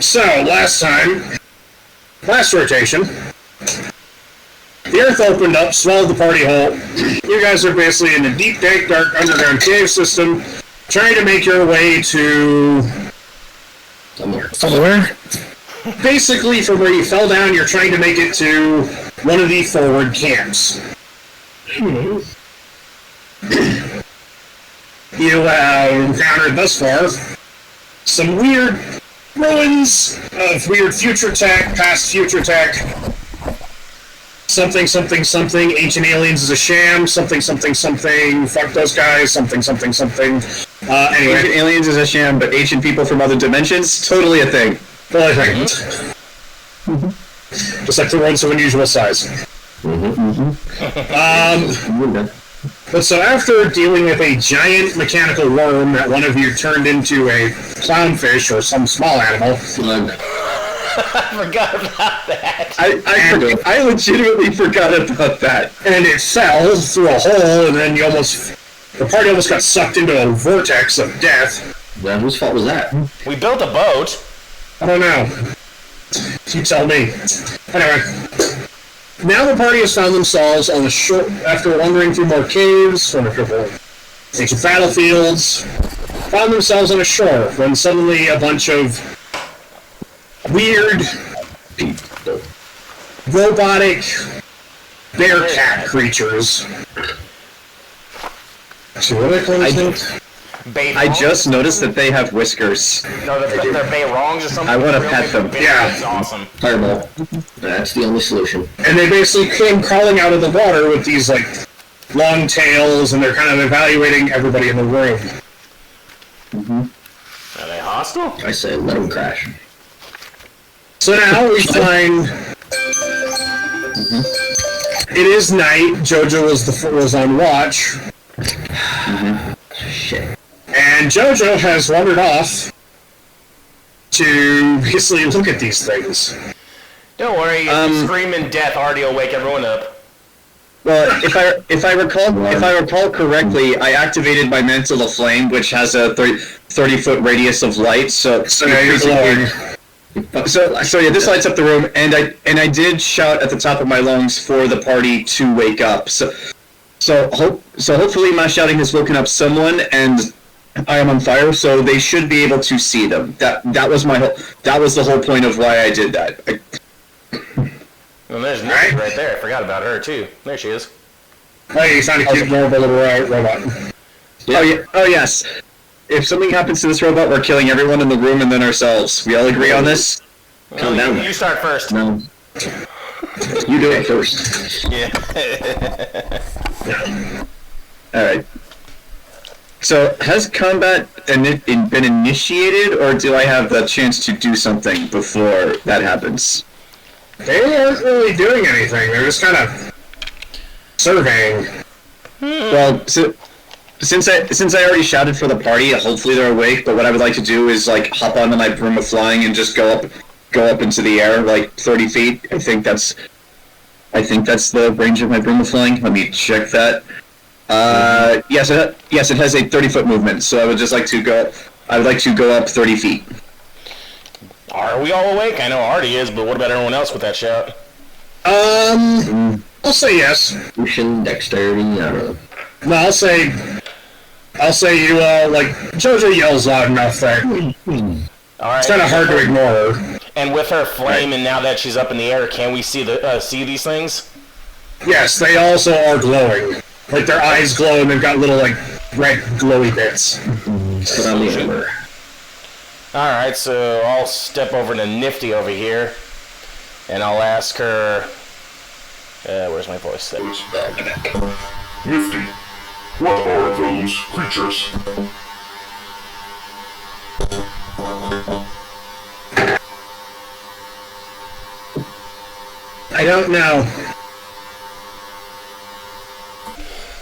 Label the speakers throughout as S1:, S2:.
S1: So, last rotation, the earth opened up, swallowed the party whole. You guys are basically in a deep, dark underground cave system, trying to make your way to...
S2: Somewhere?
S1: Basically, from where you fell down, you're trying to make it to one of the forward camps. You have encountered thus far some weird ruins of weird future tech, past future tech. Something, ancient aliens is a sham, something, fuck those guys, something. Anyway.
S3: Ancient aliens is a sham, but ancient people from other dimensions, totally a thing.
S1: Totally a thing. Just like the worlds of unusual size. But so after dealing with a giant mechanical worm that one of you turned into a clownfish or some small animal...
S4: I forgot about that.
S3: I legitimately forgot about that.
S1: And it fell through a hole, and then the party almost got sucked into a vortex of death.
S2: Well, whose fault was that?
S4: We built a boat.
S1: I don't know. You tell me. Anyway. Now the party has found themselves on the shore, after wandering through more caves, ancient battlefields, found themselves on a shore, when suddenly a bunch of weird, robotic, bear-cat creatures. Actually, what do I call these things?
S3: I just noticed that they have whiskers.
S4: No, they're Bayrongs or something.
S3: I want to pet them.
S1: Yeah.
S4: That's awesome.
S2: Fireball. That's the only solution.
S1: And they basically came crawling out of the water with these, long tails, and they're kind of evaluating everybody in the room.
S4: Are they hostile?
S2: I say, let them crash.
S1: So now we find... It is night. Jojo was on watch.
S2: Shit.
S1: And Jojo has wandered off to basically look at these things.
S4: Don't worry, screaming death already will wake everyone up.
S3: Well, if I recall correctly, I activated my Mantle of Flame, which has a 30-foot radius of light. So
S1: now you're glowing.
S3: So yeah, this lights up the room, and I did shout at the top of my lungs for the party to wake up. So hopefully my shouting has woken up someone, and I am on fire, so they should be able to see them. That was the whole point of why I did that.
S4: Well, there's Nikki right there. I forgot about her too. There she is.
S1: Hey, you sound a cute, adorable little robot.
S3: Yeah. Oh yes. If something happens to this robot, we're killing everyone in the room and then ourselves. We all agree on this?
S4: Calm down. You start first.
S2: No. You do it first.
S4: Yeah.
S3: Alright. So, has combat been initiated, or do I have the chance to do something before that happens?
S1: They aren't really doing anything. They're just kind of surveying.
S3: Well, since I already shouted for the party, hopefully they're awake, but what I would like to do is, hop onto my broom of flying and just go up into the air, 30 feet. I think that's the range of my broom of flying. Let me check that. Yes, it has a 30-foot movement, so I would like to go up 30 feet.
S4: Are we all awake? I know Artie is, but what about everyone else with that shout?
S1: I'll say yes.
S2: Pushing dexterity, I don't know.
S1: No, I'll say you, Jojo yells loud enough that it's kind of hard to ignore her.
S4: And with her flame, and now that she's up in the air, can we see these things?
S1: Yes, they also are glowing. Their eyes glow, and they've got little, red glowy bits.
S2: Put on the ember.
S4: Alright, so I'll step over to Nifty over here, and I'll ask her... where's my voice?
S5: Nifty, what are those creatures?
S1: I don't know.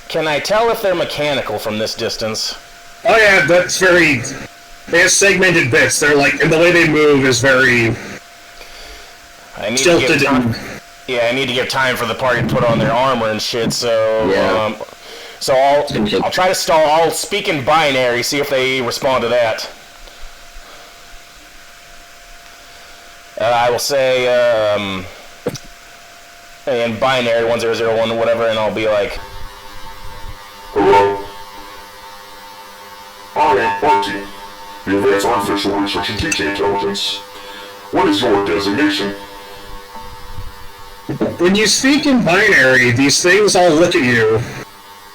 S4: Can I tell if they're mechanical from this distance?
S1: Oh yeah, that's very... They have segmented bits. They're and the way they move is very... tilted and...
S4: Yeah, I need to give time for the party to put on their armor and shit, so...
S2: Yeah.
S4: So I'll try to stall. I'll speak in binary, see if they respond to that. I will say, in binary 1001 or whatever, and I'll be like,
S5: Hello. I am Archie, the Advanced Artificial Research and Teaching Intelligence. What is your designation?
S1: When you speak in binary, these things all look at you,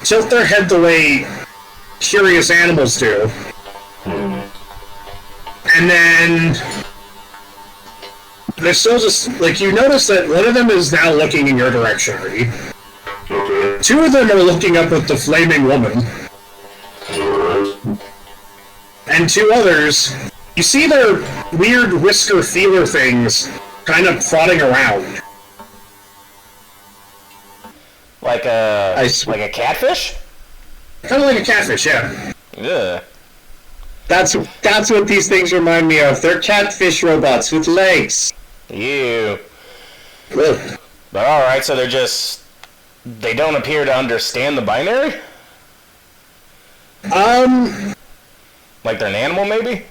S1: tilt their head the way curious animals do, and then they're still just, like, you notice that one of them is now looking in your direction already.
S5: Okay.
S1: Two of them are looking up at the flaming woman.
S5: Alright.
S1: And two others, you see their weird whisker feeler things kind of prodding around.
S4: like a catfish?
S1: Kind of like a catfish, yeah.
S4: Yeah.
S3: That's what these things remind me of. They're catfish robots with legs.
S4: Ew.
S1: Ugh.
S4: But alright, so they don't appear to understand the binary? Like they're an animal, maybe?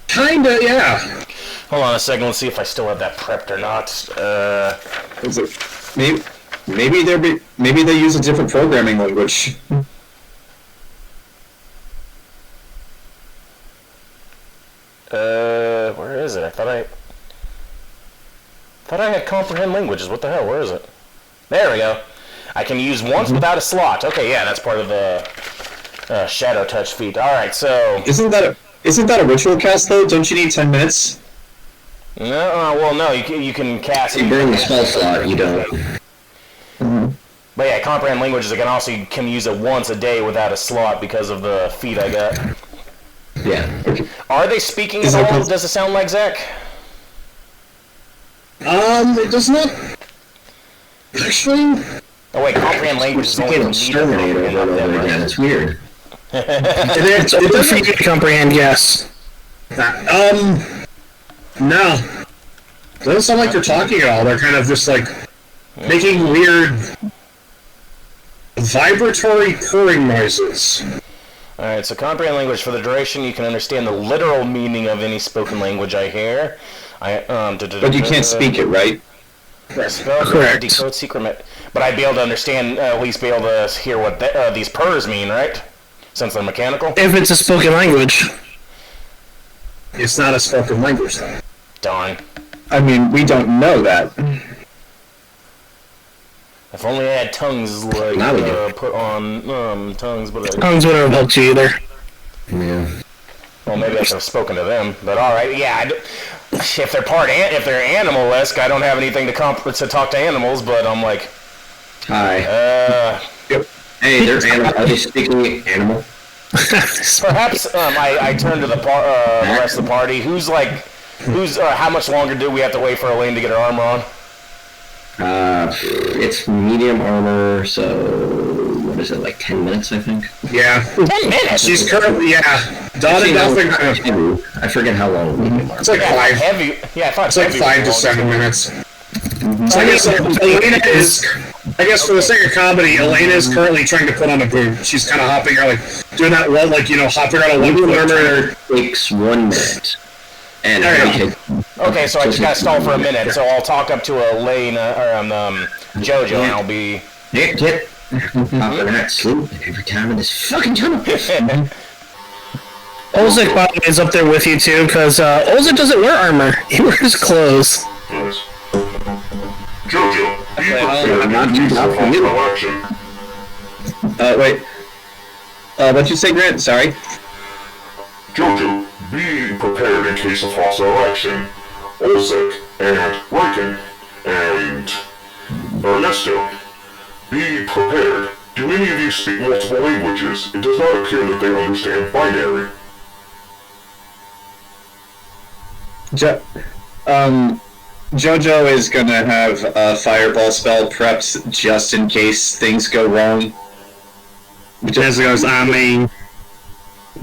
S1: Kinda, yeah.
S4: Hold on a second, let's see if I still have that prepped or not.
S3: Maybe they use a different programming language.
S4: Where is it? I thought I had comprehend languages. What the hell? Where is it? There we go. I can use once without a slot. Okay, yeah, that's part of the shadow touch feat. All right, so
S3: Isn't that a ritual cast though? Don't you need 10 minutes?
S4: no, you can cast.
S2: You burn the spell slot, you don't.
S4: But yeah, comprehend languages. I can also use it once a day without a slot because of the feat I got.
S2: Yeah.
S4: Are they speaking
S3: Is
S4: at all?
S3: that-
S4: Does it sound like Zach?
S1: It does not... Actually...
S4: Oh wait, comprehend languages is only
S2: Speaking
S4: for
S2: of
S4: me to
S2: Exterminator
S4: comprehend,
S2: over
S4: not
S2: and
S4: them,
S2: over
S4: right?
S2: again, it's weird.
S6: It's a feat to comprehend, yes.
S1: No. Doesn't sound like they're talking at all. They're kind of just, like, making weird... vibratory purring noises.
S4: Alright, so comprehend language. For the duration, you can understand the literal meaning of any spoken language I hear.
S3: But you can't speak it, right?
S4: Spell
S6: Correct.
S4: decode secret. But I'd be able to understand, at least be able to hear what these purrs mean, right? Since they're mechanical?
S6: If it's a spoken language.
S1: It's not a spoken language, though.
S4: Darn.
S3: I mean, we don't know that.
S4: If only I had tongues, like,
S2: Now we do.
S4: put on, tongues, but
S6: Tongues wouldn't have helped you either.
S2: Yeah.
S4: well, maybe I could have spoken to them. But alright, yeah, if they're animal-esque, I don't have anything to talk to animals, but I'm like,
S2: Hi. Hey, they're animal. Are they speaking animal?
S4: perhaps, I turn to the rest of the party. How much longer do we have to wait for Elaine to get her armor on?
S2: It's medium armor, so what is it, like 10 minutes, I think?
S1: Yeah.
S4: 10 minutes!
S1: She's currently, yeah. Dawn and Nothing...
S2: I forget how long medium armor.
S1: It's like
S4: Yeah,
S1: five.
S4: heavy. Yeah, I thought
S1: It's like
S4: heavy
S1: 5 to
S4: was the
S1: 7
S4: longest.
S1: minutes. So I guess Elaina is... I guess for the sake of comedy, Elaina is currently trying to put on a boot. She's kind of hopping, or like, doing that one, like, hopping on a
S2: Medium
S1: one-foot
S2: armor takes 1 minute. And
S1: Alright.
S4: Okay, so I just gotta stall for a minute, so I'll talk up to Elaina, or Jojo, and I'll be...
S2: Get. I'm not sleeping every time in this fucking tunnel.
S6: Olzec, by the way, is up there with you too, because Olzec doesn't wear armor. He wears clothes.
S5: Yes. Jojo, be prepared
S2: not
S5: in case of
S2: for you.
S5: hostile action.
S3: Wait. What'd you say, Grant? Sorry.
S5: Jojo, be prepared in case of hostile action. Olzec and Riken and Ernesto, be prepared. Do any of you speak multiple languages? It does not appear that they understand binary.
S3: Jojo is gonna have a fireball spell prepped just in case things go wrong.
S7: Just goes, I mean,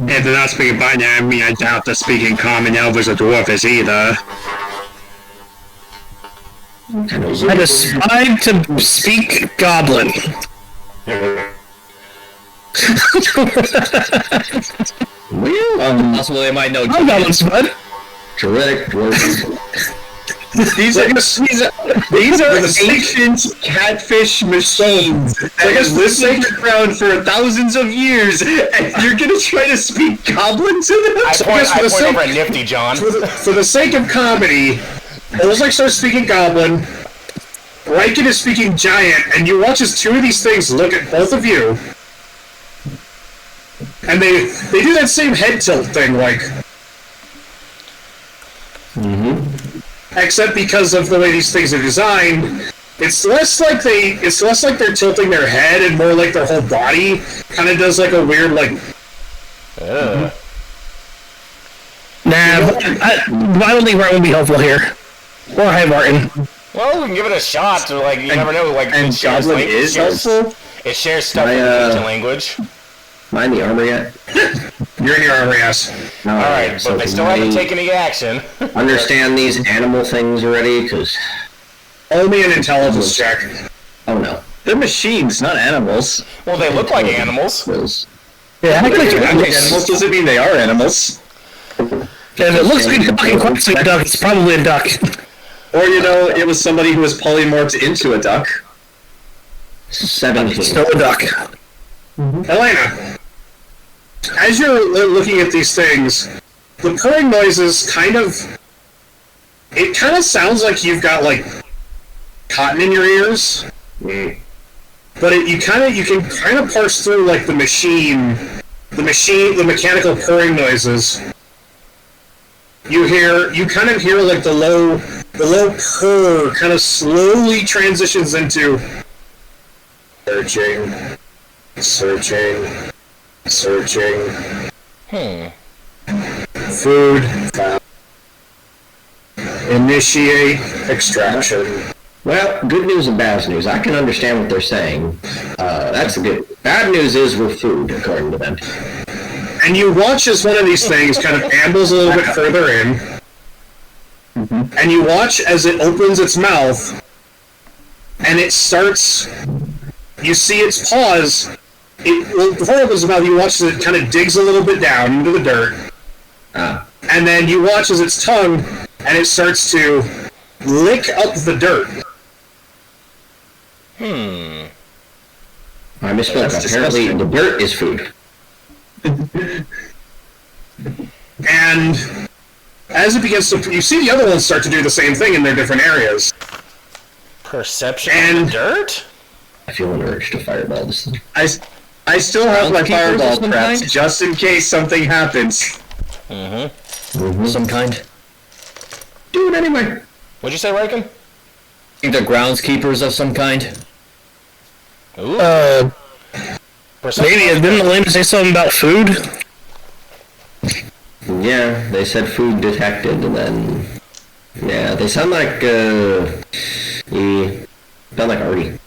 S7: if they're not speaking binary, I mean, I doubt they're speaking common elvish or dwarfish either. I decide to speak goblin.
S3: Well,
S2: Possibly they might know.
S6: Hobgoblin's fun.
S3: Druidic dwarves. These are ancient catfish machines that have lived underground for thousands of years, and you're gonna try to speak goblin to them?
S4: I point over at Nifty, John.
S1: For the sake of comedy, Olzec starts speaking Goblin, Riken is speaking Giant, and you watch as two of these things look at both of you, and they do that same head tilt thing, like... Except because of the way these things are designed, it's less like they're tilting their head and more like their whole body kind of does like a weird like.
S6: Nah, I don't think Martin will be helpful here. Or hi, Martin.
S4: Well, we can give it a shot. Like you never know. Like
S3: And Goblin is helpful?
S4: It shares stuff in the ancient language.
S3: Am I in the armor yet?
S1: You're in your armor, yes.
S3: No,
S4: Alright, but they still haven't taken any action.
S3: Understand these animal things already? Because...
S1: Only an intelligence check.
S3: Oh no. They're machines, not animals.
S4: Well, they look like animals.
S6: Yeah, I think
S3: Animals doesn't mean they are animals.
S6: if it looks like a duck and quacks like a duck, it's probably a duck.
S3: Or, it was somebody who was polymorphed into a duck. 17.
S6: Still a duck.
S1: Elaina, as you're looking at these things, the purring noises kind of sounds like you've got like cotton in your ears, but you can kind of parse through like the mechanical purring noises. You kind of hear like the low purr kind of slowly transitions into searching. Food found. Initiate extraction.
S2: Well, good news and bad news. I can understand what they're saying. That's good. Bad news is we're food, according to them.
S1: And you watch as one of these things kind of ambles a little bit further in, and you watch as it opens its mouth, and it starts. You see its paws. Before it opens its mouth, you watch as it kind of digs a little bit down into the dirt, and then you watch as its tongue, and it starts to lick up the dirt.
S2: I misspoke. Apparently, the dirt is food.
S1: And as it begins to, you see the other ones start to do the same thing in their different areas.
S4: Perception and dirt?
S2: I feel an urge to fireball this thing.
S3: I still have my fireball
S2: some
S3: traps,
S2: kind?
S3: just in case something happens.
S2: Some kind.
S3: Do it anyway.
S4: What'd you say, Riken?
S2: Think they're groundskeepers of some kind?
S4: Ooh.
S6: Maybe didn't Elaina say something about food?
S2: Yeah, they said food detected, and then... Yeah, they sound like, sound like Artie.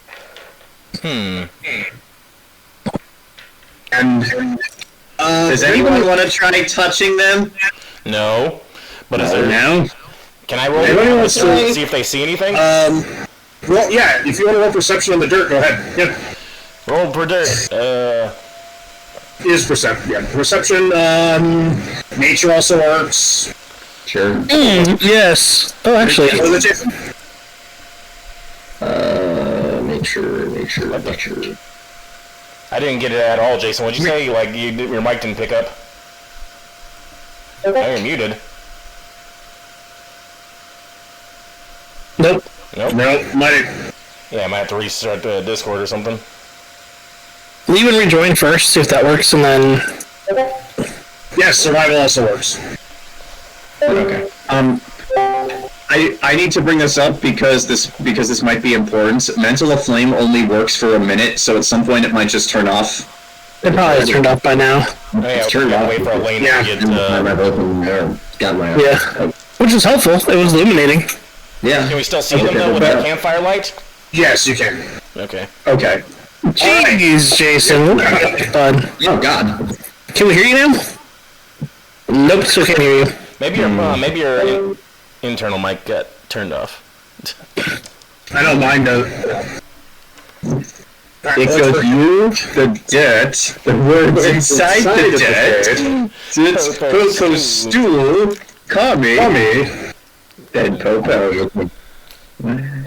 S1: And
S3: Does anyone want to try touching them?
S4: No. But is there...
S7: No?
S4: Can I roll
S1: Anybody wants to-
S4: see if they see anything?
S1: well, yeah. If you want to roll perception on the dirt, go ahead. Yeah,
S4: Roll per dirt.
S1: is perception. Yeah, perception. Nature also works.
S2: Sure.
S6: Yes. Oh, actually.
S1: What is it, Jayson?
S2: Nature.
S4: I didn't get it at all, Jason. What'd you say? Like, your mic didn't pick up? Oh, you're muted.
S6: Nope.
S4: Nope.
S1: No, might.
S4: Yeah, I might have to restart the Discord or something.
S6: Leave and rejoin first, see if that works, and then...
S1: Yes, survival also works.
S3: Okay. I need to bring this up because this might be important. Mental Aflame only works for a minute, so at some point it might just turn off.
S6: It probably is turned off by now.
S4: Oh, yeah,
S2: It's turned off.
S4: wait for Elaina
S1: Yeah.
S4: to get...
S2: I've opened there. Got my
S6: Yeah. Which was helpful. It was illuminating.
S2: Yeah.
S4: Can we still see them, though, with the campfire light?
S1: Yes, you can.
S4: Okay.
S3: Okay.
S6: Jeez, Jason. Fun.
S2: Oh God.
S6: Can we hear you now? Nope, still can't hear you.
S4: Maybe your internal mic got turned off.
S1: I don't mind.
S3: It goes you, the dirt, the words inside the dirt, Popo stool, Kami, then Popo.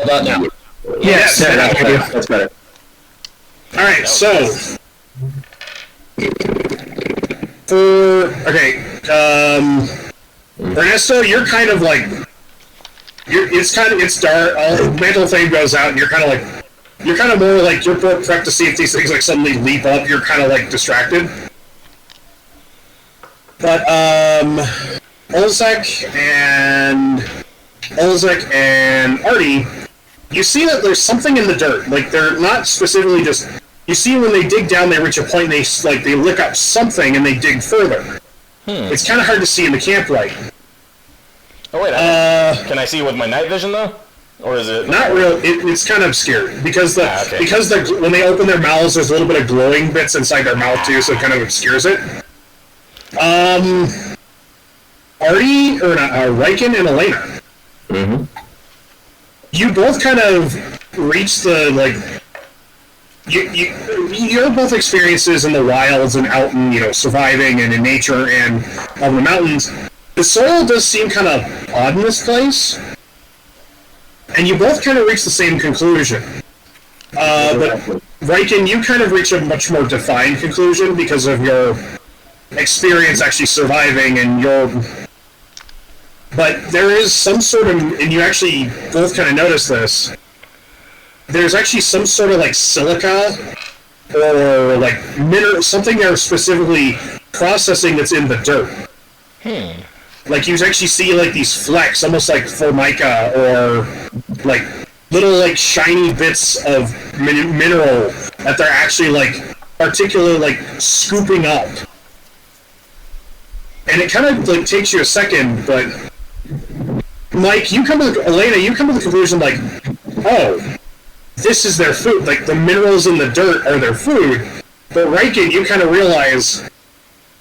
S2: About now.
S6: Yes,
S3: That's better.
S1: Alright, so Ernesto, you're kind of like it's dark, all mantle flame goes out and you're kind of more like you're prepped to see if these things like suddenly leap up, you're kind of like distracted. But Olzec and Artie, you see that there's something in the dirt. Like they're not specifically just. You see when they dig down, they reach a point, and they lick up something, and they dig further. It's kind of hard to see in the camp light.
S4: Oh wait, can I see with my night vision though, or is it
S1: not real? It's kind of obscured because when they open their mouths, there's a little bit of glowing bits inside their mouth too, so it kind of obscures it. Artie or Riken and Elaina.
S2: Mm-hmm.
S1: You both kind of reach the like. Your both experiences in the wilds and out in surviving and in nature and on the mountains. The soil does seem kind of odd in this place, and you both kind of reach the same conclusion. But Riken, you kind of reach a much more defined conclusion because of your experience actually surviving and your. But there is some sort of, and you actually both kind of notice this. There's actually some sort of like silica or like something they're specifically processing that's in the dirt. Like you actually see like these flecks, almost like formica or like little like shiny bits of mineral that they're actually like particularly like scooping up. And it kind of like takes you a second, but Mike, Elaina, you come to the conclusion like, oh, this is their food. Like, the minerals in the dirt are their food. But Riken, you kind of realize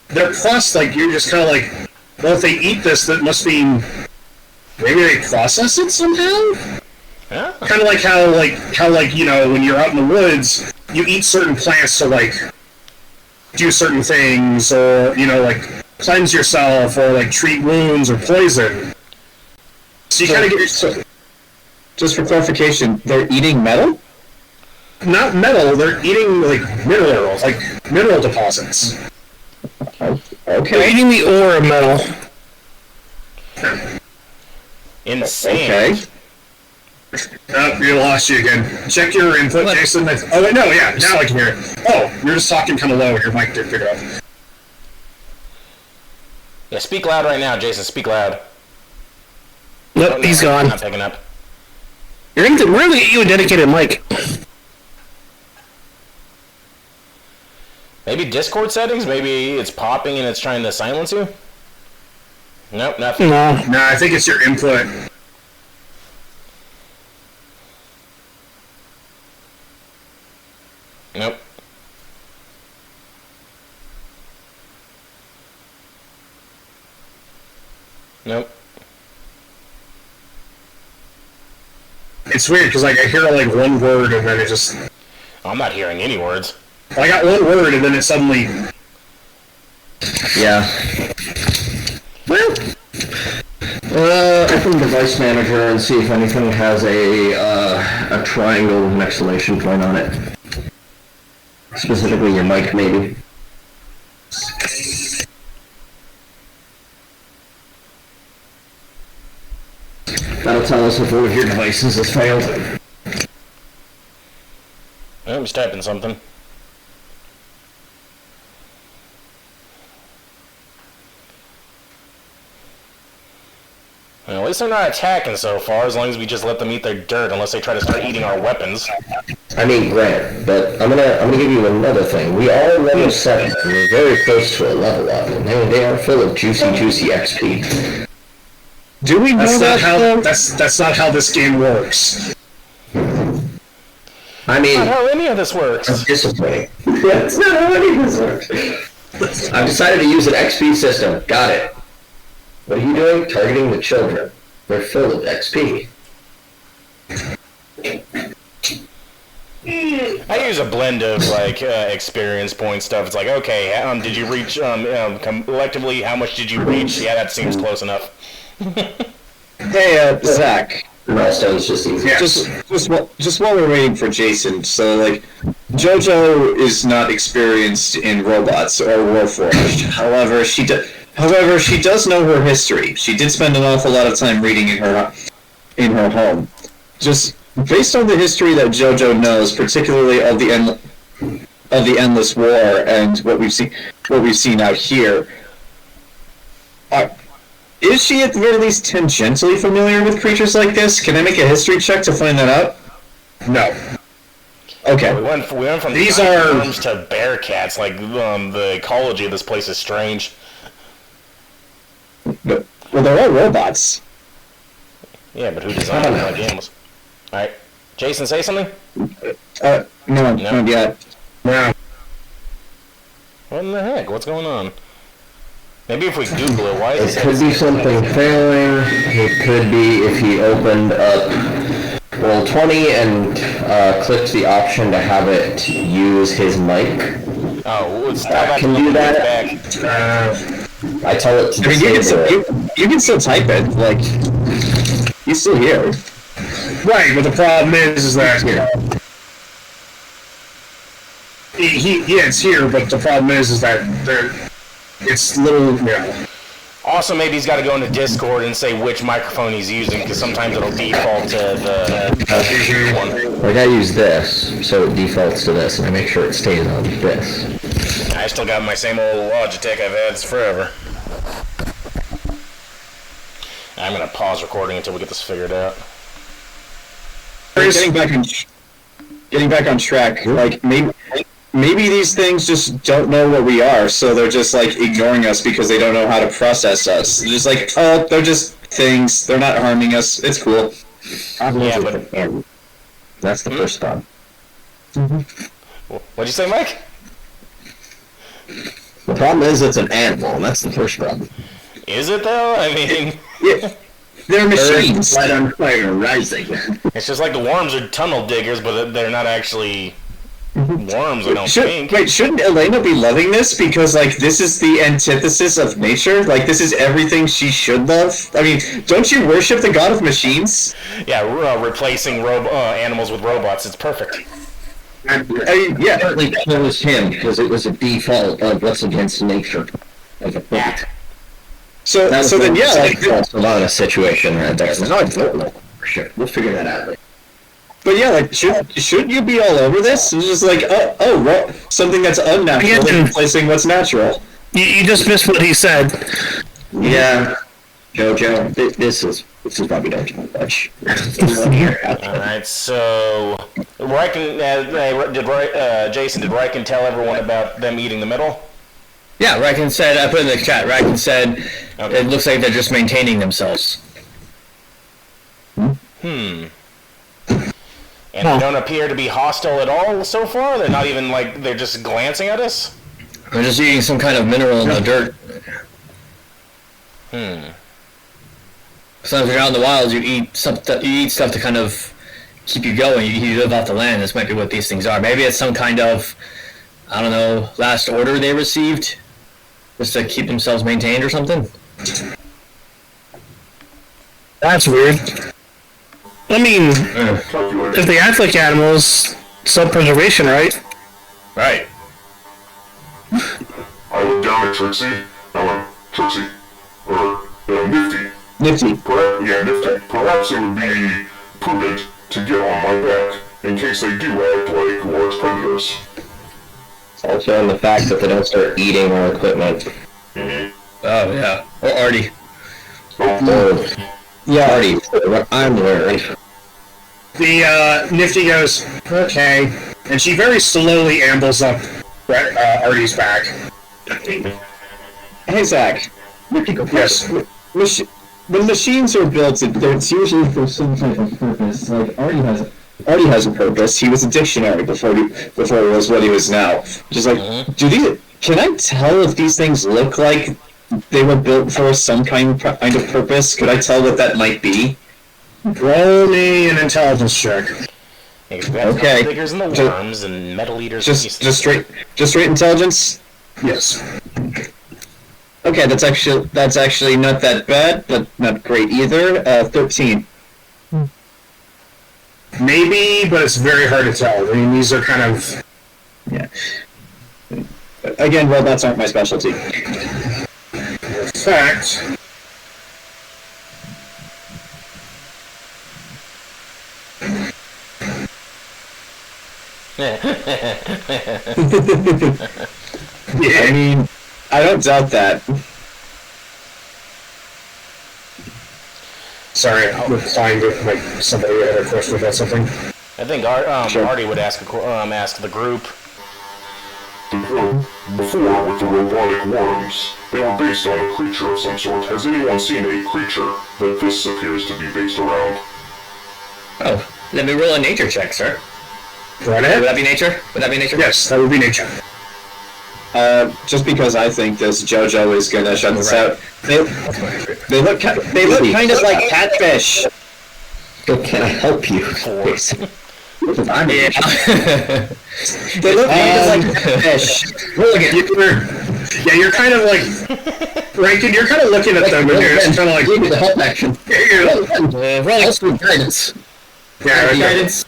S1: they're like, you're just kind of like, well, if they eat this, that must be, maybe they process it somehow?
S4: Yeah.
S1: Kind of like how when you're out in the woods, you eat certain plants to, like, do certain things, or, like, cleanse yourself, or, like, treat wounds, or poison. So you kind of get yourself...
S3: Just for clarification, they're eating metal?
S1: Not metal, they're eating, like, mineral deposits.
S6: They're eating the ore of metal.
S4: Insane.
S1: Okay. We lost you again. Check your input, Jayson. Oh, wait, no, yeah, now I can hear it. Oh, you're just talking kind of low, your mic didn't pick it up.
S4: Yeah, speak loud right now, Jayson, speak loud.
S6: Nope, he's gone.
S4: Not picking up.
S6: We're gonna get you a dedicated mic.
S4: Maybe Discord settings? Maybe it's popping and it's trying to silence you? Nope, nothing.
S6: No,
S1: I think it's your input.
S4: Nope. Nope.
S1: It's weird, because like, I hear like one word and then it just...
S4: I'm not hearing any words.
S1: I got one word and then it suddenly...
S2: Yeah. Well, open device manager and see if anything has a triangle with an exclamation point on it. Specifically your mic, maybe. That'll tell us if one of your devices has failed.
S4: Oh, he's typing something. Well, at least they're not attacking so far, as long as we just let them eat their dirt, unless they try to start eating our weapons.
S2: I mean, Grant, but I'm gonna give you another thing. We are level 7, and we're very close to a level up, and they are full of juicy XP.
S1: Do we know that's not how this game works.
S2: I mean,
S4: Not how any of this works.
S2: it's disappointing. That's not how any of this works. I've decided to use an XP system. Got it. What are you doing? Targeting the children. They're full of XP.
S4: I use a blend of like experience point stuff. It's like, okay, did you reach collectively? How much did you reach? Yeah, that seems close enough.
S3: Hey, Zach.
S2: Milestones just easy.
S3: Just while we're waiting for Jayson, so like, Jojo is not experienced in robots or Warforged. However, she does know her history. She did spend an awful lot of time reading in her home. Just based on the history that Jojo knows, particularly of the Endless War and what we've seen out here, is she at the very least tangentially familiar with creatures like this? Can I make a history check to find that out?
S1: No.
S3: Okay.
S4: We went from
S1: These
S4: worms to bear cats. Like the ecology of this place is strange.
S3: Well, they're all robots.
S4: Yeah, but who designed them like animals? All right, Jayson, say something.
S3: No, not yet.
S1: Yeah.
S4: What in the heck? What's going on? Maybe if we Google it, why is
S2: It could be something failing. It could be if he opened up Roll20 and clicked the option to have it use his mic.
S4: Oh, let's tell that
S2: Can
S4: to
S2: do
S4: look
S2: that.
S4: back.
S2: I tell it to
S3: I mean,
S2: disable it.
S3: you can still type it. Like, he's still here.
S1: Right, but the problem is that it's here, but the problem is that it's little,
S4: Also, maybe he's got to go into Discord and say which microphone he's using, because sometimes it'll default to the one.
S2: Like I use this, so it defaults to this, and I make sure it stays on this.
S4: I still got my same old Logitech I've had forever. I'm gonna pause recording until we get this figured out.
S3: Getting back on track. Like maybe these things just don't know what we are, so they're just like ignoring us because they don't know how to process us. They're just like, oh, they're just things. They're not harming us. It's cool.
S4: Yeah, but
S2: That's the first stop.
S4: what'd you say, Mike?
S2: The problem is it's an animal, and that's the first problem.
S4: Is it though? I mean,
S3: Yeah, they're machines.
S2: Light on fire, rising.
S4: it's just like the worms are tunnel diggers, but they're not actually worms. I don't think.
S3: Wait, shouldn't Elaina be loving this? Because, like, this is the antithesis of nature? Like, this is everything she should love? I mean, don't you worship the god of machines?
S4: Yeah, replacing animals with robots. It's perfect.
S3: I mean, yeah.
S2: Partly chose him, because it was a default of what's against nature. Like a perfect.
S3: So then, yeah, like...
S2: Solana situation right there. No, I don't know for sure. We'll figure that out later.
S3: But yeah, like, should you be all over this? It's just like, something that's unnatural
S6: Yeah.
S3: replacing what's natural.
S6: You just missed what he said.
S2: Yeah. Jojo, this is probably not too much.
S4: Alright, so Riken, Jayson, did Riken tell everyone about them eating the middle?
S8: Yeah, Riken said, I put in the chat, Riken said, it looks like they're just maintaining themselves.
S4: And they don't appear to be hostile at all so far? They're not even like, they're just glancing at us?
S8: They're just eating some kind of mineral in the dirt. Sometimes when you're out in the wilds, you eat stuff to kind of keep you going. You live off the land. This might be what these things are. Maybe it's some kind of, I don't know, last order they received, just to keep themselves maintained or something.
S6: That's weird. I mean, if they act like animals, self-preservation, right?
S8: Right.
S5: I look down at Trixie. I went, Trixie, or Nifty.
S3: Nifty.
S5: Nifty. Perhaps it would be prudent to get on my back in case they do act like large predators.
S2: Also, in the fact that they don't start eating our equipment.
S8: Oh, yeah. Or Artie.
S2: Yeah, Artie, what I'm wearing.
S1: The Nifty goes, okay, and she very slowly ambles up Artie's back.
S3: Hey, Zach.
S1: Yes.
S3: When machines are built, it's usually for some kind of purpose. Like, Artie has a purpose. He was a dictionary before he was what he was now. Just like, can I tell if these things look like they were built for some kind of purpose? Could I tell what that might be?
S1: Roll me an intelligence check.
S3: Okay.
S4: Diggers and the worms and metal eaters.
S3: Just straight intelligence.
S1: Yes.
S3: Okay, that's actually not that bad, but not great either. 13.
S1: Maybe, but it's very hard to tell. I mean, these are kind of...
S3: Yeah. Again, robots aren't my specialty.
S1: In fact...
S3: I mean, I don't doubt that.
S1: Sorry, I'm replying to somebody who had a question about something.
S4: I think Artie would ask the group.
S5: Before, with the robotic worms, they were based on a creature of some sort. Has anyone seen a creature that this appears to be based around?
S8: Oh, let me roll a nature check, sir.
S1: Right ahead.
S8: Would that be nature?
S1: Yes, that would be nature.
S3: Just because I think this Jojo is gonna shut this out. They look kind of like catfish.
S2: So can I help you?
S8: Yeah.
S3: They look kind of like catfish.
S1: You're kind of like... Riken, you're kind of looking at them and you're just kind of like...
S2: Give me the help action.
S8: Rolling
S2: Also guidance.
S1: Yeah, okay.
S8: guidance.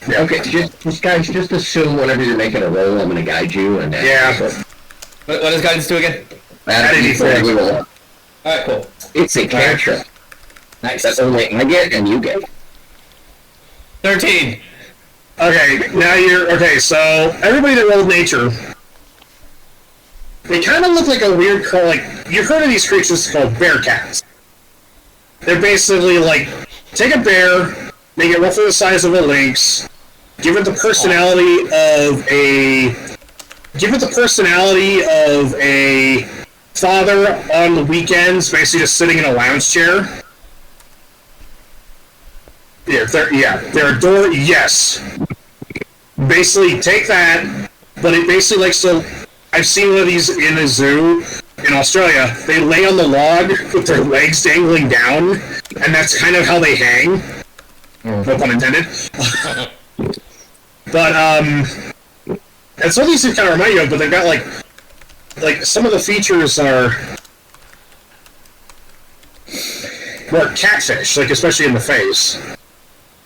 S1: Yeah.
S2: Okay, just guys, just assume whenever you're making a roll, I'm going to guide you. And
S1: Yeah.
S8: What does guidance do again?
S2: add it before every roll.
S8: Alright, cool.
S2: It's a cantrip.
S8: Nice.
S2: That's only I get and you get.
S8: 13.
S1: Okay, now you're... Okay, so everybody that rolled nature... They kind of look like a weird... Like, you've heard of these creatures called bear cats. They're basically like... Take a bear, make it roughly the size of a lynx, give it the personality of a... Give it the personality of a father on the weekends, basically just sitting in a lounge chair. They're adorable. Yes. Basically, take that, but it basically likes to... I've seen one of these in a zoo in Australia. They lay on the log with their legs dangling down, and that's kind of how they hang. No pun intended. But, that's what these things kind of remind you of, but they've got, like, some of the features are more catfish, like, especially in the face.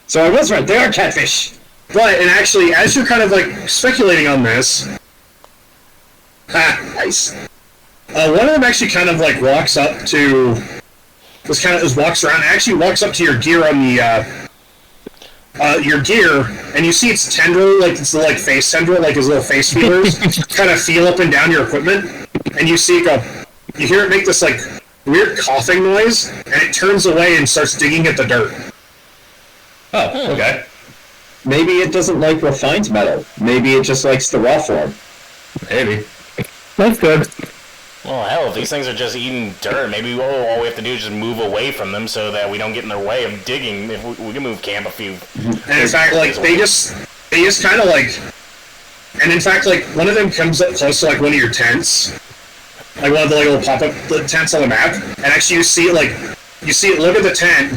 S3: So I was right, they are catfish.
S1: But, and actually, as you're kind of, like, speculating on this... nice. One of them actually kind of, like, walks up to... walks around, and actually walks up to your gear on the, your gear, and you see its tendril, like, it's the, like, face tendril, like his little face feelers, kind of feel up and down your equipment, and you see it go... You hear it make this, like, weird coughing noise, and it turns away and starts digging at the dirt.
S8: Oh, okay.
S3: Maybe it doesn't like refined metal. Maybe it just likes the raw form.
S8: Maybe.
S6: That's good.
S4: Well, hell, if these things are just eating dirt, maybe all we have to do is just move away from them so that we don't get in their way of digging. If we can move camp a few...
S1: And in fact, like, they just kind of, like... And in fact, like, one of them comes up close to, like, one of your tents. Like, one of the, like, little pop-up tents on the map. And actually you see it, like... You see it look at the tent,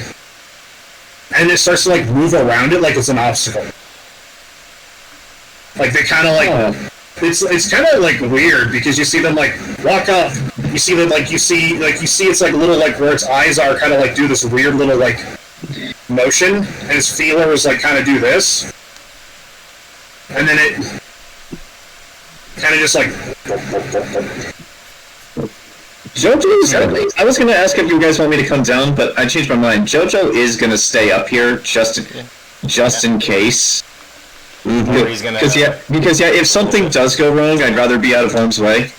S1: and it starts to, like, move around it like it's an obstacle. Like, they kind of, like...
S3: Oh.
S1: It's kind of, like, weird, because you see them, like, walk up, you see them, like, you see it's, like, little, like, where its eyes are, kind of, like, do this weird little, like, motion, and its feelers, like, kind of do this. And then it kind of just, like...
S3: Jojo's... I was going to ask if you guys want me to come down, but I changed my mind. Jojo is going to stay up here just in case. Because if something does go wrong, I'd rather be out of harm's way.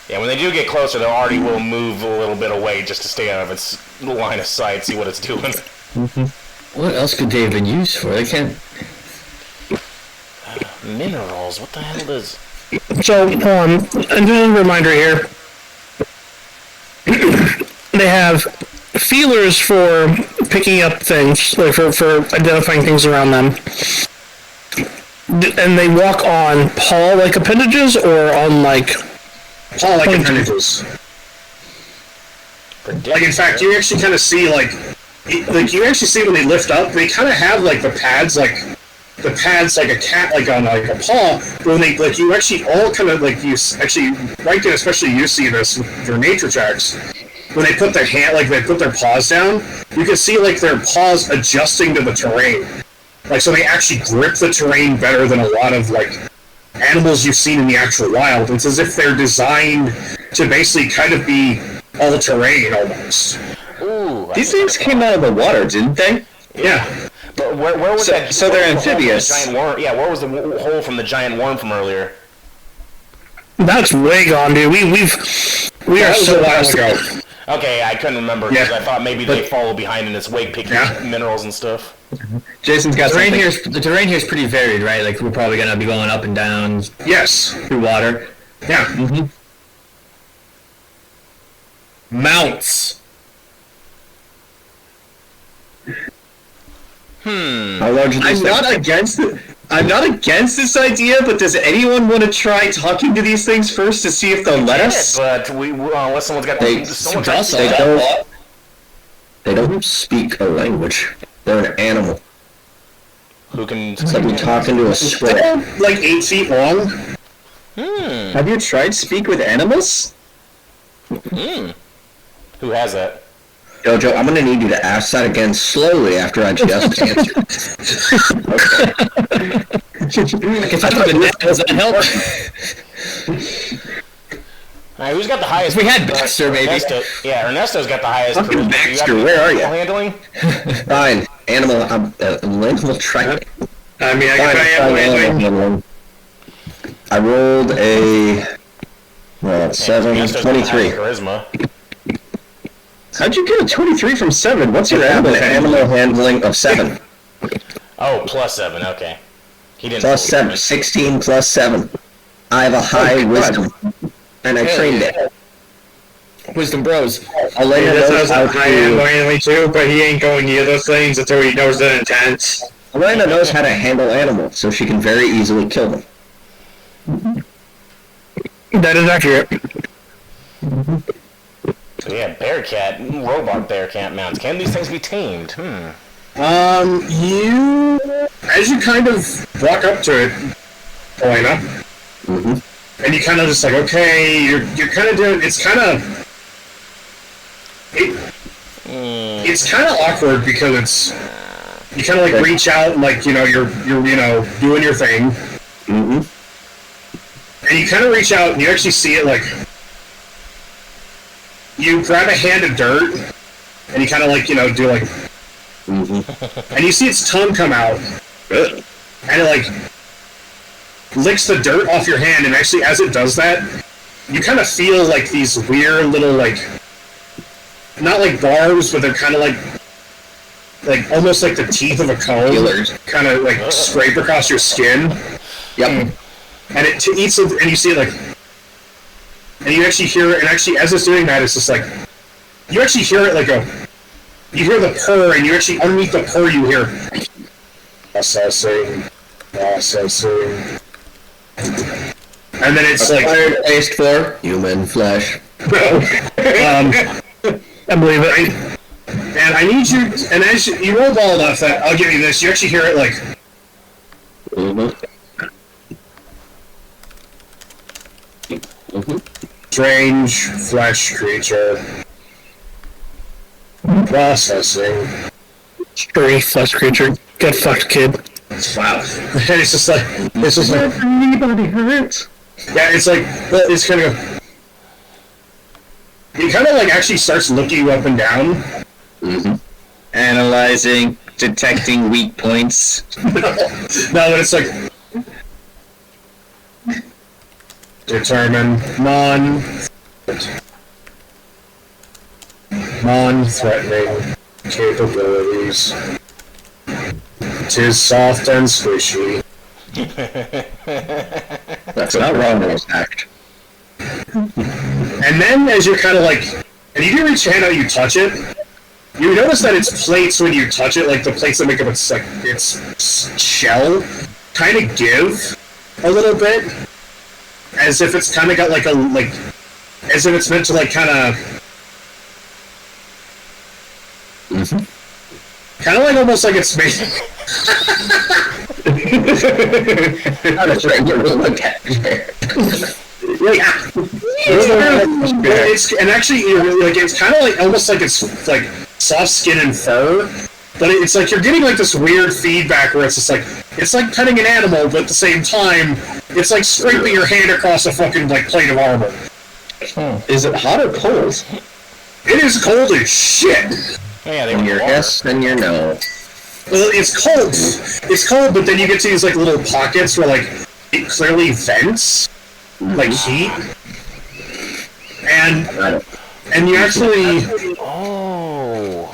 S4: Yeah, when they do get closer, the Artie will move a little bit away just to stay out of its line of sight, see what it's doing.
S8: What else could they have been used for? They can't...
S4: Minerals, what the hell is...
S6: So, and just a reminder here. They have feelers for picking up things, like for identifying things around them. And they walk on paw-like appendages or on, like...
S1: Paw-like appendages. Like, in fact, you actually kind of see, like... like you actually see when they lift up, they kind of have like the pads like a cat like on like a paw. When they like you actually all kind of like you actually right there, especially you see this with your nature checks. When they put their paws down, you can see like their paws adjusting to the terrain. Like so, they actually grip the terrain better than a lot of like animals you've seen in the actual wild. It's as if they're designed to basically kind of be all terrain almost.
S4: Ooh,
S3: These things came out of the water, didn't they?
S1: Yeah.
S4: But where was that?
S3: So they're amphibious.
S4: Giant worm. Yeah, where was the hole from the giant worm from earlier?
S6: That's way gone, dude. We are so
S1: a while
S6: lost.
S1: ago.
S4: Okay, I couldn't remember because I thought maybe they follow behind in its wake, picking minerals and stuff.
S3: Jason's got
S8: The terrain
S3: something.
S8: the terrain here is pretty varied, right? Like we're probably gonna be going up and down
S1: Yes.
S8: through water.
S1: Yeah.
S8: Mounts.
S3: How large are these I'm not against this idea, but does anyone want to try talking to these things first to see if they'll let us?
S4: But unless someone's got
S2: They don't speak a language. They're an animal.
S4: who can.
S2: It's like we're talking to a squirrel.
S1: They're like 8 feet long.
S3: Have you tried speak with animals?
S4: Who has that?
S2: Jojo, I'm gonna need you to ask that again slowly after I just answered.
S8: Does that help?
S4: Alright, who's got the highest?
S8: We had Baxter, maybe.
S4: Ernesto. Yeah, Ernesto's got the highest.
S2: Fucking
S4: charisma.
S2: Baxter,
S4: You got
S2: where are you?
S4: Handling?
S2: Fine. Animal track.
S7: I mean, I can try anything.
S2: Handling. I rolled a... Well, 7,
S4: Ernesto's got the
S2: 23.
S4: highest charisma.
S3: How'd you get a 23 from 7? What's your
S2: I have an
S3: animal
S2: animal handling of 7.
S4: Oh, plus 7, okay. He didn't
S2: Plus
S4: roll
S2: 7. 16 plus 7. I have a high wisdom. And I trained it.
S8: Wisdom bros.
S2: Elaina
S7: This
S2: knows
S7: knows
S2: how
S7: high end
S2: to...
S7: randomly too, but he ain't going near those things until he knows the intent.
S2: Elaina knows how to handle animals, so she can very easily kill them.
S6: That is accurate.
S4: So yeah, Bearcat, robot Bearcat mounts. Can these things be tamed?
S1: You, as you kind of walk up to it, Elaina, and you kind of just like, okay, you're kind of doing, it's kind of awkward because it's, you kind of like reach out and like, you're doing your thing, and you kind of reach out and you actually see it like, you grab a hand of dirt, and you kind of like, do like, and you see its tongue come out, and it like licks the dirt off your hand, and actually as it does that, you kind of feel like these weird little like, not like barbs, but they're kind of like almost like the teeth of a comb, kind of like scrape across your skin.
S2: Yep.
S1: And it eats it, and you see it like, and you actually hear it, and actually as it's doing that, it's just like, you actually hear it like you hear the purr, and you actually, underneath the purr, you hear, processing, and then it's like,
S2: Taste for human flesh.
S6: I believe it.
S1: and I need you, and as you roll ball enough that I'll give you this, you actually hear it like, strange flesh creature. Processing.
S6: Strange flesh creature. Get fucked, kid.
S1: Wow. And it's just like,
S3: Anybody hurt?
S1: yeah, it's like, it's kind of, he kind of like actually starts looking you up and down.
S3: Analyzing, detecting weak points.
S1: No, but it's like, determine non-threatening capabilities. 'Tis soft and squishy.
S2: That's not wrong, act.
S1: And then as you're kind of like, and you do reach your hand out, you touch it, you notice that its plates, when you touch it, like the plates that make up its shell, kind of give a little bit, as if it's kind of got like as if it's meant to like kind of, Kind of like almost like it's made.
S2: Not a regular look at
S1: Yeah. And actually, like it's kind of like almost like it's like soft skin and fur, but it's like you're getting like this weird feedback where it's just like it's like petting an animal, but at the same time, it's like scraping your hand across a fucking like plate of armor.
S3: Is it hot or cold?
S1: It is cold as shit.
S4: Yeah, they
S2: and
S4: were
S2: your
S4: water.
S2: yes and your no.
S1: Well, it's cold. It's cold, but then you get to these like little pockets where like it clearly vents like heat, and you actually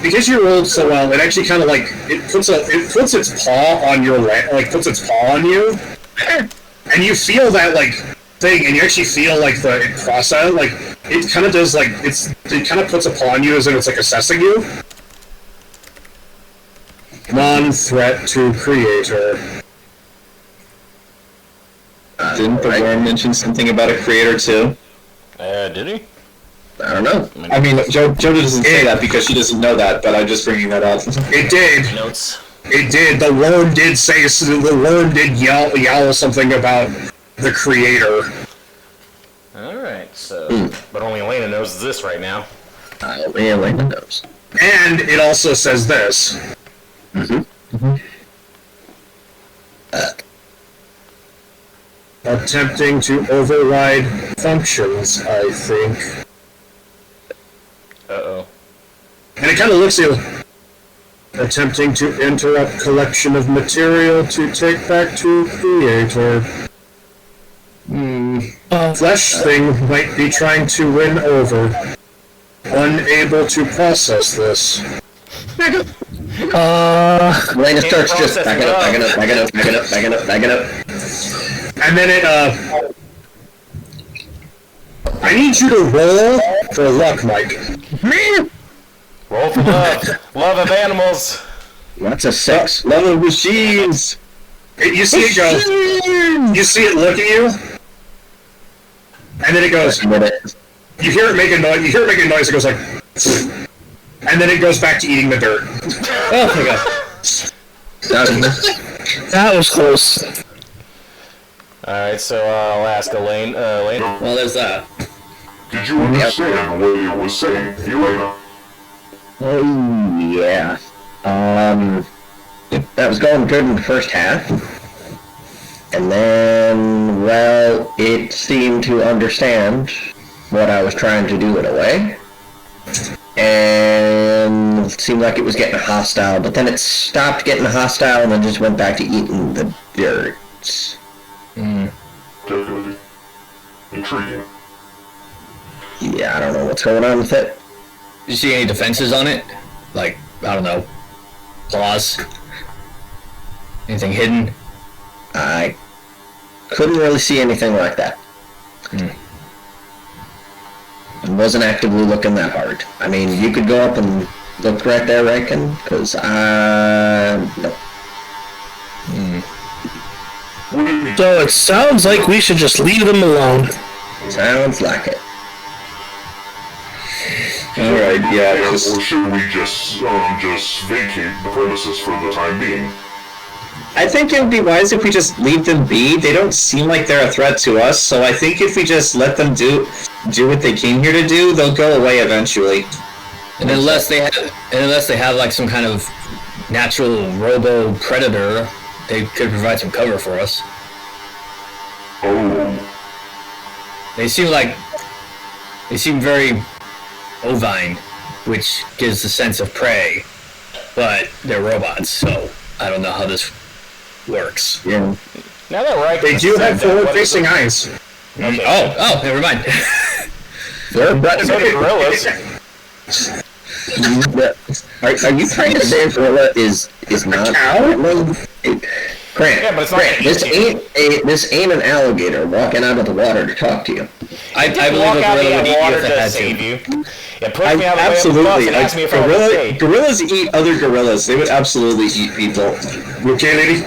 S1: because you rolled so well, it actually kind of like it puts its paw on your puts its paw on you, and you feel that like thing, and you actually feel like the process, like it kind of does like it kind of puts a paw on you as if it's like assessing you. Non-threat to creator.
S3: Didn't the worm mention something about a creator too?
S4: Did he?
S2: I don't know.
S3: I mean, Jojo doesn't say that because she doesn't know that, but I'm just bringing that up.
S1: It did.
S4: Notes.
S1: It did. The worm did say. The worm did yowl something about the creator.
S4: All right. So, but only Elaina knows this right now.
S2: Only Elaina knows.
S1: And it also says this. Attempting to override functions, I think.
S4: Uh-oh.
S1: And it kind of looks at you. Attempting to interrupt collection of material to take back to creator. Flesh thing might be trying to win over. Unable to process this.
S2: Elaina starts just backing up.
S1: And then it, I need you to roll for luck, Mike.
S4: Roll for love. Love of animals.
S2: That's a 6.
S3: Love of machines!
S1: You see it go. You see it look at you. And then it goes. You hear it make a noise. You hear it make a noise. It goes like. And then it goes back to eating the dirt.
S6: Oh my god. That was close.
S4: Alright, so I'll ask Elaine.
S8: Well, there's that.
S5: Did you understand what it was saying, Elaina?
S2: Oh, yeah. That was going good in the first half. And then, well, it seemed to understand what I was trying to do in a way. And it seemed like it was getting hostile, but then it stopped getting hostile and then just went back to eating the dirt.
S5: Definitely. Intriguing.
S2: Yeah, I don't know what's going on with it.
S8: Did you see any defenses on it? Like, I don't know, claws? Anything hidden?
S2: I couldn't really see anything like that. I wasn't actively looking that hard. I mean, you could go up and look right there, Riken, because no.
S6: So it sounds like we should just leave them alone.
S2: Sounds like it.
S3: Alright, yeah,
S5: Or
S3: just...
S5: should we just vacate the premises for the time being?
S3: I think it would be wise if we just leave them be. They don't seem like they're a threat to us, so I think if we just let them do what they came here to do, they'll go away eventually.
S8: And unless they have like some kind of natural robo predator, they could provide some cover for us.
S5: Oh,
S8: They seem very ovine, which gives the sense of prey, but they're robots, so I don't know how this works.
S2: Yeah.
S4: Now that Riken
S1: They do have forward-facing eyes.
S4: Okay.
S8: Oh, never mind.
S2: They're
S4: So do gorillas.
S2: Are you trying to say a gorilla is not Grant,
S4: Yeah, but it's not
S2: Grant, this ain't an alligator walking out of the water to talk to you.
S8: I believe
S4: Walk
S8: a
S4: out
S8: gorilla
S4: of
S8: would
S4: the
S8: eat you
S4: water
S8: if it
S4: to
S8: had
S4: save
S8: to.
S4: you. Yeah, push me out of the way of the bus
S3: Absolutely.
S4: and ask me if I want to stay.
S3: Gorillas eat other gorillas. They would absolutely eat people.
S1: You okay, lady?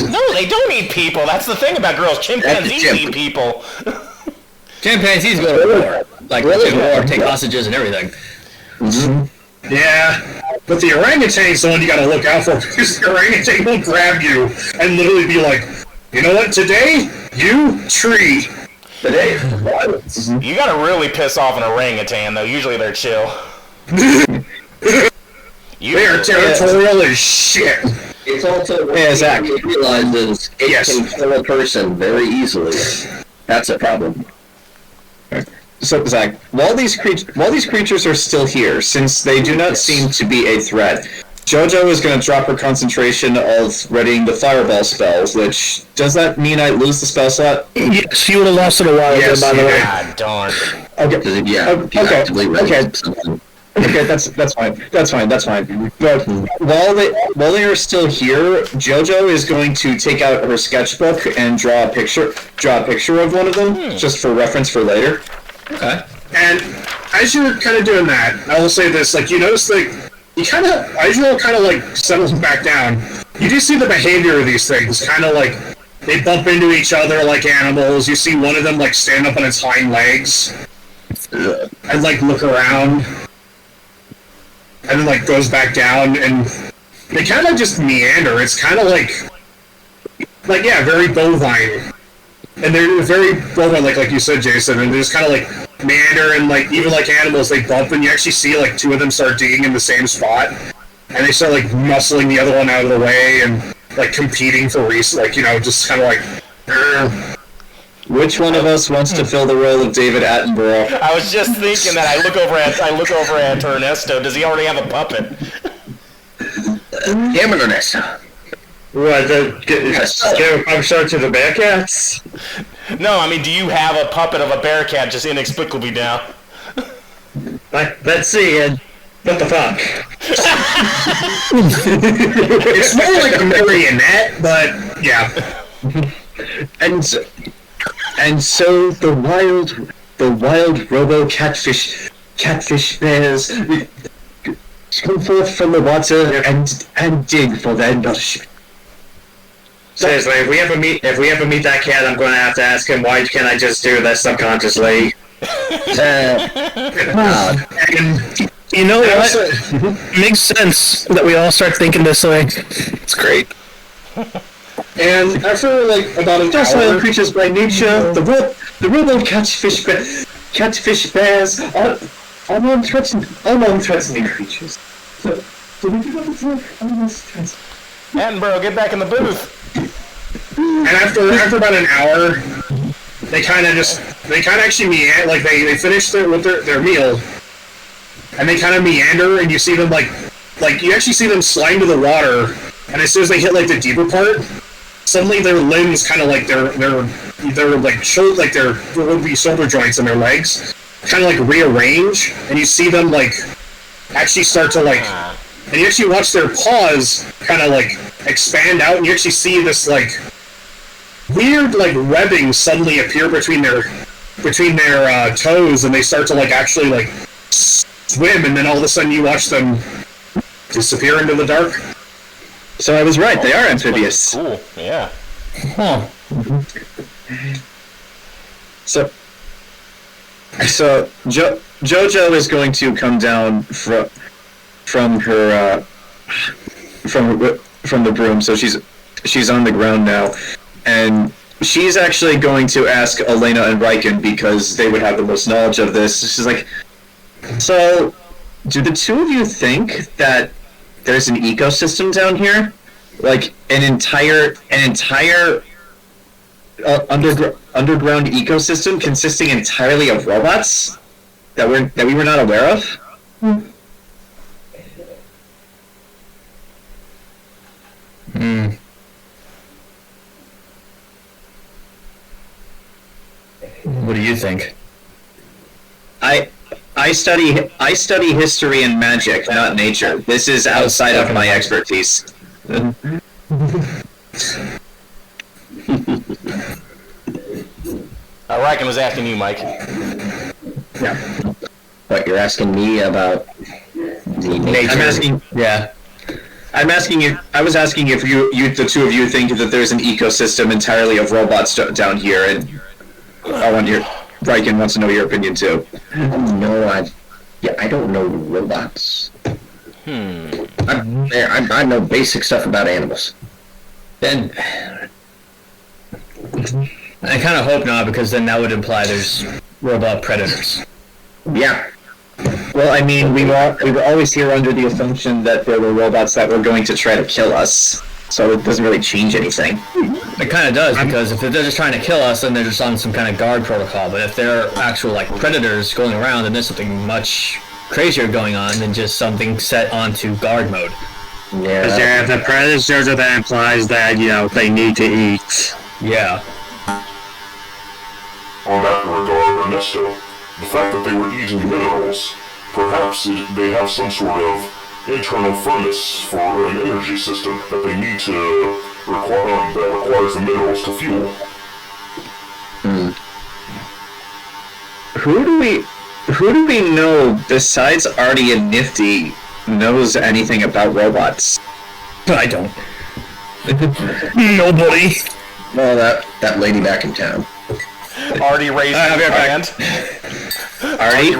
S4: No, they don't eat people. That's the thing about girls. Chimpanzees
S2: That's
S4: eat people.
S8: Chimpanzees go to war. Like, they go to war, take hostages and everything.
S1: Yeah, but the orangutan's the one you gotta look out for, because the orangutan will grab you and literally be like, you know what, today, you tree.
S2: Today,
S4: You gotta really piss off an orangutan, though. Usually they're chill.
S1: They are territorial as shit.
S2: it's also when
S3: Zach.
S2: it realizes it can kill a person very easily. That's a problem.
S3: So, Zach, while these creatures are still here, since they do not seem to be a threat, Jojo is going to drop her concentration of readying the fireball spell, which, does that mean I lose the spell slot?
S6: Yes, she would have lost it a while ago, by the way.
S4: God darn.
S3: Okay.
S2: Yeah.
S3: Okay, that's fine. But while they are still here, Jojo is going to take out her sketchbook and draw a picture of one of them, just for reference for later.
S8: Okay.
S1: And as you're kind of doing that, I will say this, like, you notice, like, as you all kind of, like, settles back down, you do see the behavior of these things, kind of, like, they bump into each other like animals. You see one of them, like, stand up on its hind legs and, like, look around, and then, like, goes back down, and they kind of just meander. It's kind of like, yeah, very bovine. And they're very bovine, like you said, Jayson, and they just kind of, like, meander, and, like, even like animals, they bump, and you actually see, like, two of them start digging in the same spot, and they start, like, muscling the other one out of the way, and, like, competing for like, you know, just kind of like, Urgh.
S3: Which one of us wants to fill the role of David Attenborough?
S4: I was just thinking that. I look over at Ernesto. Does he already have a puppet?
S2: Damn it, Ernesto.
S7: What, give a pump shot to the Bearcats?
S4: No, I mean, do you have a puppet of a bear cat just inexplicably down?
S7: Let's see, Ed. What the fuck?
S1: It's more like a marionette, but yeah.
S3: And so the wild robo catfish bears come forth from the water and dig for their nourishment.
S7: Seriously, if we ever meet that cat, I'm going to have to ask him, why can't I just do this subconsciously?
S6: And you know what? Makes sense that we all start thinking this way. It's great.
S1: And after, like, about an
S3: Docile
S1: hour,
S3: creatures by nature, the robo catfish bears are non-threatening creatures. So we do not attack almost threatening.
S4: Attenborough, get back in the booth.
S1: and after about an hour, they kind of actually meander, like, they finish their meal, and they kind of meander, and you see them, like, you actually see them slide into the water, and as soon as they hit, like, the deeper part, suddenly their limbs kind of, like, their like, shoulder, like, there would be shoulder joints in their legs, kind of, like, rearrange, and you see them, like, actually start to, like, and you actually watch their paws kind of, like, expand out, and you actually see this, like, weird, like, webbing suddenly appear between their toes, and they start to, like, actually, like, swim, and then all of a sudden you watch them disappear into the dark.
S3: So I was right, they are amphibious.
S4: Cool, yeah.
S8: Huh.
S3: So Jojo is going to come down from her from the broom. So she's on the ground now, and she's actually going to ask Elaina and Riken, because they would have the most knowledge of this. She's like, so do the two of you think that there's an ecosystem down here, like an entire underground ecosystem consisting entirely of robots that we were not aware of?
S8: What do you think?
S3: I study history and magic, not nature. This is outside of my expertise.
S4: Riken was asking you, Mike.
S1: Yeah.
S2: What, you're asking me about the nature?
S3: I'm asking.
S8: Yeah.
S3: I'm asking you. I was asking if the two of you think that there's an ecosystem entirely of robots down here, and Riken wants to know your opinion too.
S2: No, I don't know robots. I know basic stuff about animals.
S8: Then I kind of hope not, because then that would imply there's robot predators.
S2: Yeah.
S3: Well, I mean, we were always here under the assumption that there were robots that were going to try to kill us, so it doesn't really change anything.
S8: It kind of does, because if they're just trying to kill us, then they're just on some kind of guard protocol. But if they're actual like predators going around, then there's something much crazier going on than just something set onto guard mode.
S2: Yeah.
S7: If the predators are, that implies that, they need to eat.
S8: Yeah.
S5: On that regard, Ernesto, the fact that they were eating minerals, perhaps they have some sort of internal furnace for an energy system that they need to that requires the minerals to fuel.
S3: Who do we know besides Artie and Nifty knows anything about robots?
S8: I don't.
S6: Nobody.
S2: Well, that lady back in town.
S4: Artie raises his hand.
S3: Artie?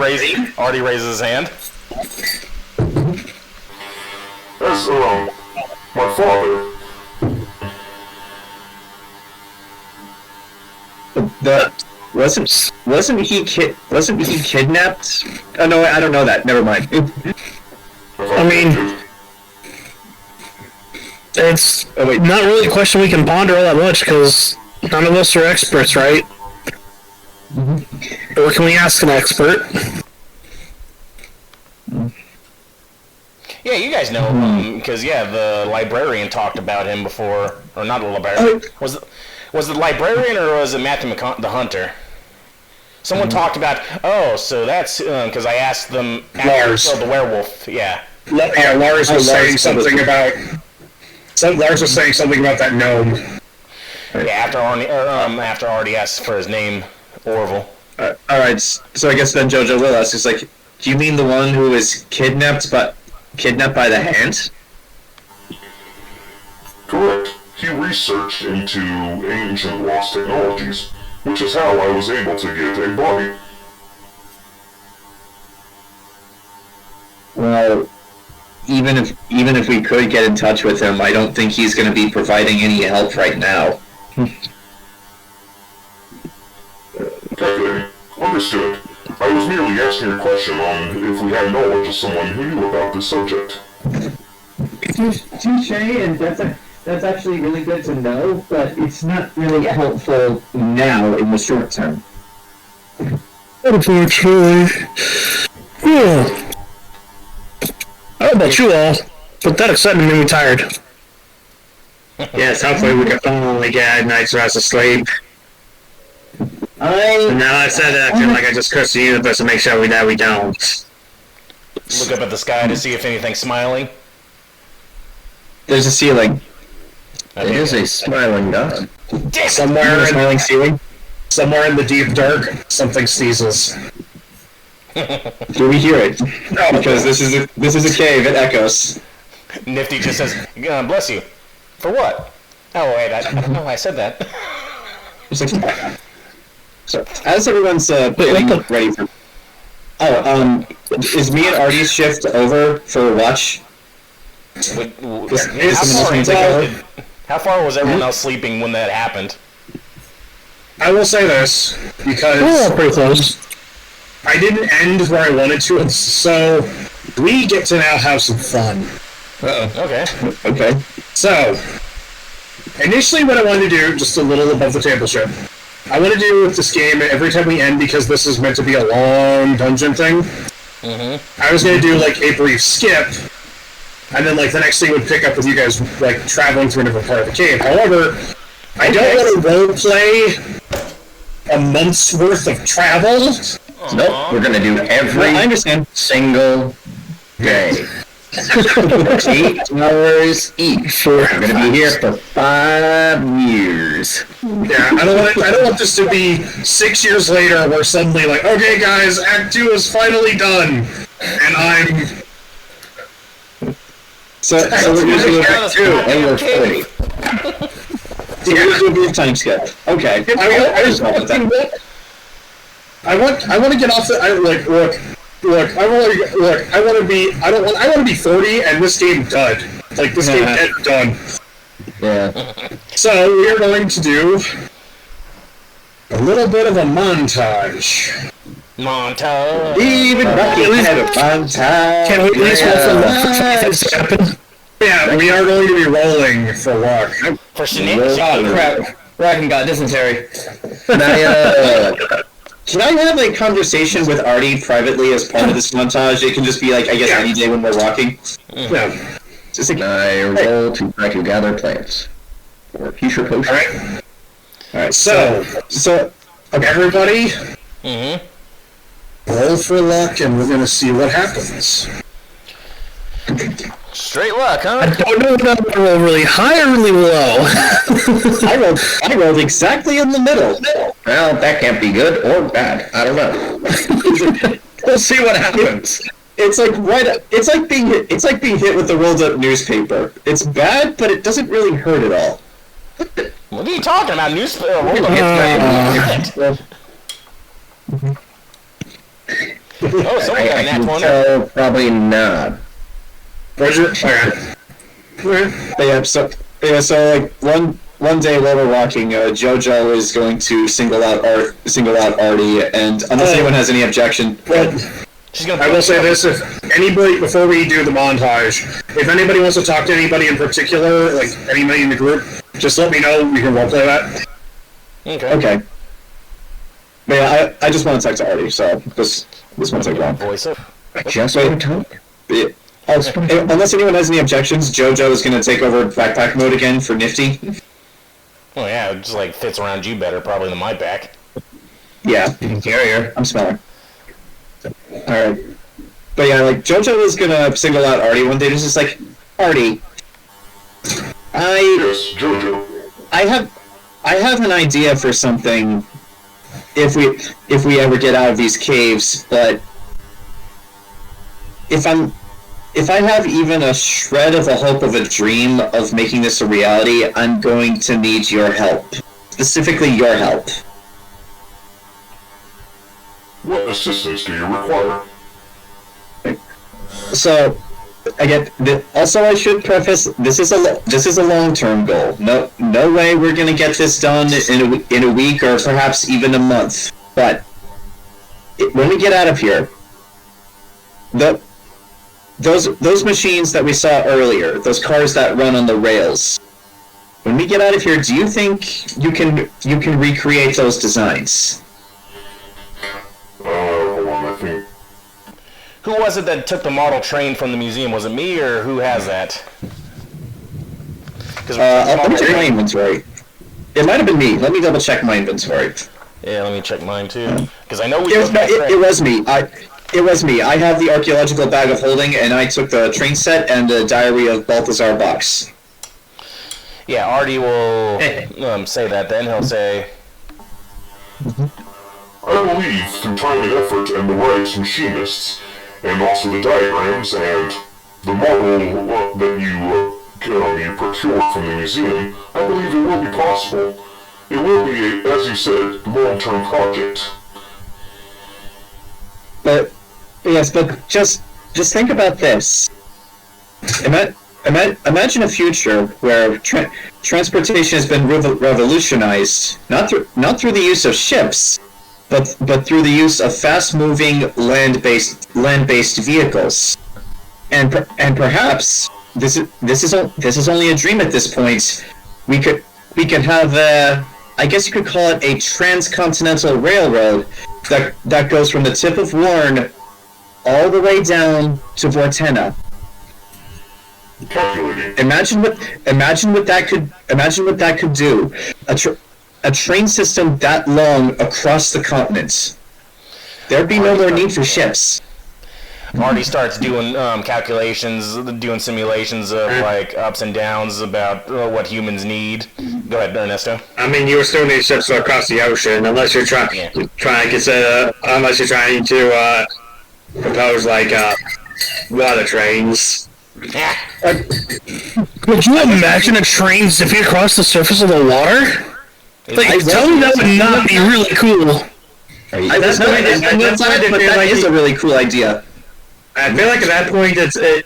S4: Artie raises his hand.
S5: As, my father,
S3: Wasn't he kidnapped? Oh no, I don't know that. Never mind.
S6: I mean, it's not really a question we can ponder all that much, because none of us are experts, right? Or can we ask an expert?
S4: Yeah, you guys know him, because, the librarian talked about him before. Or not the librarian. Was it the librarian, or was it Matthew the Hunter? Someone talked about, so that's, because I asked them after
S1: Lars.
S4: the werewolf, yeah.
S1: Yeah, Lars was saying something about... Lars was saying something about that gnome.
S4: Yeah, after Artie asked for his name, Orville.
S3: Alright, so I guess then Jojo will ask, is like, do you mean the one who was kidnapped by the hand?
S5: correct, he researched into ancient lost technologies, which is how I was able to get a body.
S3: Well, even if we could get in touch with him, I don't think he's going to be providing any help right now.
S5: Calculating. Understood. I was merely asking a question on if we had knowledge of someone who knew about this subject.
S3: Touche, and that's actually really good to know, but it's not really helpful now in the short term.
S6: Unfortunately. Yeah. I don't know about you all, but that excitement made me tired.
S7: Yes, hopefully we can finally get a night's rest of sleep. And now I said that, I feel like I just cursed the universe to make sure that we don't.
S4: Look up at the sky to see if anything's smiling.
S3: There's a ceiling.
S2: It is a smiling god.
S1: Somewhere in
S3: Smiling ceiling?
S1: Somewhere in the deep dark, something sneezes.
S3: Do we hear it? No, because this is a cave. It echoes.
S4: Nifty just says, bless you. For what? Oh, wait, I don't know why I said that.
S3: It's like, so, as everyone's getting ready for... is me and Artie's shift over for watch?
S4: How far was everyone else sleeping when that happened?
S1: I will say this, because
S6: Oh, pretty close.
S1: I didn't end where I wanted to, and so we get to now have some fun.
S4: Okay.
S3: Okay.
S1: So, initially what I wanted to do, just a little above the table shit, I want to do with this game every time we end, because this is meant to be a long dungeon thing, I was going to do like a brief skip, and then like the next thing would pick up with you guys like traveling through a different part of the cave. However, I don't want to roleplay a month's worth of travel.
S2: Nope, we're gonna do every
S3: I understand.
S2: single day. 8 hours each. We're gonna be here for 5 years.
S1: Yeah, I don't want this to be 6 years later where suddenly like, okay guys, Act 2 is finally done, and I'm...
S3: So we're going to do Act 2,
S2: And we're 40.
S3: So we're going to do a brief time skip. Okay.
S1: I want to get off the... look, Look, I want to be 40, and this game done. Like this game is done.
S2: Yeah.
S1: So we are going to do a little bit of a montage.
S3: Even Rocky had a montage.
S6: Can we at least roll for luck for things to happen?
S1: Yeah, we are going to be rolling for luck.
S4: For shenanigans.
S8: Oh crap! Riken got dysentery.
S3: Can I have a conversation with Artie privately as part of this montage? It can just be like, I guess, any day when we're walking.
S1: Yeah.
S3: Just like,
S2: I roll to try to gather plants for future potions.
S1: Alright, so okay, everybody, roll for luck, and we're going to see what happens.
S4: Straight luck, huh?
S6: I don't know if I'm going to roll really high or really low.
S3: I rolled exactly in the middle.
S2: Well, that can't be good or bad. I don't know.
S3: We'll see what happens. It's like It's like being hit with the rolled up newspaper. It's bad, but it doesn't really hurt at all.
S4: What are you talking about? Oh, someone got a nat 20.
S2: So probably not.
S3: So like one day while we're walking, Jojo is going to single out Artie, and unless anyone has any objection.
S1: I will say this: if anybody, before we do the montage, if anybody wants to talk to anybody in particular, like anybody in the group, just let me know. We can roleplay that.
S3: Okay. But yeah, I just want to talk to Artie, so this won't take long.
S4: Voice up.
S2: Just want to talk.
S3: Unless anyone has any objections, Jojo is going to take over backpack mode again for Nifty.
S4: Oh yeah, it just like fits around you better probably than my back.
S3: Yeah, you can carry her. I'm smaller. Alright. But yeah, like, Jojo is going to single out Artie one day, just like, Artie,
S5: Yes, Jojo.
S3: I have an idea for something if we ever get out of these caves, but if I have even a shred of a hope of a dream of making this a reality, I'm going to need your help. Specifically, your help.
S5: What assistance do you require?
S3: So, also I should preface, this is a long-term goal. No way we're gonna get this done in a week or perhaps even a month. But when we get out of here, those machines that we saw earlier, those cars that run on the rails, when we get out of here, do you think you can recreate those designs?
S5: Hold on, I think.
S4: Who was it that took the model train from the museum? Was it me or who has that?
S3: Let me check my inventory. It might have been me. Let me double check my inventory.
S4: Yeah, let me check mine too. Because I know we.
S3: It was me. It was me. I have the archaeological bag of holding, and I took the train set and the diary of Balthazar box.
S4: Yeah, Artie will say that. Then he'll say.
S5: I believe through time and effort and the right machinists, and also the diagrams and the model that you procured from the museum, I believe it will be possible. It will be, as you said, a long-term project.
S3: But just think about this. Imagine a future where transportation has been revolutionized, not through the use of ships, but through the use of fast-moving land-based vehicles, and perhaps this is only a dream at this point. We could have I guess you could call it a transcontinental railroad that goes from the tip of Warren all the way down to Vortenna.
S5: Calculating.
S3: Imagine what that could do. A train system that long across the continent. There'd be no more need for ships.
S4: Artie starts doing calculations, doing simulations of like ups and downs about what humans need. Go ahead, Ernesto.
S7: I mean, you would still need ships across the ocean unless you're trying to propose like water trains.
S6: Could you imagine a train zipping across the surface of the water? Like, tell me that would not be really cool.
S3: That is a really cool idea.
S7: I feel like at that point,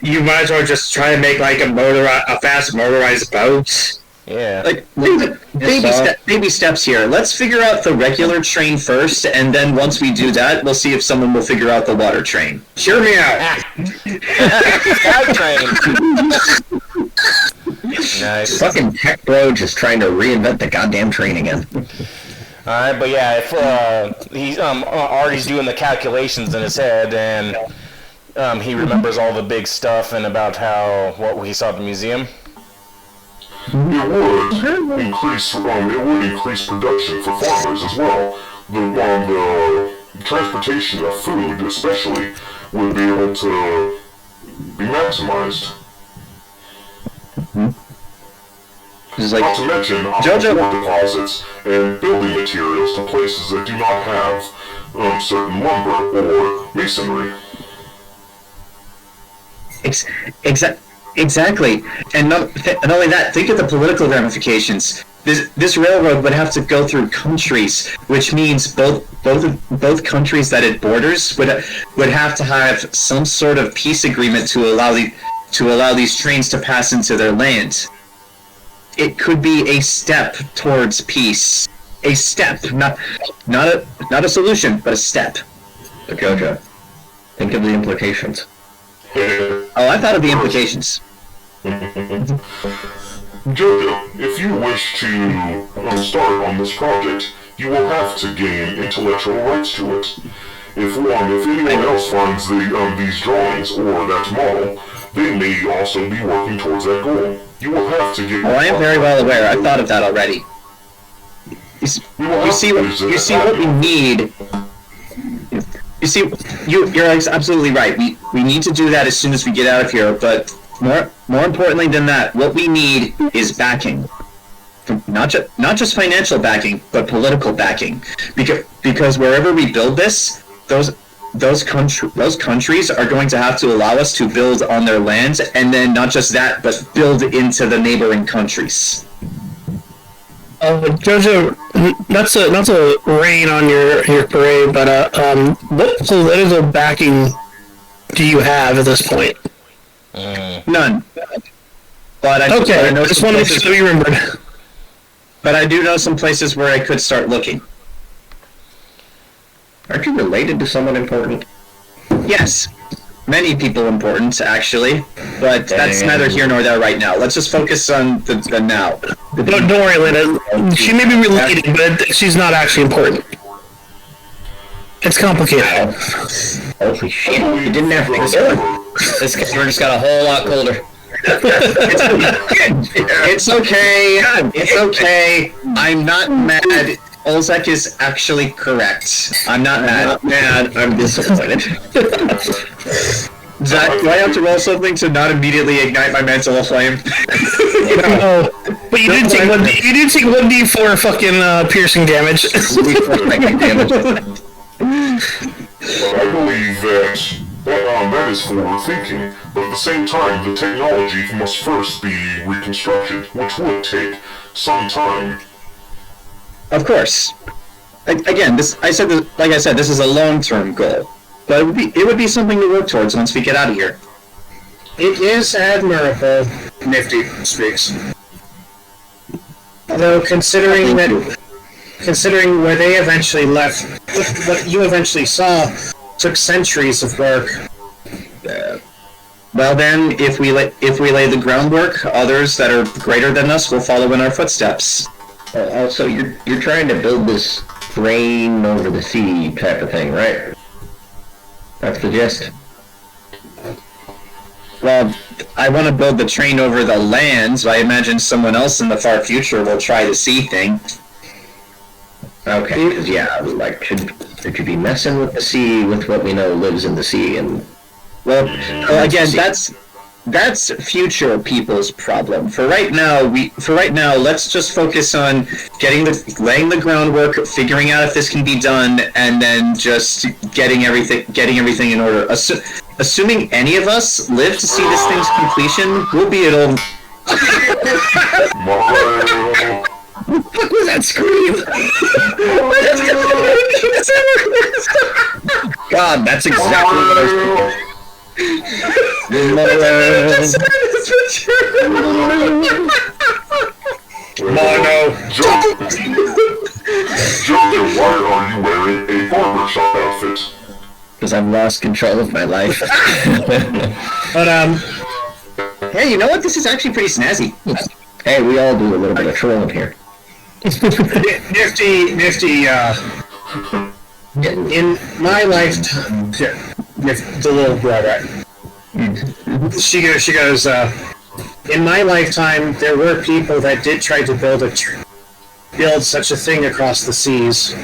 S7: you might as well just try and make like a fast motorized boat.
S4: Yeah.
S3: Like baby steps here. Let's figure out the regular train first, and then once we do that, we'll see if someone will figure out the water train.
S1: Hear me out.
S4: Sky train. Nice.
S2: Fucking tech bro just trying to reinvent the goddamn train again.
S4: Alright, but yeah, if he's Artie's doing the calculations in his head, and he remembers all the big stuff and about what he saw at the museum.
S5: It would increase production for farmers as well. The transportation of food, especially, would be able to be maximized. Not to mention
S3: Jojo
S5: deposits and building materials to places that do not have certain lumber or masonry.
S3: Exactly, and not only that. Think of the political ramifications. This railroad would have to go through countries, which means both countries that it borders would have to have some sort of peace agreement to allow these trains to pass into their land. It could be a step towards peace. A step, not a solution, but a step.
S2: So Jojo, think of the implications.
S3: Oh, I thought of the implications.
S5: Jojo, if you wish to start on this project, you will have to gain intellectual rights to it. If anyone else finds these drawings or that model, they may also be working towards that goal. You will have to get.
S3: Oh, I am very well aware. I thought of that already. You see what we need. You see, you're absolutely right. We need to do that as soon as we get out of here. But more importantly than that, what we need is backing. Not just financial backing, but political backing. Because wherever we build this, those countries are going to have to allow us to build on their lands, and then not just that, but build into the neighboring countries.
S6: Jojo, not to rain on your parade, but what political backing do you have at this point?
S3: None. But I
S6: just want to make sure you remembered.
S3: But I do know some places where I could start looking.
S2: Aren't you related to someone important?
S3: Yes. Many people important, actually. But that's neither here nor there right now. Let's just focus on the now.
S6: Don't worry, Elaina. She may be related, but she's not actually important. It's complicated.
S2: Holy shit, you didn't have to consider it.
S8: This camera just got a whole lot colder.
S3: It's okay. It's okay. I'm not mad. Olzec is actually correct. I'm not mad.
S2: I'm disappointed.
S3: Zach, do I have to roll something to not immediately ignite my mental flame?
S6: No, but you did take 1d4 fucking piercing damage.
S5: But I believe that is forward thinking, but at the same time, the technology must first be reconstructed, which would take some time.
S3: Of course. Again, this is a long-term goal, but it would be something to work towards once we get out of here.
S1: It is admirable, Nifty speaks. Though considering where they eventually left, what you eventually saw took centuries of work.
S3: Well then, if we lay the groundwork, others that are greater than us will follow in our footsteps.
S2: Also, you're trying to build this train over the sea type of thing, right? That's the gist.
S3: Well, I want to build the train over the land, so I imagine someone else in the far future will try the sea thing.
S2: Okay, because yeah, like, should you be messing with the sea with what we know lives in the sea and...
S3: Well, again, that's future people's problem. For right now, let's just focus on laying the groundwork, figuring out if this can be done, and then just getting everything in order. Assuming any of us live to see this thing's completion, we'll be at all. What was that scream? God, that's exactly what I was thinking.
S1: Mono.
S5: Jojo, why are you wearing a barbershop outfit?
S2: Because I've lost control of my life.
S1: But
S3: Hey, you know what? This is actually pretty snazzy.
S2: Hey, we all do a little bit of trolling here.
S1: nifty. In my lifetime, the little girl, right? She goes. In my lifetime, there were people that did try to build such a thing across the seas.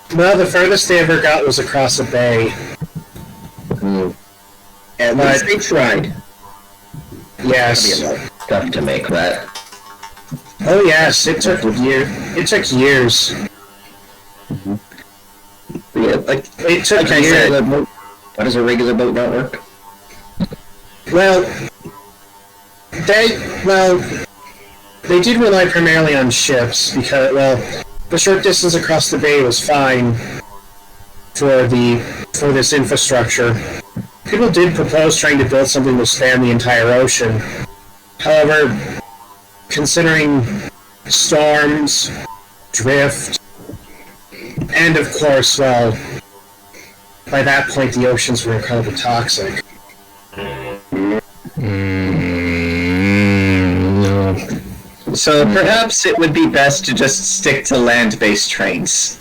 S1: The furthest they ever got was across a bay.
S2: At least they tried.
S1: Yes.
S2: Tough to make that.
S1: Oh yes, it took years. It took years.
S2: Yeah, like
S1: It took years.
S2: Why does a regular boat not work?
S1: Well, they did rely primarily on ships because, well, the short distance across the bay was fine for this infrastructure. People did propose trying to build something that would span the entire ocean. However, considering storms, drift, and of course, well, by that point the oceans were incredibly toxic.
S6: No.
S3: So perhaps it would be best to just stick to land-based trains.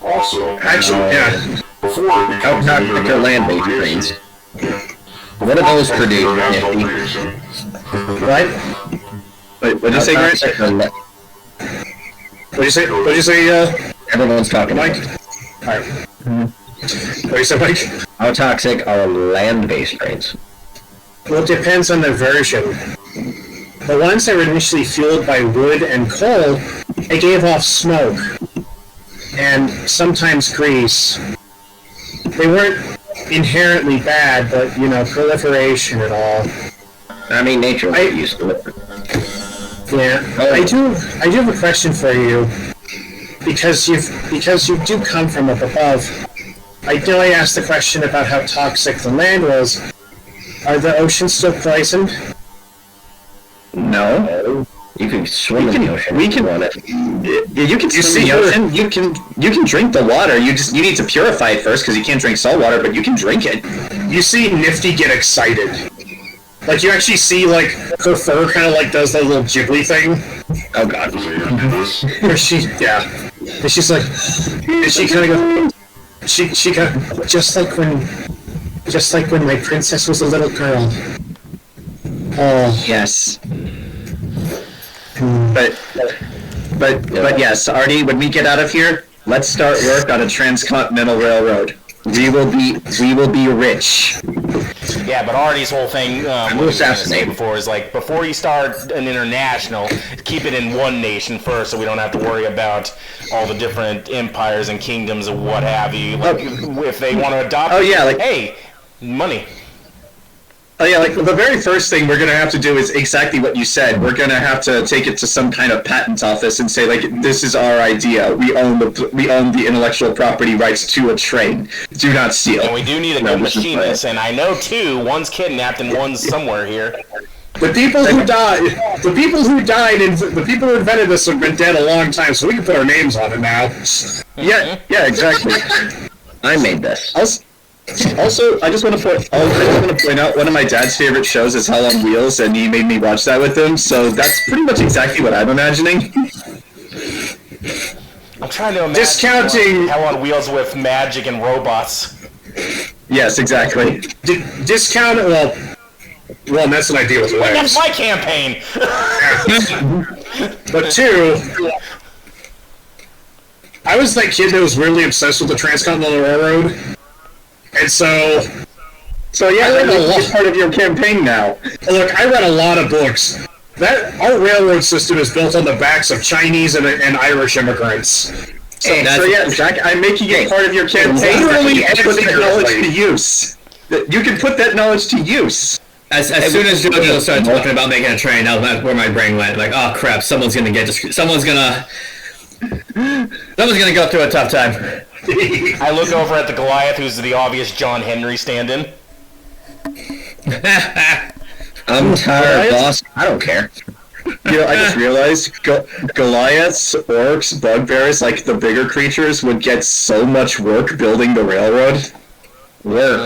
S5: Also,
S1: Actually, yeah.
S5: before it becomes
S2: Not
S5: an
S2: like
S5: international
S2: land-based
S5: creation,
S2: trains. What do those produce,
S5: international
S2: Nifty?
S5: creation,
S1: Right?
S3: What'd you say, Grant?
S1: What'd you say,
S2: Everyone's talking.
S1: Mike? Alright. What do you say, Mike?
S2: How toxic are land-based trains?
S1: Well, it depends on the version. The ones that were initially fueled by wood and coal, they gave off smoke. And sometimes grease. They weren't inherently bad, but, you know, proliferation and all.
S2: I mean, nature was used to it.
S1: Yeah. I do have a question for you. Because you do come from up above. I know I asked the question about how toxic the land was. Are the oceans still poisoned?
S3: No.
S2: You can swim in the ocean.
S3: We can. You can swim in the ocean. You can drink the water. You need to purify it first because you can't drink salt water, but you can drink it.
S1: You see Nifty get excited. Like, you actually see, like, her fur kind of, like, does that little jiggly thing.
S3: Oh god.
S5: so you're gonna do this?
S1: Where she, yeah. And she's like, and she kind of goes, she kind of, just like when my princess was a little girl. Oh.
S3: Yes. But yes, Artie, when we get out of here, let's start work on a transcontinental railroad. We will be rich.
S4: Yeah, but Artie's whole thing, what
S2: will
S4: he was gonna say
S2: assassinate.
S4: before, is like, before you start an international, keep it in one nation first, so we don't have to worry about all the different empires and kingdoms and what have you. Like, if they want to adopt, hey, money.
S3: Oh yeah, like the very first thing we're gonna have to do is exactly what you said. We're gonna have to take it to some kind of patent office and say, like, this is our idea. We own the intellectual property rights to a train. Do not steal.
S4: And we do need a good machinist, and I know two. One's kidnapped and one's somewhere here.
S1: The people who died, and the people who invented this have been dead a long time, so we can put our names on it now.
S3: Yeah, exactly.
S2: I made this.
S3: Also, I just want to point out one of my dad's favorite shows is Hell on Wheels, and he made me watch that with him. So that's pretty much exactly what I'm imagining.
S4: I'm trying to imagine
S1: Discounting
S4: Hell on Wheels with magic and robots.
S3: Yes, exactly.
S1: Discount. Well, that's an idea with
S4: That's
S1: legs.
S4: my campaign.
S1: But two, I was that kid that was weirdly obsessed with the Transcontinental Railroad. And so yeah, I read a lot.
S3: Part of your campaign now.
S1: Look, I read a lot of books. Our railroad system is built on the backs of Chinese and Irish immigrants.
S3: So yeah, Jack, I'm making it part of your campaign.
S1: Literally
S3: You can put that knowledge
S1: everything.
S3: to use. You can put that knowledge to use.
S8: As soon as Jojo started talking about making a train, that was where my brain went. Like, oh crap, someone's gonna go through a tough time.
S4: I look over at the Goliath, who's the obvious John Henry stand-in.
S2: I'm tired, boss. I don't care.
S3: You know, I just realized Goliaths, orcs, bugbears, like the bigger creatures, would get so much work building the railroad.
S2: Work.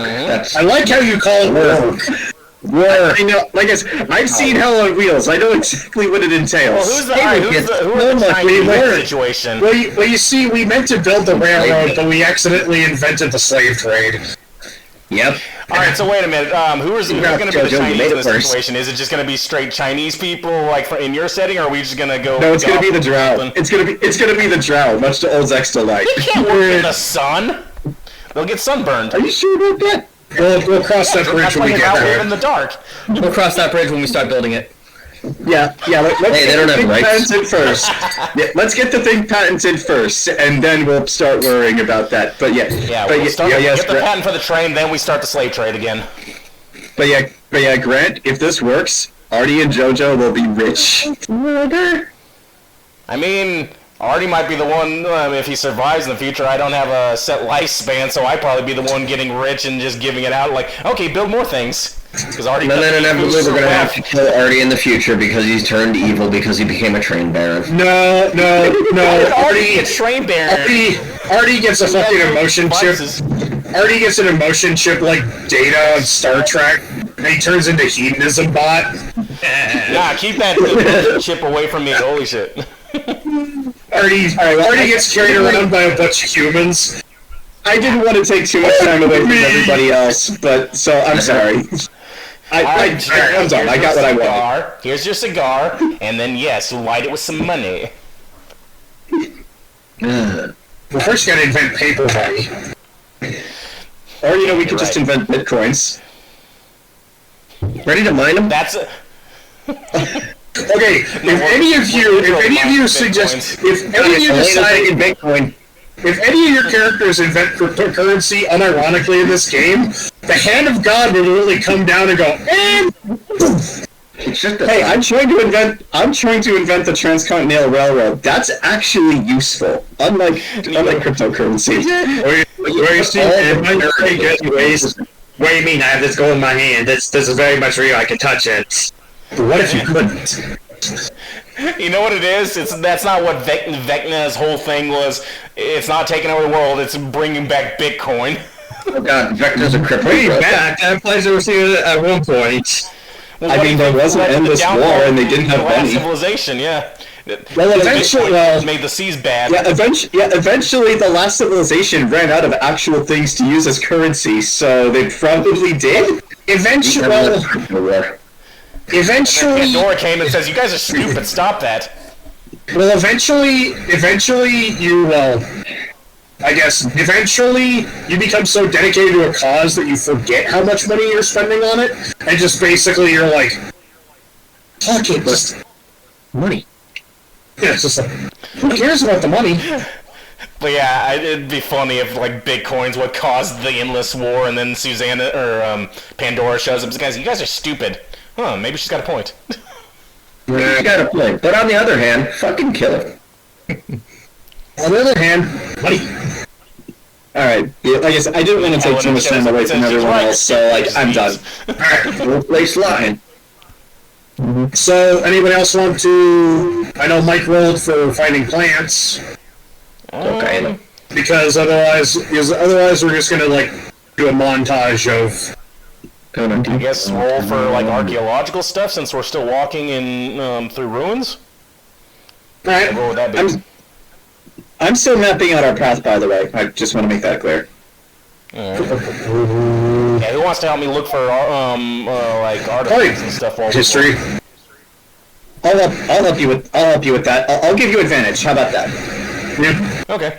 S1: I like how you call it work.
S3: I know, like I've seen Hell on Wheels. I know exactly what it entails.
S4: Well, who are the Chinese situation?
S1: Well, you see, we meant to build the railroad, but we accidentally invented the slave trade.
S2: Yep.
S4: Alright, so wait a minute. Who's going to be the Chinese in this situation? Is it just going to be straight Chinese people, like in your setting, or are we just going to go?
S3: No, it's going to be the Drow. It's going to be the Drow, much to Olzec's delight.
S4: They can't work in the sun. They'll get sunburned.
S3: Are you sure about that?
S1: We'll cross that bridge when we get there.
S4: In the dark.
S8: We'll cross that bridge when we start building it.
S3: Yeah. Let's
S2: they don't have rights.
S3: Patented first. Yeah, let's get the thing patented first, and then we'll start worrying about that. But
S4: we'll get the patent for the train, then we start the slave trade again.
S3: But yeah, Grant, if this works, Artie and Jojo will be rich.
S4: I mean, Artie might be the one, if he survives in the future. I don't have a set lifespan, so I'd probably be the one getting rich and just giving it out, like, okay, build more things.
S2: And then inevitably we're going to have to kill Artie in the future because he's turned evil because he became a train baron.
S1: No.
S4: Artie, a train baron.
S1: Artie gets a fucking emotion chip. Artie gets an emotion chip like Data on Star Trek, and he turns into hedonism bot.
S4: Nah, keep that chip away from me. Holy shit.
S1: Artie gets carried around by a bunch of humans.
S3: I didn't want to take too much time away from everybody else, but so I'm sorry. I'm done. I got what I wanted.
S4: Here's your cigar, and then yes, light it with some money.
S1: Well, first you gotta invent paper money.
S3: Or we could just invent bitcoins.
S2: Ready to mine them?
S4: That's it.
S1: Okay, if any of you suggest, if any of you decide
S2: Bitcoin.
S1: If any of your characters invent cryptocurrency unironically in this game, the hand of God will literally come down and go, and
S3: hey, I'm trying to invent the Transcontinental Railroad. That's actually useful, unlike cryptocurrency.
S7: Where you see ways. What do you mean? I have this gold in my hand. This is very much real. I can touch it.
S1: But what if you couldn't?
S4: You know what it is? That's not what Vecna's whole thing was. It's not taking over the world. It's bringing back Bitcoin.
S2: Oh god, Vecna's a crypto.
S7: Way back. That place I was seeing it at one point.
S4: Well,
S3: I mean, there was an endless war, and they didn't have money.
S4: Civilization, yeah.
S3: Well, eventually,
S4: made the seas bad.
S3: Yeah, eventually, the last civilization ran out of actual things to use as currency, so they probably did.
S1: Eventually,
S4: Pandora came and says, "You guys are stupid. Stop that."
S1: Well, eventually you become so dedicated to a cause that you forget how much money you're spending on it, and just basically you're like, fuck it, just
S2: money.
S1: Yeah, it's just like, who cares about the money?
S4: But yeah, it'd be funny if like Bitcoin's what caused the endless war, and then Susanna or Pandora shows up and says, "You guys are stupid." Huh? Maybe she's got a point.
S2: She's got a point, but on the other hand, fucking kill her.
S1: On the other hand, money.
S3: Alright, like I said, I didn't want to take too much time away from everyone else, so like, I'm done.
S2: Alright, we'll place line.
S1: So, anybody else want to... I know Mike rolled for finding plants.
S2: Okay.
S1: Because otherwise we're just gonna like do a montage of...
S4: I guess roll for like archaeological stuff since we're still walking in through ruins.
S1: Alright.
S4: What would that be?
S3: I'm still mapping out our path, by the way. I just want to make that clear.
S4: Yeah, who wants to help me look for like artifacts and stuff?
S1: History.
S3: I'll help you with that. I'll give you advantage. How about that?
S1: Yeah.
S4: Okay.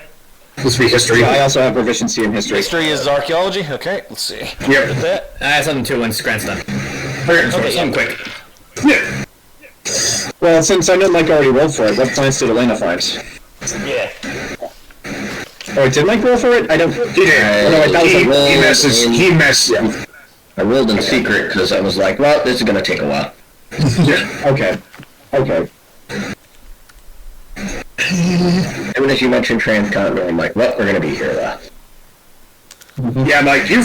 S1: This will be history.
S3: I also have proficiency in history.
S4: History is archaeology. Okay, let's see.
S1: Yep.
S4: That.
S8: I have something too when Grant's done.
S4: Okay, something quick.
S1: Yeah.
S3: Well, since I know Mike already rolled for it, what plans did Elaina find?
S4: Yeah.
S3: Oh, did Mike roll for it? I don't.
S1: He did.
S3: No, that was
S1: he messaged.
S3: Yeah.
S2: I rolled in secret because I was like, well, this is going to take a while.
S3: Okay.
S2: Even as you mentioned transcontinental, I'm like, well, we're going to be here,
S1: Yeah, Mike, you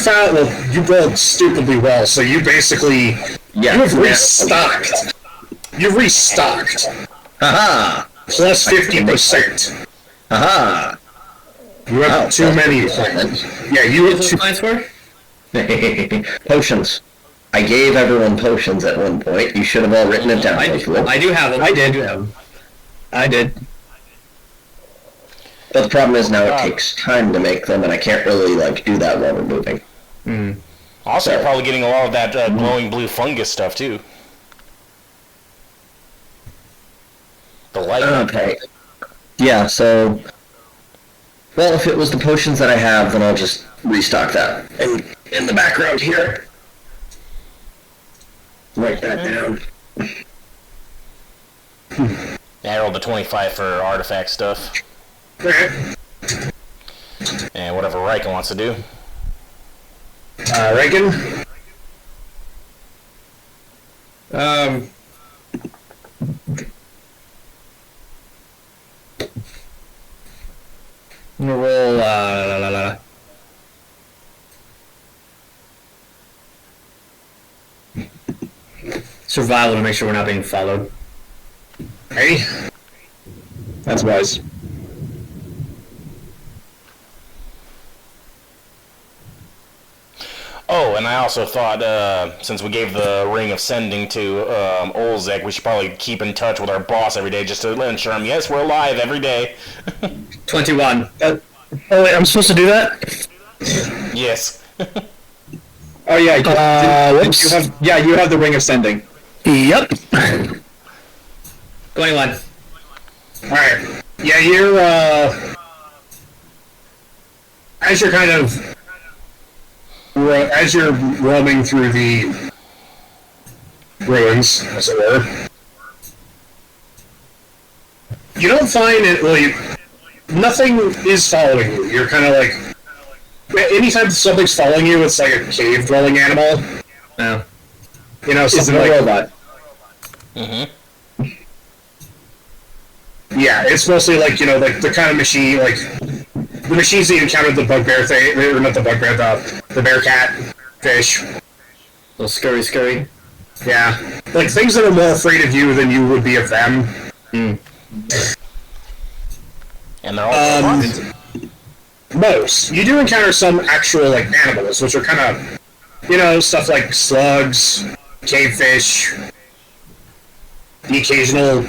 S1: rolled stupidly well, so you basically,
S2: Yeah.
S1: you have restocked. You restocked.
S2: Haha!
S1: Plus 50%.
S2: Haha!
S1: You have too many. Yeah, you have
S8: What's
S1: too...
S8: the points for?
S2: Potions. I gave everyone potions at one point. You should have all written it down.
S8: I do have them.
S3: I did.
S8: have them.
S3: I did.
S2: But the problem is now it takes time to make them, and I can't really, do that while we're moving.
S4: Also, you're probably getting a lot of that glowing blue fungus stuff, too. The light.
S2: Okay. Yeah, so... Well, if it was the potions that I have, then I'll just restock that. And in the background here. Write that down.
S4: I rolled a 25 for artifact stuff. And whatever Riken wants to do.
S1: Riken?
S8: I'm gonna roll, survival to make sure we're not being followed.
S1: Hey?
S3: That's wise.
S4: Oh, and I also thought, since we gave the Ring of Sending to Olzec, we should probably keep in touch with our boss every day just to ensure him, yes, we're alive every day.
S8: 21.
S6: Oh wait, I'm supposed to do that?
S4: Yes.
S3: Oh yeah.
S6: Whoops.
S3: You have the Ring of Sending.
S6: Yep.
S8: 21.
S1: Alright. Yeah, you're, as you're kind of... As you're roaming through the ruins, as it were, you don't find it, nothing is following you. You're kind of like, anytime something's following you, it's like a cave-dwelling animal.
S8: Yeah.
S1: You know,
S3: It's
S1: something
S3: a
S1: like...
S3: robot.
S4: Mm-hmm.
S1: Yeah, it's mostly like, the kind of machine, the machines that you encountered the bugbear thing, or not the bugbear, the bear cat fish.
S8: Little scurry.
S1: Yeah. Things that are more afraid of you than you would be of them.
S4: And they're all
S1: Most. You do encounter some actual, animals, which are kind of, stuff like slugs, cavefish, the occasional...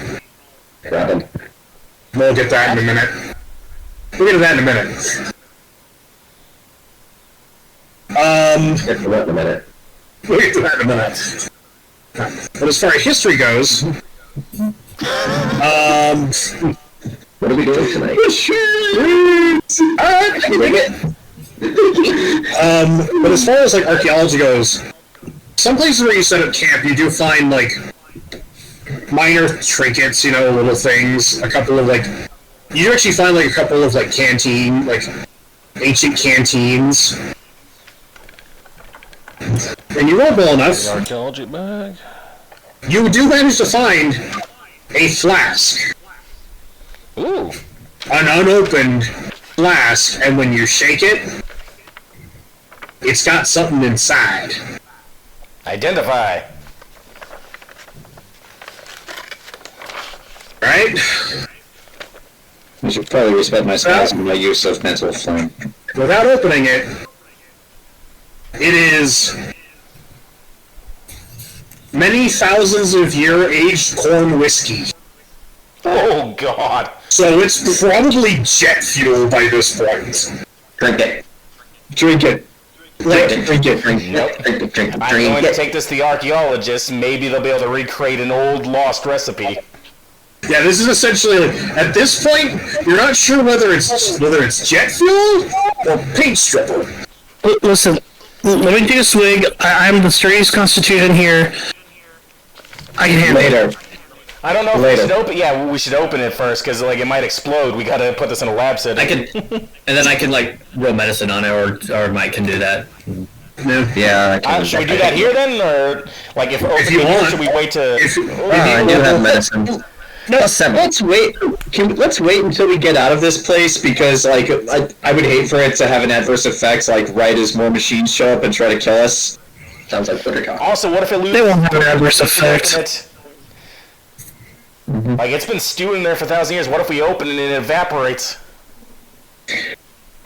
S2: Robin.
S1: We'll get that in a minute. We'll get to that in a minute.
S2: Get to that in a minute.
S1: We'll get to that in a minute. But as far as history goes,
S2: What are we doing tonight?
S1: but as far as archaeology goes, some places where you set up camp, you do find minor trinkets, little things. A couple of you actually find a couple of canteen, ancient canteens. And you roll well enough.
S4: the archaeology bag.
S1: You do manage to find a flask.
S4: Ooh.
S1: An unopened flask, and when you shake it, it's got something inside.
S4: Identify.
S1: Right?
S3: I should probably respect my spells and my use of mental flame.
S1: Without opening it, it is many thousands of year aged corn whiskey.
S4: Oh, God.
S1: So it's probably jet fuel by this point.
S2: Drink it.
S3: Drink it.
S1: Like,
S2: Drink it.
S4: Nope.
S2: Drink
S4: I'm going to
S2: it.
S4: take this to the archaeologists. Maybe they'll be able to recreate an old lost recipe.
S1: yeah, this is essentially at this point you're not sure whether it's jet fuel or paint stripper.
S6: Listen, let me take a swig. I'm the sturdiest constitution here. I can handle it.
S2: Later.
S4: I don't know if
S2: Later.
S4: we should open. Yeah, we should open it first because it might explode. We got to put this in a lab setting.
S8: I can, and then I can roll medicine on it, or Mike can do that.
S1: No.
S3: Yeah.
S4: Should we do that here then, or like if opening
S1: you
S4: here,
S1: want.
S4: should we wait to?
S3: I do have medicine. No, let's wait. Let's wait until we get out of this place because, like, I would hate for it to have an adverse effect, like right as more machines show up and try to kill us. Sounds like Buttercup.
S4: Also, what if it loses?
S6: They won't have an adverse effect.
S4: Like it's been stewing there for 1,000 years. What if we open it and it evaporates?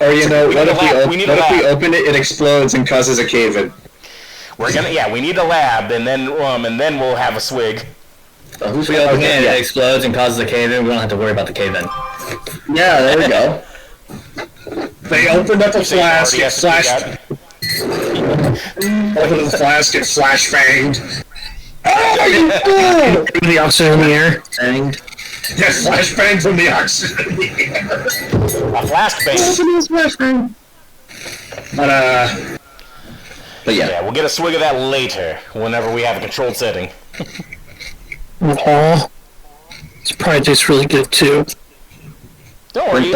S3: Or what if we open it, it explodes and causes a cave-in?
S4: We need a lab, and then we'll have a swig.
S8: If we open it, it explodes and causes a cave-in. We don't have to worry about the cave-in.
S3: Yeah, there we go.
S1: They opened up a flask, it flashed. Opened the flask, it flash banged.
S6: The oxygen in the air.
S3: Banged.
S1: Yeah, flash bang from the oxygen in the air.
S4: A flask bang.
S1: But
S4: Yeah, we'll get a swig of that later, whenever we have a controlled setting.
S6: Aw. This probably tastes really good too.
S4: Don't worry.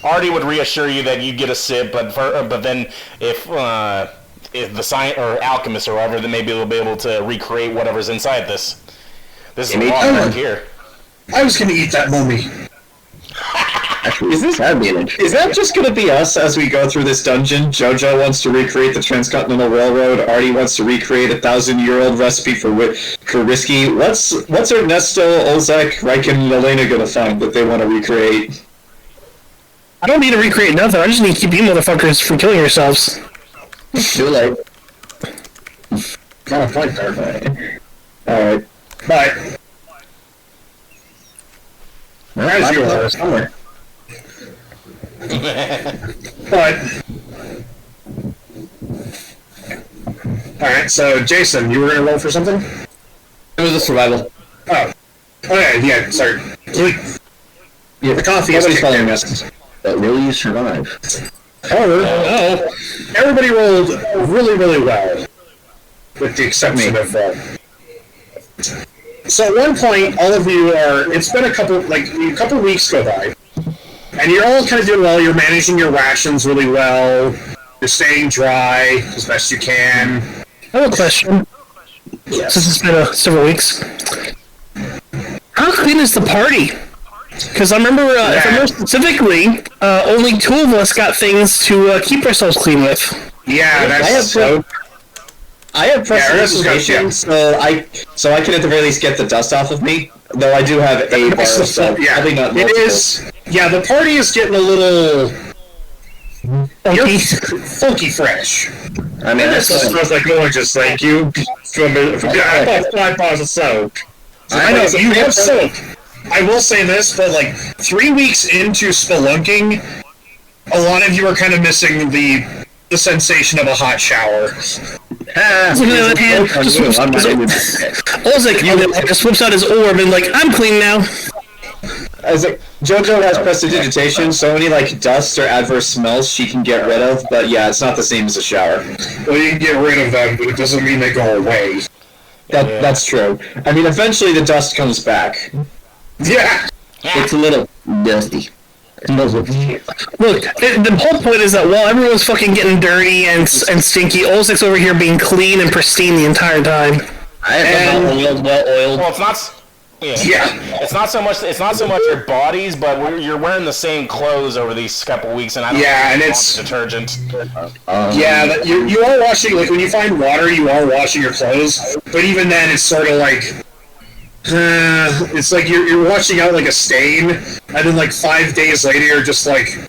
S4: Artie would reassure you that you get a sip, but then if the science or alchemist or whatever, then maybe they'll be able to recreate whatever's inside this. This is a long right here.
S1: I was gonna eat that mummy.
S3: Is that just going to be us as we go through this dungeon? Jojo wants to recreate the Transcontinental Railroad. Artie wants to recreate a 1,000-year-old recipe for whiskey. What's Ernesto, Olzec, Riken, and Elaina going to find that they want to recreate?
S6: I don't need to recreate nothing. I just need to keep you motherfuckers from killing yourselves.
S3: Too late.
S1: Got a point there.
S3: Alright.
S1: But as you are
S3: somewhere.
S1: But alright, so Jayson, you were gonna roll for something?
S8: It was a survival.
S1: Oh. Okay, yeah, sorry. The coffee is following us.
S2: But will you survive?
S1: However, everybody rolled really, really well. With the exception of so at one point, all of you it's been a couple weeks go by. And you're all kind of doing well, you're managing your rations really well, you're staying dry as best you can.
S6: I have a question.
S1: Yes.
S6: Since it's been several weeks. How clean is the party? Because I remember, if I remember specifically, only 2 of us got things to keep ourselves clean with.
S1: Yeah, that's so...
S3: I have prestidigitation, so I can at the very least get the dust off of me. Though I do have a bar, so probably not multiple.
S1: It is. Yeah, the party is getting a little funky fresh.
S3: I mean, this
S7: smells like oranges. Thank you. I thought 5 bars of soap.
S1: I know you have soap. I will say this, but 3 weeks into spelunking, a lot of you are kind of missing the sensation of a hot shower.
S6: Olzec just whips out his orb and I'm clean now.
S3: Jojo has prestidigitation, so any dust or adverse smells she can get rid of, but yeah, it's not the same as a shower.
S1: Well, you can get rid of them, but it doesn't mean they go away.
S3: That's true. I mean, eventually the dust comes back.
S1: Yeah!
S2: It's a little dusty.
S6: Look, the whole point is that while everyone's fucking getting dirty and stinky, Olzec's over here being clean and pristine the entire time.
S8: Well-oiled.
S4: Well, it's not. Yeah. It's not so much your bodies, but you're wearing the same clothes over these couple weeks, and I don't
S1: and it's
S4: detergent.
S1: You are washing. When you find water, you are washing your clothes, but even then, it's sort of it's like you're washing out a stain, and then 5 days later you're just how the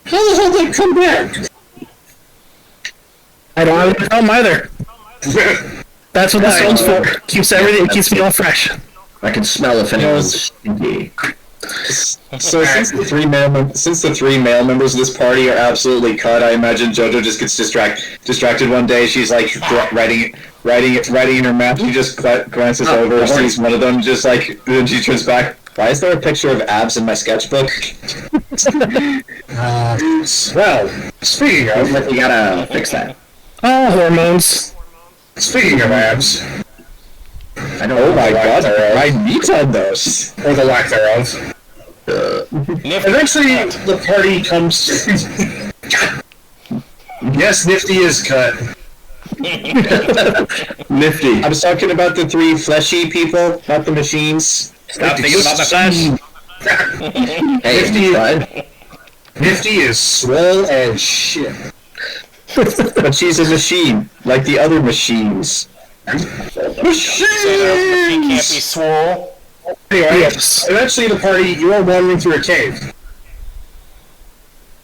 S1: hell did it come back?
S6: I don't have a problem either. That's what the stone's for. Keeps me all fresh.
S2: I can smell if anyone's stinky.
S3: So since the 3 male members of this party are absolutely cut, I imagine Jojo just gets distracted one day. She's writing in her map. She just glances over, sees one of them, then she turns back. Why is there a picture of abs in my sketchbook?
S1: Well, speaking of,
S2: you gotta fix that.
S6: Oh, hormones.
S1: Speaking of abs,
S3: I know. Oh my god, I need on those.
S1: Or the lack thereof. Eventually, the party comes. Yes, Nifty is cut.
S3: Nifty. I was talking about the 3 fleshy people, not the machines.
S6: Stop thinking about the flesh.
S2: Hey,
S1: Nifty is swole as shit.
S3: But she's a machine, like the other machines.
S4: Machine can't be swole.
S1: Anyway, eventually the party, you are wandering through a cave.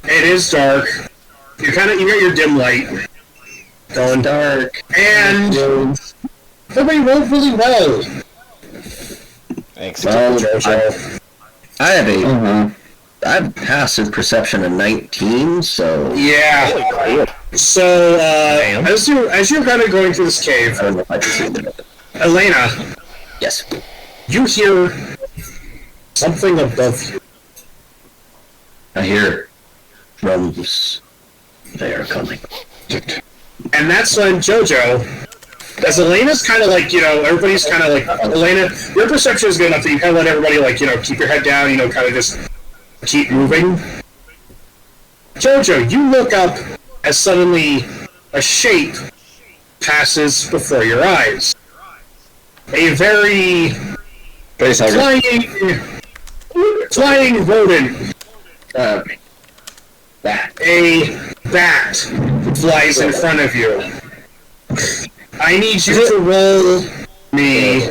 S1: It is dark. You got your dim light. Going dark. And everybody rolled really well.
S4: Thanks.
S2: I have passive perception of 19, so...
S1: Yeah. So, as you're kind of going through this cave,
S2: I don't know if I can see it.
S1: Elaina,
S2: Yes.
S1: you hear something above you.
S2: I hear drums. They are coming.
S1: And that's when Jojo, as Elena's kind of like, everybody's kind of like, Elaina, your perception is good enough that you kind of let everybody, like, keep your head down, kind of just keep moving. Jojo, you look up as suddenly a shape passes before your eyes. A very flying rodent. A bat flies in front of you. I need you to roll me.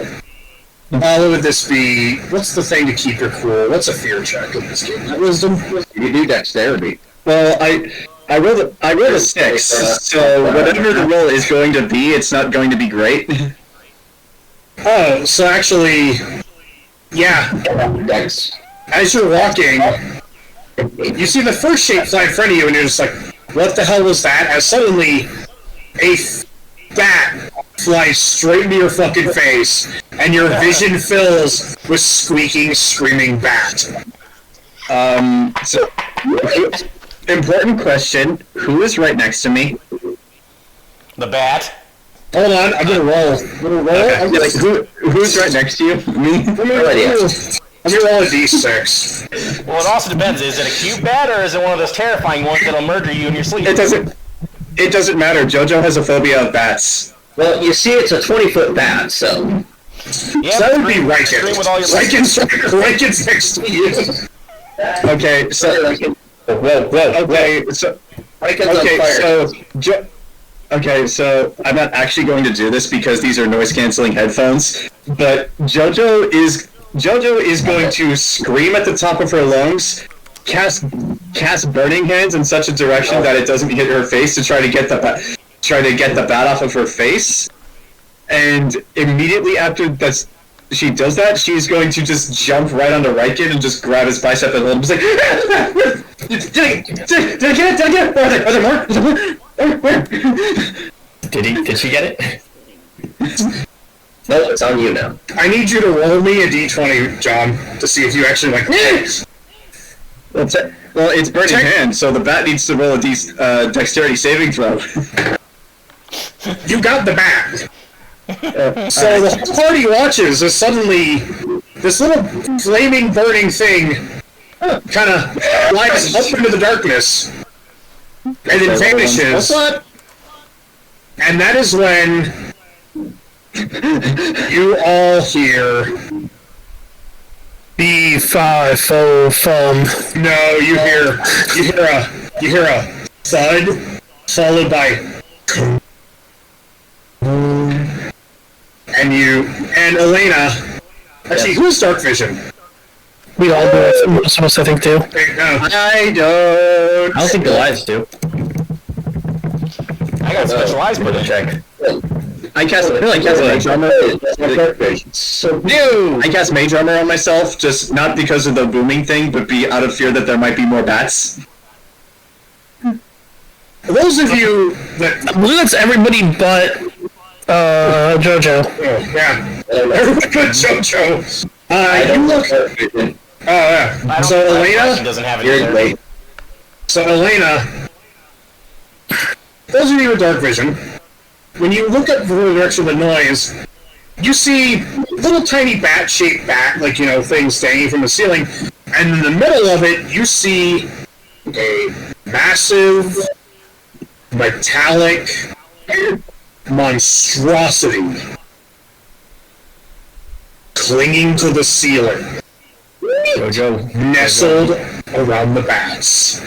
S1: What would this be? What's the thing to keep your cool? What's a fear check in this game? Wisdom?
S2: You do dexterity.
S3: Well, I rolled a 6, so whatever the roll is going to be, it's not going to be great.
S1: Oh, so actually, yeah.
S2: Dex.
S1: As you're walking, you see the first shape fly in front of you, and you're just like, what the hell was that? As suddenly, a bat flies straight into your fucking face, and your vision fills with squeaking, screaming bat.
S3: So, important question, who is right next to me?
S4: The bat.
S1: Hold on, I'm gonna roll.
S3: Who's right next to you? Me?
S1: Let me roll a d6.
S4: Well, it also depends. Is it a cute bat, or is it one of those terrifying ones that'll murder you in your sleep?
S3: It doesn't matter. Jojo has a phobia of bats.
S2: Well, you see, it's a 20-foot bat, so...
S4: Yeah,
S1: So that would be Riken.
S4: Scream with all your
S1: Riken's next to you.
S3: Okay, so... Okay, so I'm not actually going to do this because these are noise-canceling headphones, but Jojo is going to scream at the top of her lungs, cast burning hands in such a direction that it doesn't hit her face to try to get the bat off of her face, and immediately after she does that, she's going to just jump right onto Riken and just grab his bicep and hold him. Just like, did I get it? Are there more? Where?
S8: Did she get it?
S2: No, it's on you now.
S1: I need you to roll me a d20, John, to see if you actually like.
S3: Well, it's burning hand, so the bat needs to roll a dexterity saving throw.
S1: You got the bat. So the whole party watches as suddenly this little flaming, burning thing kind of flies up into the darkness and then vanishes. And that is when you all hear
S6: B5
S1: No, you hear a thud followed by and Elaina. Actually, who has dark vision?
S6: We all do it. Most of us, I think, do.
S3: I don't
S8: think Goliaths do.
S4: I got specialized for this.
S8: Check.
S3: I cast mage armor. I cast mage armor on myself, just not because of the booming thing, but out of fear that there might be more bats.
S1: Those of you that
S6: I believe that's everybody but Jojo.
S1: yeah, everybody but Jojo. You look. Oh yeah. So Elaina
S4: doesn't have it either.
S1: So Elaina, those of you with dark vision, when you look up from the direction of the noise, you see little tiny bat-shaped like things hanging from the ceiling, and in the middle of it, you see a massive metallic monstrosity clinging to the ceiling,
S8: Jojo,
S1: nestled around the bats.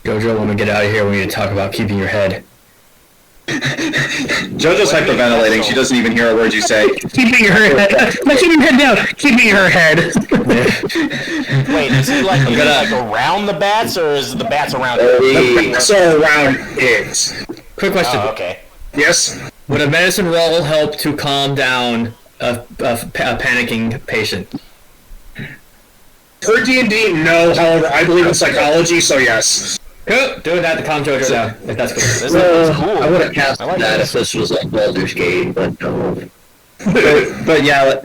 S8: Jojo, when we get out of here, we need to talk about keeping your head.
S3: Jojo's hyperventilating. She doesn't even hear a word you say.
S6: Keeping her head. Not keeping her head down. Keeping her head.
S4: Wait, is it like around the bats, or is the bats around it?
S1: The bats are around it.
S8: Quick question.
S4: Oh, okay.
S1: Yes?
S8: Would a medicine roll help to calm down a panicking patient?
S1: Per D&D, no. However, I believe in psychology, so yes.
S8: Cool. Doing that to calm Jojo down. If that's cool.
S4: This is cool.
S2: I would have cast
S4: like
S2: that
S4: this.
S2: if this was like Baldur's Gate, but
S3: But yeah,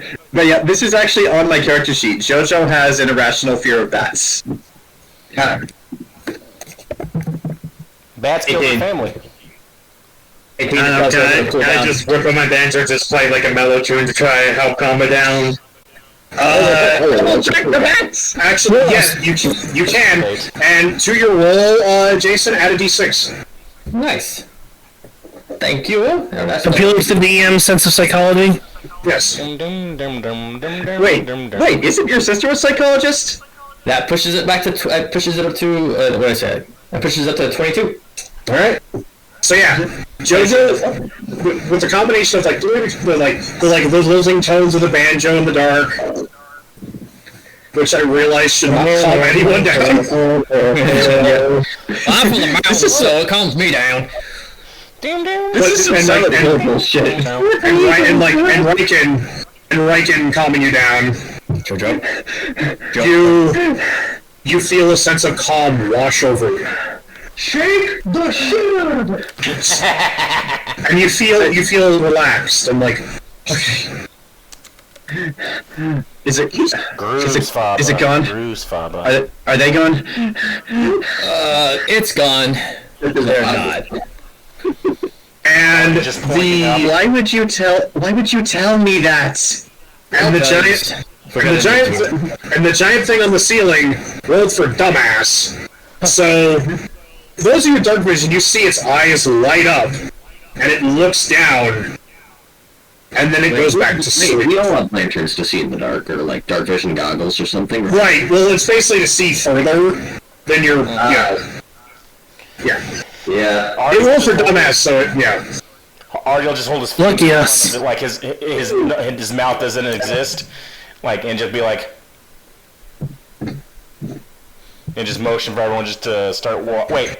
S3: this is actually on my character sheet. Jojo has an irrational fear of bats.
S4: Bats kill their family.
S7: Can I just whip on my banjo and just play like a mellow tune to try and help calm it down?
S1: Check the bats! Actually, yes, you can. And to your roll, Jayson, add a d6.
S8: Nice. Thank you.
S6: Appealing to the DM's sense of psychology.
S1: Yes.
S3: Wait, isn't your sister a psychologist?
S8: That pushes it back to pushes it up to what did I say? That pushes it up to 22.
S1: All right. So yeah, Jojo, with the combination of the losing tones of the banjo in the dark, which I realize should not calm anyone down.
S8: I'm from the mountains, so it calms me down.
S3: This is some silent bullshit.
S1: And Riken calming you down.
S8: Jojo.
S1: You feel a sense of calm wash over you.
S7: Shake the shit out of it!
S1: And you feel relaxed and like, okay.
S3: Is it
S4: Grooves
S3: gone?
S4: Grooves Faba.
S3: Are they gone?
S8: It's gone. They're not.
S1: And
S4: Just pointing up.
S3: Why would you tell me that?
S1: And the giant thing on the ceiling rolled for dumbass. So those of you with dark vision, you see its eyes light up, and it looks down, and then it goes back to sleep.
S2: we all have lanterns to see in the dark, or like dark vision goggles or something.
S1: Right. Well, it's basically to see further than your. Yeah.
S2: Yeah.
S1: It rolled for dumbass, so yeah.
S4: Artie will just hold his
S6: Lucky us.
S4: like his mouth doesn't exist, like, and just be like, and just motion for everyone just to start wait.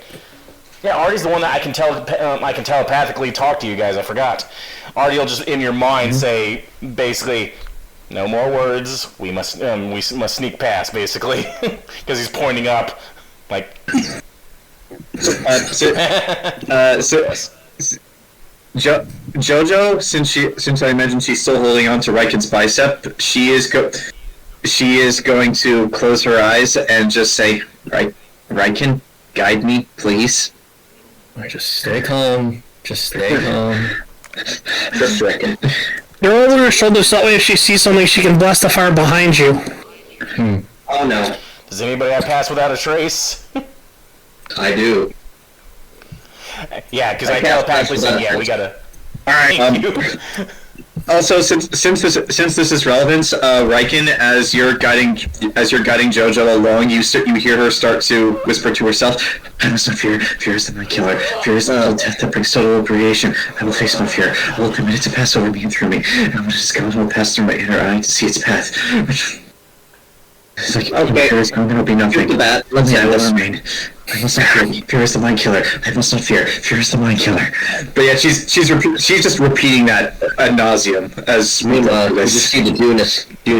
S4: Yeah, Artie's the one that I can telepathically talk to you guys. I forgot. Artie will just in your mind say basically, no more words. We must sneak past basically because he's pointing up like.
S3: Jojo, since I imagine she's still holding on to Riken's bicep, she is going to close her eyes and just say, Riken, guide me, please.
S8: Just stay calm. Just stay calm.
S2: Just Riken.
S6: They're over her shoulders, so that way if she sees something, she can blast the fire behind you.
S2: Oh no.
S4: Does anybody have pass without a trace?
S2: I do.
S4: Yeah, because I telepathically said, yeah, we gotta.
S1: All right.
S4: Thank you.
S3: Also, since this is relevant, Riken, as you're guiding Jojo along, you hear her start to whisper to herself, "I must not fear. Fear is the mind killer. Fear is the death that brings total creation. I will face my fear. I will permit it to pass over me and through me. And I'm just going to pass through my inner eye to see its path." It's like, okay, fear is going to be nothing.
S2: Do that.
S3: I will remain. I must not fear. Fear is the mind killer. I must not fear. Fear is the mind killer. But yeah, she's just repeating that ad nauseum as
S2: Meanwhile, you just see the Dune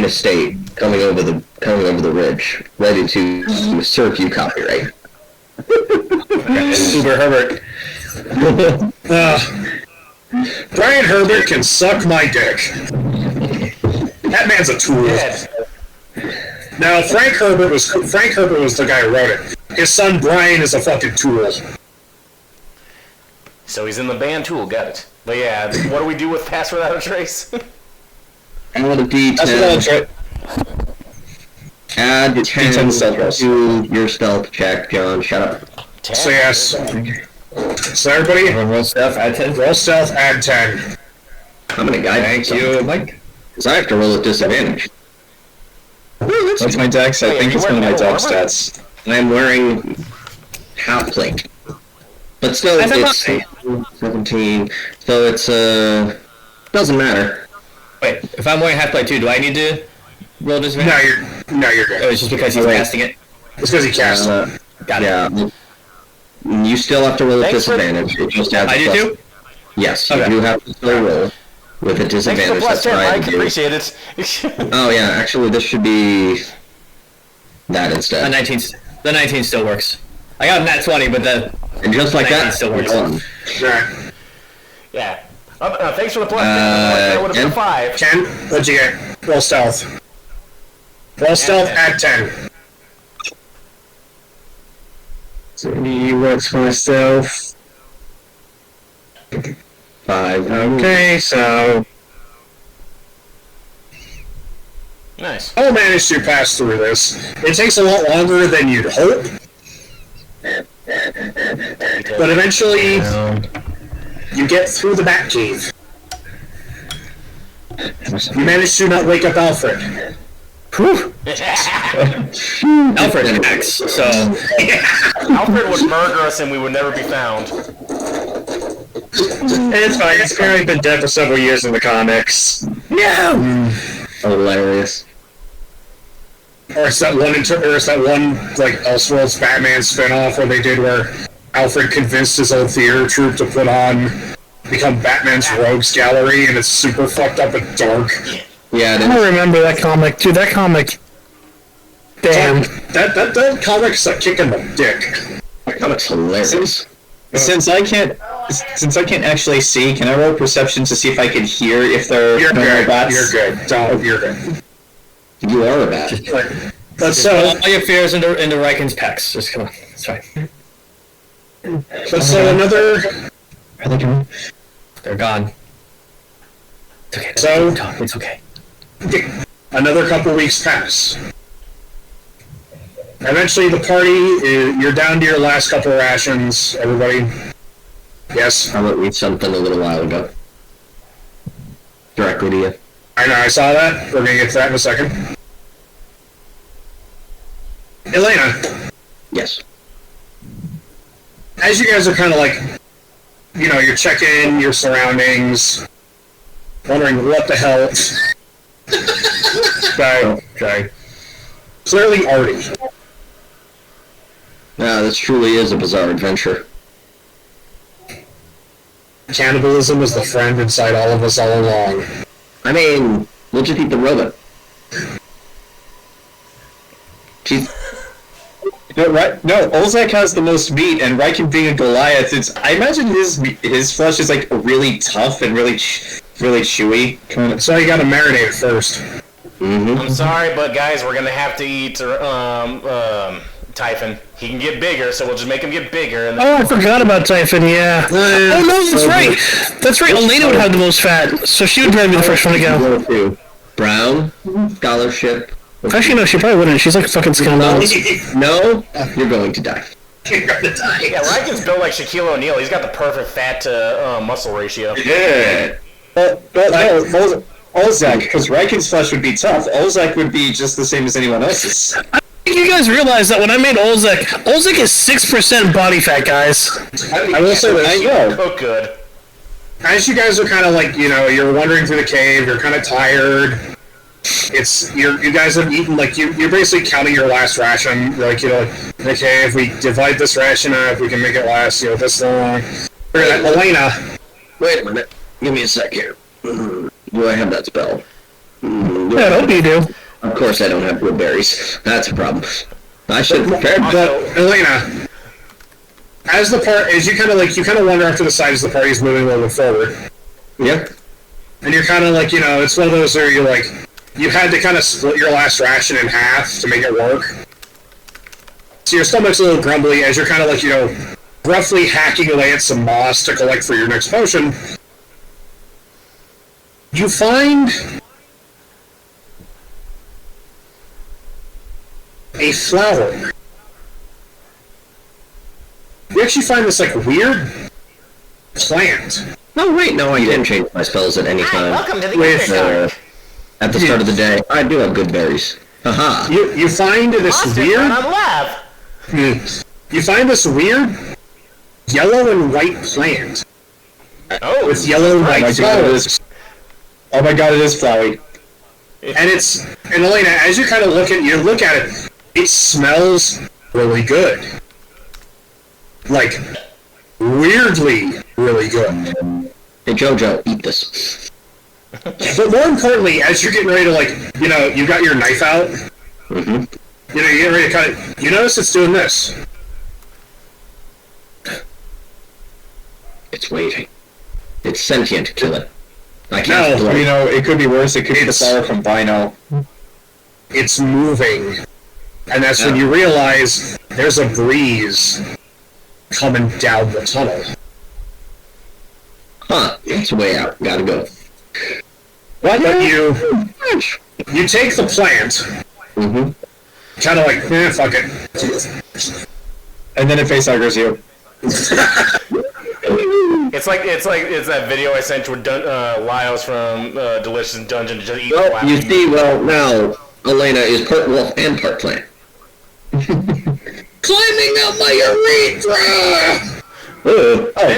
S2: estate coming over the ridge, ready to serve you copyright.
S3: Uber Herbert.
S1: Brian Herbert can suck my dick. That man's a tool. Now, Frank Herbert was the guy who wrote it. His son Brian is a fucking tool.
S4: So he's in the band Tool, got it. But yeah, what do we do with pass without a trace?
S2: And what a D10.
S3: That's right.
S2: Add 10
S3: stealth rolls.
S2: to your stealth check, John. Shut up.
S4: 10.
S1: So yes, So everybody,
S8: Roll stealth, add 10.
S1: roll stealth, add 10.
S2: I'm gonna guide
S8: Thank you, Mike.
S2: because I have to roll at disadvantage.
S3: What's my dex? I think it's one of my dog stats.
S2: I am wearing half plate, but still it's 17. So it's doesn't matter.
S8: Wait, if I'm wearing half plate too, do I need to roll disadvantage?
S1: No, you're
S8: Oh,
S1: good.
S8: it's just because he's casting it.
S1: It's because he cast it.
S8: Got it.
S2: Yeah. You still have to roll at
S4: Thanks for-
S2: disadvantage. It just adds
S8: I do
S2: plus-
S8: too?
S2: Yes,
S8: Okay.
S2: you do have to still roll with a
S4: Thanks for the
S2: disadvantage.
S4: plus
S2: That's
S4: 10,
S2: what I
S4: Mike.
S2: do.
S4: Appreciate it.
S2: Oh yeah, actually this should be that
S8: The
S2: instead.
S8: 19 still works. I got a nat 20, but the
S2: And just like
S8: 19
S2: that,
S8: still works.
S2: we're done.
S1: Alright.
S4: Yeah. Thanks for the plus 10. That would have been a 5.
S1: 10, what'd you get? Roll stealth. Roll stealth, add 10.
S7: So he works for myself.
S2: 5.
S7: Okay, so
S4: Nice.
S1: I'll manage to pass through this. It takes a lot longer than you'd hope, but eventually you get through the Batcave. You manage to not wake up Alfred.
S8: Alfred attacks, so
S4: Alfred would murder us and we would never be found.
S7: it's fine. It's apparently been dead for several years in the comics.
S2: Hilarious.
S1: Or it's that one like Elseworlds Batman spinoff where they did where Alfred convinced his old theater troupe to become Batman's Rogues Gallery, and it's super fucked up and dark.
S2: Yeah, it
S6: I
S2: is.
S6: remember that comic. Dude, that comic. Damn.
S1: That comic's a kick in the dick.
S2: That comic's hilarious.
S3: Since I can't actually see, can I roll perception to see if I can hear if there
S1: You're
S3: are no
S1: good.
S3: bats?
S1: You're good. Don't. You're good.
S2: You are a bat.
S1: But so,
S8: all your fears into Riken's pecs. Just come on. It's fine.
S1: another.
S8: Are they doing? They're gone. It's okay.
S1: So-
S8: It's okay.
S1: Another couple weeks pass. Eventually, the party, you're down to your last couple rations, everybody. Yes?
S2: I wrote me something a little while ago. Directly to you.
S1: I know, I saw that. We're gonna get to that in a second. Elaina,
S2: Yes.
S1: as you guys are kind of like, you're checking your surroundings, wondering what the hell. Sorry. Clearly Artie.
S2: Yeah, this truly is a bizarre adventure.
S1: Cannibalism is the friend inside all of us all along.
S2: I mean, we'll just eat the robot. She's...
S3: No, Olzec has the most meat, and Riken being a Goliath, I imagine his flesh is like really tough and really chewy.
S1: So you gotta marinate it first.
S2: Mm-hmm.
S4: I'm sorry, but guys, we're gonna have to eat Typhon. He can get bigger, so we'll just make him get bigger. And
S6: Oh, I forgot about Typhon, yeah. Oh, no, that's right. That's right. Elaina would have the most fat, so she would probably be the first one to go.
S2: Brown, scholarship.
S6: Actually, no, she probably wouldn't. She's like a fucking scoundrel.
S2: No, you're going to die.
S1: You're gonna die.
S4: Yeah, Riken's built like Shaquille O'Neal. He's got the perfect fat to muscle ratio.
S3: Yeah. But no, Olzec, because Riken's flesh would be tough. Olzec would be just the same as anyone else's.
S6: I think you guys realize that when I made Olzec is 6% body fat, guys.
S1: I will say this.
S3: I know.
S4: Cook good.
S1: As you guys are kind of like, you're wandering through the cave, you're kind of tired. You guys have eaten, like, you're basically counting your last ration. Like, okay, if we divide this ration up, we can make it last, this long. Elaina.
S2: Wait a minute. Give me a sec here. Do I have that spell?
S6: Yeah, I hope you do.
S2: Of course I don't have blueberries. That's a problem. I should have prepared.
S1: But, Elaina, as you kind of wander off to the side as the party's moving a little bit forward.
S2: Yeah.
S1: And you're kind of like, it's one of those where you're like, you had to kind of split your last ration in half to make it work. So your stomach's a little grumbly as you're kind of like, roughly hacking away at some moss to collect for your next potion. You find a flower. You actually find this, like, weird plant.
S2: No, wait, no, I didn't change my spells at any time.
S4: Welcome to the
S1: With,
S4: Underdark.
S2: At the start of the day, I do have good berries. Haha.
S1: You find this
S4: Monster
S1: weird...
S4: on the lab.
S1: You find this weird yellow and white plant.
S4: Oh,
S1: With yellow and white flowers.
S3: Oh my god, it is Flowey.
S1: And Elaina, as you kind of look at it, it smells really good. Like, weirdly really good.
S2: Hey, Jojo, eat this.
S1: But more importantly, as you're getting ready to, like, you've got your knife out,
S2: Mm-hmm.
S1: you're getting ready to cut it, you notice it's doing this.
S2: It's waiting. It's sentient, kill it. I can't
S1: No,
S2: do it.
S3: It could be worse. It could be the flower from Bino.
S1: It's moving. And that's when you realize there's a breeze coming down the tunnel.
S2: Huh, it's way out. Gotta go.
S1: But you take the plant,
S2: Mm-hmm.
S1: kind of like, fuck it.
S3: And then it face huggers you.
S4: it's that video I sent you with Lyos from Delicious Dungeon to just eat
S2: Well,
S4: flowers.
S2: you see, now, Elaina is part wolf and part plant. Climbing up my urethra!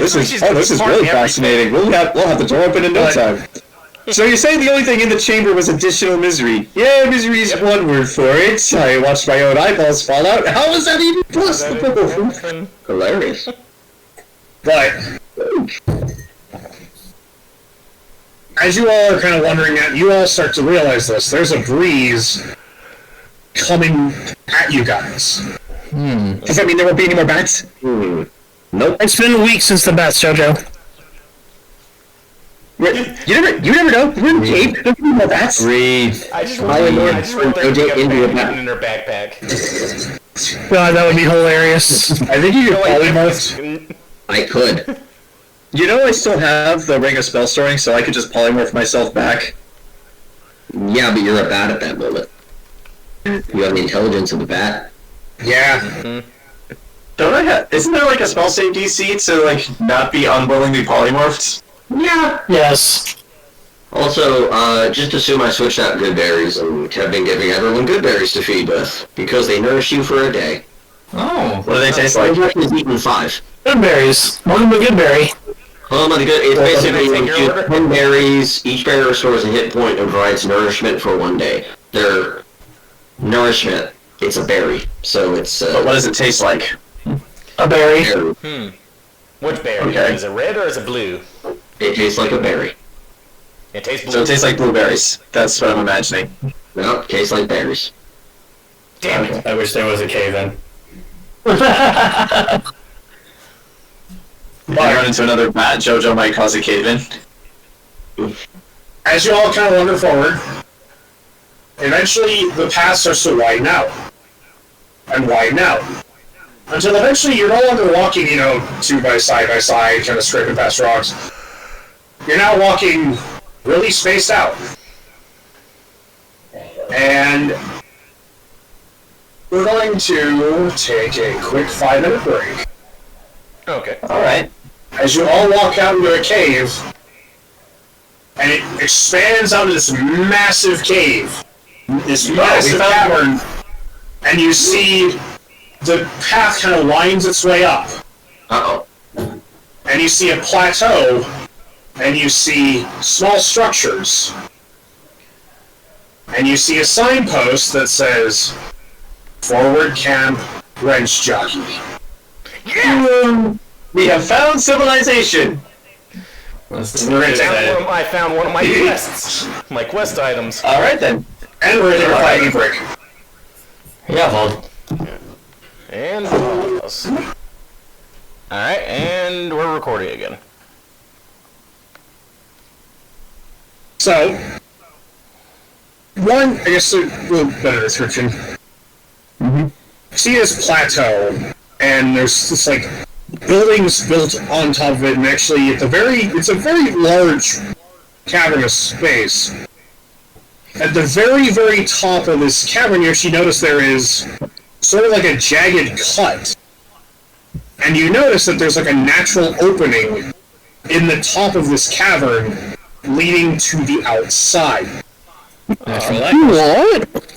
S3: This is really fascinating. We'll have the door open in no time. So you're saying the only thing in the chamber was additional misery? Yeah, misery is one word for it. I watched my own eyeballs fall out. How is that even possible?
S2: Hilarious.
S1: But as you all are kind of wondering that, you all start to realize this. There's a breeze coming at you guys.
S3: Does that mean there won't be any more bats?
S2: Nope.
S6: It's been weeks since the bats, Jojo.
S3: You never know. We're in the cave. There's no more bats.
S2: Breathe.
S4: I just wrote there to get
S2: into a
S4: a in her backpack.
S6: God, that would be hilarious.
S1: I think you could polymorph.
S2: I could.
S3: You know I still have the Ring of Spell Storing, so I could just polymorph myself back.
S2: Yeah, but you're a bat at that moment. You have the intelligence of a bat.
S1: Yeah.
S3: Don't I have... Isn't there like a spell save DC to like not be unwillingly polymorphed?
S2: Yeah.
S6: Yes.
S2: Also, just assume I switched out good berries and have been giving everyone good berries to feed with, because they nourish you for a day.
S8: Oh.
S3: What do they taste like?
S2: I've eaten 5.
S6: Good berries. Welcome to good berry.
S2: It's basically
S4: Take
S2: you
S4: your
S2: choose
S4: order?
S2: 10 berries, each berry restores a hit point and provides nourishment for 1 day. They're nourishment. It's a berry, so it's
S3: But what does it taste like?
S6: A berry.
S2: berry.
S4: Which berry?
S3: Okay.
S4: Is it red or is it blue?
S2: It tastes like a berry.
S4: It tastes blue.
S3: So it tastes like blueberries. That's what I'm imagining.
S2: No, it tastes like berries.
S4: Damn it.
S8: I wish there was a cave in.
S3: If you run into another bat, Jojo might cause a cave-in.
S1: As you all kind of wander forward, eventually the path starts to widen out. And widen out. Until eventually you're no longer walking, 2 by side, kind of scraping past rocks. You're now walking really spaced out. And we're going to take a quick 5-minute break.
S4: Okay.
S3: Alright.
S1: As you all walk out into a cave, and it expands out into this massive cave, this massive cavern, and you see the path kind of winds its way up.
S2: Uh-oh.
S1: And you see a plateau, and you see small structures. And you see a signpost that says, Forward Camp Wrench Jockey.
S3: We have found civilization!
S1: We're gonna take
S4: I found one of my quests. My quest items.
S3: Alright then.
S1: and we're gonna fight a break.
S8: Yeah, well,
S4: And pause. Alright, and we're recording again.
S1: So, one, I guess a little better description. See this plateau, and there's this like buildings built on top of it, and actually it's a very large cavernous space. At the very, very top of this cavern, you actually notice there is sort of like a jagged cut. And you notice that there's like a natural opening in the top of this cavern leading to the outside.
S6: What?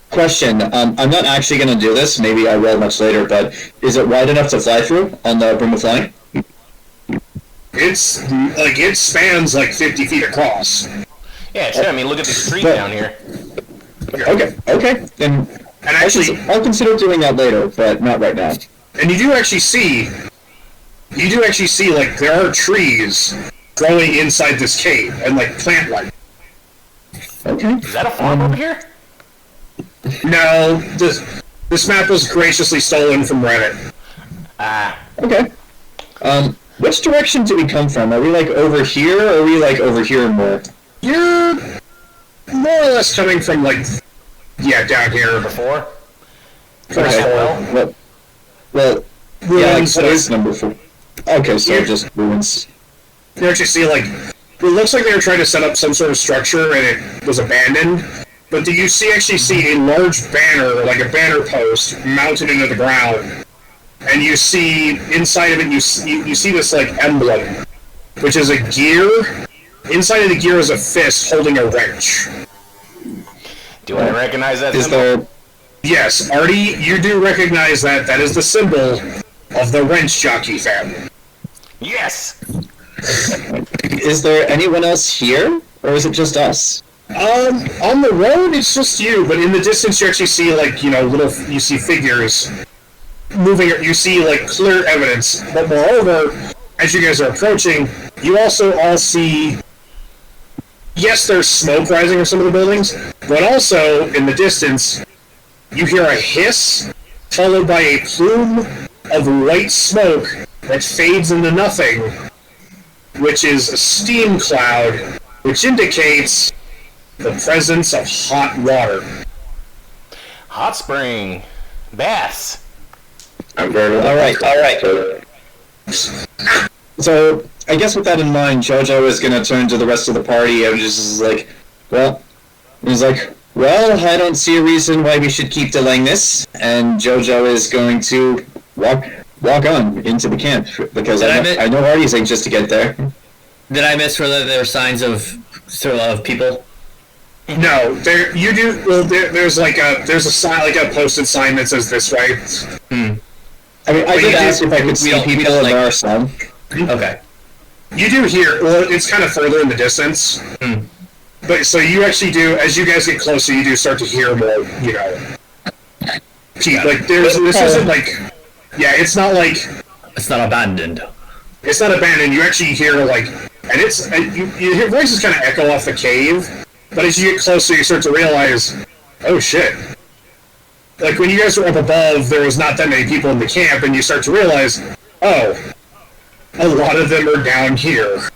S3: Question. I'm not actually going to do this. Maybe I will much later. But is it wide enough to fly through on the Broom of Flying?
S1: It's like it spans like 50 feet across.
S4: Yeah, sure. I mean, look at the street down here.
S3: Okay. Then
S1: And actually,
S3: I'll consider doing that later, but not right now.
S1: and you do actually see like there are trees growing inside this cave and like plant life.
S3: Okay.
S4: Is that a farm over here?
S1: No, this map was graciously stolen from Reddit.
S3: Okay. Which direction do we come from? Are we like over here, or are we like over here more?
S1: You're more or less coming from like down here.
S4: Before?
S3: Okay. Well, yeah,
S1: Ruins.
S3: that is number 4. Okay, so just ruins.
S1: You actually see like it looks like they were trying to set up some sort of structure and it was abandoned. But do you actually see a large banner, like a banner post, mounted into the ground? And you see inside of it, you see this like emblem, which is a gear. Inside of the gear is a fist holding a wrench.
S4: Do I recognize that
S3: Is
S4: symbol?
S3: there?
S1: Yes, Artie, you do recognize that. That is the symbol of the wrench jockey family.
S4: Yes!
S3: Is there anyone else here, or is it just us?
S1: On the road, it's just you, but in the distance, you actually see like you see figures moving. You see like clear evidence. But moreover, as you guys are approaching, you also all see. Yes, there's smoke rising from some of the buildings, but also in the distance, you hear a hiss followed by a plume of white smoke that fades into nothing, which is a steam cloud, which indicates the presence of hot water.
S4: Hot spring. Baths.
S2: I'm very
S3: All right. So I guess with that in mind, Jojo is going to turn to the rest of the party and just is like, well, I don't see a reason why we should keep delaying this. And Jojo is going to walk on into the camp because I know Artie's anxious to get there.
S8: Did I miss whether there were signs of people?
S1: No, you do. Well, there's a sign, like a posted sign that says this way.
S3: I mean, I did ask if I could see people in our sun.
S8: Okay.
S1: You do hear. Well, it's kind of further in the distance. But so you actually do. As you guys get closer, you do start to hear more. Like this isn't like. Yeah, it's not like.
S8: It's not abandoned.
S1: It's not abandoned. You actually hear like, and you hear voices kind of echo off the cave. But as you get closer, you start to realize, oh shit. Like when you guys were up above, there was not that many people in the camp, and you start to realize, oh, a lot of them are down here.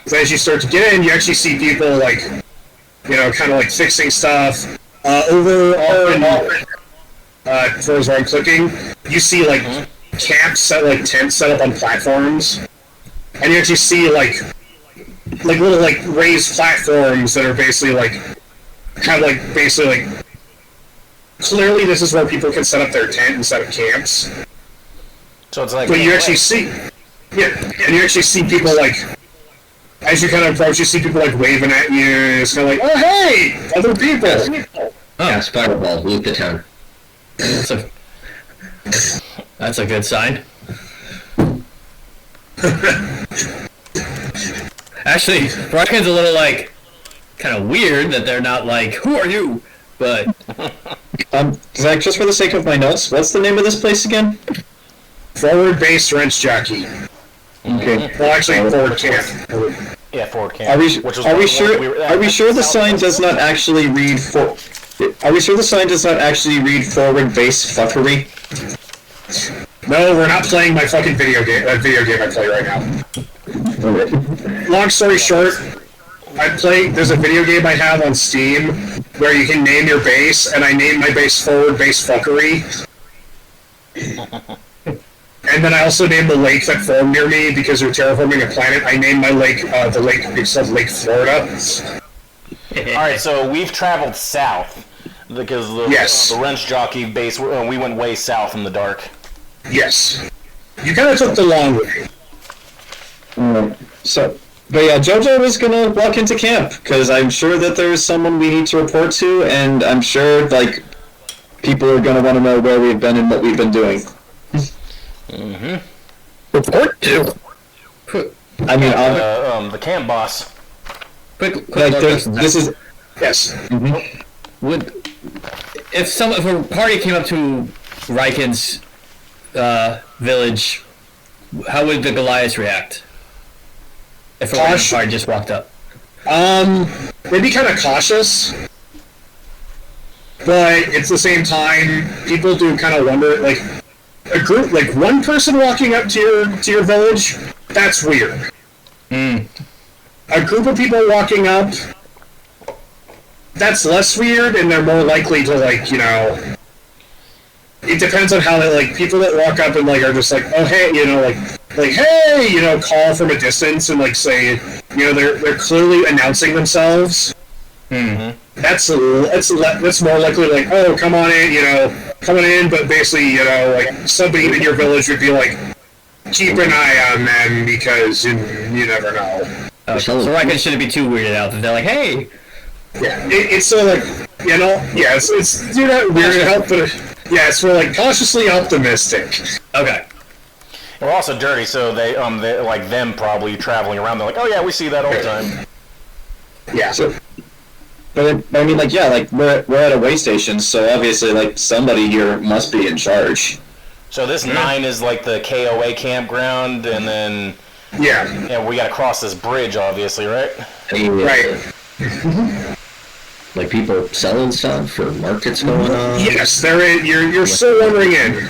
S1: So as you start to get in, you actually see people like, kind of like fixing stuff. Over towards where I'm clicking, you see like camps set, like tents set up on platforms, and you actually see like little like raised platforms that are basically like clearly this is where people can set up their tent and set up camps.
S4: So it's like.
S1: But you actually see, and you actually see people like, as you kind of approach, you see people like waving at you. And it's kind of like, oh hey, other people.
S2: Yeah, Spider-Ball, loot the town.
S8: That's a good sign. Actually, Riken's a little kind of weird that they're not like, who are you? But
S3: Zach, just for the sake of my notes, what's the name of this place again?
S1: Forward base wrench jockey.
S3: Okay.
S1: Well, actually, forward camp.
S4: Yeah, forward camp.
S3: Are we sure the sign does not actually read for? Are we sure the sign does not actually read forward base fuckery?
S1: No, we're not playing my fucking video game I play right now. Long story short, there's a video game I have on Steam where you can name your base, and I named my base forward base fuckery. And then I also named the lake that formed near me because we're terraforming a planet. I named my lake, the lake, it's called Lake Florida.
S4: Alright, so we've traveled south because the wrench jockey base, we went way south in the dark.
S1: Yes. You kind of took the long way.
S3: But yeah, Jojo is gonna walk into camp because I'm sure that there's someone we need to report to, and I'm sure like people are gonna want to know where we've been and what we've been doing.
S6: Report to?
S3: I mean,
S4: the camp boss.
S8: Quick
S3: like
S8: question.
S3: this is
S1: Yes.
S8: If a party came up to Riken's village, how would the Goliath react? If a random party just walked up.
S1: They'd be kind of cautious, but at the same time, people do kind of wonder, like, a group, like one person walking up to your village, that's weird. A group of people walking up, that's less weird, and they're more likely to, like, you know, it depends on how they, like, people that walk up and, like, are just like, oh, hey, you know, like, hey, you know, call from a distance and, like, say, you know, they're clearly announcing themselves. That's more likely, like, oh, come on in, you know, coming in, but basically, you know, like, somebody in your village would be like, keep an eye on them, because you never know.
S8: So Riken shouldn't be too weirded out that they're like, hey!
S1: Yeah, it's sort of like, you know, yeah, it's you're not weirded out, but yeah, it's more like cautiously optimistic.
S8: Okay.
S4: We're also dirty, so they like them probably traveling around. They're like, oh yeah, we see that all the time.
S1: Yeah.
S3: So, but I mean, like, yeah, like we're at a way station, so obviously, like, somebody here must be in charge.
S4: So this 9 is like the KOA campground, and then
S1: yeah,
S4: we got to cross this bridge, obviously, right?
S1: Right.
S2: Like people selling stuff or markets going on?
S1: Yes, there is. You're still wandering in.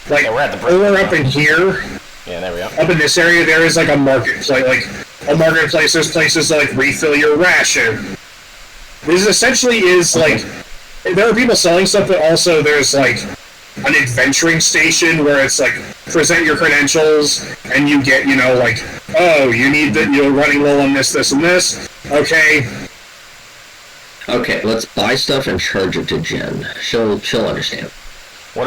S1: Like,
S4: we're at the bridge.
S1: Over up in here.
S4: Yeah, there we go.
S1: Up in this area, there is like a market. Like a marketplace. There's places to, like, refill your ration. This essentially is like, there are people selling stuff, but also there's like an adventuring station where it's like, present your credentials and you get, you know, like, oh, you need that, you're running low on this, this, and this. Okay.
S2: Okay, let's buy stuff and charge it to Jen. She'll understand.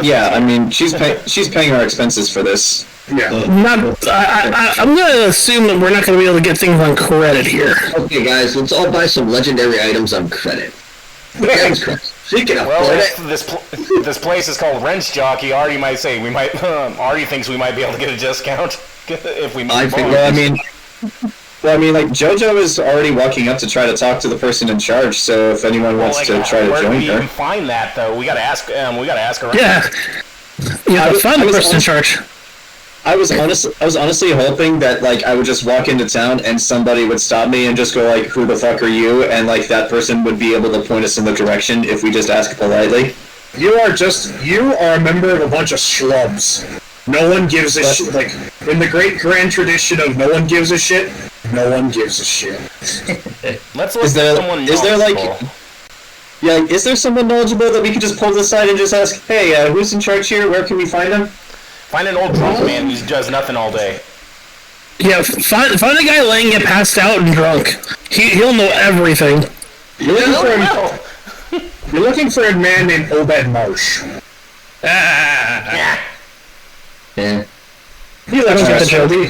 S3: Yeah, I mean, she's paying our expenses for this.
S1: Yeah.
S6: I'm gonna assume that we're not gonna be able to get things on credit here.
S2: Okay, guys, let's all buy some legendary items on credit. Thanks, Chris. Speaking of credit,
S4: this place is called Wrench Jockey. Artie might say Artie thinks we might be able to get a discount if we.
S3: Well, I mean, like, Jojo is already walking up to try to talk to the person in charge. So if anyone wants to try to join her,
S4: where do we even find that though? We gotta ask. We gotta ask her.
S6: Yeah. Yeah, find the person in charge.
S3: I was honestly hoping that, like, I would just walk into town and somebody would stop me and just go, like, who the fuck are you? And, like, that person would be able to point us in the direction if we just ask politely.
S1: You are a member of a bunch of schlubs. No one gives a shit. Like, in the great grand tradition of no one gives a shit, no one gives a shit.
S4: Let's look at someone knowledgeable.
S3: Is there someone knowledgeable that we could just pull to the side and just ask, hey, who's in charge here? Where can we find him?
S4: Find an old drunk man who does nothing all day.
S6: Yeah, find a guy laying it passed out and drunk. He'll know everything.
S1: You're looking for a man named Obed Marsh.
S2: yeah.
S1: He lives at the Joby.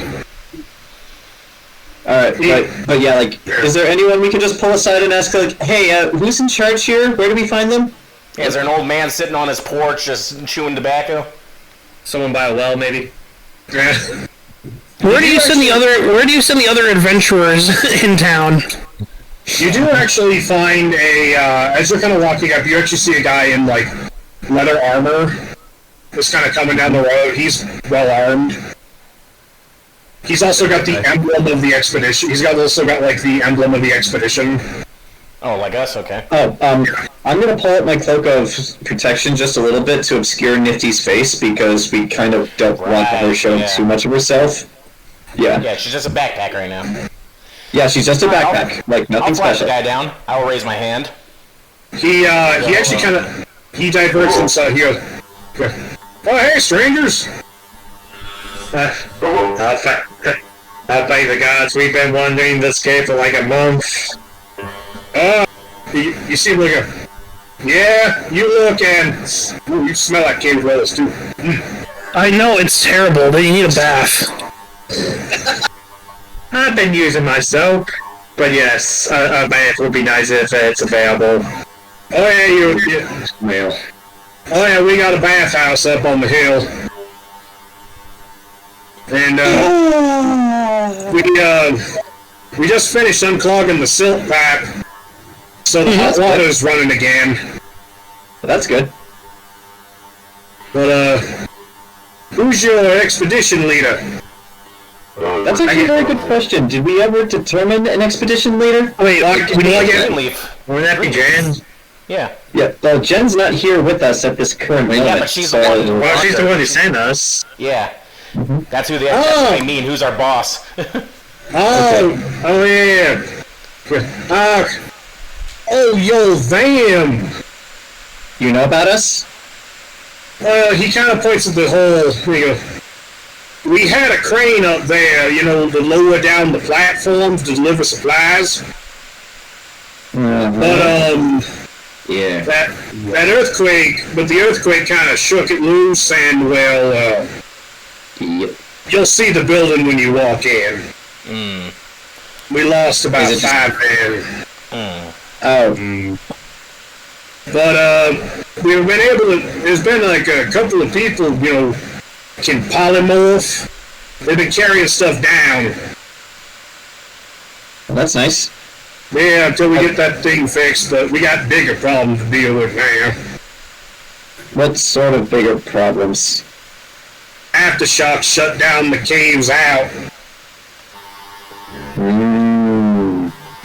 S3: Alright, but yeah, like, is there anyone we can just pull aside and ask, like, hey, who's in charge here? Where do we find them?
S4: Yeah, is there an old man sitting on his porch just chewing tobacco?
S8: Someone by a well, maybe.
S1: Yeah.
S6: Where do you send the other adventurers in town?
S1: You do actually find as you're kind of walking up, you actually see a guy in, like, leather armor, just kind of coming down the road. He's well armed. He's also got the emblem of the expedition. He's also got, like, the emblem of the expedition.
S4: Oh, like us? Okay.
S3: I'm gonna pull out my cloak of protection just a little bit to obscure Nifty's face because we kind of don't want her showing too much of herself. Yeah.
S4: Yeah, she's just a backpack right now.
S3: Yeah, she's just a backpack. Nothing
S4: I'll flash
S3: special.
S4: the guy down. I'll raise my hand.
S1: He actually kind of diverts himself. He goes, "Oh, hey, strangers!
S7: I'll thank the gods. We've been wandering this cave for like a month.
S1: You seem like a... Yeah, you look and... Ooh, you smell like cave dwellers, too.
S6: I know, it's terrible. They need a bath.
S7: I've been using my soap, but yes, a bath would be nice if it's available.
S1: Oh yeah,
S3: Well,
S1: oh yeah, we got a bathhouse up on the hill. And, we just finished unclogging the silt pipe, so the hot water's running again.
S3: that's good.
S1: But, who's your expedition leader?
S3: That's actually a very good question. Did we ever determine an expedition leader?
S1: Wait, we didn't get
S4: Greenleaf.
S7: Wouldn't that be Jen?
S4: Yeah.
S3: Yeah, well, Jen's not here with us at this current moment.
S4: Yeah, but she's
S3: so
S4: the one.
S7: Well, she's the one who sent us.
S4: Yeah. That's who they mean. Who's our boss?
S1: Oh yeah. Oh, yo, Vam!
S3: You know about us?
S1: Well, he kind of points at the whole, we had a crane up there, to lower down the platform to deliver supplies. But,
S3: Yeah.
S1: that earthquake, but the earthquake kind of shook it loose, and, well,
S3: Yep.
S1: you'll see the building when you walk in. We lost about
S3: Is it just-
S1: 5 men.
S3: Oh.
S1: But, we've been able to, there's been like a couple of people, can polymorph. They've been carrying stuff down.
S3: Well, that's nice.
S1: Yeah, until we get that thing fixed, but we got bigger problems to deal with now.
S3: What sort of bigger problems?
S1: Aftershock shut down the caves out.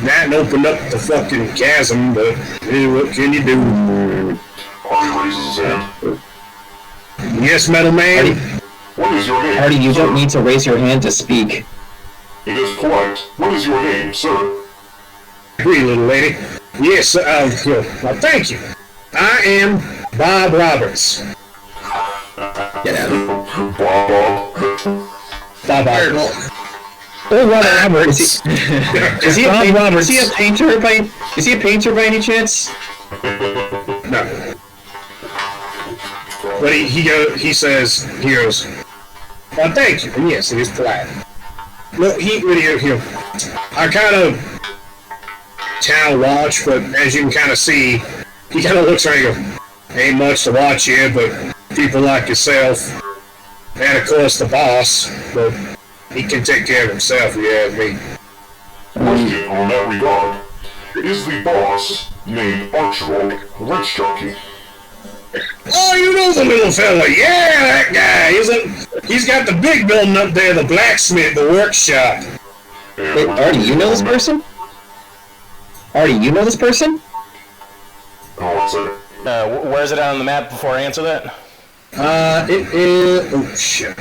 S1: That opened up the fucking chasm, but what can you do?
S5: Archie raises his hand.
S1: Yes, Metal Man?
S5: What is your name?
S3: Artie, you
S5: sir?
S3: don't need to raise your hand to speak.
S5: It is polite. What is your name, sir?
S1: Pretty little lady. Yes, thank you. I am Bob Roberts.
S3: Get out.
S5: Bob.
S1: Bob Roberts.
S6: Oh, Robert Roberts.
S3: Is he a painter by any chance?
S1: No. But he says, well, thank you. And yes, it is polite. Look, I kind of town watch, but as you can kind of see, he kind of looks around and goes, ain't much to watch here, but people like yourself, and of course the boss, but he can take care of himself if you ask me.
S5: Question on that regard. Is the boss named Archibald Wrench Jockey?
S1: Oh, you know the little fella. Yeah, that guy. He's got the big building up there, the blacksmith, the workshop.
S3: Wait, Artie, you know this person? Artie, you know this person?
S5: Oh, 1 second.
S4: Where's it on the map before I answer that?
S1: It is... Oh, shit.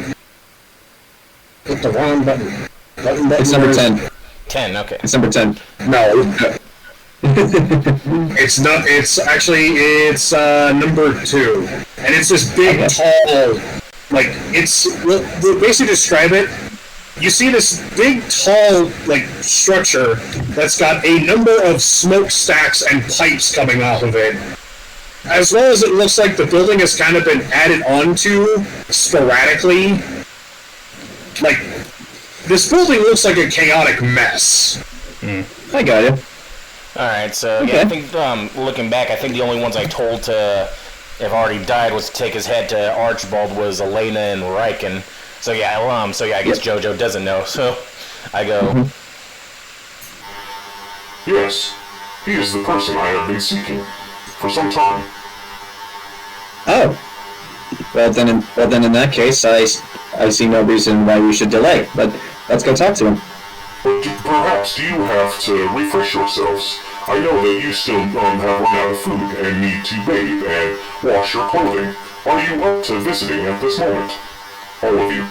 S1: Hit the wrong button.
S3: It's number 10.
S4: 10, okay.
S3: It's number 10.
S1: No. It's not. It's actually number 2, and it's this big, tall, like we'll basically describe it. You see this big, tall, structure that's got a number of smokestacks and pipes coming off of it, as well as it looks like the building has kind of been added onto sporadically. Like, this building looks like a chaotic mess.
S3: I got you.
S4: Alright, so
S3: Okay.
S4: yeah, I think looking back, I think the only ones I told to, if already died, was to take his head to Archibald was Elaina and Riken. So yeah, I guess Jojo doesn't know. So I go.
S5: Yes, he is the person I have been seeking for some time.
S3: Oh. Well then, in that case, I see no reason why we should delay. But let's go talk to him.
S5: But perhaps you have to refresh yourselves. I know that you still have run out of food and need to bathe and wash your clothing. Are you up to visiting at this moment? All of you.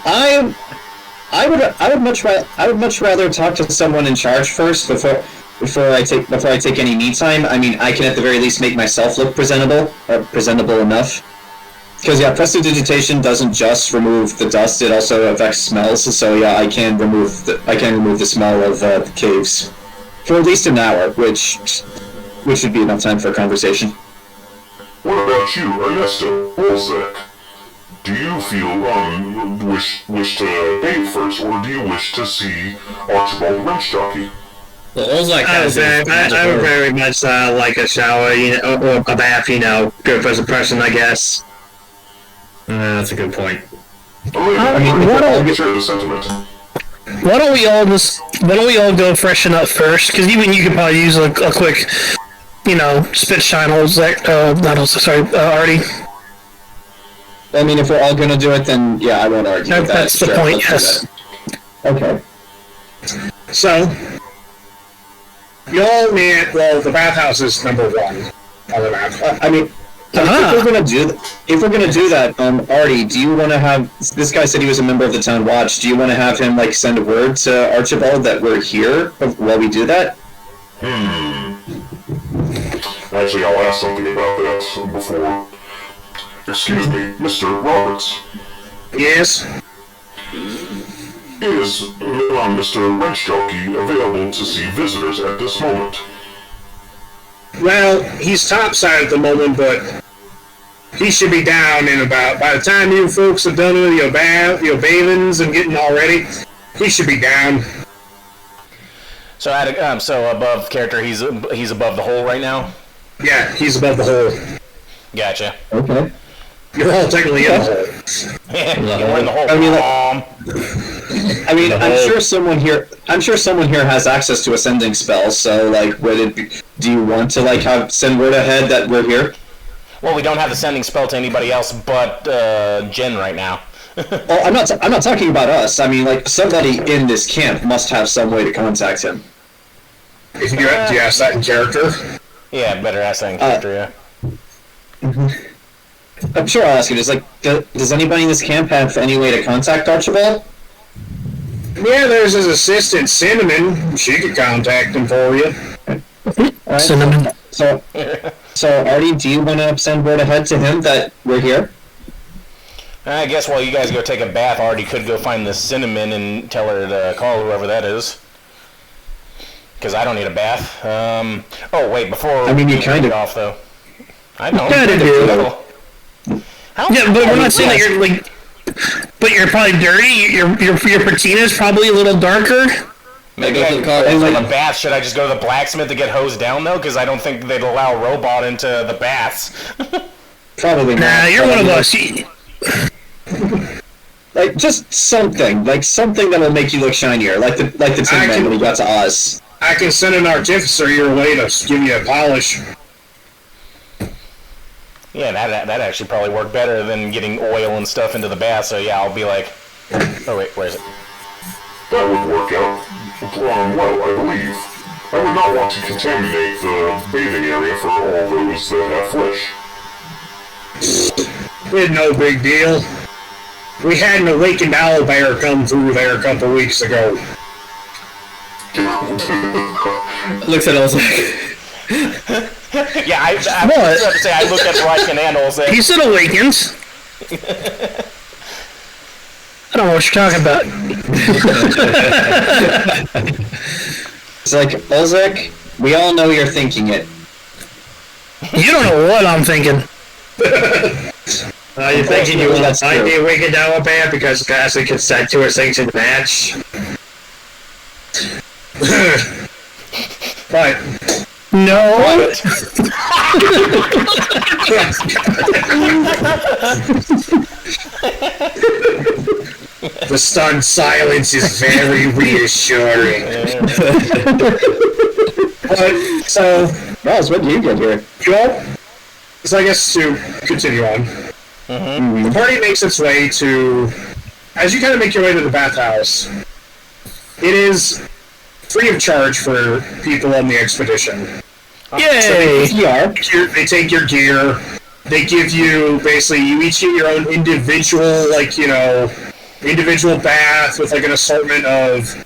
S3: I would much rather talk to someone in charge first before I take any me time. I mean, I can at the very least make myself look presentable enough. Because yeah, prestidigitation doesn't just remove the dust; it also affects smells. So yeah, I can remove the smell of the caves for at least an hour, which would be enough time for a conversation.
S5: What about you, Ernesto? Olzec? do you feel wish to bathe first, or do you wish to see Archibald Wrench Jockey?
S8: Well, Olzec has
S7: I would very much like a shower, or a bath, good first impression, I guess.
S8: That's a good point.
S5: I share the sentiment.
S6: Why don't we all go freshen up first? Because even you could probably use a quick, spit shine Artie.
S3: I mean, if we're all gonna do it, then yeah, I won't argue with that.
S6: That's the point, yes.
S3: Okay.
S1: So, the bathhouse is number 1 on the map.
S3: I mean, if we're gonna do that, Artie, do you want to have this guy said he was a member of the town watch? Do you want to have him send a word to Archibald that we're here while we do that?
S5: Actually, I'll ask something about that before. Excuse me, Mr. Roberts.
S1: Yes?
S5: Is Mr. Wrench Jockey available to see visitors at this moment?
S1: Well, he's topside at the moment, but he should be down in by the time you folks are done with your bathings and getting all ready, he should be down.
S4: So so above character, he's above the hole right now?
S1: Yeah, he's above the hole.
S4: Gotcha.
S3: Okay.
S1: You're all technically in the hole.
S4: You're in the hole.
S3: I mean, I'm sure someone here has access to ascending spells. So, do you want to send word ahead that we're here?
S4: Well, we don't have the sending spell to anybody else but Jen right now.
S3: Well, I'm not talking about us. I mean, somebody in this camp must have some way to contact him.
S1: Do you ask that in character?
S4: Yeah, better ask that in character. Yeah.
S3: I'm sure I'll ask you. Does anybody in this camp have any way to contact Archibald?
S1: Yeah, there's his assistant, Cinnamon. She could contact him for you.
S3: Right.
S6: Cinnamon.
S3: So, Artie, do you want to send word ahead to him that we're here?
S4: I guess while you guys go take a bath, Artie could go find the Cinnamon and tell her to call whoever that is. Because I don't need a bath. Oh, wait, before
S3: you kind of
S4: off, though. I don't.
S6: Yeah, but we're not saying that you're but you're probably dirty. Your patina is probably a little darker.
S4: Maybe go to the car. And a bath, should I just go to the blacksmith to get hosed down though? Because I don't think they'd allow a robot into the baths.
S3: Probably not.
S6: Nah, you're one of us.
S3: Just something that'll make you look shinier, like the Tin Man when he got to Oz.
S1: I can send an artificer your way to give you a polish.
S4: Yeah, that actually probably worked better than getting oil and stuff into the bath. So yeah, I'll be like, oh wait, where is it?
S5: That would work out well, I believe. I would not want to contaminate the bathing area for all those that have flesh.
S1: It's no big deal. We had an awakened owlbear come through there a couple weeks ago.
S8: Looks at Olzec.
S4: Yeah, I was about to say, I looked at Riken and Olzec.
S6: He said awakens. I don't know what you're talking about.
S3: It's Olzec, we all know you're thinking it.
S6: You don't know what I'm thinking.
S7: You're thinking you might be awakened owlbear because Cassie consent to her sanctioned match.
S1: But
S6: no.
S1: The stunned silence is very reassuring. So,
S3: Ross, when did you get here?
S1: So I guess to continue on, the party makes its way to, as you kind of make your way to the bathhouse, it is free of charge for people on the expedition.
S6: Yay!
S1: So they take your gear, they give you, basically, you each get your own individual, individual bath with an assortment of,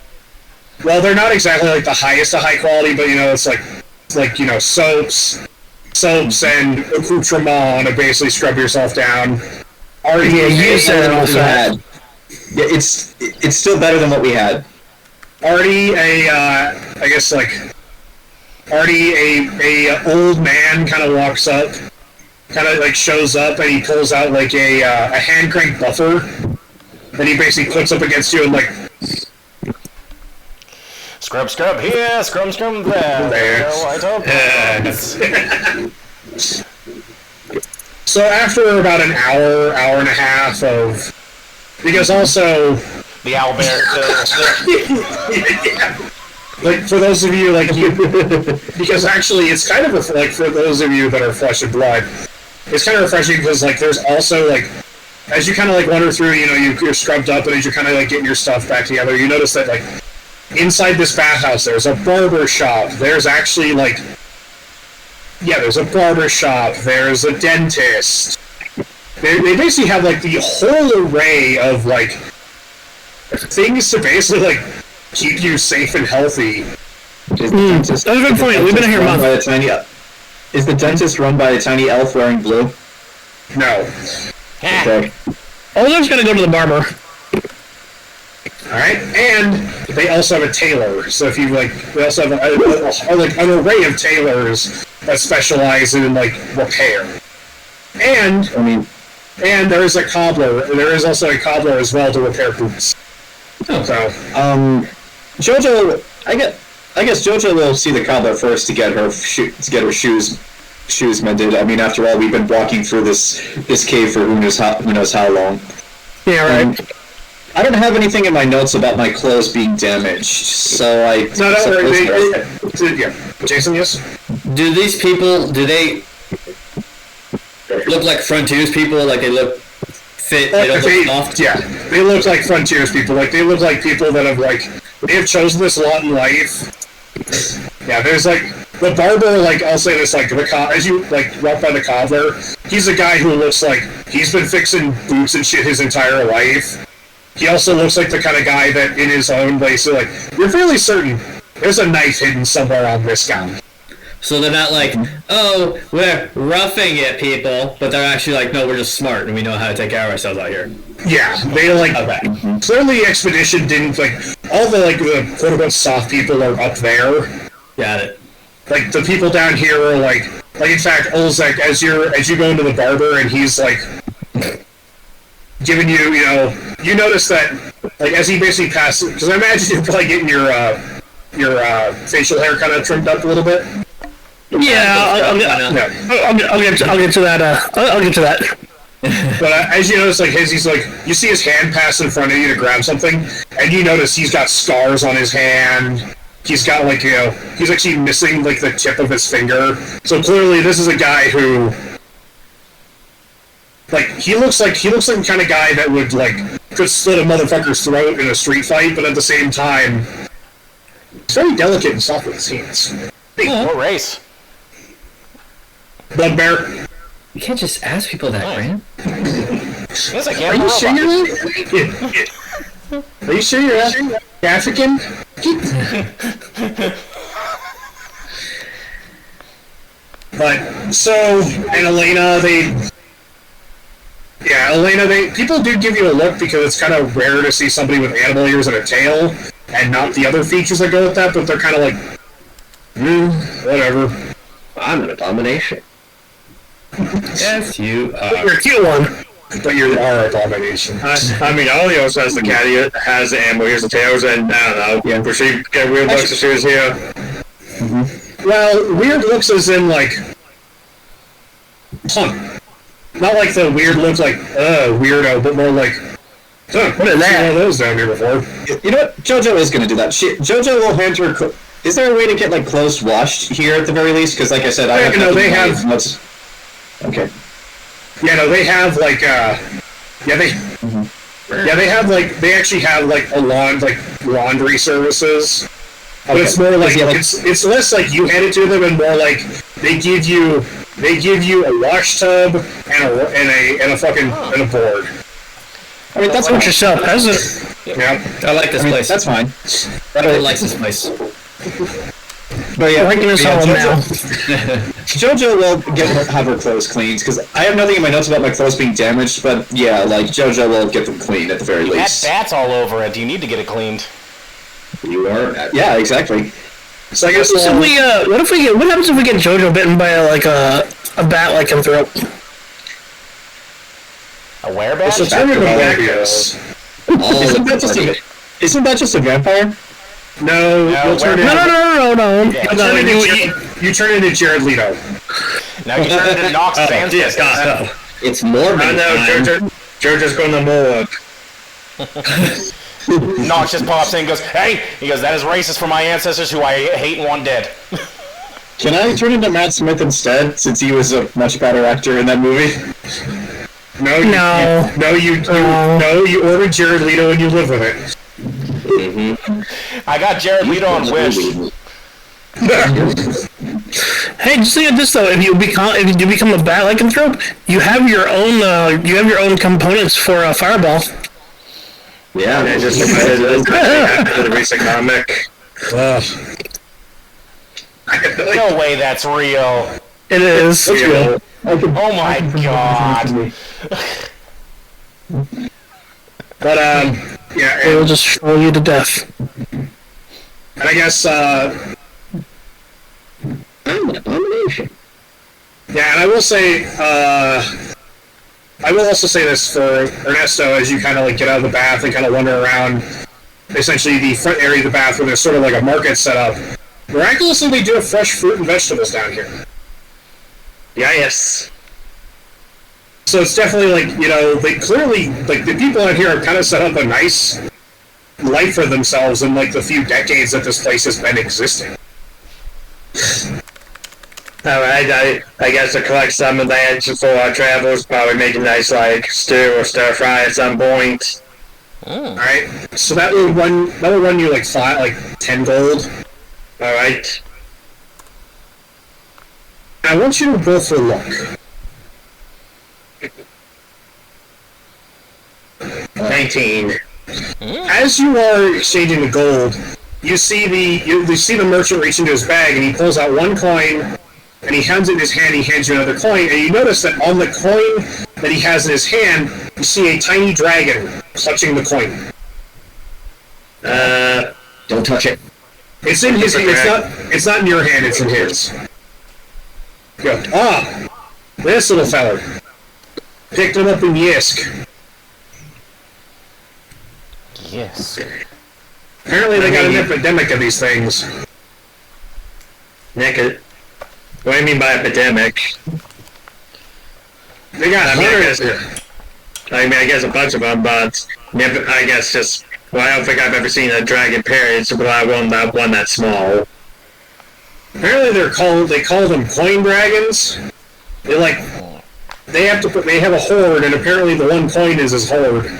S1: well, they're not exactly the highest of high quality, but it's soaps and accoutrement to basically scrub yourself down.
S3: You said it also had. Yeah, it's still better than what we had.
S1: Artie, a old man kind of walks up kind of like shows up and he pulls out like a hand crank buffer, and he basically clicks up against you and like
S4: scrub here, scrum there.
S1: There.
S4: White
S1: So after about an hour and a half of, because also
S4: the owlbear.
S1: like for those of you like you, because actually it's kind of like for those of you that are flesh and blood, it's kind of refreshing because like there's also like as you kind of like wander through, you know, you're scrubbed up and as you're kind of like getting your stuff back together, you notice that like inside this bathhouse there's a barber shop. There's actually like there's a barber shop. There's a dentist. They basically have like the whole array of like things to basically like keep you safe and healthy.
S6: That's a good point. We've been here a month.
S3: Is the dentist run by a tiny elf wearing blue?
S1: No.
S3: Okay.
S6: Olzec's gonna go to the barber.
S1: Alright, and they also have a tailor. So if you like, they also have an array of tailors that specialize in like repair. And there is a cobbler. There is also a cobbler as well to repair boots.
S3: Oh.
S1: So
S3: Jojo, I guess Jojo will see the cobbler first to get her shoes mended. I mean, after all, we've been walking through this cave for who knows how long.
S6: Yeah, right.
S3: I don't have anything in my notes about my clothes being damaged, so I.
S1: No, don't worry. Yeah, Jayson, yes.
S8: Do these people? Do they look like frontiers people? Like they look fit? They don't look soft?
S1: Yeah, they look like frontiers people. Like they look like people that have like they have chosen this lot in life. Yeah, there's like the barber. Like I'll say this, like as you like walk by the cobbler, he's a guy who looks like he's been fixing boots and shit his entire life. He also looks like the kind of guy that in his own way, so like, you're fairly certain there's a knife hidden somewhere on this guy.
S8: So they're not like, oh, we're roughing it, people, but they're actually like, no, we're just smart and we know how to take care of ourselves out here.
S1: Yeah, they like, clearly the expedition didn't, like, all the, like, the quote-unquote soft people are up there.
S8: Got it.
S1: Like, the people down here are like in fact, Olzec, as you go into the barber and he's like, giving you, you notice that, like, as he basically passes, because I imagine you're probably getting your facial hair kind of trimmed up a little bit.
S6: Yeah, I'll get to that. I'll get to that.
S1: But as you notice, like, he's like, you see his hand pass in front of you to grab something, and you notice he's got scars on his hand. He's got, like, he's actually missing, like, the tip of his finger. So clearly this is a guy who, like, he looks like the kind of guy that would, like, could slit a motherfucker's throat in a street fight, but at the same time, he's very delicate and soft with his hands.
S4: What race?
S1: Bloodbear.
S8: You can't just ask people that, Graham.
S4: Yes, I can.
S1: Are you sure you're Are you sure you're African? But, so, and Elaina, people do give you a look because it's kind of rare to see somebody with animal ears and a tail, and not the other features that go with that, but they're kind of like, whatever.
S2: I'm an abomination.
S8: Yes, you are.
S1: You're a cute one, but you are an abomination.
S7: I mean, Olios has the cat, he has the animal ears and tails, and I don't know, yeah, for she get weird looks as soon as here.
S1: Well, weird looks as in, like, not like the weird looks like, weirdo, but more like, what is that? One of those down here before.
S3: You know what? Jojo is going to do that. Jojo will hand her... Is there a way to get, like, clothes washed here at the very least? Because, like I said, I have...
S1: No, they have...
S3: Okay.
S1: Yeah, no, they have, like, they have, like, they actually have, like, laundry services. But it's more like, it's less like you hand it to them and more like they give you a wash tub and a board.
S6: I mean, that's what yourself, hasn't it?
S1: Yeah.
S8: I like this place.
S3: That's fine.
S8: Everyone likes this place.
S3: But yeah,
S6: Riken is home now.
S3: Jojo will have her clothes cleaned, because I have nothing in my notes about my clothes being damaged, but yeah, like, Jojo will get them cleaned at the very least.
S4: That bat's all over it. You need to get it cleaned.
S3: You are? Yeah, exactly.
S1: So I guess
S6: what happens if we get Jojo bitten by, like, a bat-like throat?
S4: A werebat?
S1: So turn into Maggus.
S3: Isn't that just a vampire?
S1: No, you'll turn into...
S6: No.
S1: You turn into Jared Leto.
S4: Now you turn into Nox's ancestors.
S2: It's more than
S3: Jojo's going to Moloch.
S4: Nox just pops in and goes, hey! He goes, that is racist for my ancestors who I hate and want dead.
S3: Can I turn into Matt Smith instead, since he was a much better actor in that movie?
S1: You ordered Jared Leto and you live with it.
S4: I got Jared Leto on Wish.
S6: Hey, just think of this though: if you become a bat lycanthrope, you have your own components for a fireball.
S2: Yeah,
S3: I just for the recent comic.
S4: No way that's real.
S6: It is.
S3: It's real.
S4: Oh my god.
S1: But yeah,
S6: It will just show you to death.
S1: and I guess
S2: I'm an abomination.
S1: yeah, and I will say I will also say this for Ernesto as you kind of like get out of the bath and kind of wander around essentially the front area of the bath where there's sort of like a market set up. Miraculously, they do have fresh fruit and vegetables down here.
S3: Yeah, yes.
S1: So it's definitely like, they clearly, like, the people out here have kind of set up a nice life for themselves in, like, the few decades that this place has been existing.
S3: Alright, I guess to collect some of that for our travels, probably make a nice, like, stew or stir fry at some point.
S1: Alright? So that will run you, like, 10 gold.
S3: Alright.
S1: I want you to roll for luck.
S3: 19.
S1: As you are exchanging the gold, you see the merchant reach into his bag and he pulls out one coin and he hands it in his hand. He hands you another coin, and you notice that on the coin that he has in his hand, you see a tiny dragon clutching the coin.
S2: Don't touch it.
S1: It's in his. It's not in your hand. It's in his. Go. This little feller. Picked him up in Yisk.
S4: Yes.
S1: Apparently they got an epidemic of these things.
S3: Nick, what do you mean by epidemic?
S1: They got hundreds.
S3: I guess a bunch of them, but I guess just... Well, I don't think I've ever seen a dragon period, so I won that one that small.
S1: Apparently they call them coin dragons. They have a horde, and apparently the one coin is his horde.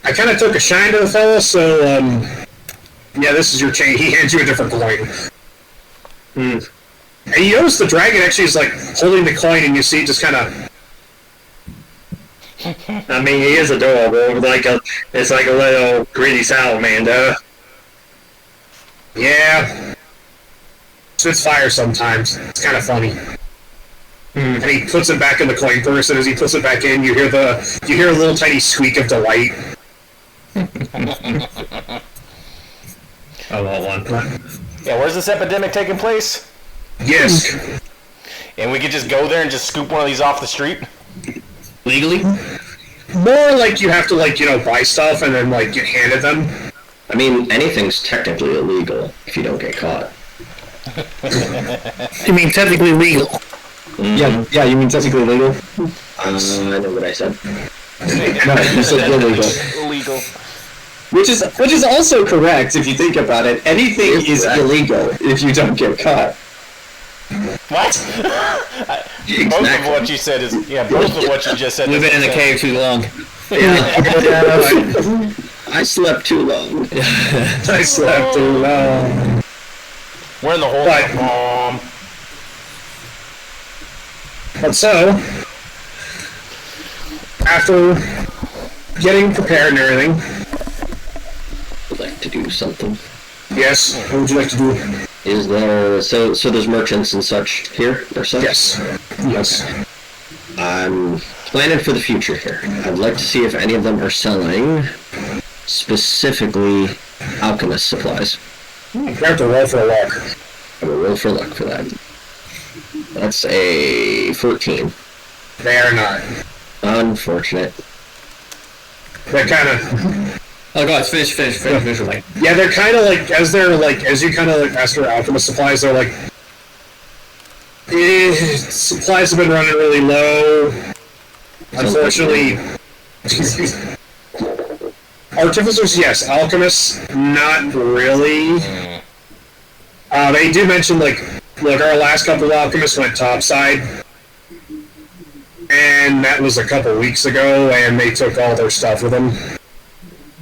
S1: I kind of took a shine to the fella, so yeah, this is your chain. He hands you a different coin. And you notice the dragon actually is like holding the coin, and you see it just kind of.
S3: I mean, he is adorable. It's like a little greedy salamander.
S1: Yeah. Spits fire sometimes. It's kind of funny. And he puts it back in the coin purse, and as he puts it back in, you hear a little tiny squeak of delight.
S3: I want one.
S4: Yeah, where's this epidemic taking place?
S1: Yes.
S4: And we could just go there and just scoop one of these off the street?
S6: Legally?
S1: More like you have to buy stuff and then get handed them.
S2: I mean, anything's technically illegal if you don't get caught.
S6: You mean technically legal?
S3: Yeah, you mean technically legal?
S2: I know what I said.
S3: No, you said illegal.
S4: Illegal.
S3: Which is also correct if you think about it. Anything is illegal if you don't get caught.
S4: What? Both of what you said is... Yeah, both of what you just said
S8: We've been in the cave too long.
S2: I slept too long.
S1: I slept too long.
S4: We're in the hole of the bomb.
S1: But so, after getting prepared and everything...
S2: I'd like to do something.
S1: Yes, what would you like to do?
S2: Is there... So there's merchants and such here, or such?
S1: Yes.
S2: I'm planning for the future here. I'd like to see if any of them are selling specifically alchemist supplies.
S1: You have to roll for luck.
S2: I will roll for luck for that. That's a 14.
S1: They are not.
S2: Unfortunate.
S1: They're kind of...
S8: Oh, go ahead, finish. Like,
S1: Yeah, they're kind of like, as you kind of like ask for alchemist supplies, they're like, supplies have been running really low. Unfortunately, artificers, yes. Alchemists, not really. They do mention, like, our last couple of alchemists went topside, and that was a couple weeks ago, and they took all their stuff with them.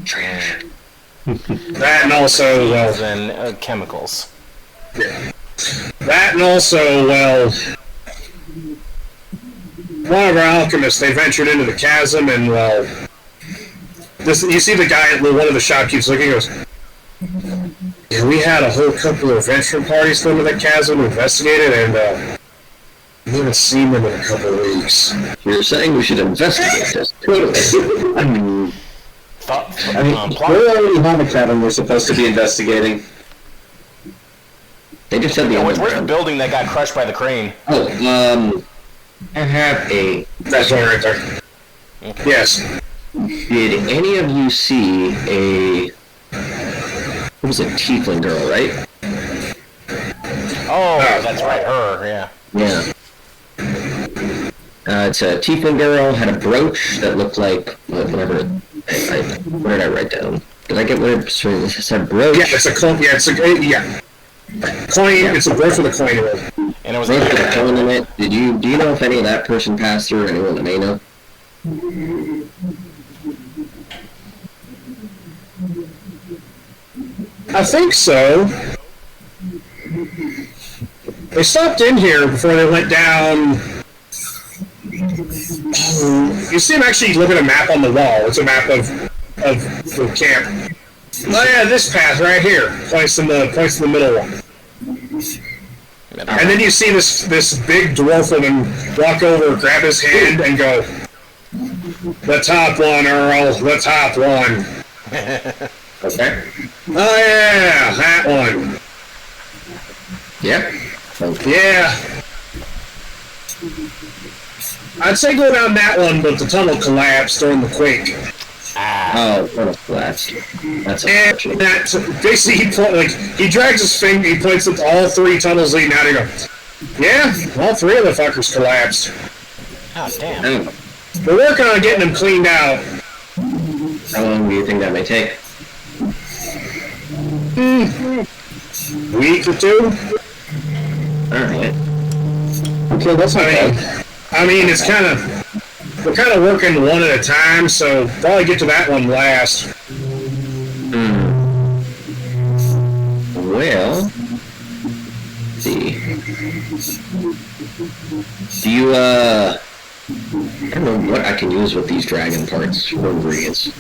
S4: Trash.
S1: That and also, well...
S4: And chemicals.
S1: Yeah. That and also, well... One of our alchemists, they ventured into the chasm, and, well... you see the guy at one of the shopkeepers looking, he goes... Yeah, we had a whole couple of adventure parties go to the chasm, investigated, and, we haven't seen them in a couple of weeks.
S2: You're saying we should investigate this? Totally.
S3: I mean, we already have a cabin we're supposed to be investigating.
S2: They just said the
S4: where's the building that got crushed by the crane?
S2: Oh, I have a...
S1: That's one right there.
S4: Okay.
S1: Yes.
S2: Did any of you see a... What was it? Tiefling girl, right?
S4: Oh, that's right, her, yeah.
S2: Yeah. It's a tiefling girl, had a brooch that looked like... whatever... what did I write down? Did I get what it said? Brooch?
S1: Yeah, it's a coin. Yeah, it's a yeah. Coin. Yeah. It's a brooch with a coin in it.
S4: And it was
S2: brooch with a coin in it. Do you know if any of that person passed through? Anyone that may know?
S1: I think so. They stopped in here before they went down. You see him actually look at a map on the wall. It's a map of the camp. Oh yeah, this path right here. Points in the middle one. And then you see this big dwarf woman walk over, grab his hand, and go, "The top one, Earl. The top one."
S2: Okay.
S1: Oh yeah, that one.
S2: Yeah.
S1: Yeah. I'd say go down that one, but the tunnel collapsed during the quake.
S2: Oh, what a blast. That's
S1: unfortunate. And basically, he drags his finger, he points at all three tunnels leading out, and he goes, yeah, all three of the fuckers collapsed.
S4: Oh, damn.
S1: We're working on getting them cleaned out.
S2: How long do you think that may take?
S1: Week or two?
S2: Alright.
S1: Okay, that's not bad. I mean, it's we're kind of working one at a time, so probably get to that one last.
S2: Well, let's see. Do you, I don't know what I can use with these dragon parts or ingredients.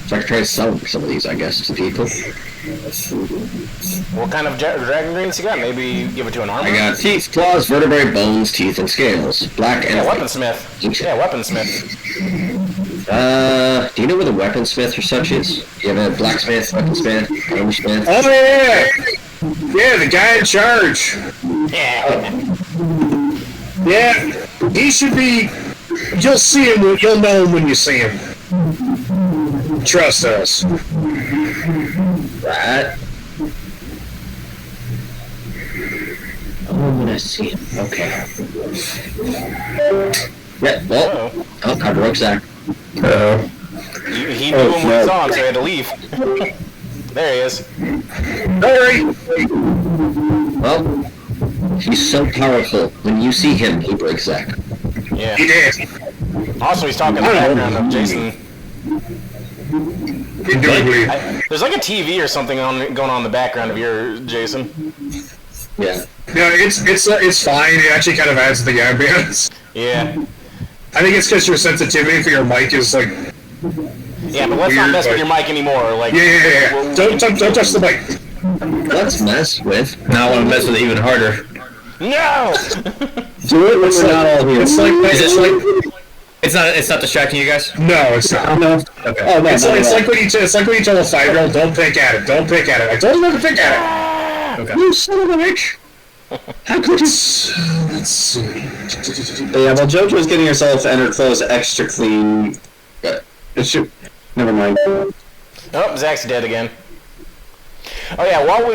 S2: So I can try to sell some of these, I guess, to people.
S4: What kind of dragon ingredients you got? Maybe give it to an armor?
S2: I got teeth, claws, vertebrae, bones, teeth, and scales. Black and
S4: weaponsmith. Yeah, weaponsmith.
S2: Do you know where the weaponsmith or such is? Do you have a blacksmith, weaponsmith, armorsmith?
S1: Oh yeah! Yeah, the guy in charge.
S4: Yeah.
S1: Yeah, he should be... You'll see him, you'll know him when you see him. Trust us.
S2: Right. Oh, when I see him. Okay. Yeah, well, I broke Zach.
S4: He knew him when he saw him, so he had to leave. There he is.
S1: Alright.
S2: Well, he's so powerful. When you see him, he breaks Zach.
S4: Yeah.
S1: He did.
S4: Also, he's talking in the background of Jayson. There's like a TV or something going on in the background of your Jayson.
S2: Yeah.
S1: No, it's fine. It actually kind of adds to the ambience.
S4: Yeah.
S1: I think it's because your sensitivity for your mic is like.
S4: Yeah, but let's not mess with your mic anymore. Like.
S1: Yeah. Don't touch the mic.
S2: Let's mess with.
S8: Now I want to mess with it even harder.
S4: No.
S1: Do it when we're not all here.
S8: It's not distracting you guys?
S1: No, it's not. No. Okay. Oh, no, it's like when you tell a 5-year-old, don't pick at it. Don't pick at it. I told you not to pick at it.
S8: Okay.
S1: You son of a bitch. Let's see.
S3: Yeah, well, Jojo's getting herself and her clothes extra clean. It should. Never mind.
S4: Oh, Zach's dead again. Oh yeah, while we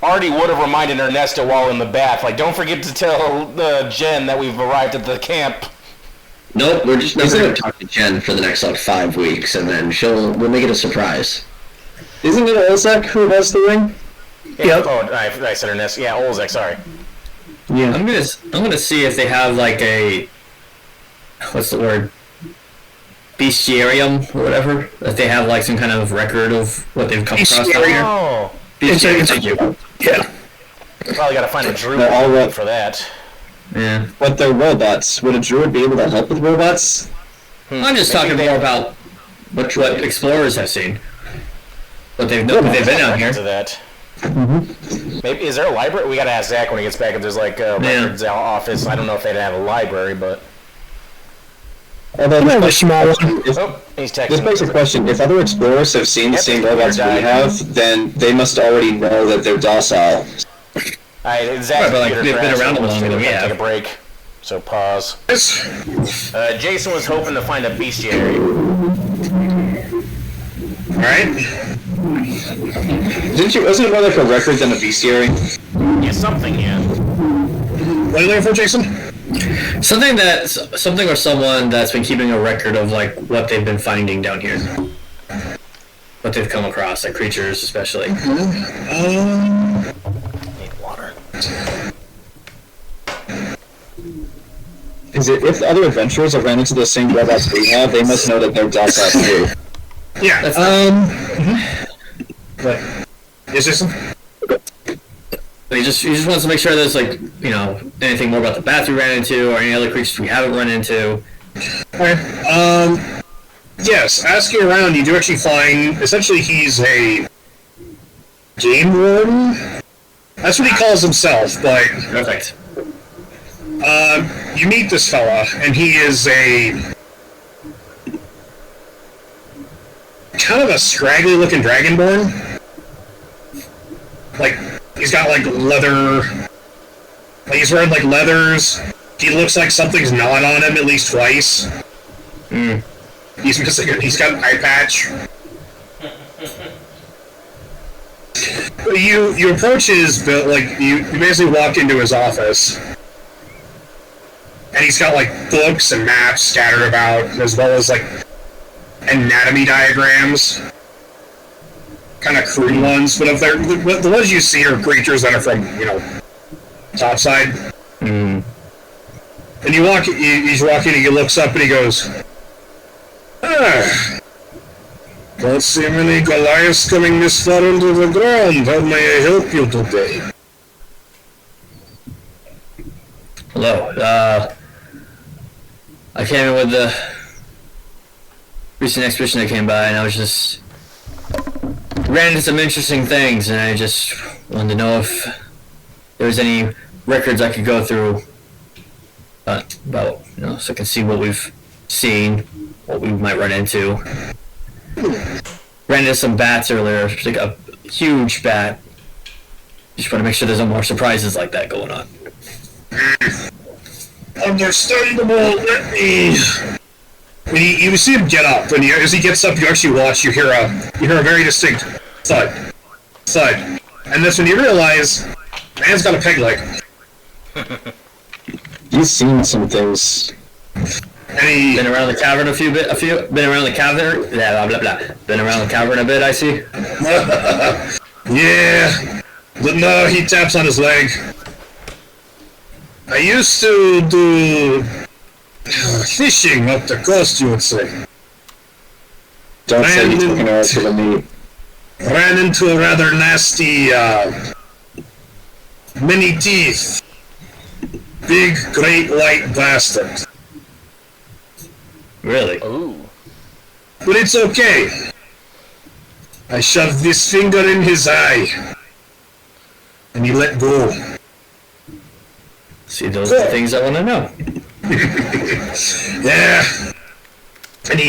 S4: Artie would have reminded Ernesto while in the bath, like, don't forget to tell Jen that we've arrived at the camp.
S2: Nope, we're just not going to talk to Jen for the next, 5 weeks, and then we'll make it a surprise.
S3: Isn't it Olzec who has the ring?
S4: Yeah. Oh, I said Ernesto. Yeah, Olzec, sorry.
S3: Yeah.
S8: I'm gonna see if they have like a, what's the word? Bestiarium or whatever. If they have like some kind of record of what they've come across down here.
S4: Oh.
S8: Bestiarium, thank you.
S6: Yeah.
S4: Probably gotta find a druid for that.
S8: Yeah.
S3: But they're robots. Would a druid be able to help with robots?
S8: I'm just talking more about what explorers have seen. What they've been down here.
S4: To that. Maybe is there a library? We gotta ask Zach when he gets back if there's like a records office. I don't know if they'd have a library, but.
S3: Although
S6: A small one.
S4: Oh, he's texting.
S3: This begs the question: if other explorers have seen the same robots we have, then they must already know that they're docile.
S4: Zach's
S8: Right, but, like,
S4: computer
S8: they've been
S4: crashed,
S8: around
S4: so
S8: longer than we
S4: take
S8: have.
S4: a break. So pause. Jayson was hoping to find a bestiary.
S1: Alright.
S3: Wasn't it more like a record than a bestiary?
S4: Yeah, something, yeah.
S1: What are you looking for, Jayson?
S8: Something or someone that's been keeping a record of like what they've been finding down here. What they've come across, like creatures especially.
S4: Need water.
S3: Is it if other adventurers have ran into the same robots we have, they must know that they're docile too.
S1: Yeah. But is this
S8: He just wants to make sure there's like, anything more about the bats we ran into or any other creatures we haven't run into.
S1: Okay. Yes, asking around, you do actually find, essentially he's a game warden? That's what he calls himself, but
S8: Perfect.
S1: you meet this fella, and he is a kind of a scraggly looking dragonborn. Like, he's got like leather, like he's wearing like leathers. He looks like something's gnawed on him at least twice. He's missing. He's got an eye patch. You approach his like you basically walk into his office, and he's got like books and maps scattered about, as well as like anatomy diagrams, kind of crude ones. But if they're the ones you see are creatures that are from topside. And you walk. He's walking, and he looks up, and he goes, don't see many Goliaths coming this far into the ground. How may I help you today?
S8: Hello. I came in with the recent expedition that came by, and I was just ran into some interesting things, and I just wanted to know if there was any records I could go through about, so I can see what we've seen, what we might run into. Ran into some bats earlier, like a huge bat. Just want to make sure there's no more surprises like that going on.
S1: Understandable. Let me. When you see him get up, and as he gets up, you actually watch. You hear a very distinct thud, and that's when you realize, man's got a peg leg.
S3: He's seen some things.
S1: And
S8: Been around the cavern been around the cavern, blah, blah, blah. Been around the cavern a bit, I see.
S1: yeah, but no, he taps on his leg. I used to do fishing up the coast, you would say.
S3: Don't say he's looking around to the meat.
S1: Ran into a rather nasty, many teeth, big, great white bastard.
S8: Really?
S4: Ooh.
S1: But it's okay. I shoved this finger in his eye, and he let go.
S8: See, those are the things I want to know.
S1: Yeah. And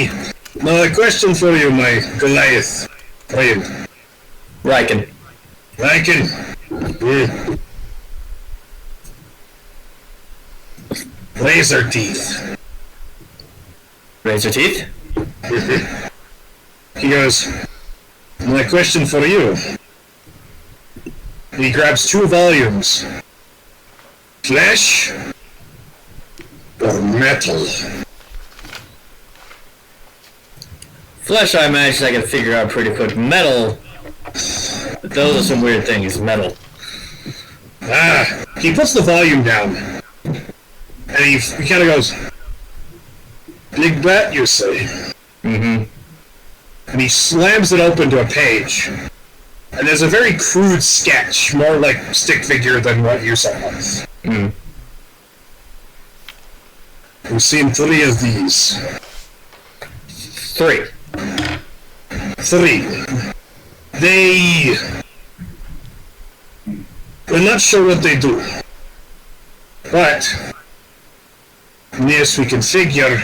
S1: now a question for you, my Goliath friend.
S8: Riken.
S1: Riken, Laser teeth.
S8: Razor teeth?
S1: He goes, my question for you. He grabs 2 volumes. Flesh or metal?
S8: Flesh, I imagine I can figure out pretty quick. Metal, those are some weird things. Metal.
S1: He puts the volume down. And he kind of goes, big bet, you say?
S8: Mm-hmm.
S1: And he slams it open to a page. And there's a very crude sketch, more like stick figure than what you saw.
S8: Mm.
S1: We've seen 3 of these.
S8: 3.
S1: 3. We're not sure what they do. But, yes, we can figure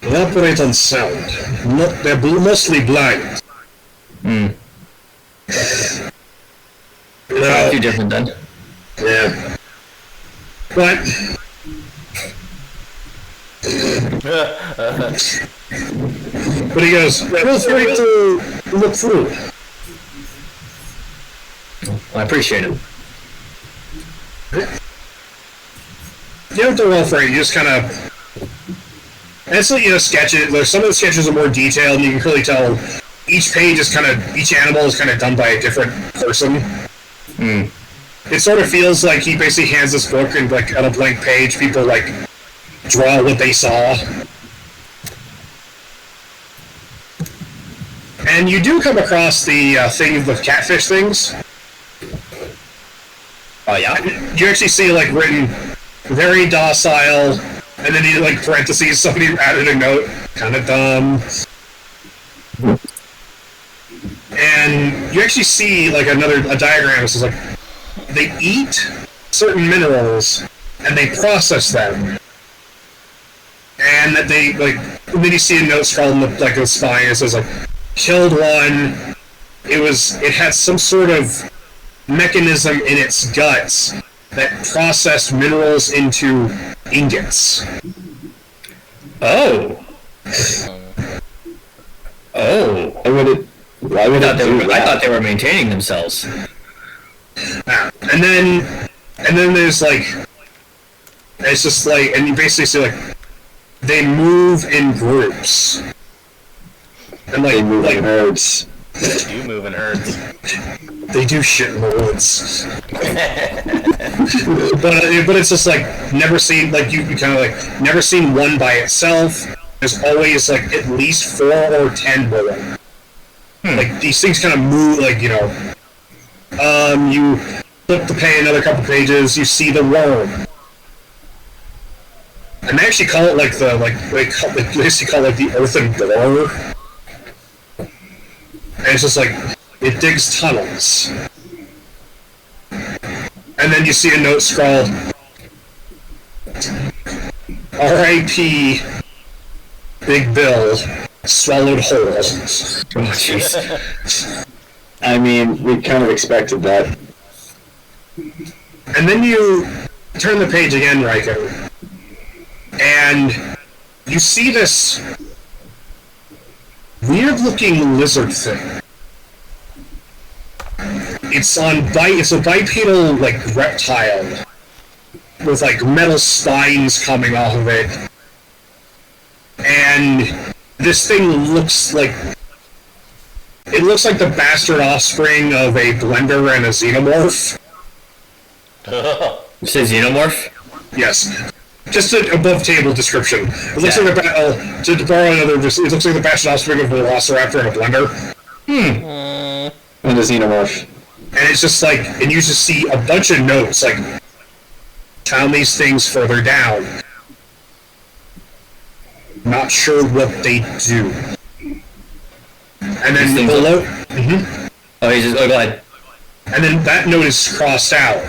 S1: they operate on sound. They're mostly blind.
S8: Mm.
S1: Now,
S8: Too different then.
S1: yeah. But he goes, feel free to look through.
S8: I appreciate it.
S1: You don't do well for it, you just kind of... And it's like, sketch it. There's some of the sketches are more detailed, and you can clearly tell each page is each animal is kind of done by a different person.
S8: Mm.
S1: It sort of feels like he basically hands this book and, like, on a blank page, people, like, draw what they saw. And you do come across the thing with catfish things.
S8: Oh, yeah?
S1: You actually see, like, written, very docile, and then you, like, parentheses, somebody added a note, kind of dumb. And you actually see, like, a diagram that says, like, they eat certain minerals, and they process them. And that they, like, and then you see a note scrawled in the spine, it says, like, killed one, it had some sort of mechanism in its guts that processed minerals into ingots.
S8: Oh. Oh.
S2: Why would it do that?
S8: I thought they were maintaining themselves.
S1: And then there's, like, it's just, like, and you basically see, like, they move in groups. And, like,
S3: They move in herds.
S4: They do move in herds.
S1: They do shit in the woods. but it's just, like, never seen, like, you kind of, like, never seen one by itself. There's always, like, at least 4 or 10 more. Like, these things kind of move, like, you flip the page another couple pages, you see the worm. And they actually call it, like, they basically call it, like, the earthen borer. And it's just, like, it digs tunnels. And then you see a note scrawled, R.I.P. Big Bill, swallowed whole.
S8: Oh, jeez.
S3: I mean, we kind of expected that.
S1: And then you turn the page again, Riken, and you see this weird-looking lizard thing. It's a bipedal, like, reptile with, like, metal spines coming off of it. And this thing looks like... It looks like the bastard offspring of a blender and a xenomorph.
S8: You say xenomorph?
S1: Yes. Just an above-table description. It looks like to borrow another, it looks like the bastard offspring of a velociraptor and a blender.
S3: And a xenomorph.
S1: And it's just like, and you just see a bunch of notes, like, found these things further down. Not sure what they do. And then below...
S8: Oh, go ahead.
S1: And then that note is crossed out.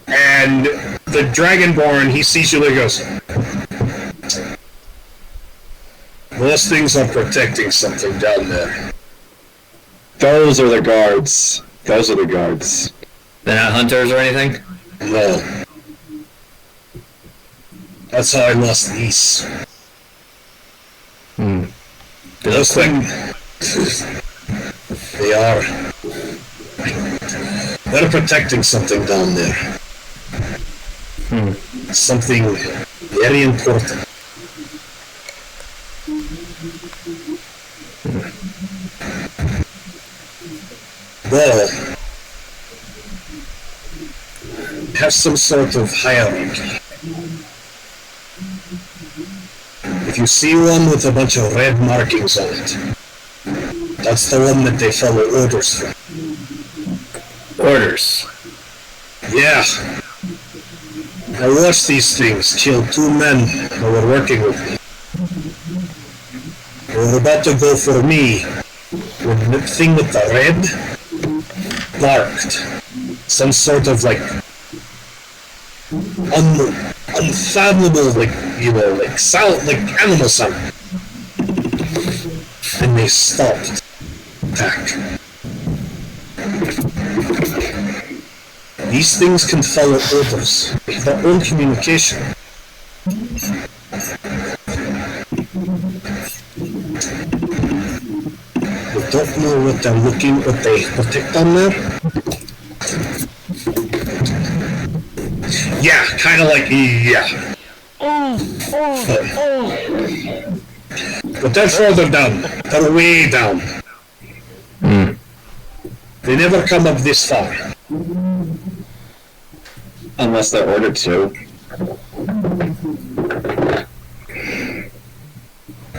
S1: And the Dragonborn, he sees you and he goes, Those things are protecting something down there.
S3: Those are the guards. Those are the guards.
S8: They're not hunters or anything?
S1: No. That's how I lost these. Those things... They are... They're protecting something down there. Something very important. Well, have some sort of hierarchy. If you see one with a bunch of red markings on it, that's the one that they follow orders from.
S8: Orders.
S1: Yeah. I watched these things kill 2 men who were working with me. They were about to go for me when the thing with the red barked. Some sort of like unfathomable, like, you know, like sound, like animal sound. And they stopped attack. These things can follow orders. They have their own communication. They don't know what they're looking, what they protect on there. Yeah, kind of like, yeah. But they're further down. They're way down. They never come up this far.
S3: Unless they're ordered to.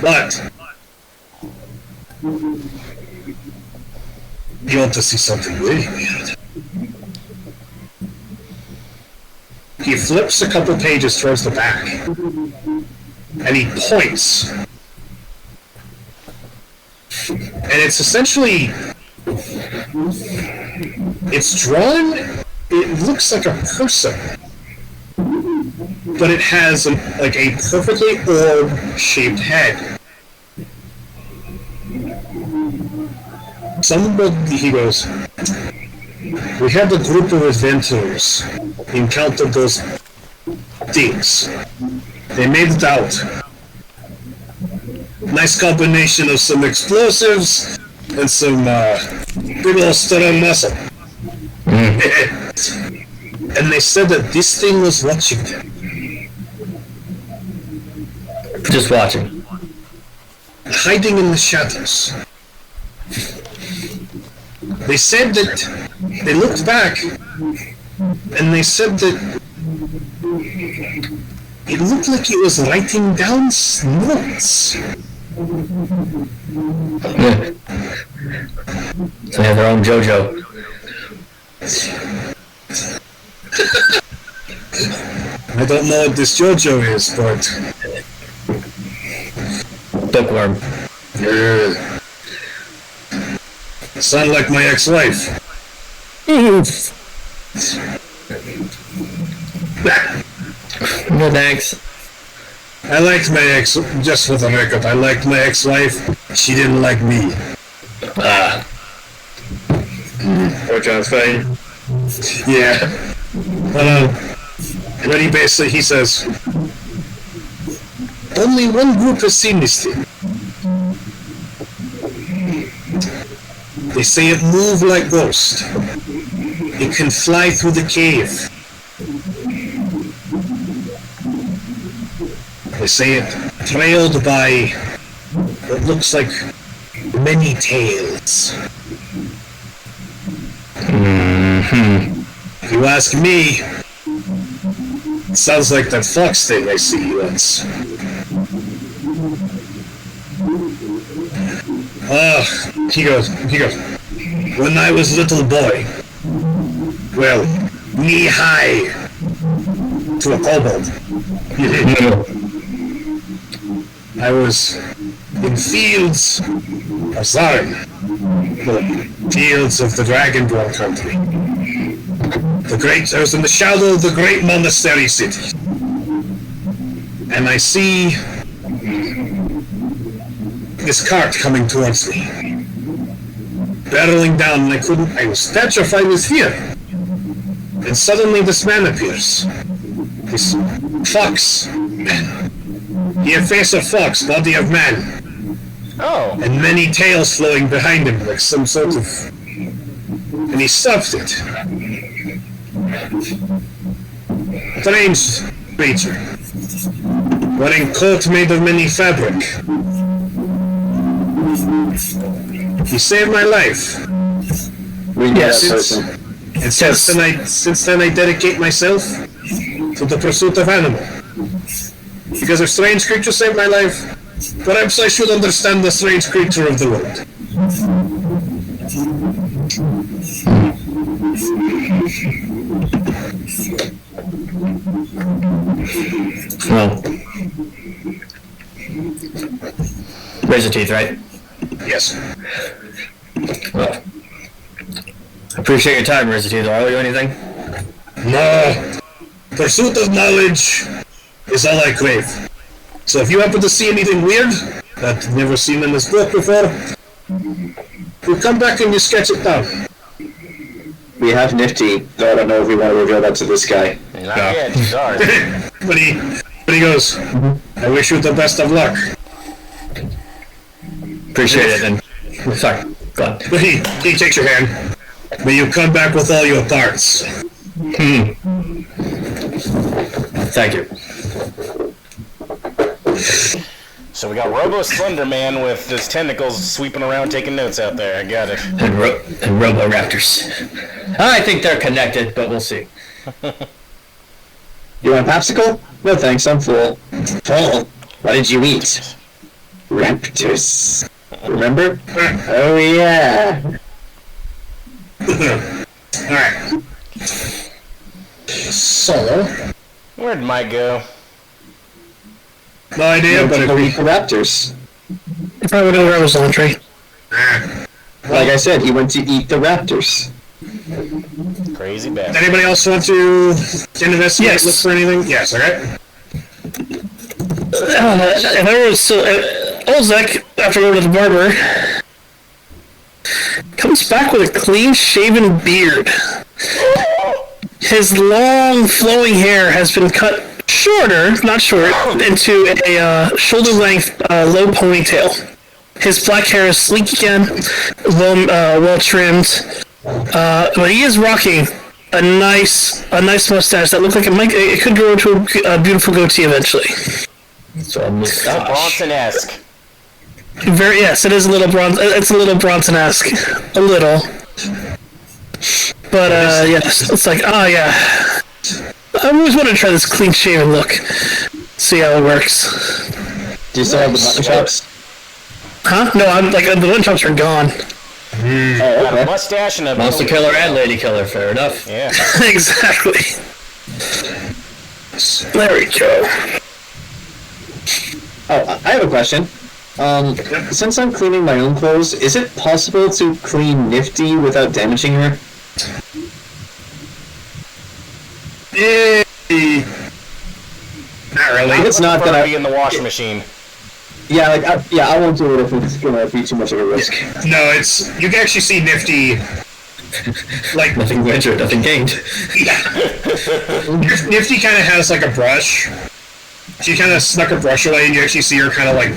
S1: But you want to see something really weird. He flips a couple pages towards the back, and he points. And it's essentially... It's drawn... It looks like a person. But it has a perfectly orb-shaped head. He goes, we had a group of adventurers encounter those things. They made it out. Nice combination of some explosives and some big old strong muscle. And they said that this thing was watching them.
S8: Just watching.
S1: Hiding in the shadows. They said that they looked back and they said that it looked like it was writing down notes.
S8: So they have their own Jojo.
S1: I don't know what this Jojo is, but...
S8: Bookworm.
S1: Sound like my ex-wife.
S8: No thanks.
S1: I liked my ex, just for the record, I liked my ex-wife. She didn't like me.
S3: Which I was fine.
S1: Yeah. And then he says, only one group has seen this thing. They say it moves like ghost. It can fly through the cave. They say it trailed by what looks like many tails. If you ask me, it sounds like that fox thing I see once. He goes, when I was a little boy, well, knee-high to a kobold, I was in fields of Zarin, the fields of the Dragonborn country. I was in the shadow of the great monastery city. And I see this cart coming towards me. Barreling down, and I was petrified with fear. And suddenly this man appears. This fox man. He had face of fox, body of man.
S4: Oh.
S1: And many tails flowing behind him, like some sort of... And he stopped it. Strange creature. Wearing coat made of many fabric. He saved my life. And since then I dedicate myself to the pursuit of animal. Because a strange creature saved my life, perhaps I should understand the strange creature of the world.
S8: Well, razor teeth, right?
S1: Yes.
S8: Well, I appreciate your time, razor teeth. Are you anything?
S1: No. Pursuit of knowledge is all I crave. So if you happen to see anything weird that you've never seen in this book before, you come back and you sketch it down.
S3: We have Nifty, though I don't know if we want to reveal that to this guy.
S4: Not yet, sorry.
S1: But he goes, I wish you the best of luck.
S8: Appreciate it, then. Sorry, go on.
S1: But he takes your hand. May you come back with all your parts.
S8: Thank you.
S4: So we got Robo Slender Man with his tentacles sweeping around taking notes out there. I got it.
S8: And Robo-Raptors. I think they're connected, but we'll see.
S3: You want a popsicle? No thanks, I'm full. Full? What did you eat? Raptors. Remember? Oh yeah.
S1: Alright. So...
S4: Where'd Mike go?
S1: No idea, but
S3: go eat the raptors.
S6: He probably went over his laundry.
S3: Like I said, he went to eat the raptors.
S4: Crazy bastard.
S1: Anybody else want to investigate,
S6: Yes.
S1: look for anything? Yes, alright.
S6: If I were still... Olzec, after going to the barber, comes back with a clean-shaven beard. His long, flowing hair has been cut shorter, not short, into a shoulder-length, low ponytail. His black hair is sleek again, well-trimmed, but he is rocking a nice mustache that looks like it could grow into a beautiful goatee eventually.
S8: So a mustache.
S4: Bronson-esque.
S6: Very, yes, it is a little It's a little Bronson-esque, a little. But yes, it's like, oh yeah. I always wanted to try this clean-shaven look. See how it works.
S3: Do you still have the mutton chops?
S6: Huh? No, I'm like the mutton chops are gone.
S3: Oh,
S4: Got a
S3: okay.
S4: mustache and a...
S8: Monster killer and lady killer, fair enough.
S4: Yeah.
S6: Exactly. There we go.
S3: Oh, I have a question. Since I'm cleaning my own clothes, is it possible to clean Nifty without damaging her?
S1: Yay! Not really.
S3: It's not that
S4: be in the washing machine.
S3: Yeah, I won't do it if it's gonna be too much of a risk.
S1: No, it's... You can actually see Nifty... Like...
S8: Nothing ventured, nothing gained.
S1: Nifty kind of has like a brush. She kind of snuck a brush away and you actually see her kind of like...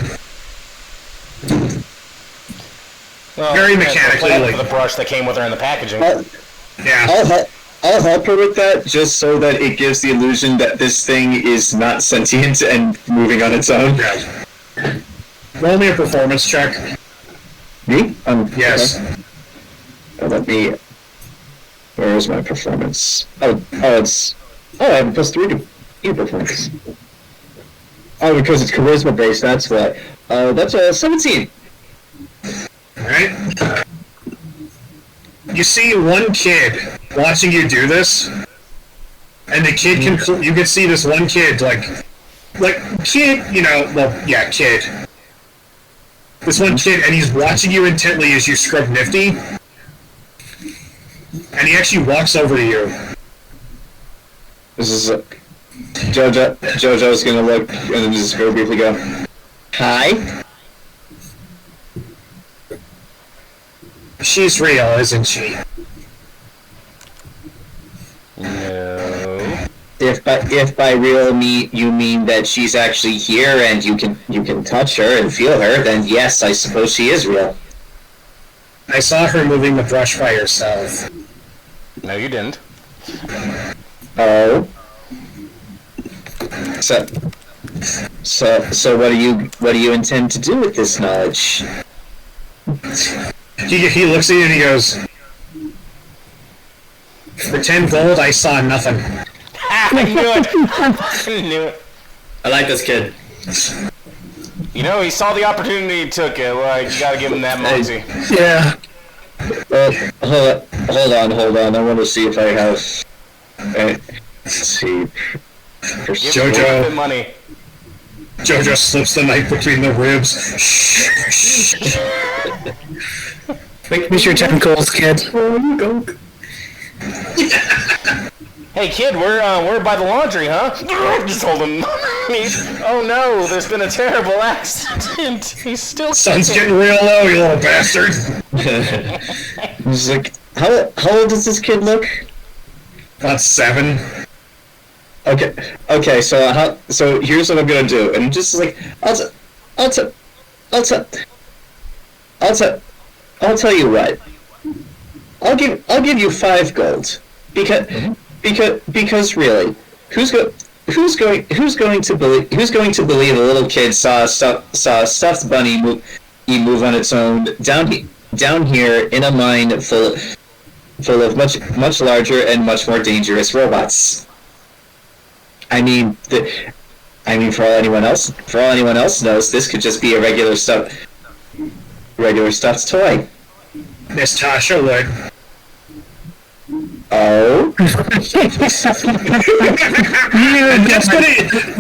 S4: Well,
S1: Very mechanically,
S4: for
S1: like...
S4: the brush that came with her in the packaging.
S1: Yeah.
S3: I'll help her with that, just so that it gives the illusion that this thing is not sentient and moving on its own.
S1: Yeah. Roll me a performance check.
S3: Me?
S1: Yes.
S3: Okay. Let me... Where is my performance? It's... Oh, I have a +3 to performance. Oh, because it's charisma based, that's why. That's a 17.
S1: Alright. You see one kid watching you do this, and the kid can... You can see this one kid, kid, you know, well, yeah, kid. This one kid, and he's watching you intently as you scrub Nifty, and he actually walks over to you.
S3: This is... Jojo's gonna look, and then just go briefly go, Hi?
S1: She's real, isn't she?
S4: No.
S3: If by real you mean that she's actually here and you can touch her and feel her, then yes, I suppose she is real.
S1: I saw her moving the brush by herself.
S4: No, you didn't.
S3: Oh. So what do you intend to do with this knowledge?
S1: He looks at you and he goes, "For 10 gold, I saw nothing."
S4: I knew it. I knew it.
S8: I like this kid.
S4: You know, he saw the opportunity, he took it. Like, you gotta give him that moxie.
S6: Yeah.
S3: Hold on. I want to see if I have. Let's see.
S4: Give him
S1: Jojo.
S4: money.
S1: Jojo slips the knife between the ribs.
S6: Use your tentacles, kid.
S4: Hey kid, we're by the laundry, huh? Just hold him. Oh no, there's been a terrible accident. He's still
S1: Sun's
S4: kicking.
S1: getting real low, you little bastard.
S3: He's like, how old does this kid look?
S1: About 7.
S3: Okay. So here's what I'm gonna do, and just like I'll tell you what. I'll give you 5 gold because really, who's going to believe a little kid saw a stuffed bunny move on its own down here in a mine full of much larger and much more dangerous robots. I mean, for all anyone else knows, this could just be a regular stuffed toy.
S1: Miss Tasha would.
S3: Oh.
S1: And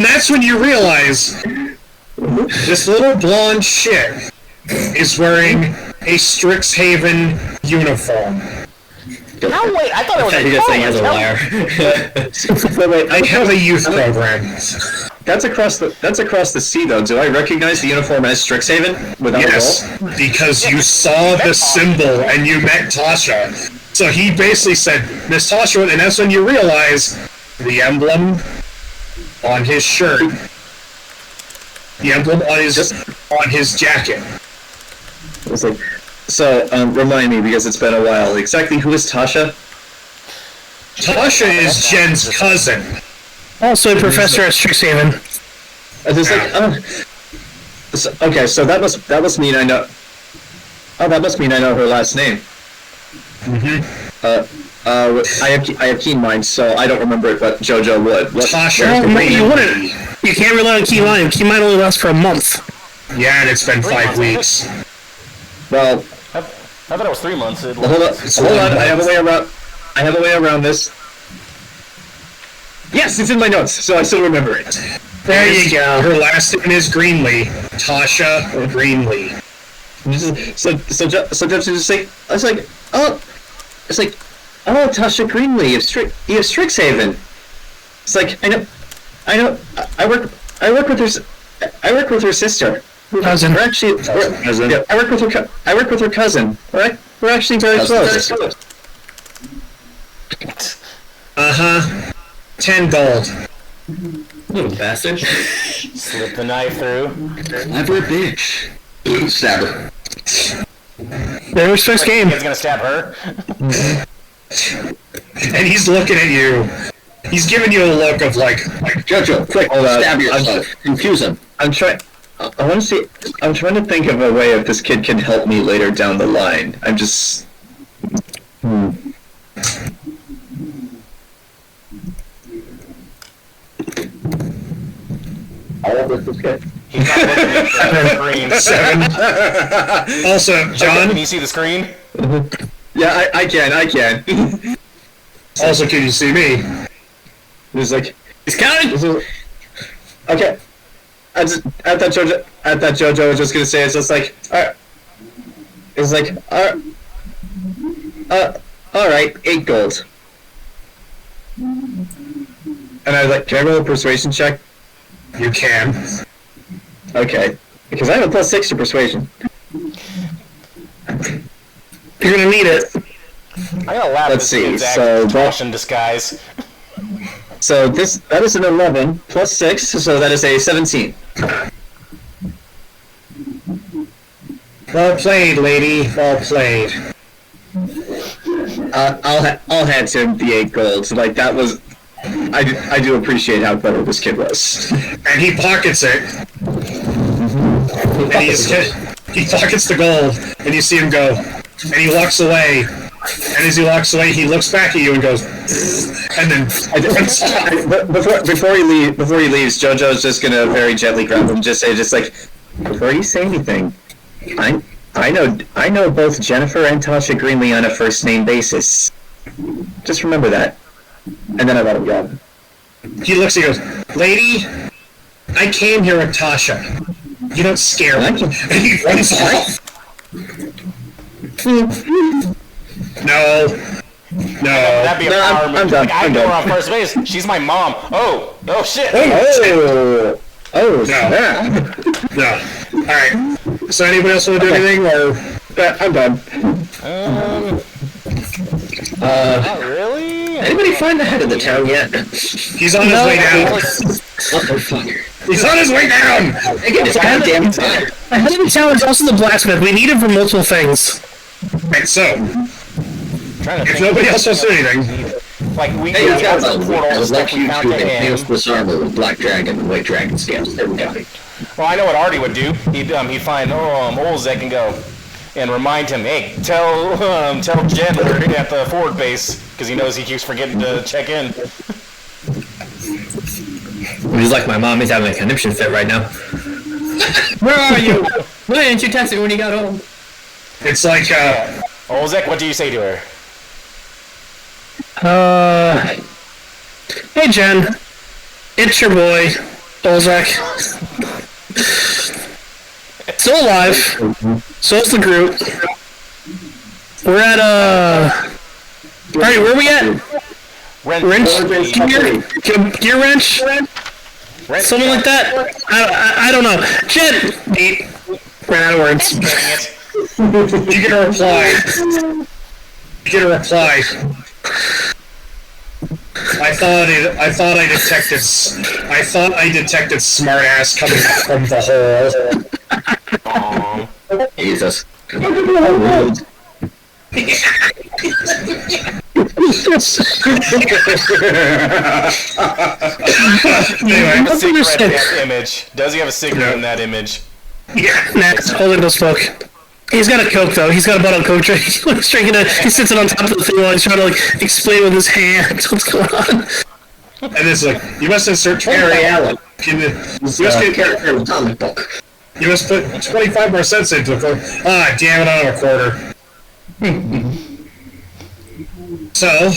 S1: that's when you realize this little blonde shit is wearing a Strixhaven uniform.
S4: No, wait, I thought it was
S8: He just saying as a liar.
S1: I have a youth program.
S3: That's across the sea, though. Do I recognize the uniform as Strixhaven without
S1: Yes,
S3: a roll?
S1: because you saw the symbol and you met Tasha. So he basically said, Miss Tasha, and that's when you realize the emblem on his shirt, the emblem on his jacket.
S3: It was like, so remind me because it's been a while. Exactly who is Tasha?
S1: Tasha is Jen's cousin.
S6: Also a professor at Strixhaven.
S3: It's like, okay, so that must mean I know. Oh, that must mean I know her last name. I have keen mind, so I don't remember it, but Jojo would.
S1: Tasha.
S6: You wouldn't. You can't rely on key mind. Key mind only lasts for a month.
S1: Yeah, and it's been 5 weeks.
S3: Well,
S4: I thought it was 3 months.
S3: hold on. I have a way around this. Yes, it's in my notes, so I still remember it.
S1: There you go. Her last name is Greenlee. Tasha Greenlee.
S3: So just like, oh, Tasha Greenlee of Strixhaven. It's like, I work with her sister.
S6: Cousin.
S3: We're actually, yeah, I work with her cousin. We're actually very close.
S1: 10 gold.
S8: Little bastard.
S4: Slip the knife through.
S2: Clever bitch. Stab her.
S6: There was first game.
S4: He's gonna stab her.
S1: And he's looking at you. He's giving you a look of like
S2: Jojo, quick, stab yourself. Confuse him.
S3: I'm trying to think of a way if this kid can help me later down the line. I'm just.
S2: How old is this kid?
S4: He's not looking at the screen.
S1: 7. Also, John.
S4: Can you see the screen?
S3: Yeah, I can.
S1: Also, can you see me?
S3: It's like,
S8: He's counting.
S3: okay. I thought Jojo was just gonna say it's just like, it's like, all right, 8 gold. And I was like, can I roll a persuasion check?
S1: You can.
S3: Okay, because I have a +6 to persuasion.
S6: You're gonna need it.
S4: I gotta laugh
S3: Let's
S4: at
S3: see,
S4: this
S3: so
S4: Tosh in disguise.
S3: So that is an 11 plus 6, so that is a 17.
S1: Well played, lady. Well played.
S3: I'll hand him the 8 gold. Like, that was... I do appreciate how clever this kid was.
S1: And he pockets it. And he pockets the gold, and you see him go. And he walks away. And as he walks away, he looks back at you and goes, and then
S3: before he leaves, Jojo's just gonna very gently grab him, just like, before you say anything, I know both Jennifer and Tasha Greenlee on a first name basis. Just remember that. And then I let him go.
S1: He looks and he goes, lady, I came here with Tasha. You don't scare me. And he runs off. No.
S4: That'd be a power move.
S3: I'm done.
S4: I know her on first base. She's my mom. Oh shit.
S3: Oh,
S1: No. Alright. So anybody else want to do anything, or...
S3: I'm done.
S4: Not really?
S2: Anybody find the head of the town yet?
S1: He's on his way down.
S2: Motherfucker.
S1: He's on his way down!
S2: Again, it's goddamn time.
S6: The head of the town is also the blacksmith. We need him for multiple things.
S1: Right, so,
S4: Trying to
S1: if
S4: think
S1: nobody else wants to do anything,
S4: like we
S2: Hey,
S4: have
S2: guys,
S4: the
S2: I
S4: portal
S2: would like
S4: stuff we
S2: you
S4: found
S2: to
S4: to him.
S2: enhance this armor with black dragon and white dragon scales. There we go.
S4: Well, I know what Artie would do. He'd find Olzec and go and remind him, hey, tell Jen we're at the forward base, because he knows he keeps forgetting to check in.
S8: He's like my mom. He's having a conniption fit right now. Where are you? Why didn't you text me when you got home?
S1: it's like,
S4: Olzec, what do you say to her?
S6: Hey Jen, it's your boy, Olzec. Still alive. So is the group. We're at Alright, where are we at? Wrench? Gear wrench? Something like that? I don't know. Jen! Ran out of words.
S1: you get a reply. I thought I detected smart ass coming from the hole.
S2: Jesus.
S1: Anyway,
S4: A secret in that image. Does he have a secret in that image?
S6: Yeah, next. Orlando spoke. He's got a Coke though. He's got a bottle of Coke drink. He's drinking it. He's sitting on top of the thing while he's trying to explain with his hands what's going on.
S1: and it's like, you must insert
S2: Harry Allen.
S1: You must
S2: Character in the comic book.
S1: You must put 25 more cents into it. Ah, damn it, I don't have a quarter. So,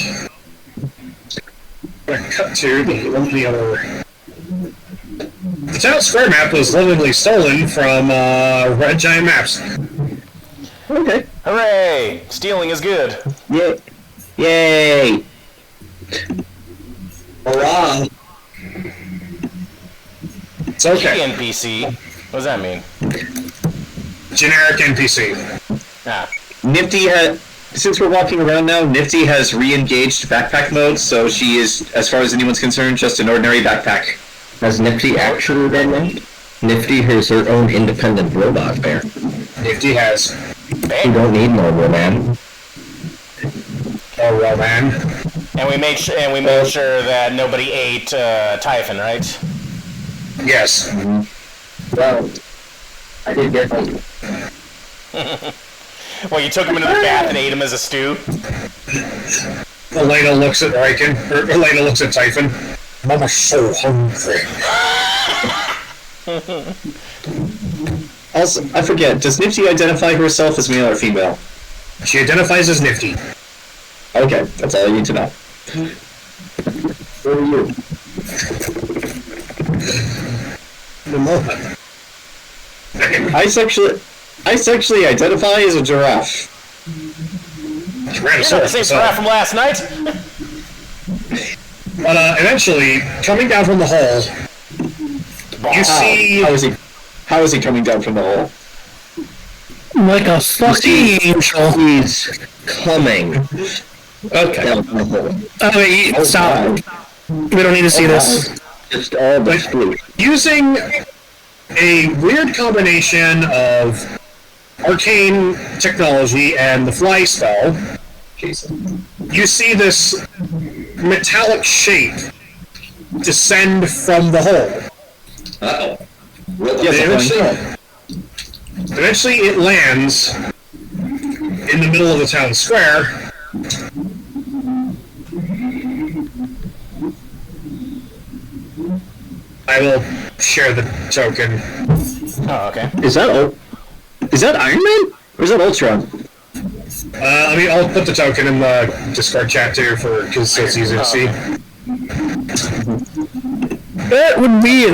S1: we're gonna cut to the other. The town square map was lovingly stolen from Red Giant Maps.
S3: Okay.
S4: Hooray! Stealing is good.
S3: Yay!
S2: Hurrah!
S1: It's okay.
S4: NPC. What does that mean?
S1: Generic NPC.
S4: Ah.
S3: Nifty has, since we're walking around now, Nifty has re-engaged backpack mode, so she is, as far as anyone's concerned, just an ordinary backpack.
S2: Has Nifty actually done that? Nifty has her own independent robot bear.
S1: Nifty has.
S2: You don't need no man.
S1: Oh, well, man.
S4: And we made sure that nobody ate Typhon, right?
S1: Yes.
S2: Well, I did get home.
S4: Well, you took him into the bath and ate him as a stew.
S1: Elaina looks at Riken. Elaina looks at Typhon. Mama's so hungry.
S3: Also, I forget, does Nifty identify herself as male or female?
S1: She identifies as Nifty.
S3: Okay, that's all I need to know.
S2: Who are you?
S3: I sexually identify as a giraffe.
S4: You're not the same giraffe from last night.
S1: But eventually, coming down from the hole, you see...
S3: How is he coming down from the hole?
S6: Like a fucking angel.
S3: He's coming.
S8: Okay.
S6: Oh, wait, stop. We don't need to see this.
S3: Just all the blue.
S1: Using a weird combination of arcane technology and the fly spell,
S3: Jayson.
S1: you see this metallic shape descend from the hole.
S3: Uh-oh.
S1: Eventually it lands in the middle of the town square. I will share the token.
S4: Oh, okay.
S3: Is that Iron Man? Or is that Ultron?
S1: I'll put the token in the Discord chat too, because it's easy to see.
S6: That would be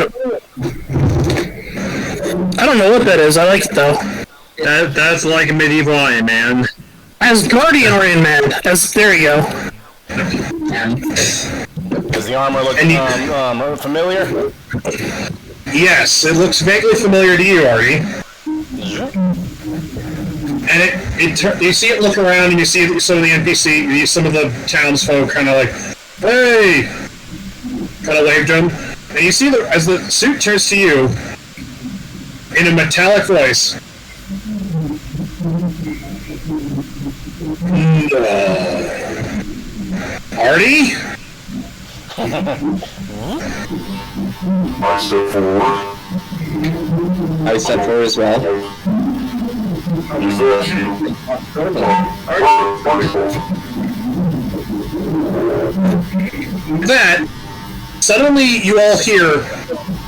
S6: I don't know what that is. I like it though.
S7: That's like a medieval Iron Man.
S6: As Guardian Iron Man. There you go.
S4: Does the armor look familiar?
S1: Yes, it looks vaguely familiar to you, Artie. And you see it look around, and you see some of the NPC, some of the townsfolk kind of like, hey! Kind of waved him. And you see as the suit turns to you, in a metallic voice, Artie?
S5: I step forward.
S3: I step forward as well.
S5: Is that you? Wonderful.
S1: That, suddenly you all hear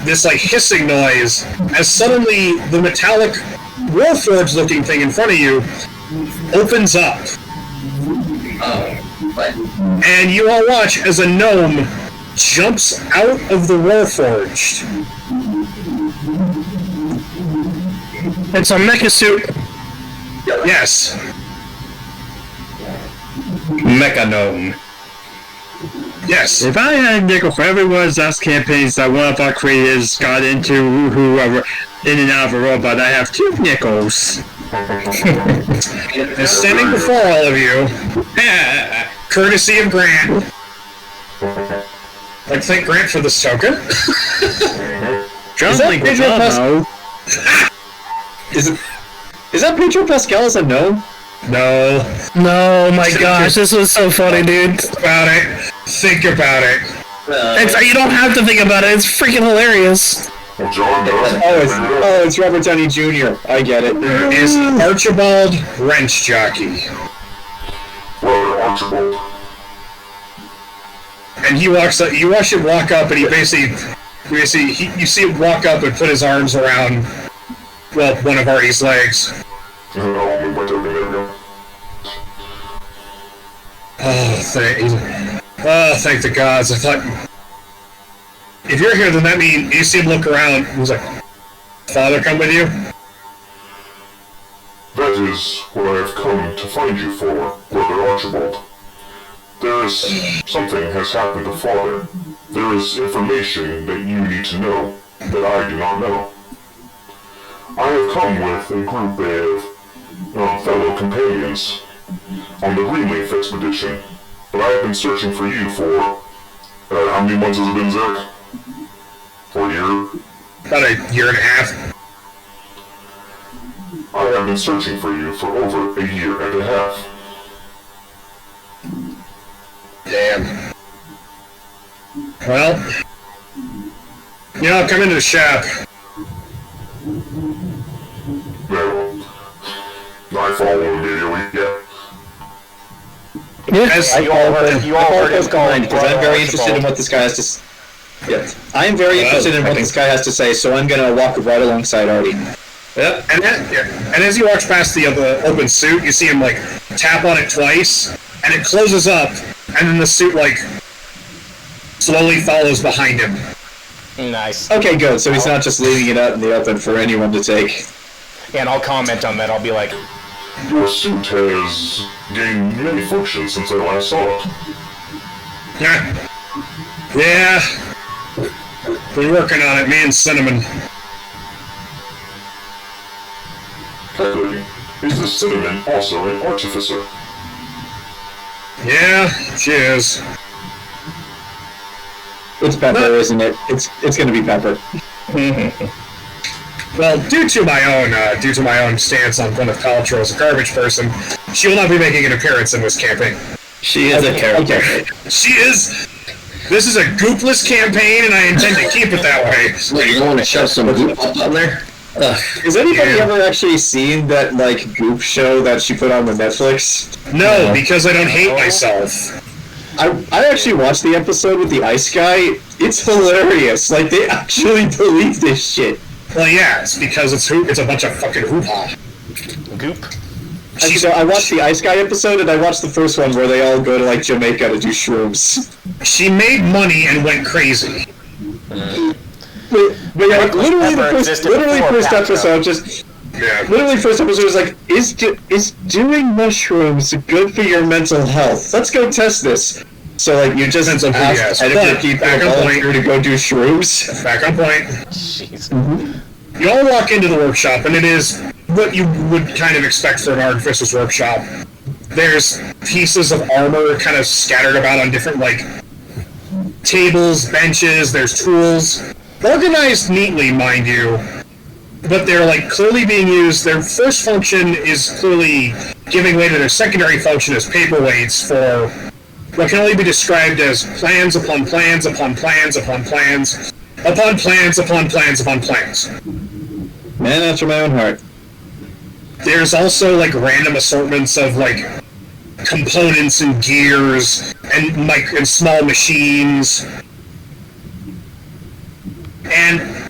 S1: this like hissing noise as suddenly the metallic Warforged looking thing in front of you opens up. And you all watch as a gnome jumps out of the Warforged.
S6: It's a mecha suit.
S1: Yes.
S8: Mecha gnome.
S1: Yes.
S7: If I had a nickel for every one of those campaigns that one of our creators got into whoever in and out of a robot, I have 2 nickels.
S1: And standing before all of you, courtesy of Grant. Like, thank Grant for this token.
S3: Is that Pedro Pascal? Is that Pedro Pascal as a gnome?
S1: No.
S6: No, my gosh, this was so funny, dude.
S1: Think about it.
S6: You don't have to think about it. It's freaking hilarious.
S5: Well, John does.
S3: It's Robert Downey Jr. I get it.
S1: Is Archibald Wrench Jockey.
S5: Brother Archibald.
S1: And he walks up, you watch him walk up, and you see him walk up and put his arms around, well, one of Artie's legs.
S5: Oh, my token, there we go.
S1: Thank the gods. I thought, if you're here, then that means you see him look around. He's like, Father come with you?
S5: That is what I have come to find you for, Brother Archibald. Something has happened to Father. There is information that you need to know that I do not know. I have come with a group of fellow companions on the Greenleaf expedition, but I have been searching for you for, how many months has it been, Zach? For a year?
S1: About a year and a half.
S5: I have been searching for you for over a year and a half.
S1: Damn. Well, come into the shop.
S5: Well, I follow immediately, yeah.
S1: As
S4: You all heard his call
S3: because I'm very interested in what this guy has to say. Yes, I am very interested in what this guy has to say, so I'm gonna walk right alongside Artie.
S1: Yep. And as you walk past the open suit, you see him like tap on it twice, and it closes up, and then the suit like slowly follows behind him.
S4: Nice.
S3: Okay, good. So he's not just leaving it out in the open for anyone to take.
S4: Yeah, and I'll comment on that. I'll be like,
S5: Your suit has gained many functions since I last saw it.
S1: Yeah. Been working on it, me and Cinnamon.
S5: Calculating. Is the cinnamon also an artificer?
S1: Yeah, she is.
S3: It's Pepper, isn't it? It's gonna be Pepper.
S1: Well, due to my own stance on Gwyneth Paltrow as a garbage person, she will not be making an appearance in this campaign.
S8: She is a character.
S1: She is. This is a goopless campaign, and I intend to keep it that way.
S2: Wait, you don't want to shove some goop up on there?
S3: Has anybody ever actually seen that, like, goop show that she put on the Netflix?
S1: No, because I don't hate myself.
S3: I actually watched the episode with the ice guy. It's hilarious. Like, they actually believe this shit.
S1: Well, yeah, it's because it's a bunch of fucking hoo-ha.
S4: Goop.
S3: So I watched the ice guy episode, and I watched the first one where they all go to, like, Jamaica to do shrooms.
S1: She made money and went crazy.
S3: But like, literally first episode was like, is doing mushrooms good for your mental health? Let's go test this. So, like, you just asked editor people to go do shrooms.
S1: Back on point.
S4: Jeez.
S1: Mm-hmm. You all walk into the workshop, and it is what you would kind of expect for an artificer's workshop. There's pieces of armor kind of scattered about on different, like, tables, benches, there's tools. Organized neatly, mind you, but they're, like, clearly being used. Their first function is clearly giving way to their secondary function as paperweights for what can only be described as plans upon plans upon plans upon plans upon plans upon plans upon plans.
S3: Man after my own heart.
S1: There's also, like, random assortments of, like, components and gears and small machines. And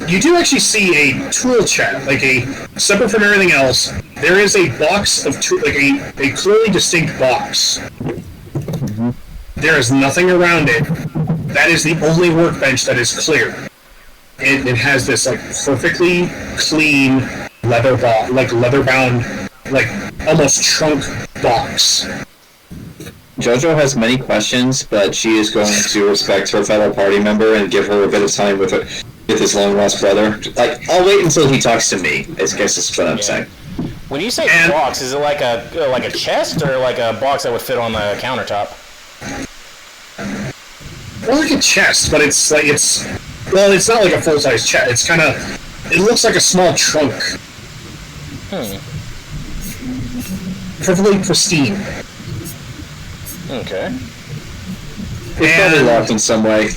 S1: you do actually see a tool chest, like a separate from everything else. There is a box of a clearly distinct box. Mm-hmm. There is nothing around it. That is the only workbench that is clear. It has this, like, perfectly clean leather-bound, like, almost trunk box.
S3: Jojo has many questions, but she is going to respect her fellow party member and give her a bit of time with his long-lost brother. Like, I'll wait until he talks to me, I guess is what I'm saying.
S4: When you say box, is it like a chest or like a box that would fit on the countertop?
S1: Well, like a chest, but it's not like a full-size chest. It's kind of, it looks like a small trunk. Perfectly pristine.
S4: Okay.
S3: It's probably locked in some way.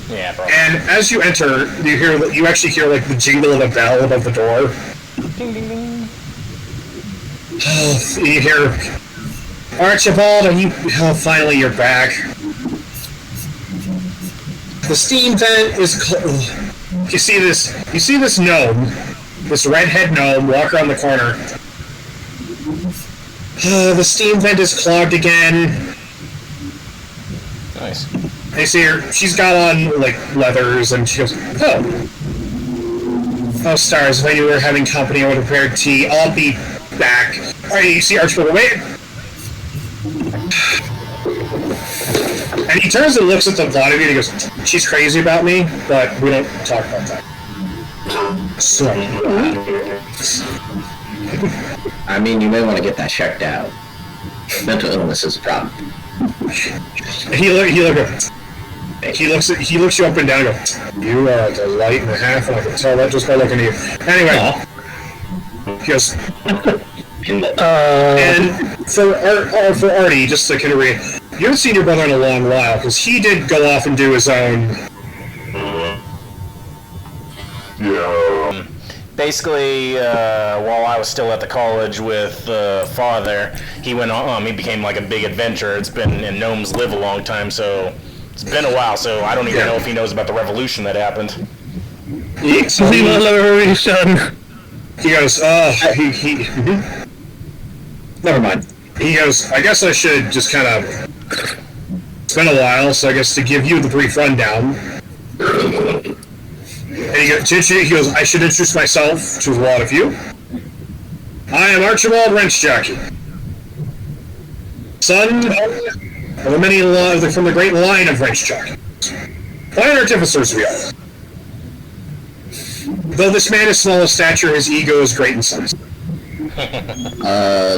S4: Yeah, probably.
S1: And as you enter, you actually hear, like, the jingle of a bell above the door.
S4: Ding, ding, ding.
S1: You hear, Archibald, finally you're back. The steam vent is you see this gnome, this redhead gnome walk around the corner. The steam vent is clogged again.
S4: Nice.
S1: I see her. She's got on, like, leathers, and she goes, Oh, stars, if I knew we were having company, I would have prepared tea. I'll be back. Alright, you see Archibald, wait! And he turns and looks at the lot of you, and he goes, she's crazy about me, but we don't talk about that. So...
S2: I mean, you may want to get that checked out. Mental illness is a problem.
S1: He looks you up and down and goes, you are a delight and a half, and I can tell that just by looking at you. Anyway, he goes, and for Artie, just to kind of read, you haven't seen your brother in a long while, because he did go off and do his own.
S5: Yeah.
S4: Basically, while I was still at the college with father, he went on. He became like a big adventurer. It's been, and gnomes live a long time, so it's been a while. So I don't even know if he knows about the revolution that happened.
S1: He goes,
S3: Never mind.
S1: He goes, I guess I should just kind of. It's been a while, so I guess to give you the brief rundown. And he goes, I should introduce myself to a lot of you. I am Archibald Wrench Jockey, son of the many from the great line of Wrench Jockeys. Fine artificers we are. Though this man is small of stature, his ego is great in size.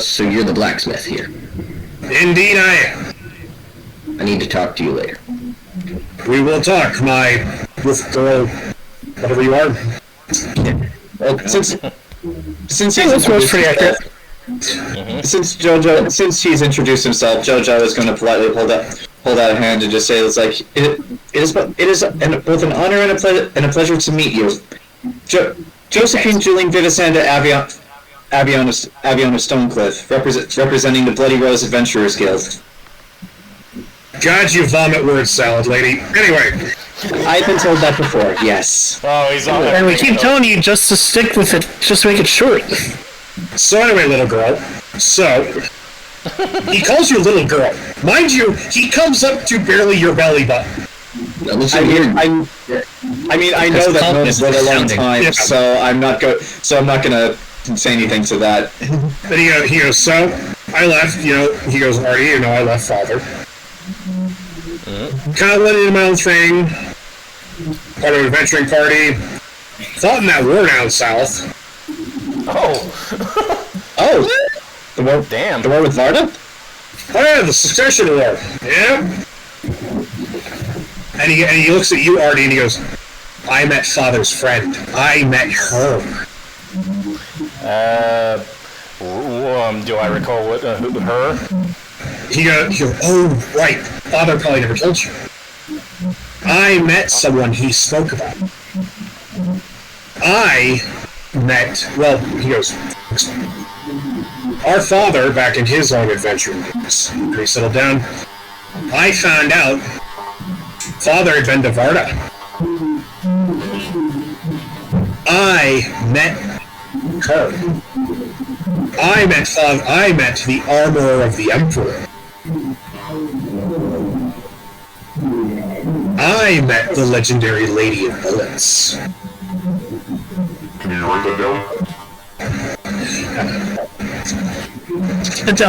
S2: So you're the blacksmith here.
S1: Indeed I am.
S2: I need to talk to you later.
S1: We will talk, my girl, whatever you are.
S3: Well, since
S6: That's pretty accurate.
S3: since he's introduced himself, Jojo is going to politely hold out a hand and just say, "It's like it is both an honor and a pleasure to meet you, Josephine Julian Vivisanda Aviona Stonecliffe, representing the Bloody Rose Adventurers Guild."
S1: God, you vomit word salad, lady. Anyway.
S3: I've been told that before, yes.
S4: Oh, he's on
S6: And we keep telling you just to stick with it, just make it short.
S1: So anyway, little girl. So, he calls you little girl. Mind you, he comes up to barely your belly button.
S2: I
S3: know that knows for a long time, so I'm not gonna say anything to that.
S1: Then he goes, so, I left, he goes, Artie, I left father. Kind of went into my own thing, part of an adventuring party, fought in that war down south.
S3: Oh! The war,
S4: damn.
S3: The war with Varda?
S1: Oh yeah, the Succession War. Yeah. And he looks at you, Artie, and he goes, I met father's friend. I met her.
S4: Do I recall what, her?
S1: He goes, oh, right. Father probably never told you. I met someone he spoke about. He goes, our father, back in his long adventure days, when he settled down, I found out father had been to Varda. I met her. I met the armorer of the Emperor. I met the legendary Lady of Bullets.
S5: Can you write that down?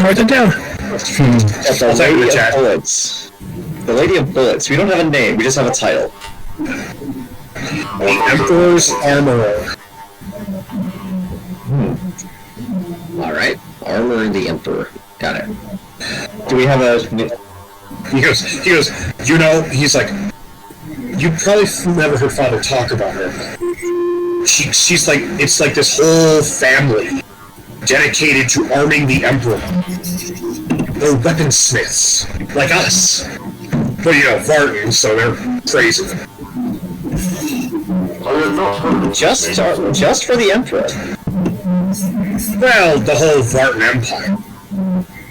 S6: Write it down.
S3: The Lady of Bullets. The Lady of Bullets. We don't have a name, we just have a title.
S1: The Emperor's Armorer.
S2: Alright. Armor the Emperor. Got it.
S3: Do we have a...
S1: He goes, he's like, you probably never heard father talk about her. She's like, it's like this whole family dedicated to arming the Emperor. They're weaponsmiths, like us. But Vartan, so they're crazy.
S5: I have not heard of
S3: Just for the Emperor.
S1: Well, the whole Vartan Empire.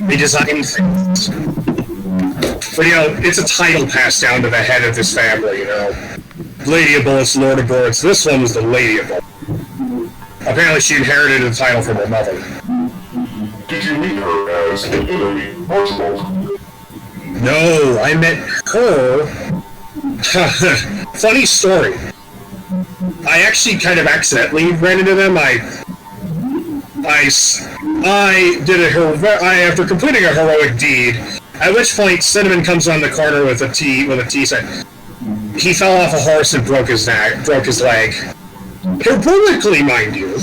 S1: They design things. But it's a title passed down to the head of this family, Lady of Bullets, Lord of Bullets. This one was the Lady of Bullets. Apparently she inherited the title from her mother.
S5: Did you meet her as an enemy, Archibald?
S1: No, I met her... Funny story. I actually kind of accidentally ran into them. I did after completing a heroic deed, at which point Cinnamon comes on the corner with a tea set. He fell off a horse and broke his leg. Heroically, mind you.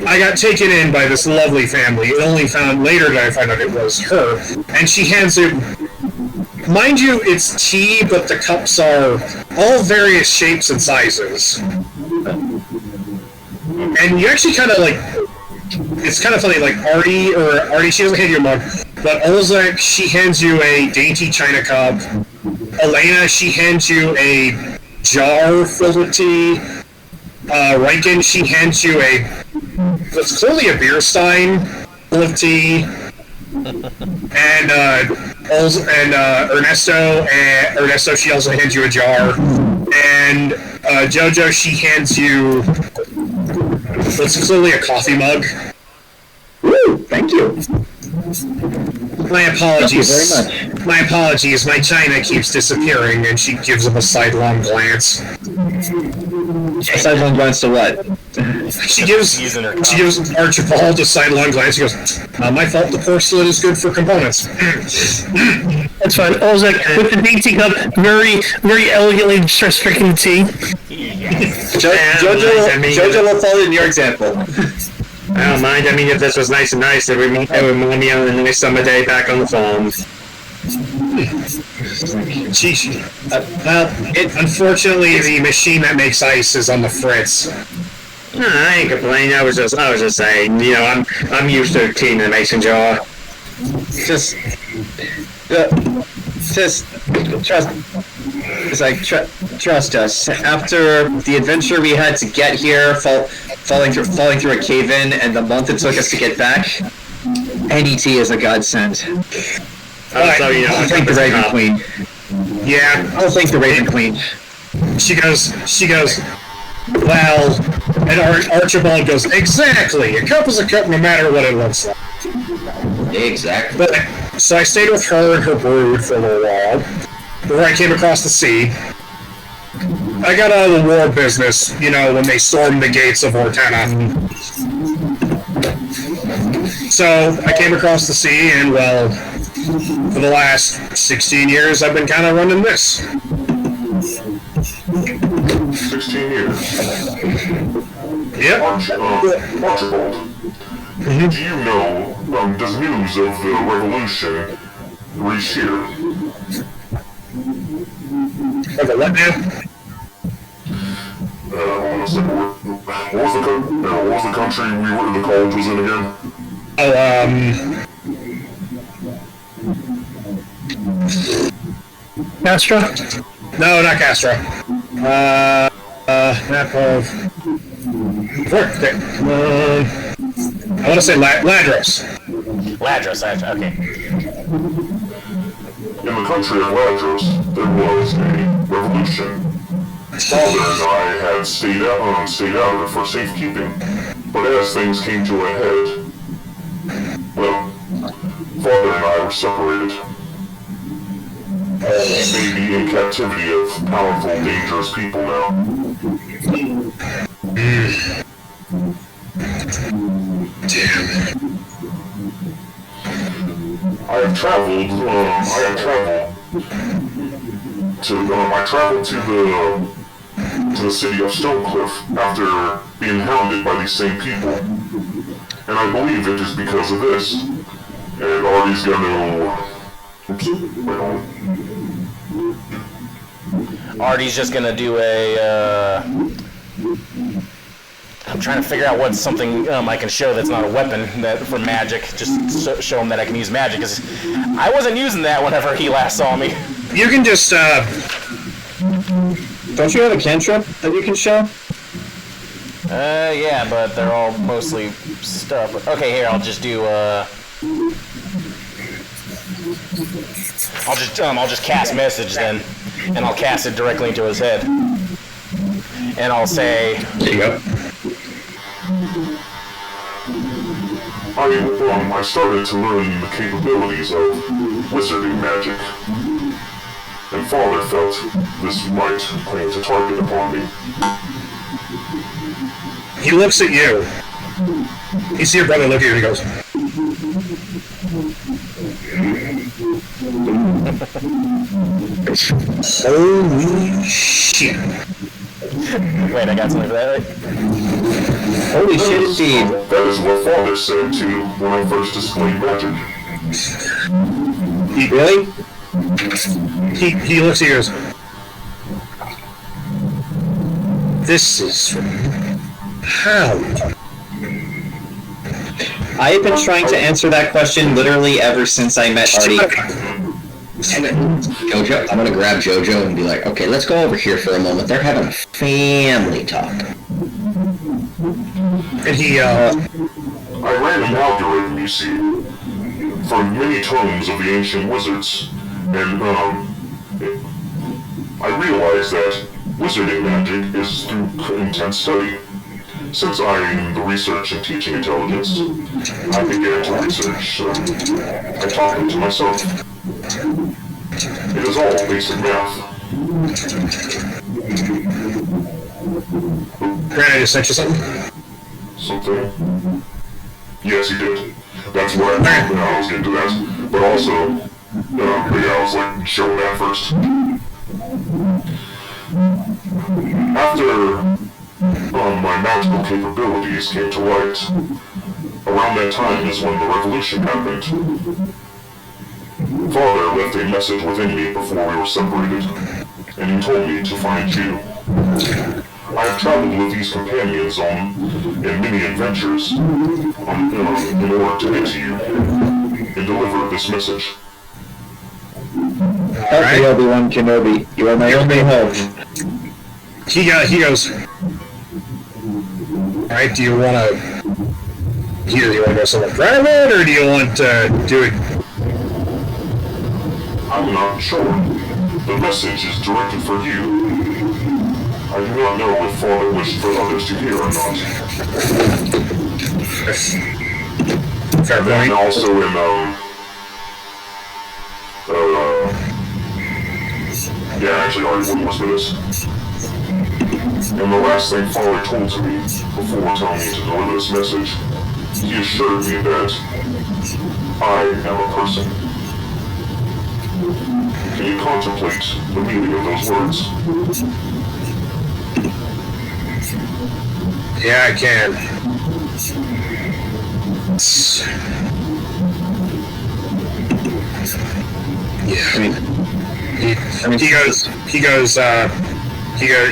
S1: I got taken in by this lovely family. Only found later that I found out it was her, and she hands it. Mind you, it's tea, but the cups are all various shapes and sizes. And you actually kind of it's kind of funny, like Artie, she doesn't hand you a mug, but Olzec, she hands you a dainty china cup. Elaina, she hands you a jar filled with tea. Riken, she hands you it's clearly a beer stein full of tea. And Ernesto, she also hands you a jar. And Jojo, she hands you what's clearly a coffee mug.
S3: Woo! Thank you.
S1: My apologies.
S3: Thank you very much.
S1: My apologies. My china keeps disappearing, and she gives him a sidelong glance.
S3: A sidelong glance to what?
S1: She gives Archibald a sidelong glance. She goes, "Not my fault. The porcelain is good for components."
S6: That's fine. Olzec, with the dainty cup, very, very elegantly starts drinking the tea.
S3: Jojo will follow in your example.
S7: I don't mind. I mean, if this was nice and nice, it would remind me on a nice summer day back on the farm.
S1: Sheesh. Unfortunately, the machine that makes ice is on the fritz.
S7: No, I ain't complaining. I was just saying. You know, I'm used to cleaning the mason jar. Just trust. It's like trust us. After the adventure we had to get here, falling through a cave-in, and the month it took us to get back, NET is a godsend. So you know,
S3: I'll thank the Raven Queen.
S1: Yeah,
S3: I'll thank the Raven Queen.
S1: she goes, well, and Archibald goes, exactly, a cup is a cup no matter what it looks like.
S2: Exactly.
S1: But, so I stayed with her and her brood for a little while, before I came across the sea. I got out of the war business, you know, when they stormed the gates of Ortana. So, I came across the sea, and, well, for the last 16 years, I've been kind of running this.
S5: 16 years.
S1: Yep.
S5: Archibald, do you know, does news of the revolution reach here?
S1: Okay, what now?
S5: What was the country the college was in again?
S1: Castro? No, not Castro. I want to say Ladros.
S4: Ladros, okay.
S5: In the country of Ladros, there was a revolution. Father and I had stayed out of it for safekeeping, but as things came to a head, well, Father and I were separated. Maybe in captivity of powerful, dangerous people now.
S1: Damn.
S5: I traveled to the city of Stonecliff after being hounded by these same people. And I believe it is because of this. And Artie's gonna... Oops, wait on.
S4: Artie's just gonna do a, I'm trying to figure out what's something I can show that's not a weapon for magic. Just show him that I can use magic, because I wasn't using that whenever he last saw me.
S1: You can just,
S3: Don't you have a cantrip that you can show?
S4: Yeah, but they're all mostly stuff. Okay, here, I'll just do, I'll just cast message then, and I'll cast it directly into his head. And I'll say...
S3: There you go.
S5: I started to learn the capabilities of wizarding magic. And Father felt this might claim to target upon me.
S1: he looks at you. You see your brother look at you and he goes, holy shit.
S4: Wait, I got something for that, right?
S3: Holy shit, indeed.
S5: That is what Father said too when I first displayed magic.
S3: Really?
S1: He looks at you and goes, this is from how?
S3: I have been trying to answer that question literally ever since I met Artie.
S2: Jojo, I'm gonna grab Jojo and be like, okay, let's go over here for a moment. They're having a family talk.
S1: And he,
S5: I ran an algorithm, you see, from many tomes of the ancient wizards, and, I realized that wizarding magic is through intense study. Since I'm the research and teaching intelligence, I began to research, I taught it to myself. It is all basic math.
S1: Grant, I just sent you something?
S5: Something? Yes, he did. That's what I was getting to that. But also, maybe I was like showing that first. After my magical capabilities came to light. Around that time is when the revolution happened. Father left a message within me before we were separated, and he told me to find you. I have traveled with these companions in many adventures in order to get to you and deliver this message.
S7: Alright, Obi-Wan Kenobi, you are my only hope.
S1: He goes, alright, do you want to go somewhere private, or do you want to do it?
S5: I'm not sure. The message is directed for you. I do not know if Father wished for others to hear or not.
S1: Fair
S5: And
S1: point.
S5: also in, yeah, actually, I wouldn't listen to this. And the last thing Father told to me before telling me to deliver this message, he assured me that I am a person. Can you contemplate the meaning of those words?
S1: Yeah, I can. Yeah.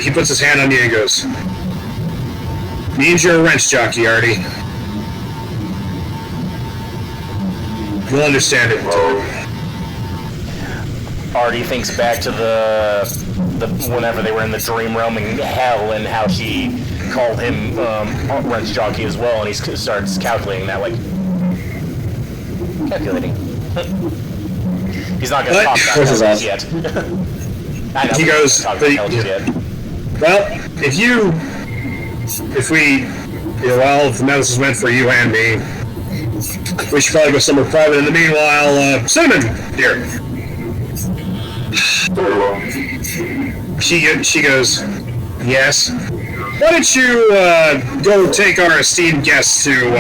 S1: He puts his hand on you and goes, means you're a wrench jockey, Artie. You'll understand it.
S4: Artie thinks back to the whenever they were in the dream realm in hell and how she called him wrench jockey as well, and he starts calculating that, like, calculating. He's not going to talk about numbers yet. I know,
S1: He goes,
S4: talk about numbers yet.
S1: well, if the message is meant for you and me, we should probably go somewhere private. In the meanwhile, Cinnamon, here.
S5: Very well.
S1: She goes, yes. Why don't you go take our esteemed guest to,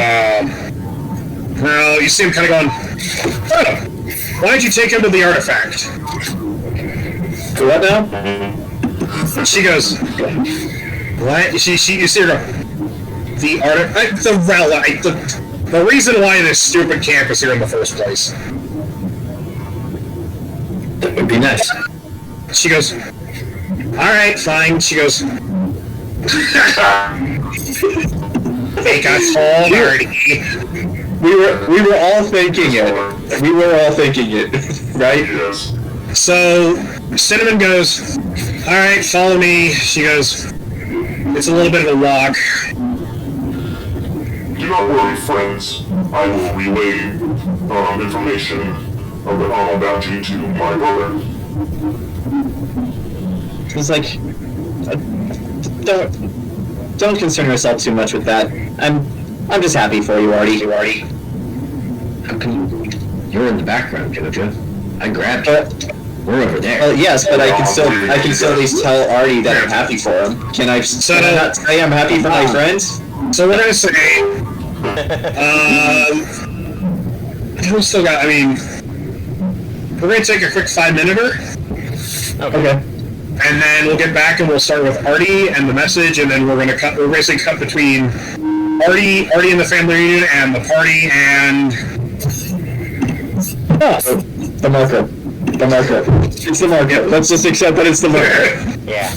S1: well, you see him kind of going, oh, why don't you take him to the artifact?
S7: To what now?
S1: She goes, what? You see her go, the artifact, the relic, the reason why this stupid camp is here in the first place.
S8: That would be nice.
S1: She goes, alright, fine. She goes, make us all dirty.
S7: We were all thinking it. We were all thinking it, right?
S5: Yes.
S1: So Cinnamon goes, alright, follow me. She goes, it's a little bit of a walk.
S5: Do not worry, friends. I will relay information about you to my brother.
S7: It's like, don't concern yourself too much with that. I'm just happy for you, Artie.
S2: How come you're in the background, Jojo? I grabbed you. We're over there.
S7: Well, yes, but I can still at least tell Artie that I'm happy for him. Can I not say I'm happy for my friends?
S1: So we're gonna say, we still got, we're gonna take a quick 5-minute.
S7: Okay.
S1: And then we'll get back and we'll start with Artie and the message, and then we're basically cut between Artie and the family reunion and the party and
S7: The marker. It's the marker. Let's just accept that it's the marker.
S4: Yeah.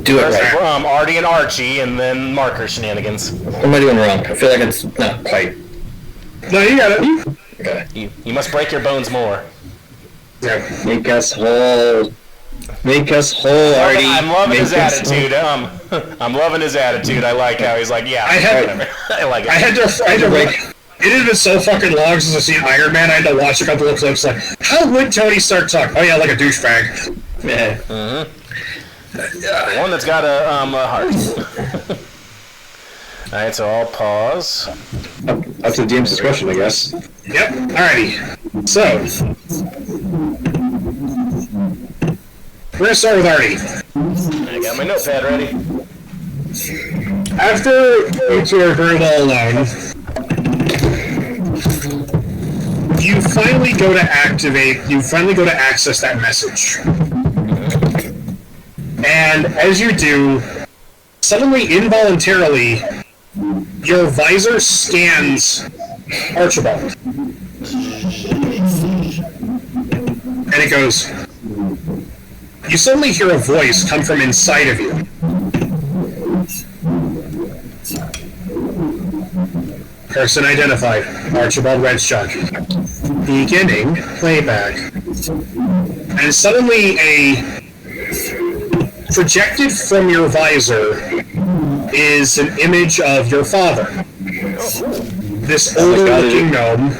S2: Do it right.
S4: Artie and Archie, and then marker shenanigans.
S8: What am I doing wrong? I feel like it's not quite.
S1: No, you got it.
S8: Okay.
S4: You must break your bones more.
S1: Yeah.
S7: Make us whole, Artie.
S4: I'm loving his attitude. I'm loving his attitude. I like how he's like, yeah, whatever. I like it.
S1: I had to break. It had been so fucking long since I've seen Iron Man. I had to watch a couple of clips. Like, how would Tony Stark talk? Oh yeah, like a douchebag.
S7: Yeah.
S4: The one that's got a heart. Alright, so I'll pause.
S7: Up to James' discretion, I guess.
S1: Yep. Alrighty. So we're gonna start with Artie.
S4: I got my notepad ready.
S1: After you two are very well alone, you finally go to access that message. And as you do, Suddenly, involuntarily, your visor scans Archibald. And it goes, you suddenly hear a voice come from inside of you. Person identified, Archibald Redstock. Beginning playback. And suddenly projected from your visor is an image of your father. This older-looking gnome.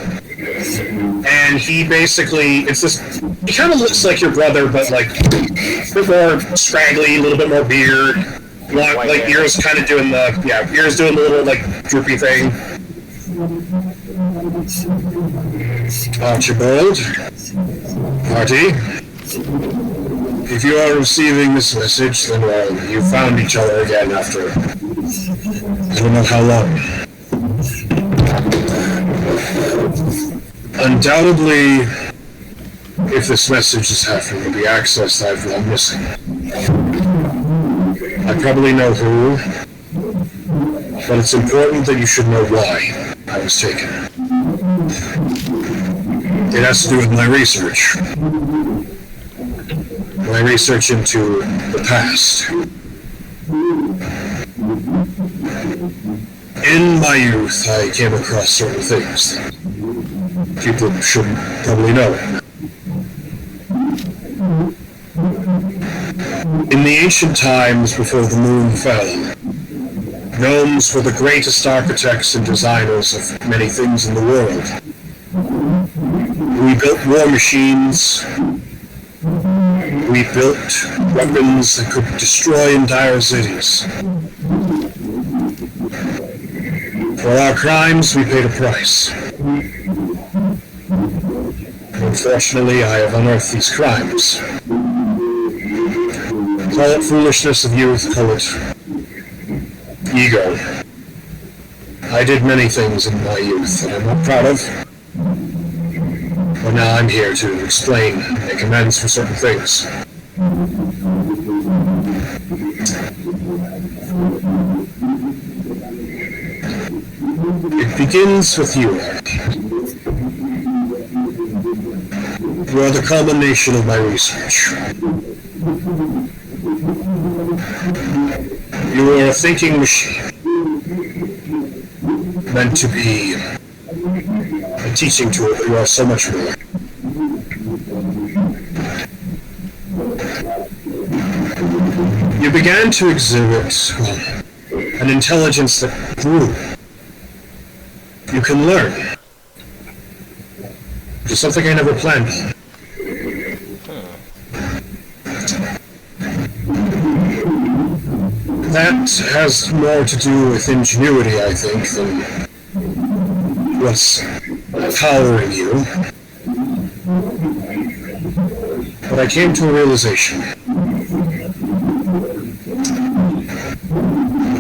S1: And he basically, he kind of looks like your brother, but like, a bit more scraggly, a little bit more beard. Like, ears kind of doing ears doing the little, like, droopy thing. Archibald, Artie, if you are receiving this message, then well, you found each other again after I don't know how long. Undoubtedly, if this message is having to be accessed, I've gone missing. I probably know who, but it's important that you should know why I was taken. It has to do with my research. My research into the past. In my youth, I came across certain things that people should probably know. In the ancient times before the moon fell, gnomes were the greatest architects and designers of many things in the world. We built war machines. We built weapons that could destroy entire cities. For our crimes, we paid a price. Unfortunately, I have unearthed these crimes. Call it foolishness of youth, call it ego. I did many things in my youth that I'm not proud of. But now I'm here to explain and make amends for certain things. It begins with you, Archie. You are the culmination of my research. You are a thinking machine, meant to be a teaching tool, but you are so much more. You began to exhibit an intelligence that grew. You can learn. Which is something I never planned on. That has more to do with ingenuity, I think, than what's powering you. But I came to a realization.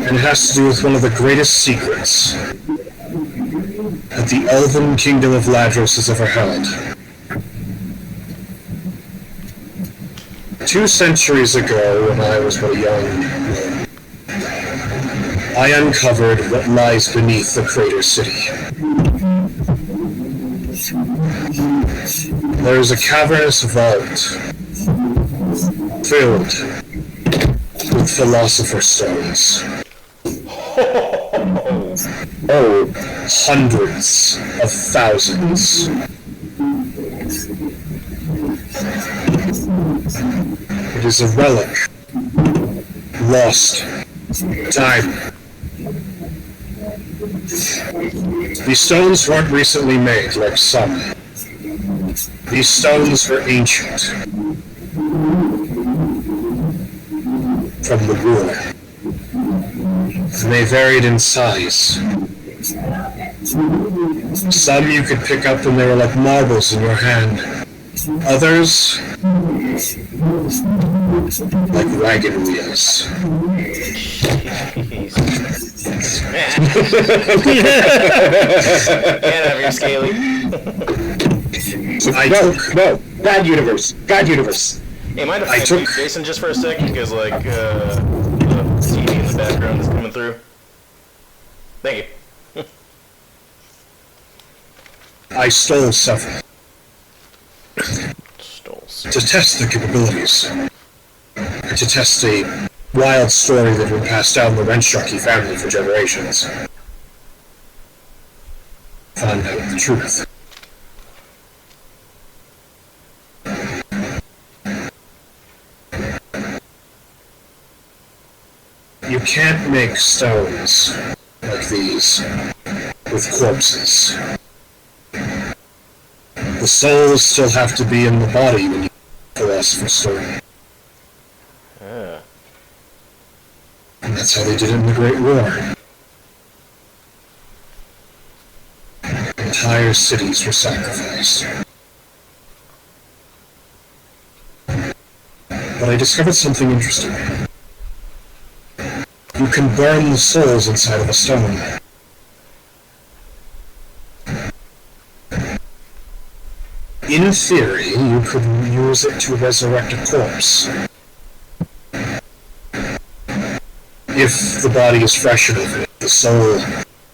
S1: And it has to do with one of the greatest secrets that the Elven Kingdom of Ladros has ever held. 2 centuries ago, when I was but a young man, I uncovered what lies beneath the Crater City. There is a cavernous vault filled with Philosopher's Stones. Oh, hundreds of thousands. It is a relic. Lost. Time. These stones weren't recently made, like some. These stones were ancient. From the war. And they varied in size. Some you could pick up and they were like marbles in your hand. Others, like wagon wheels.
S4: Get out of here, Scaly.
S1: No, bad universe. Bad universe.
S4: Hey, mind if I took Jayson just for a second? Because, the TV in the background is coming through. Thank you.
S1: I stole several. To test their capabilities. And to test a wild story that had been passed down the Wrenchjockey family for generations. Find out the truth. You can't make stones like these with corpses. The souls still have to be in the body when you philosopher's stone. And that's how they did it in the Great War. Entire cities were sacrificed. But I discovered something interesting. You can burn the souls inside of a stone. In theory, you could use it to resurrect a corpse. If the body is fresh enough, if the soul,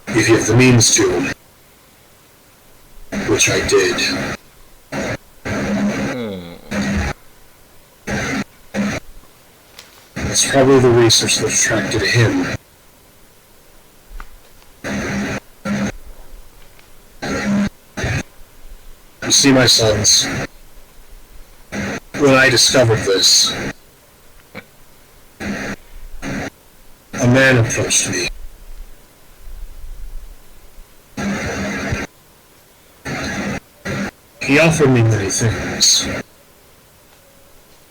S1: if you have the means to. Which I did. That's probably the research that attracted him. You see, my sons, when I discovered this, a man approached me. He offered me many things,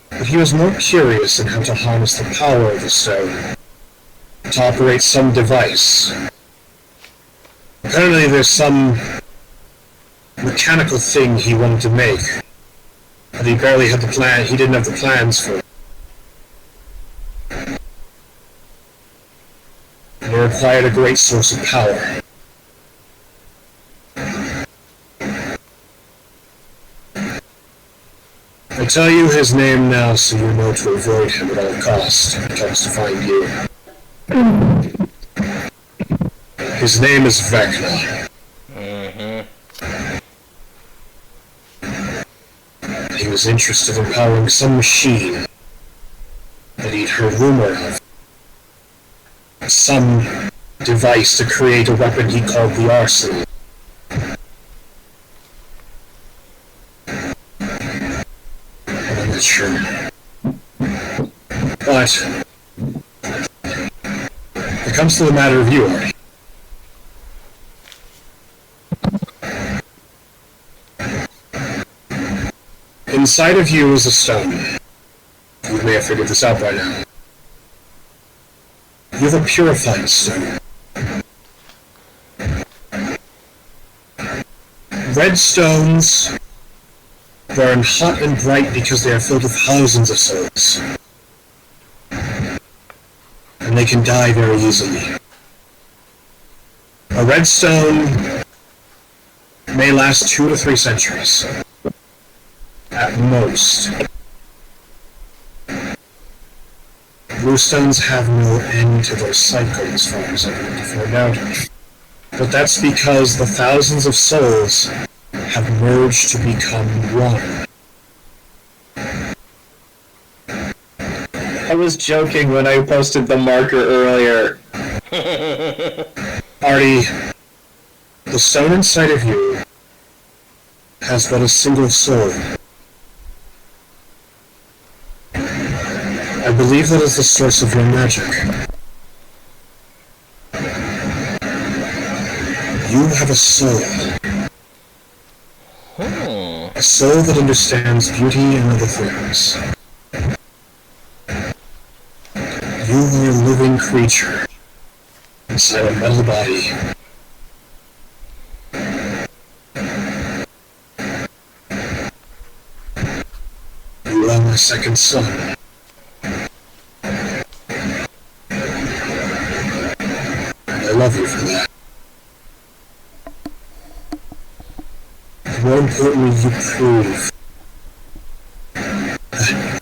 S1: but he was more curious in how to harness the power of the stone, to operate some device. Apparently there's some mechanical thing he wanted to make, but he barely had the plan. He didn't have the plans for it. And it required a great source of power. I tell you his name now so you know to avoid him at all costs if he comes to find you. His name is Vecna. He was interested in powering some machine that he'd heard rumor of. Some device to create a weapon he called the Arsenal. I'm not sure. But it comes to the matter of you, Artie. Inside of you is a stone. You may have figured this out by now. You have a purified stone. Red stones burn hot and bright because they are filled with thousands of souls. And they can die very easily. A red stone may last 2 to 3 centuries. At most. Blue stones have no end to their cycle as far as I've been to find out. But that's because the thousands of souls have merged to become one.
S7: I was joking when I posted the marker earlier.
S1: Artie, the stone inside of you has but a single soul. I believe that is the source of your magic. You have a soul. A soul that understands beauty and other things. You are a living creature inside a metal body. You are my second son. I love you for that. More importantly, you prove that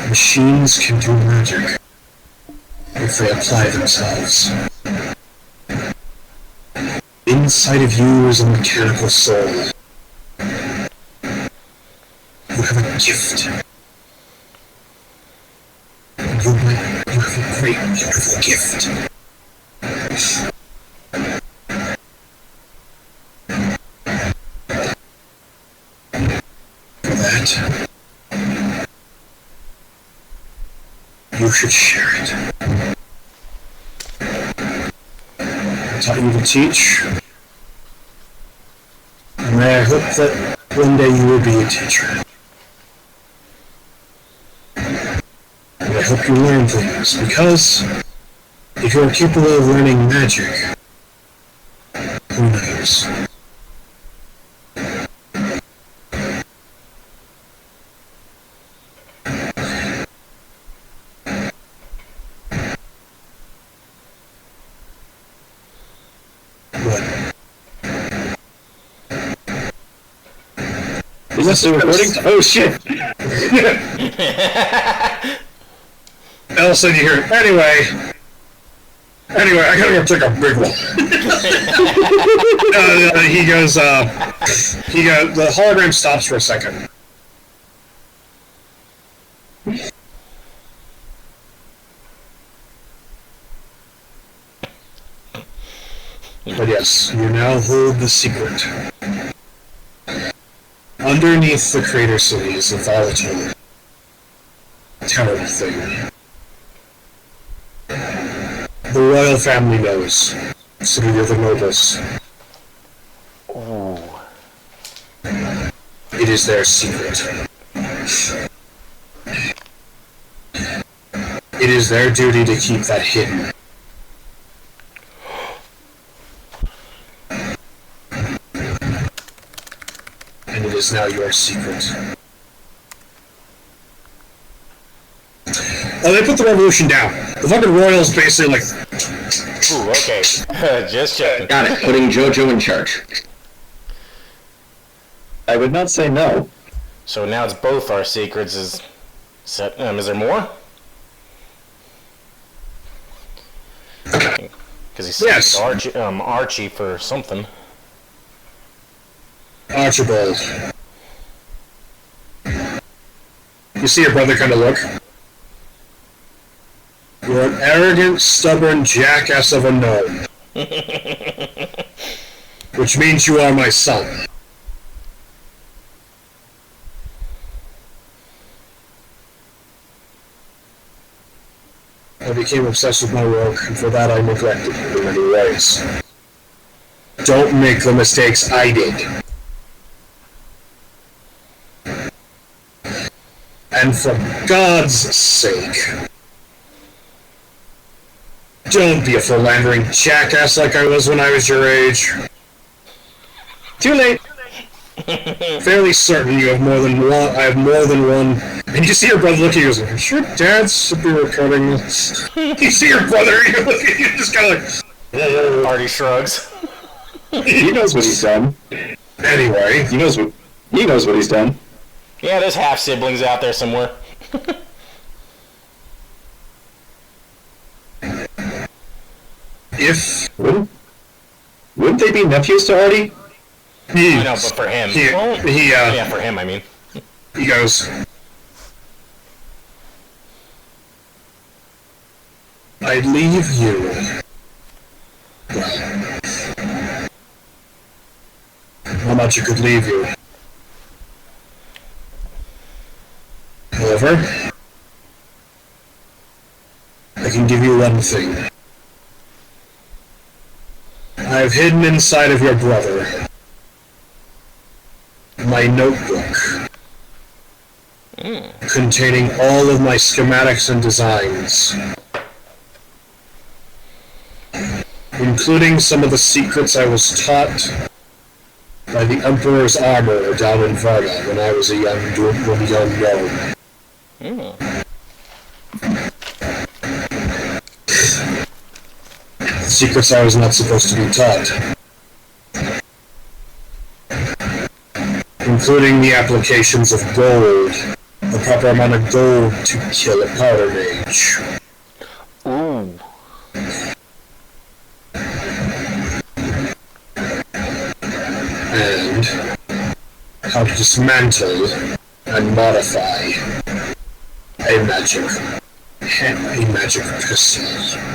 S1: machines can do magic. if they apply themselves. Inside of you is a mechanical soul. You have a gift. You have a great, beautiful gift. For that, you should share it. I taught you to teach, and I hope that one day you will be a teacher. And I hope you learn things, because if you are capable of learning magic, who knows?
S3: Is this still recording? Oh shit!
S1: All of a sudden you hear, anyway, I gotta go take a big one. The hologram stops for a second. But yes, you now hold the secret. Underneath the crater city is a volatile, terrible thing. The royal family knows, so do the nobles.
S4: Ooh.
S1: It is their secret. It is their duty to keep that hidden. And it is now your secret. Oh, they put the revolution down. The fucking royals basically like...
S4: Ooh, okay. Just checking.
S2: Got it. Putting Jojo in charge.
S3: I would not say no.
S4: So now it's both our secrets. Is there more? Because he said
S1: Yes.
S4: Archie for something.
S1: Archibald. You see your brother kind of look? You're an arrogant, stubborn jackass of a gnome. Which means you are my son. I became obsessed with my work, and for that I neglected you in many ways. Don't make the mistakes I did. And for God's sake, don't be a philandering jackass like I was when I was your age. Too late. Fairly certain you have more than one. I have more than one. And you see your brother looking at you and goes, "Sure, Dad should be recording this." You see your brother, you look at you, just kind of like.
S4: Artie shrugs.
S3: He knows what he's done.
S1: Anyway,
S3: He knows what he's done.
S4: Yeah, there's half siblings out there somewhere.
S1: if
S3: Wouldn't they be nephews to Artie?
S4: I know, but for him. Yeah, for him, I mean.
S1: he goes, I'd leave you. Well, how much you could leave you. However, I can give you one thing. I've hidden inside of your brother my notebook containing all of my schematics and designs, including some of the secrets I was taught by the Emperor's armor down in Varda when I was a young gnome. Secrets I was not supposed to be taught, including the applications of gold, the proper amount of gold to kill a powder mage.
S4: Ooh.
S1: how to dismantle and modify a magic pistol.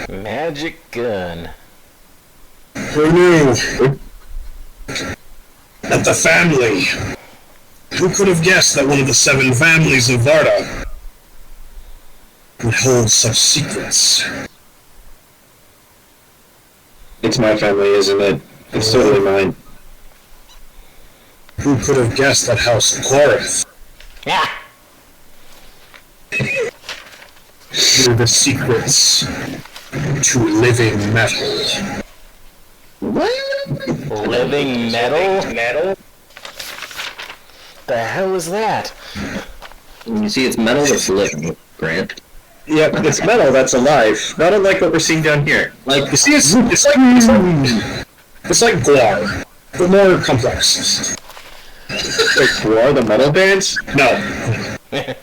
S4: Magic gun.
S1: Who knew? That the family. Who could have guessed that one of the 7 families of Varda would hold such secrets?
S3: It's my family, isn't it? It's totally mine.
S1: Who could have guessed that House Goliath
S4: Yeah.
S1: knew the secrets to living metal?
S4: Living metal? Metal? The hell is that?
S2: You see, it's metal that's living, Grant.
S3: Yep, it's metal that's alive. Not unlike what we're seeing down here.
S1: Like, you see, it's like Guar, but more complex.
S3: Like, who are the metal bands?
S1: No.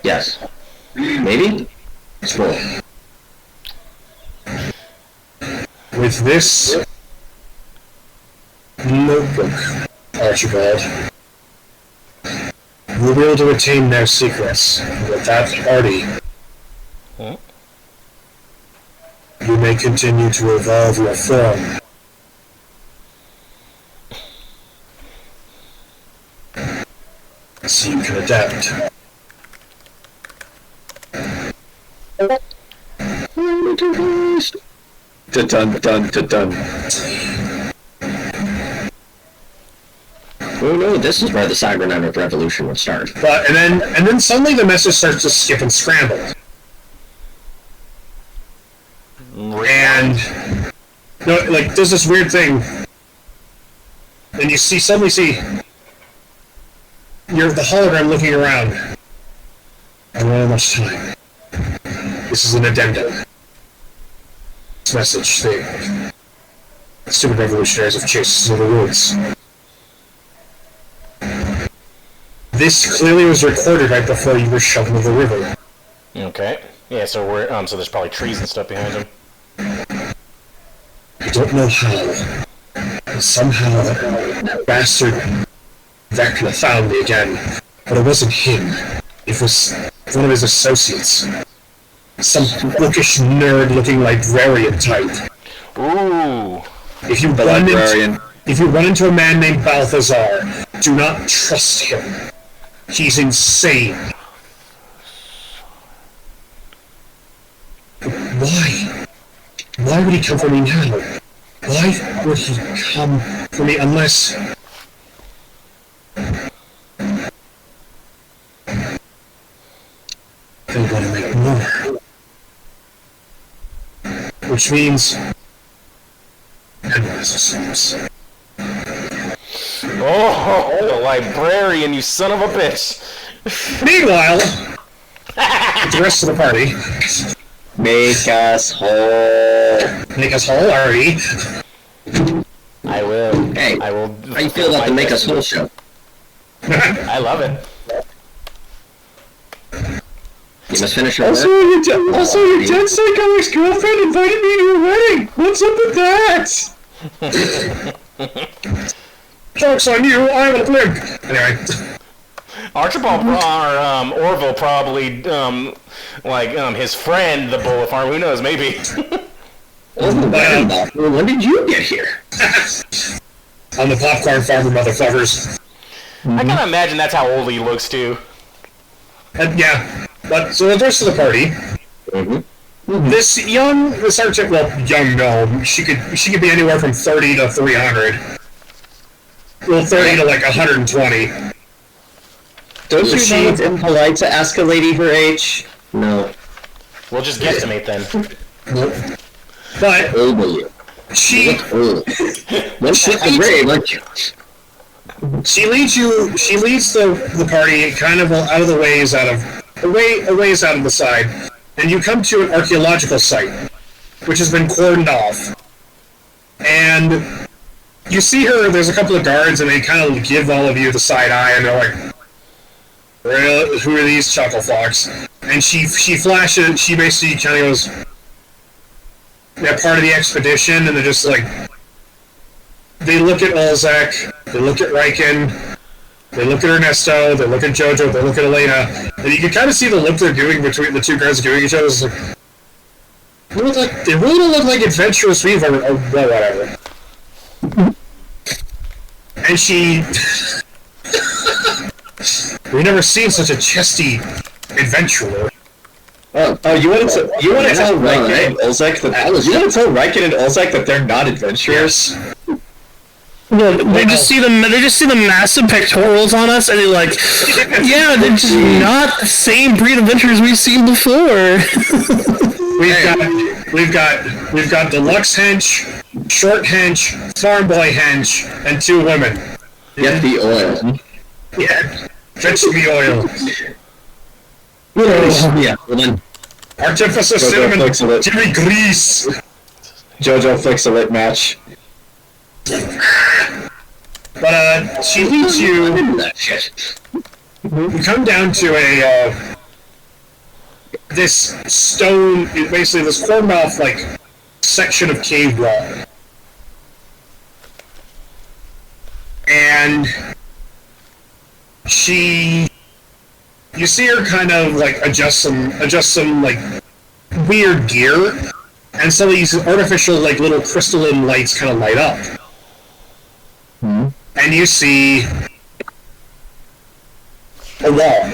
S2: Yes. Maybe? Scroll.
S1: With this notebook, Archibald, you'll be able to retain their secrets. With that AARTI, you may continue to evolve your form. So you can adapt.
S3: Dun-dun-dun-dun-dun.
S2: Oh no, this is where the cybernetic revolution would start.
S1: But and then suddenly the message starts to skip and scramble. And like there's this weird thing. And you suddenly see you're the hologram looking around. I don't have much time. This is an addendum. This message thing. Stupid revolutionaries have chased us through the woods. This clearly was recorded right before you were shoved into the river.
S4: Okay. Yeah, so we're so there's probably trees and stuff behind him.
S1: I don't know how. But somehow that bastard Vecna found me again. But it wasn't him. It was one of his associates. Some bookish nerd-looking librarian type.
S4: Ooh.
S1: If you run into a man named Balthazar, do not trust him. He's insane. Why? Why would he come for me now? Why would he come for me unless... they want to make more. Which means... Endless.
S4: Oh, the librarian, you son of a bitch.
S1: Meanwhile, with the rest of the party...
S3: Make us whole.
S1: Make us whole, AARTI.
S4: I will.
S2: Hey,
S4: I will.
S2: how you feel about the Make Us Whole show?
S4: I love it.
S2: You must finish your
S3: Also,
S2: work.
S3: your dead psychotic's girlfriend invited me to a wedding. What's up with that?
S1: Joke's on you, I'm a blimp. Anyway.
S4: Archibald or Orville probably his friend, the bullet farm. Who knows? Maybe.
S2: When did you get here?
S1: I'm the popcorn farmer, motherfuckers.
S4: I can imagine that's how old he looks too.
S1: And yeah, but so the rest of the party. This Archie, well, young no, she could be anywhere from 30 to 300. Well, 30 to like 120.
S3: Don't you know it's impolite to ask a lady her age?
S2: No.
S4: We'll just guesstimate then.
S1: But
S2: Old were you?
S1: she leads the party kind of out of the ways, a ways out of the side, and you come to an archaeological site, which has been cordoned off, and you see her. There's a couple of guards, and they kind of give all of you the side eye, and they're like, "Really? Who are these chuckle fox?" and she flashes. She basically kind of goes, "They're part of the expedition," and they're just like, they look at Olzec, they look at Riken, they look at Ernesto, they look at Jojo, they look at Elaina, and you can kind of see the look they're doing between the two guards giving each other. It's like, they really don't look like adventurous people, or whatever. And she... We've never seen such a chesty adventurer.
S7: Oh, you want to tell Riken and Olzec that they're not adventurers?
S6: Look, they just see the massive pectorals on us, and they're like, yeah, they're just not the same breed of adventurers we've seen before.
S1: We've got deluxe hench, short hench, farm boy hench, and 2 women.
S2: Get the oil.
S1: Yeah, fetch the oil.
S8: Yeah, well then.
S1: Artificer cinnamon, Jimmy grease.
S7: Jojo flicks a lit match.
S1: But she leads you. We come down to a this stone, basically this cornered off like section of cave wall, and you see her kind of like adjust some like weird gear, and some of these artificial like little crystalline lights kind of light up. And you see a wall.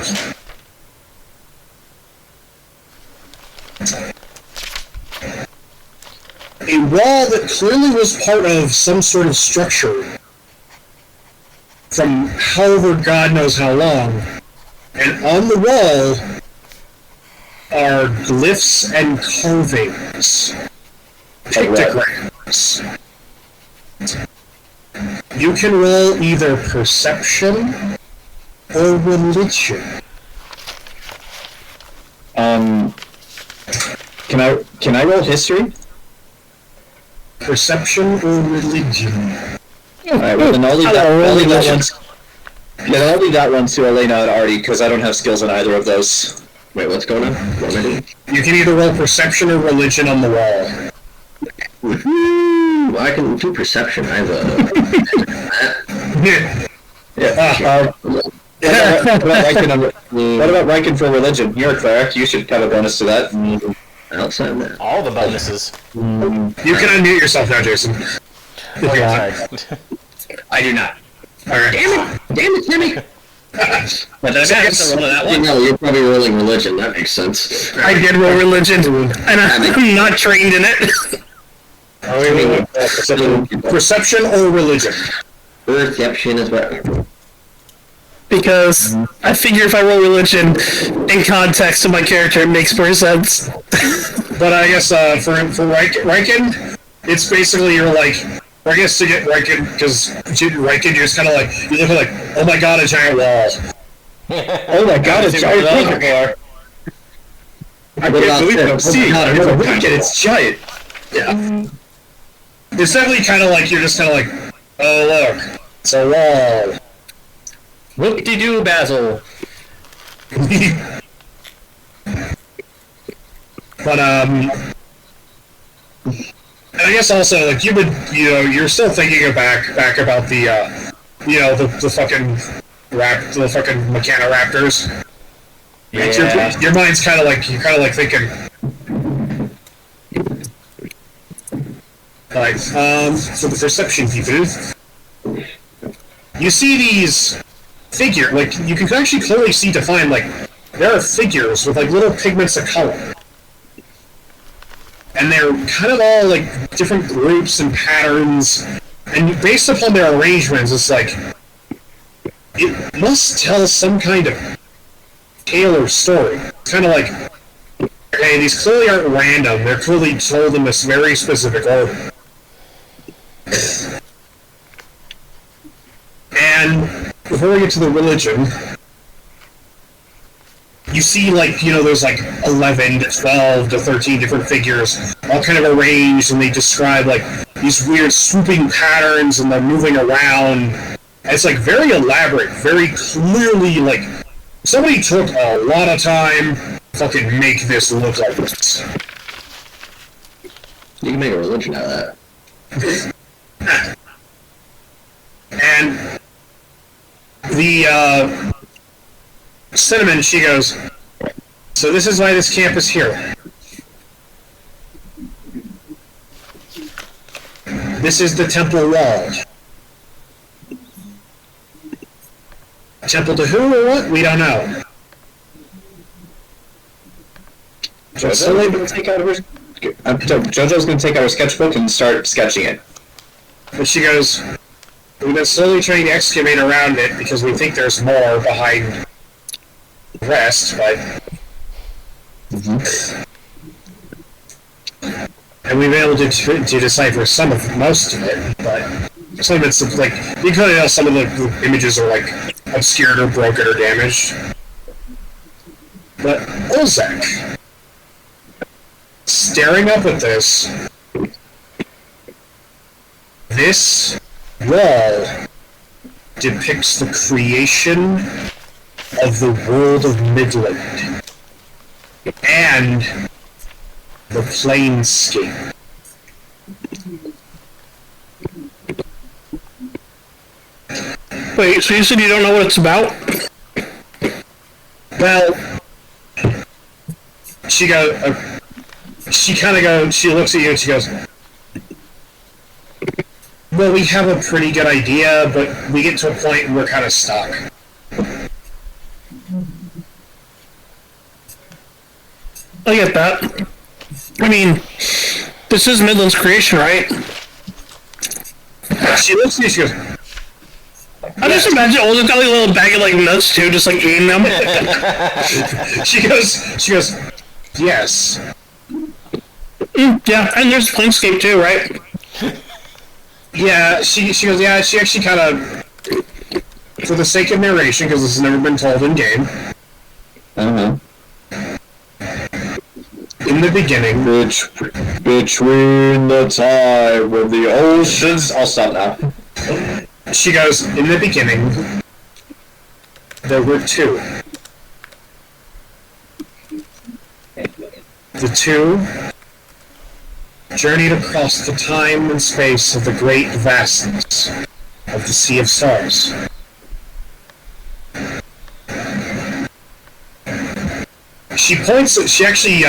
S1: A wall that clearly was part of some sort of structure from however God knows how long. And on the wall are glyphs and carvings, pictograms. You can roll either perception or religion.
S7: Can I roll history?
S1: Perception or religion?
S7: Alright, well then I'll leave that one to Elaina and Archie, because I don't have skills in either of those.
S2: Wait, what's going on? What am I doing?
S1: You can either roll perception or religion on the wall.
S2: Woohoo! Well, I can do perception. I have a...
S7: What about Riken for religion? You're a cleric, you should have a bonus to that.
S2: Outside that.
S4: All the bonuses.
S1: You can unmute yourself now, Jayson.
S8: I do not.
S1: Alright.
S2: Damn it, Timmy!
S8: But then I have to roll that one.
S2: No, you're probably rolling religion. That makes sense.
S6: I did roll religion, and I'm not trained in it.
S1: Perception or religion?
S2: Perception is better.
S6: Because I figure if I roll religion in context of my character, it makes more sense.
S1: But I guess for Riken, it's basically you're like, I guess to get Riken, because Riken, you're just kind of like, you look like, oh my god, a giant wall.
S7: Oh my god, a giant wall. I can't believe what I'm seeing. It's a Riken, it's giant.
S1: Yeah. It's definitely kind of like, you're just kind of like, oh look, it's a wall.
S8: Whoop-de-doo, Basil.
S1: But and I guess also like you're still thinking back about the the fucking Mechano-Raptors.
S8: Yeah.
S1: Your mind's kind of like you're kind of like thinking like for the perception people, you see these figure, like you can actually clearly see defined, like there are figures with like little pigments of color, and they're kind of all like different groups and patterns, and based upon their arrangements, it's like it must tell some kind of tale or story. It's kind of like, hey, these clearly aren't random, they're clearly told in this very specific order. And before we get to the religion, you see, like, there's like 11 to 12 to 13 different figures, all kind of arranged, and they describe, like, these weird swooping patterns, and they're moving around. And it's, like, very elaborate, very clearly, like, somebody took a lot of time fucking make this look like this.
S2: You can make a religion out of that.
S1: And the Cinnamon, she goes, so this is why this camp is here. This is the temple wall. Temple to who or what? We don't know.
S7: Jojo's going to take out her sketchbook and start sketching it.
S1: But she goes, we've been slowly trying to excavate around it because we think there's more behind the rest, but... And we've been able to decipher most of it, but some of it's like, you could know some of the images are like obscured or broken or damaged. But Olzec, staring up at this wall depicts the creation of the world of Midland and the planescape.
S6: Wait, so you said you don't know what it's about?
S1: Well, she looks at you and she goes, well, we have a pretty good idea, but we get to a point and we're kind of stuck.
S6: I get that. I mean, this is Midland's creation, right?
S1: She looks at you, she goes,
S6: I just imagine Olden's got like a little bag of like nuts too, just like eating them.
S1: she goes, yes.
S6: Yeah, and there's Planescape too, right?
S1: Yeah, she goes, yeah, she actually kind of, for the sake of narration, because this has never been told in game. In the beginning,
S7: Between the time of the oceans... I'll stop now.
S1: She goes, in the beginning, there were two. The two journeyed across the time and space of the great vastness of the Sea of Stars. She actually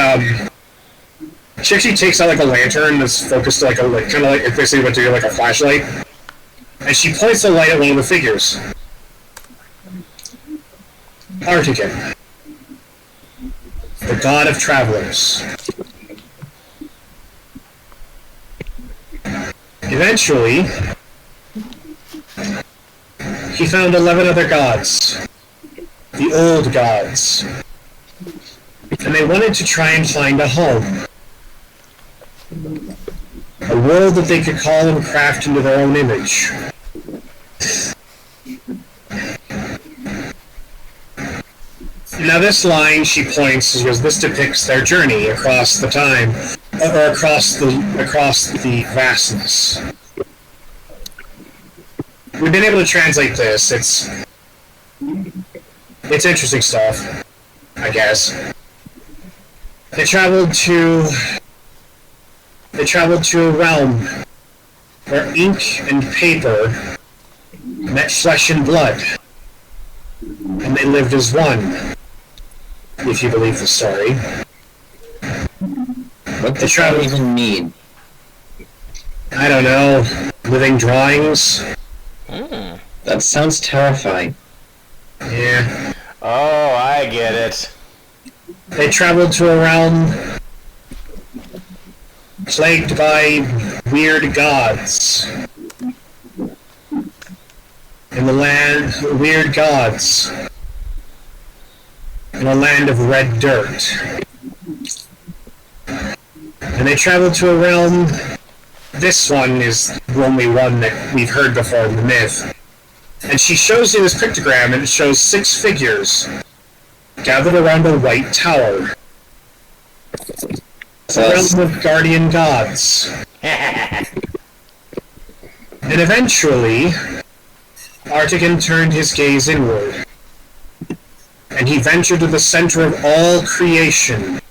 S1: takes out like a lantern that's focused to like kind of like basically what to do like a flashlight, and she points the light at one of the figures. Archie, the god of travelers. Eventually, he found 11 other gods, the old gods, and they wanted to try and find a home. A world that they could call and craft into their own image. Now this line, she points, because this depicts their journey across the time, or across the vastness. We've been able to translate this. It's interesting stuff, I guess. They traveled to a realm where ink and paper met flesh and blood, and they lived as one, if you believe the story.
S2: What does that even mean?
S1: I don't know. Living drawings?
S7: That sounds terrifying.
S1: Yeah.
S4: Oh, I get it.
S1: They traveled to a realm plagued by weird gods. In the land, weird gods. In a land of red dirt. And they traveled to a realm. This one is the only one that we've heard before in the myth. And she shows you this pictogram, and it shows 6 figures gathered around a white tower. It's a realm of guardian gods. And eventually, Archie turned his gaze inward. And and he ventured to the center of all creation.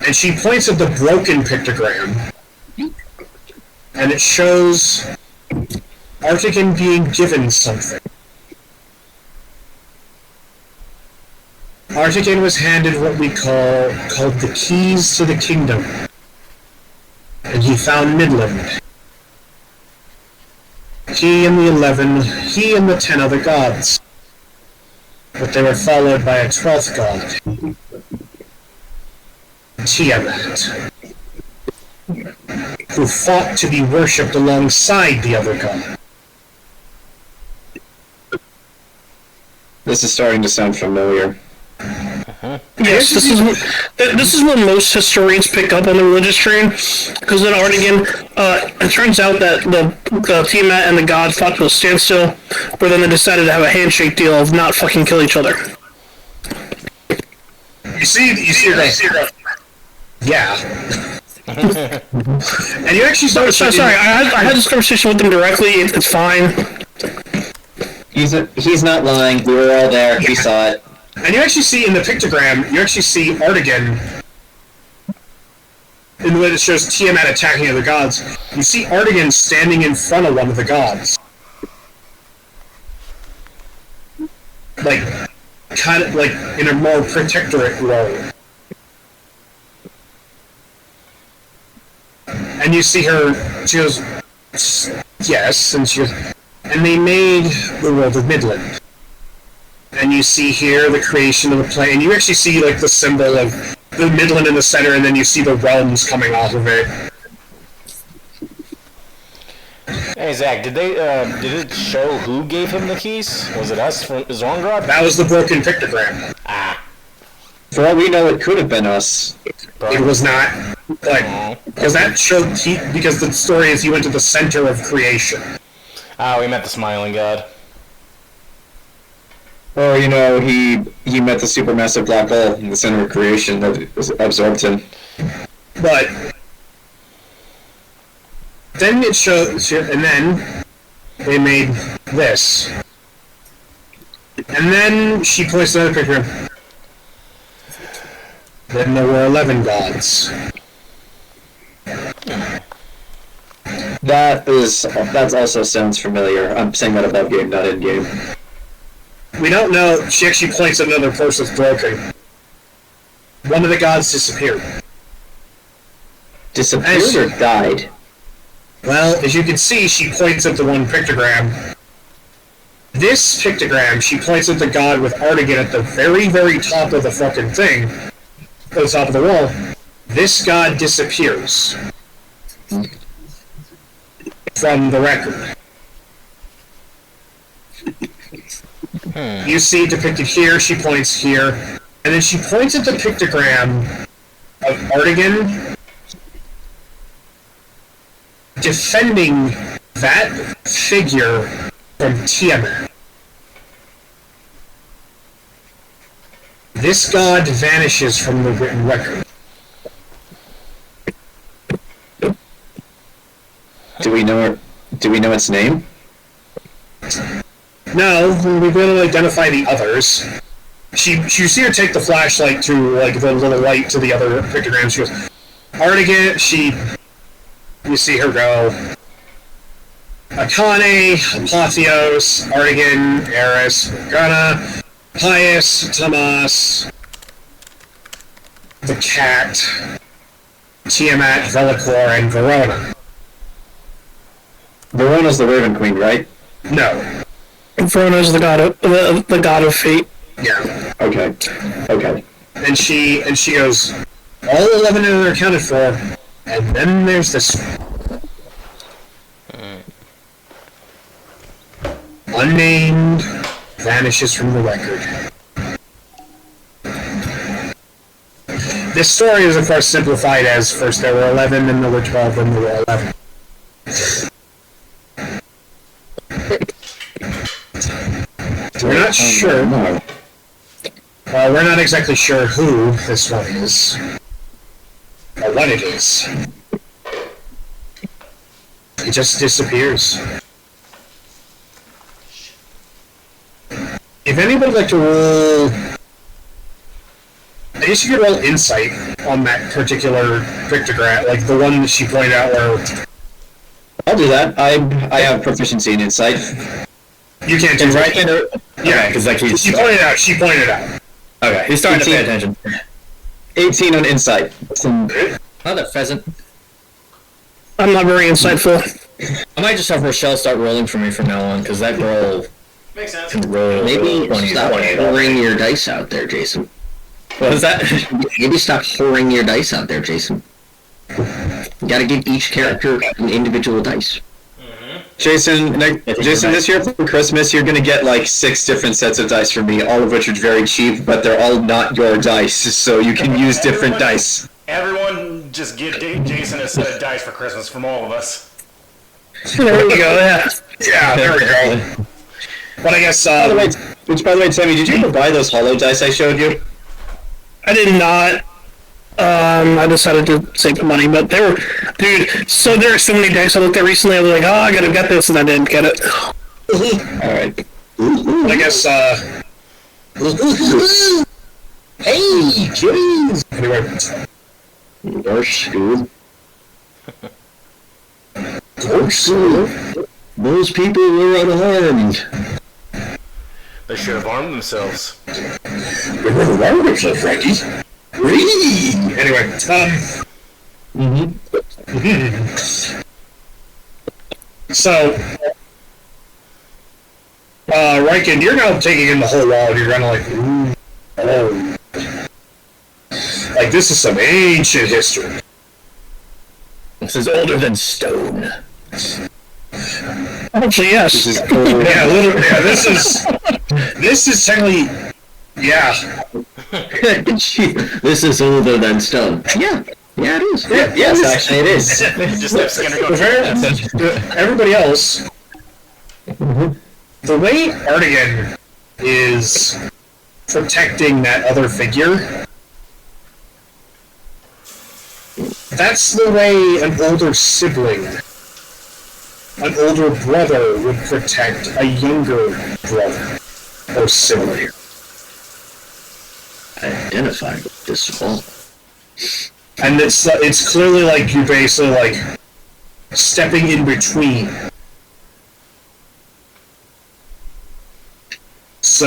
S1: And she points at the broken pictogram, and it shows Archie being given something. Archie was handed what we called the keys to the kingdom, and he found Midland. He and the 11, he and the 10 other gods. But they were followed by a 12th god, Tiamat, who fought to be worshipped alongside the other god.
S3: This is starting to sound familiar.
S6: Yes, this is what most historians pick up on the religious train, because in Artigan, it turns out that the Tiamat and the god fought to a standstill, but then they decided to have a handshake deal of not fucking kill each other.
S1: You see that? Yeah. And you actually start.
S6: Sorry, I had this conversation with them directly. It's fine.
S7: He's not lying. We were all there. We saw it.
S1: And you actually see in the pictogram, you actually see Artigan, in the way that shows Tiamat attacking other gods, you see Artigan standing in front of one of the gods. Like, kind of like in a more protectorate role. And you see her, she goes, yes, and she goes, and they made the world of Midland. And you see here the creation of the plane. You actually see like the symbol of the Midland in the center, and then you see the realms coming off of it.
S4: Hey Zach, did it show who gave him the keys? Was it us from Zorngrod?
S1: That was the broken pictogram.
S4: Ah.
S3: For all we know, it could have been us.
S1: It was not, like, because that showed because the story is he went to the center of creation.
S4: Ah, we met the smiling god.
S3: Or, you know, he met the supermassive black hole in the center of creation that absorbed him.
S1: But then it shows, and then they made this. And then she points to another picture. Then there were 11 gods.
S3: That also sounds familiar. I'm saying that above game, not in game.
S1: We don't know. She actually points at another person's broken. One of the gods disappeared.
S3: Disappeared or died?
S1: Well, as you can see, she points at the one pictogram. This pictogram, she points at the god with Artigan at the very, very top of the fucking thing. At the top of the wall. This god disappears. From the record. You see it depicted here, she points here, and then she points at the pictogram of Artigan defending that figure from Tiamat. This god vanishes from the written record.
S3: Do we know its name?
S1: No, we've been able to identify the others. You see her take the flashlight to, like, the little light to the other pictogram. She goes, Artigan, you see her go, Akane, Apotheos, Artigan, Eris, Morgana, Pius, Tomas, the cat, Tiamat, Velicor, and Verona.
S3: Verona's the Raven Queen, right?
S1: No.
S6: Verona is the god of fate.
S1: Yeah.
S3: Okay.
S1: And she goes, all 11 are accounted for, and then there's this unnamed vanishes from the record. This story is of course simplified as first there were 11, then there were 12, then there were 11. We're not sure. We're not exactly sure who this one is, or what it is. It just disappears. if anybody would like to roll, I guess you could roll insight on that particular pictogram, like the one that she pointed out where...
S7: I'll do that. I have proficiency in insight.
S1: You can't do
S8: Right?
S1: it. Yeah,
S8: because like
S1: she pointed it out.
S8: Okay, he's starting to pay attention.
S7: 18 on insight.
S8: Another pheasant.
S6: I'm not very insightful.
S8: I might just have Rochelle start rolling for me from now on, because that girl
S4: Makes sense.
S8: can roll.
S2: Maybe
S8: 20,
S2: stop
S8: 20.
S2: whoring your dice out there, Jayson.
S8: What is that?
S2: Maybe stop whoring your dice out there, Jayson. You gotta give each character an individual dice.
S7: Jayson, this year for Christmas, you're gonna get like 6 different sets of dice from me, all of which are very cheap, but they're all not your dice, so you can use different dice.
S4: Everyone just get Jayson a set of dice for Christmas from all of us.
S6: There we go, yeah.
S1: Yeah, there we go. But I guess,
S7: By the way, Temme, did you ever buy those hollow dice I showed you?
S6: I did not. I decided to save the money, but they were, dude. So there are so many dice I looked at recently. I was like, oh, I gotta get this, and I didn't get it.
S7: All right.
S1: I guess, hey, jeez. Anyway.
S2: Those people were unharmed.
S4: They should have armed themselves.
S1: They were around themselves, Frankie. Anyway, So, Riken, you're now taking in the whole wall, and you're kind of like, ooh, oh. Like, this is some ancient history.
S8: This is older than stone.
S6: Actually, yes.
S1: Yeah, literally, yeah, this is technically, yeah.
S2: This is older than stone. Yeah, it is.
S1: Yeah,
S7: Yes, actually, it is.
S4: Just let Skinner go.
S1: Everybody else, the way Artigan is protecting that other figure, that's the way an older sibling, an older brother would protect a younger brother or sibling.
S2: Identify with this wall.
S1: And it's clearly like you're basically like stepping in between. So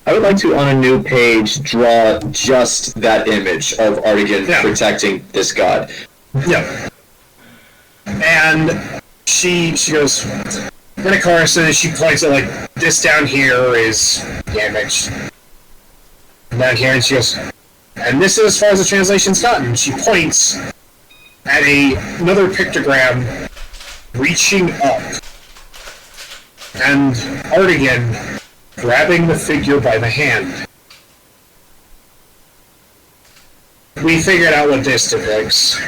S7: I would like to on a new page draw just that image of Artigan protecting this god.
S1: yeah. And she goes, then of course, and she points at like this down here is damaged. And down here, and she goes, and this is as far as the translation's gotten. She points at another pictogram reaching up, and Artigan grabbing the figure by the hand. We figured out what this depicts.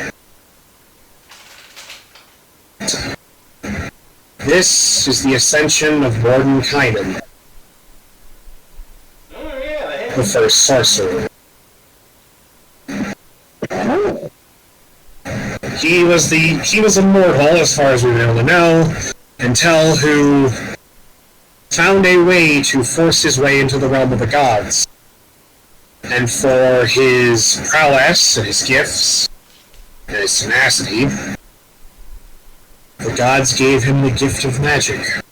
S1: This is the ascension of Mordenkainen, the first sorcerer. He was immortal as far as we've been able to know, until who found a way to force his way into the realm of the gods. And for his prowess and his gifts and his tenacity, the gods gave him the gift of magic.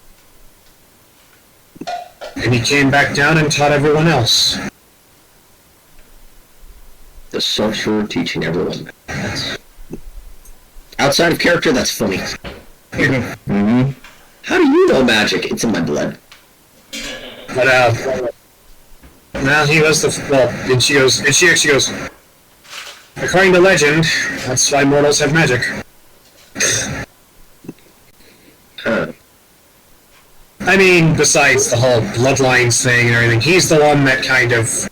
S1: And he came back down and taught everyone else.
S2: The sorcerer teaching everyone. Outside of character, that's funny.
S1: Mm-hmm.
S2: How do you know magic? It's in my blood.
S1: But, well, he was and she actually goes, according to legend, that's why mortals have magic. I mean, besides the whole bloodlines thing and everything, he's the one that kind of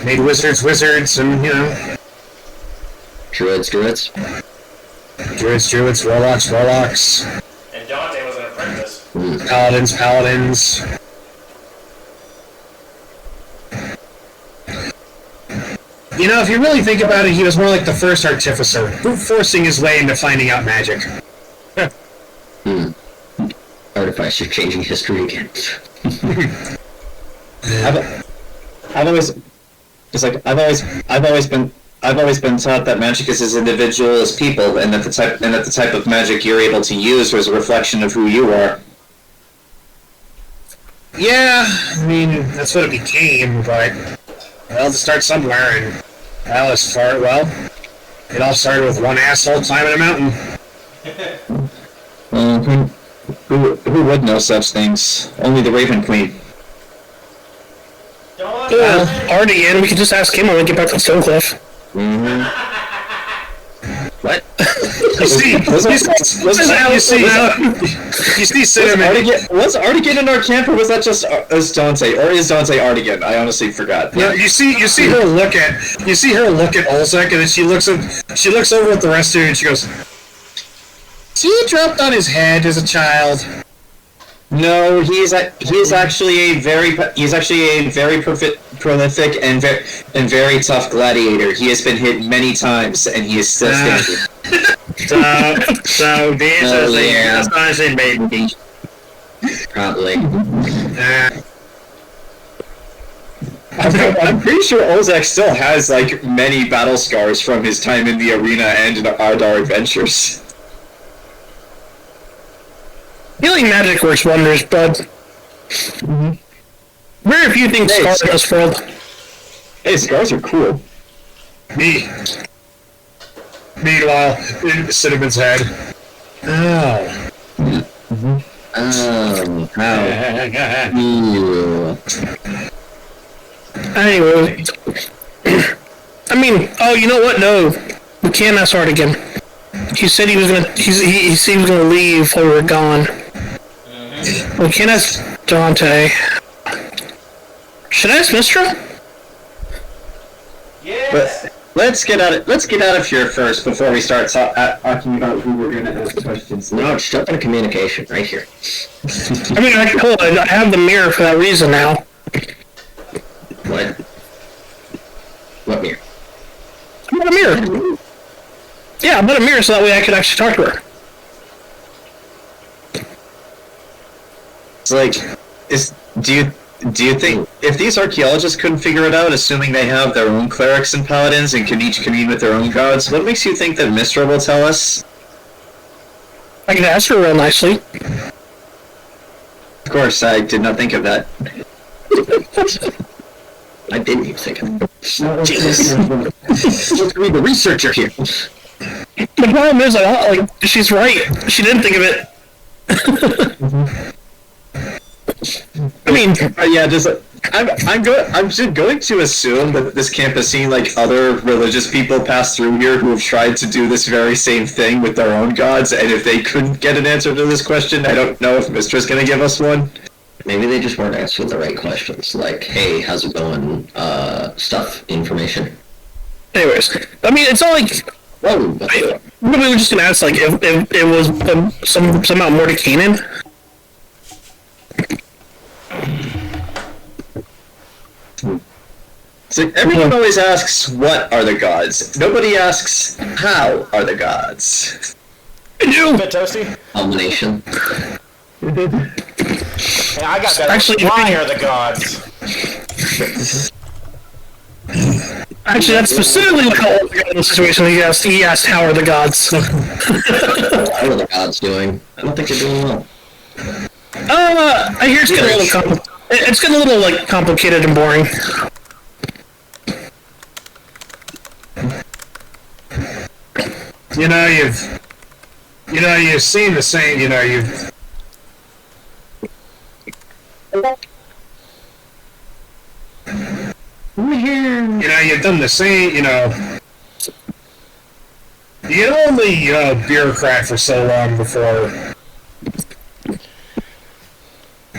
S1: made wizards wizards and, you know...
S2: Druids.
S1: Druids, warlocks.
S4: And Dante was an apprentice.
S1: Paladins. You know, if you really think about it, he was more like the first artificer, brute forcing his way into finding out magic.
S2: artifacts are changing history again.
S7: I've always been taught that magic is as individual as people, and that the type of magic you're able to use is a reflection of who you are.
S1: Yeah, I mean, that's what it became, but, well, to start somewhere, and, well, as far, well, it all started with one asshole climbing a mountain.
S7: Who would know such things? Only the Raven Queen.
S6: AARTI, and we could just ask him when we get back to Stonecliff.
S7: What?
S1: You see,
S7: was Artigan in our camp, or was that just Dante? Or is Dante Artigan? I honestly forgot.
S1: Yeah, you see her look at Olzec, and then she looks over at the rest of you, and she goes, "He dropped on his head as a child."
S7: No, he's actually a very prolific and very tough gladiator. He has been hit many times, and he is still standing.
S8: So this is the astonishing baby.
S2: Probably.
S7: I'm pretty sure Olzec still has like many battle scars from his time in the arena and in our adventures.
S6: Healing magic works wonders, bud. Very few things scar in this world.
S7: Hey, scars are cool.
S1: Meanwhile, in Cinnamon's head. Oh.
S6: Anyway. I mean, oh, you know what? No. We can't ask Artigan. He said he was gonna leave while we were gone. We can't ask Dante. Should I ask Mistra?
S7: Yeah. But let's get out of here first before we start talking about who we're gonna ask questions.
S2: No, it's just in communication right here.
S6: I mean, I have the mirror for that reason now.
S2: What? What mirror?
S6: I bought a mirror. Yeah, I bought a mirror so that way I could actually talk to her.
S7: It's like, do you think if these archaeologists couldn't figure it out, assuming they have their own clerics and paladins and can each commune with their own gods, what makes you think that Mistra will tell us?
S6: I can ask her real nicely.
S7: Of course, I did not think of that.
S2: I didn't even think of it. Jesus. Let's read the researcher here.
S6: The problem is, like, she's right. She didn't think of it. I mean,
S7: yeah, I'm just going to assume that this camp has seen like other religious people pass through here who have tried to do this very same thing with their own gods, and if they couldn't get an answer to this question, I don't know if Mistra's going to give us one.
S2: Maybe they just weren't asking the right questions, like, hey, how's it going, stuff, information.
S6: Anyways, I mean, it's not like...
S2: Whoa.
S6: We were just going to ask, like, if it was somehow more to Canaan.
S7: So everyone always asks, what are the gods? Nobody asks, how are the gods?
S6: I do!
S4: Bit toasty?
S2: Culmination.
S4: Hey, I got that.
S6: Actually,
S4: why are the gods?
S6: Actually, that's specifically how Olzec got in the situation. He asked, how are the gods?
S2: How are the gods doing? I don't think they're doing well.
S6: I hear it's getting a little it's getting a little, like, complicated and boring.
S1: You've seen the same, you've done the same, you can only, bureaucrat for so long before,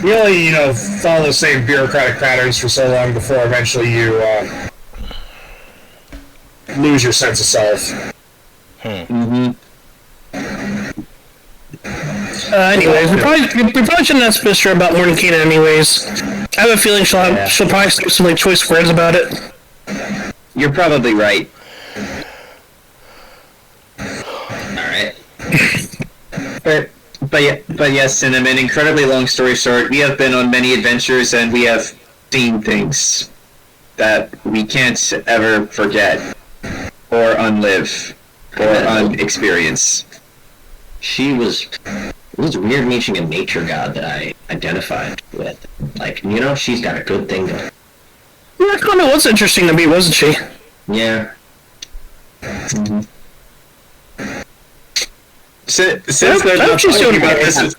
S1: you only, follow the same bureaucratic patterns for so long before eventually you, lose your sense of self.
S6: Anyways, we probably shouldn't ask Mistra about Morning Kana anyways. I have a feeling she'll probably say some, like, choice words about it.
S7: You're probably right.
S2: Alright.
S7: But yes, Cinnamon, incredibly long story short, we have been on many adventures and we have seen things that we can't ever forget or unlive or unexperience.
S2: It was weird meeting a nature god that I identified with. Like, she's got a good thing going.
S6: Yeah, Kona was interesting to me, wasn't she?
S2: Yeah.
S7: Mm-hmm. Since they're not talking about this,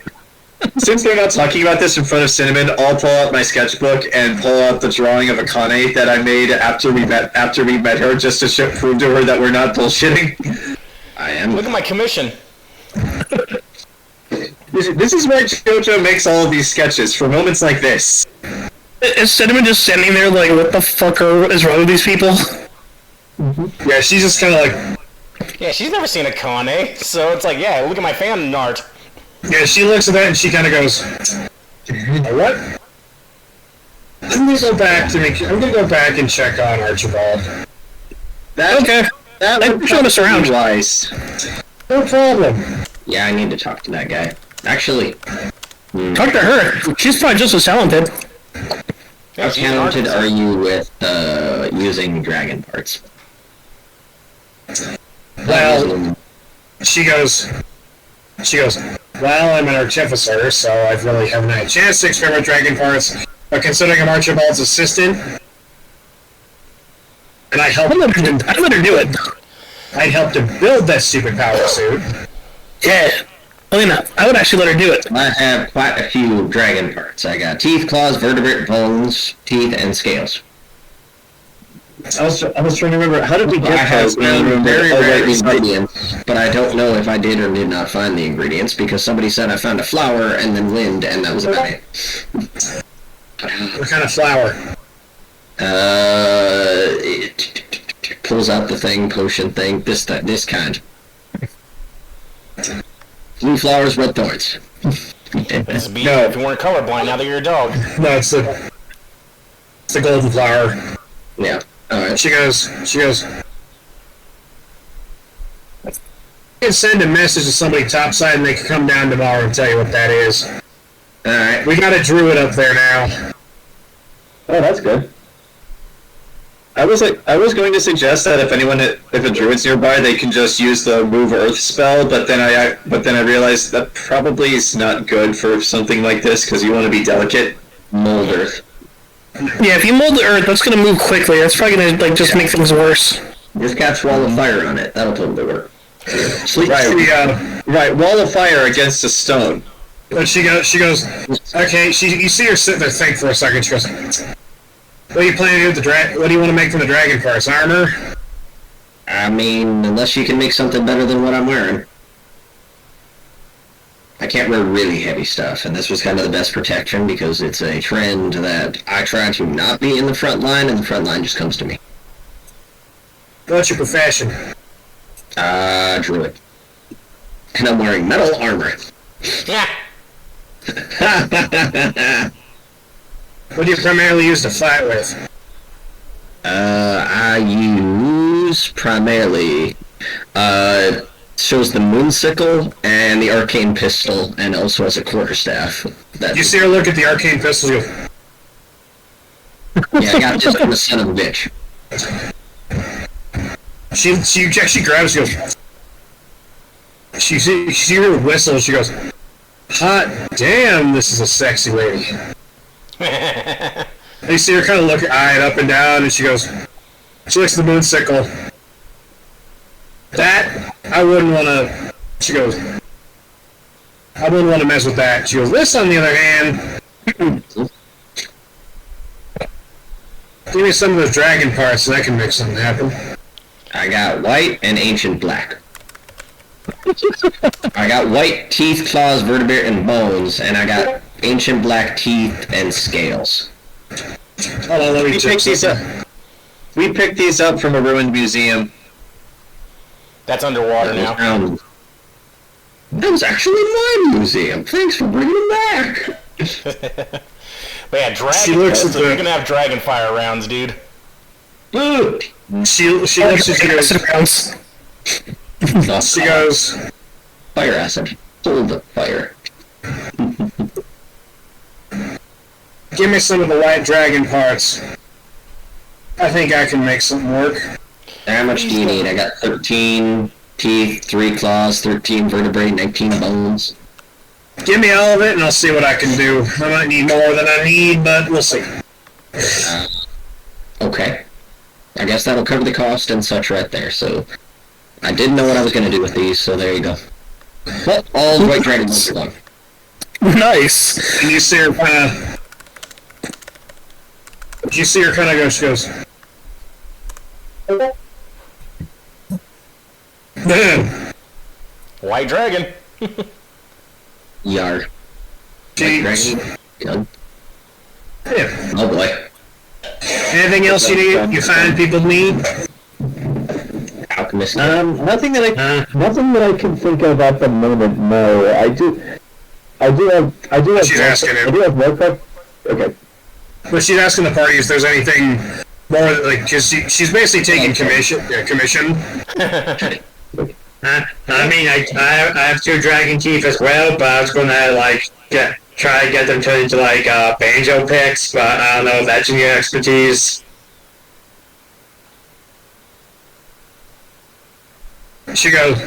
S7: since they're not talking about this in front of Cinnamon, I'll pull out my sketchbook and pull out the drawing of Akane that I made after we met her, just to prove to her that we're not bullshitting.
S2: I am.
S4: Look at my commission.
S7: This is why Jojo makes all of these sketches, for moments like this.
S6: Is Cinnamon just standing there like, what the fuck is wrong with these people?
S1: Mm-hmm. Yeah, she's just kind of like...
S4: Yeah, she's never seen Akane, so it's like, yeah, look at my fan art.
S1: Yeah, she looks at that and she kind of goes, what? I'm gonna go back and check on Archibald.
S6: Okay. Thanks for showing us around.
S7: Wise.
S1: No problem.
S2: Yeah, I need to talk to that guy. Actually...
S6: Talk to her. She's probably just as talented.
S2: How talented are you with using dragon parts?
S1: Well, she goes, well, I'm an artificer, so I really haven't had a chance to experiment with dragon parts, but considering I'm Archibald's assistant, and I helped her do it. I helped to build that stupid power suit.
S6: Yeah. Elaina, I would actually let her do it.
S2: I have quite a few dragon parts. I got teeth, claws, vertebrate, bones, teeth, and scales.
S7: I was trying to remember, how did we get
S2: I have very rare
S7: right,
S2: ingredients, but I don't know if I did or did not find the ingredients, because somebody said I found a flower and then wind, and that was about it.
S1: What kind of flower?
S2: It pulls out the thing, potion thing, this kind. Blue flowers, red thorns.
S4: This would be if you weren't colorblind, now that you're a dog.
S1: No, it's the golden flower.
S2: Yeah. Alright.
S1: She goes, you can send a message to somebody topside and they can come down tomorrow and tell you what that is.
S2: Alright.
S1: We got a druid up there now.
S7: Oh, that's good. I was going to suggest that if a druid's nearby, they can just use the move earth spell, but then I realized that probably is not good for something like this, because you want to be delicate.
S2: Mold earth.
S6: Yeah, if you mold the earth, that's gonna move quickly. That's probably gonna just make things worse.
S2: Just got wall of fire on it. That'll totally work.
S7: Right, wall of fire against a stone.
S1: But she goes, okay, you see her sitting there think for a second, she goes, what are you planning to do with the what do you want to make from the dragon parts? Armor?
S2: I mean, unless you can make something better than what I'm wearing. I can't wear really heavy stuff, and this was kind of the best protection because it's a trend that I try to not be in the front line, and the front line just comes to me.
S1: What's your profession?
S2: Druid. And I'm wearing metal armor.
S4: Yeah.
S1: What do you primarily use to fight with?
S2: I use primarily, shows the moon sickle and the arcane pistol, and also has a quarterstaff.
S1: You see her look at the arcane pistol and go,
S2: yeah, I got this from the son of a bitch.
S1: She actually grabs you. She see her whistle. She goes, "Hot damn, this is a sexy lady." And you see her kind of look eyeing up and down, and she goes, she looks at the moon sickle. That I wouldn't want to. She goes, I wouldn't want to mess with that. She goes, this on the other hand. Give me some of those dragon parts and I can make something happen.
S2: I got white and ancient black. I got white teeth, claws, vertebrae, and bones, and I got ancient black teeth and scales.
S1: Hold on, let me check
S7: these up. We picked these up from a ruined museum.
S4: That's underwater now.
S2: That was actually my museum. Thanks for bringing them back.
S4: But yeah, dragon. You're gonna have dragon fire rounds, dude.
S1: She looks at you. She goes,
S2: fire acid. Hold the fire.
S1: Give me some of the white dragon parts. I think I can make something work.
S2: How much do you need? I got 13 teeth, 3 claws, 13 vertebrae, 19 bones.
S1: Give me all of it and I'll see what I can do. I might need more than I need, but we'll see.
S2: Okay. I guess that'll cover the cost and such right there, so... I didn't know what I was going to do with these, so there you go. Well, all white dragon bones along.
S6: Nice.
S1: And you see her kind of... You see her kind of go, she goes...
S4: White dragon.
S2: Yar.
S1: She...
S2: Dragon. Young.
S1: Yeah.
S2: Oh boy.
S1: Anything else you need? You find people need?
S2: Alchemist.
S9: Nothing that I can think of at the moment. No, I do have.
S1: She's asking him.
S9: I do have Warcraft. Okay.
S1: But she's asking the party if there's anything more, like, cause she's basically taking commission.
S7: I mean, I have 2 dragon teeth as well, but I was gonna like try to get them turned into like banjo picks, but I don't know if that's in your expertise.
S1: She goes,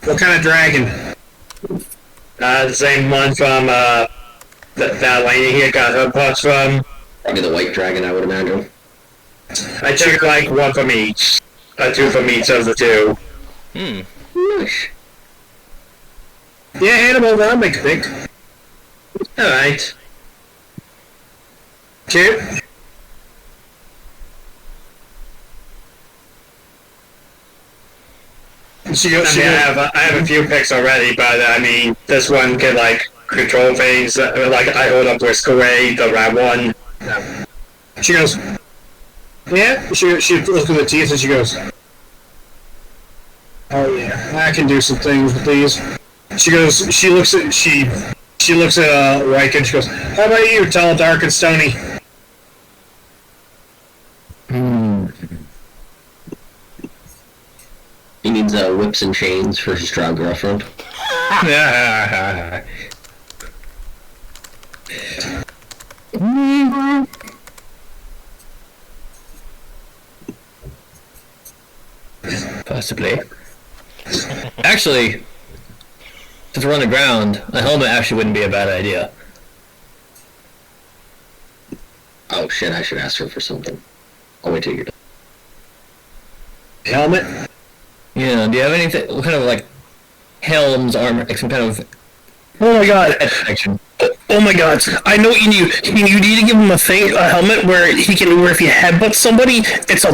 S1: what kind of dragon?
S7: The same one from that Elaina here got her parts from.
S2: Probably the white dragon, I would imagine.
S7: I took like 1 from each. 2 from each of the 2.
S2: Nice.
S1: Yeah, hand him over, I'll make a pick.
S7: Alright.
S1: Okay.
S7: I have a few picks already, but I mean, this one can like control things. Like I hold up with Square, the right one.
S1: Yeah. She goes, yeah. She looks at the teeth and she goes, oh yeah, I can do some things with these. She goes, she looks at Riken. She goes, how about you, tall, dark, and stony?
S2: He needs whips and chains for his drow girlfriend.
S8: Possibly. Actually, since we're on the ground, a helmet actually wouldn't be a bad idea.
S2: Oh shit, I should ask her for something. I'll wait till you're done.
S1: Helmet?
S8: Yeah, do you have anything, what kind of like helms, armor, like some kind of
S6: Oh my god.
S8: protection?
S6: Oh my god. I know what you need. You need to give him a helmet where if you headbutt somebody, it's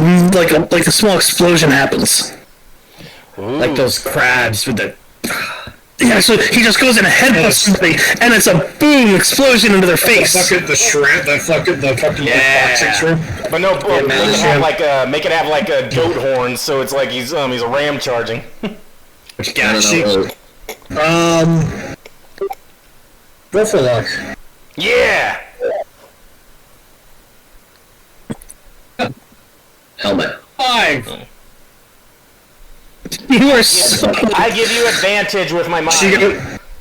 S6: like a small explosion happens.
S4: Ooh.
S8: Like those crabs with the...
S6: Yeah, so he just goes and headbutts somebody, and it's a boom explosion into their face.
S1: The shrimp, the fucking boxing shrimp.
S4: But no, make it have like a goat horn, so it's like he's a ram charging.
S1: Go for luck.
S4: Yeah.
S2: Helmet.
S1: 5.
S6: You are so...
S4: I give you advantage with my mind.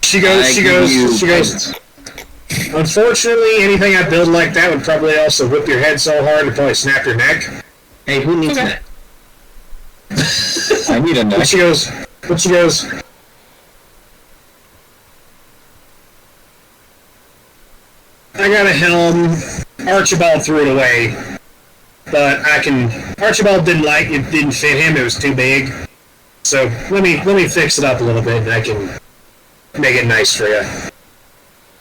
S1: She goes. Unfortunately, anything I build like that would probably also whip your head so hard it'd probably snap your neck.
S2: Hey, who needs that?
S8: I need a neck.
S1: But she goes, I got a helm. Archibald threw it away. But Archibald didn't fit him, it was too big. So let me fix it up a little bit and I can make it nice for you.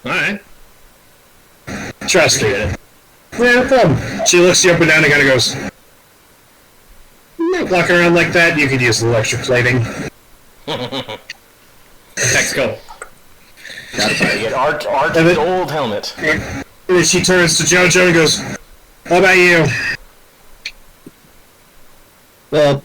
S8: Alright.
S1: Trust me. Yeah, no problem. She looks you up and down and kinda goes, walking around like that, you could use the electroplating.
S8: Let's go.
S4: Get Archie's old helmet.
S1: And then she turns to Jojo and goes, how about you?
S7: Well,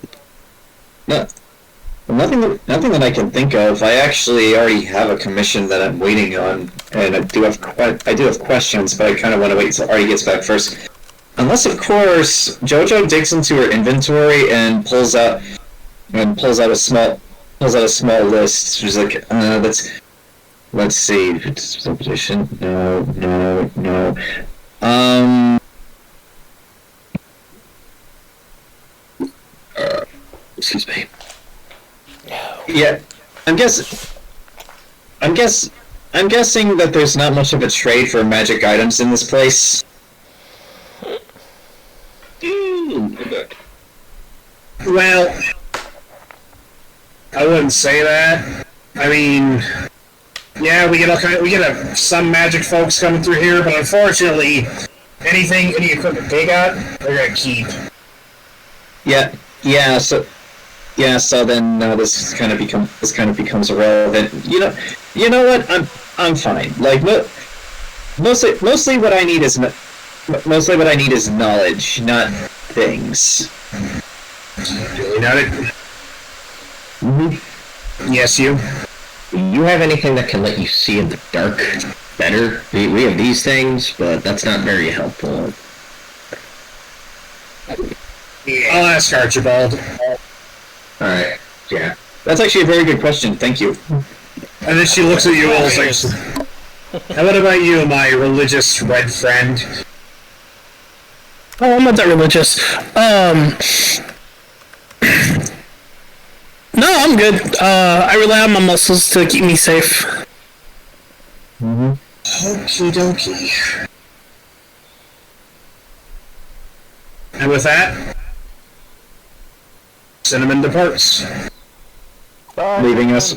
S7: nothing that I can think of. I actually already have a commission that I'm waiting on, and I do have questions, but I kind of want to wait until Artie gets back first. Unless, of course, Jojo digs into her inventory and pulls out a small pulls out a small list. She's like, let's see. Petition. No. Excuse me. Yeah, I'm guessing that there's not much of a trade for magic items in this place.
S1: Well, I wouldn't say that. I mean, yeah, we get some magic folks coming through here, but unfortunately, any equipment they got, they're gonna keep.
S7: So then this kind of becomes irrelevant. You know what? I'm fine. Like mostly what I need is knowledge, not things.
S1: Really not it.
S2: Mm-hmm.
S1: Yes, you.
S2: Do you have anything that can let you see in the dark better? We have these things, but that's not very helpful.
S1: I'll ask Archibald.
S2: Alright, yeah.
S7: That's actually a very good question. Thank you.
S1: And then she looks at you all like, and what about you, my religious red friend?
S6: Oh, I'm not that religious. No, I'm good. I rely on my muscles to keep me safe.
S2: Mm-hmm.
S1: Okie dokie. And with that, Cinnamon departs.
S7: Leaving us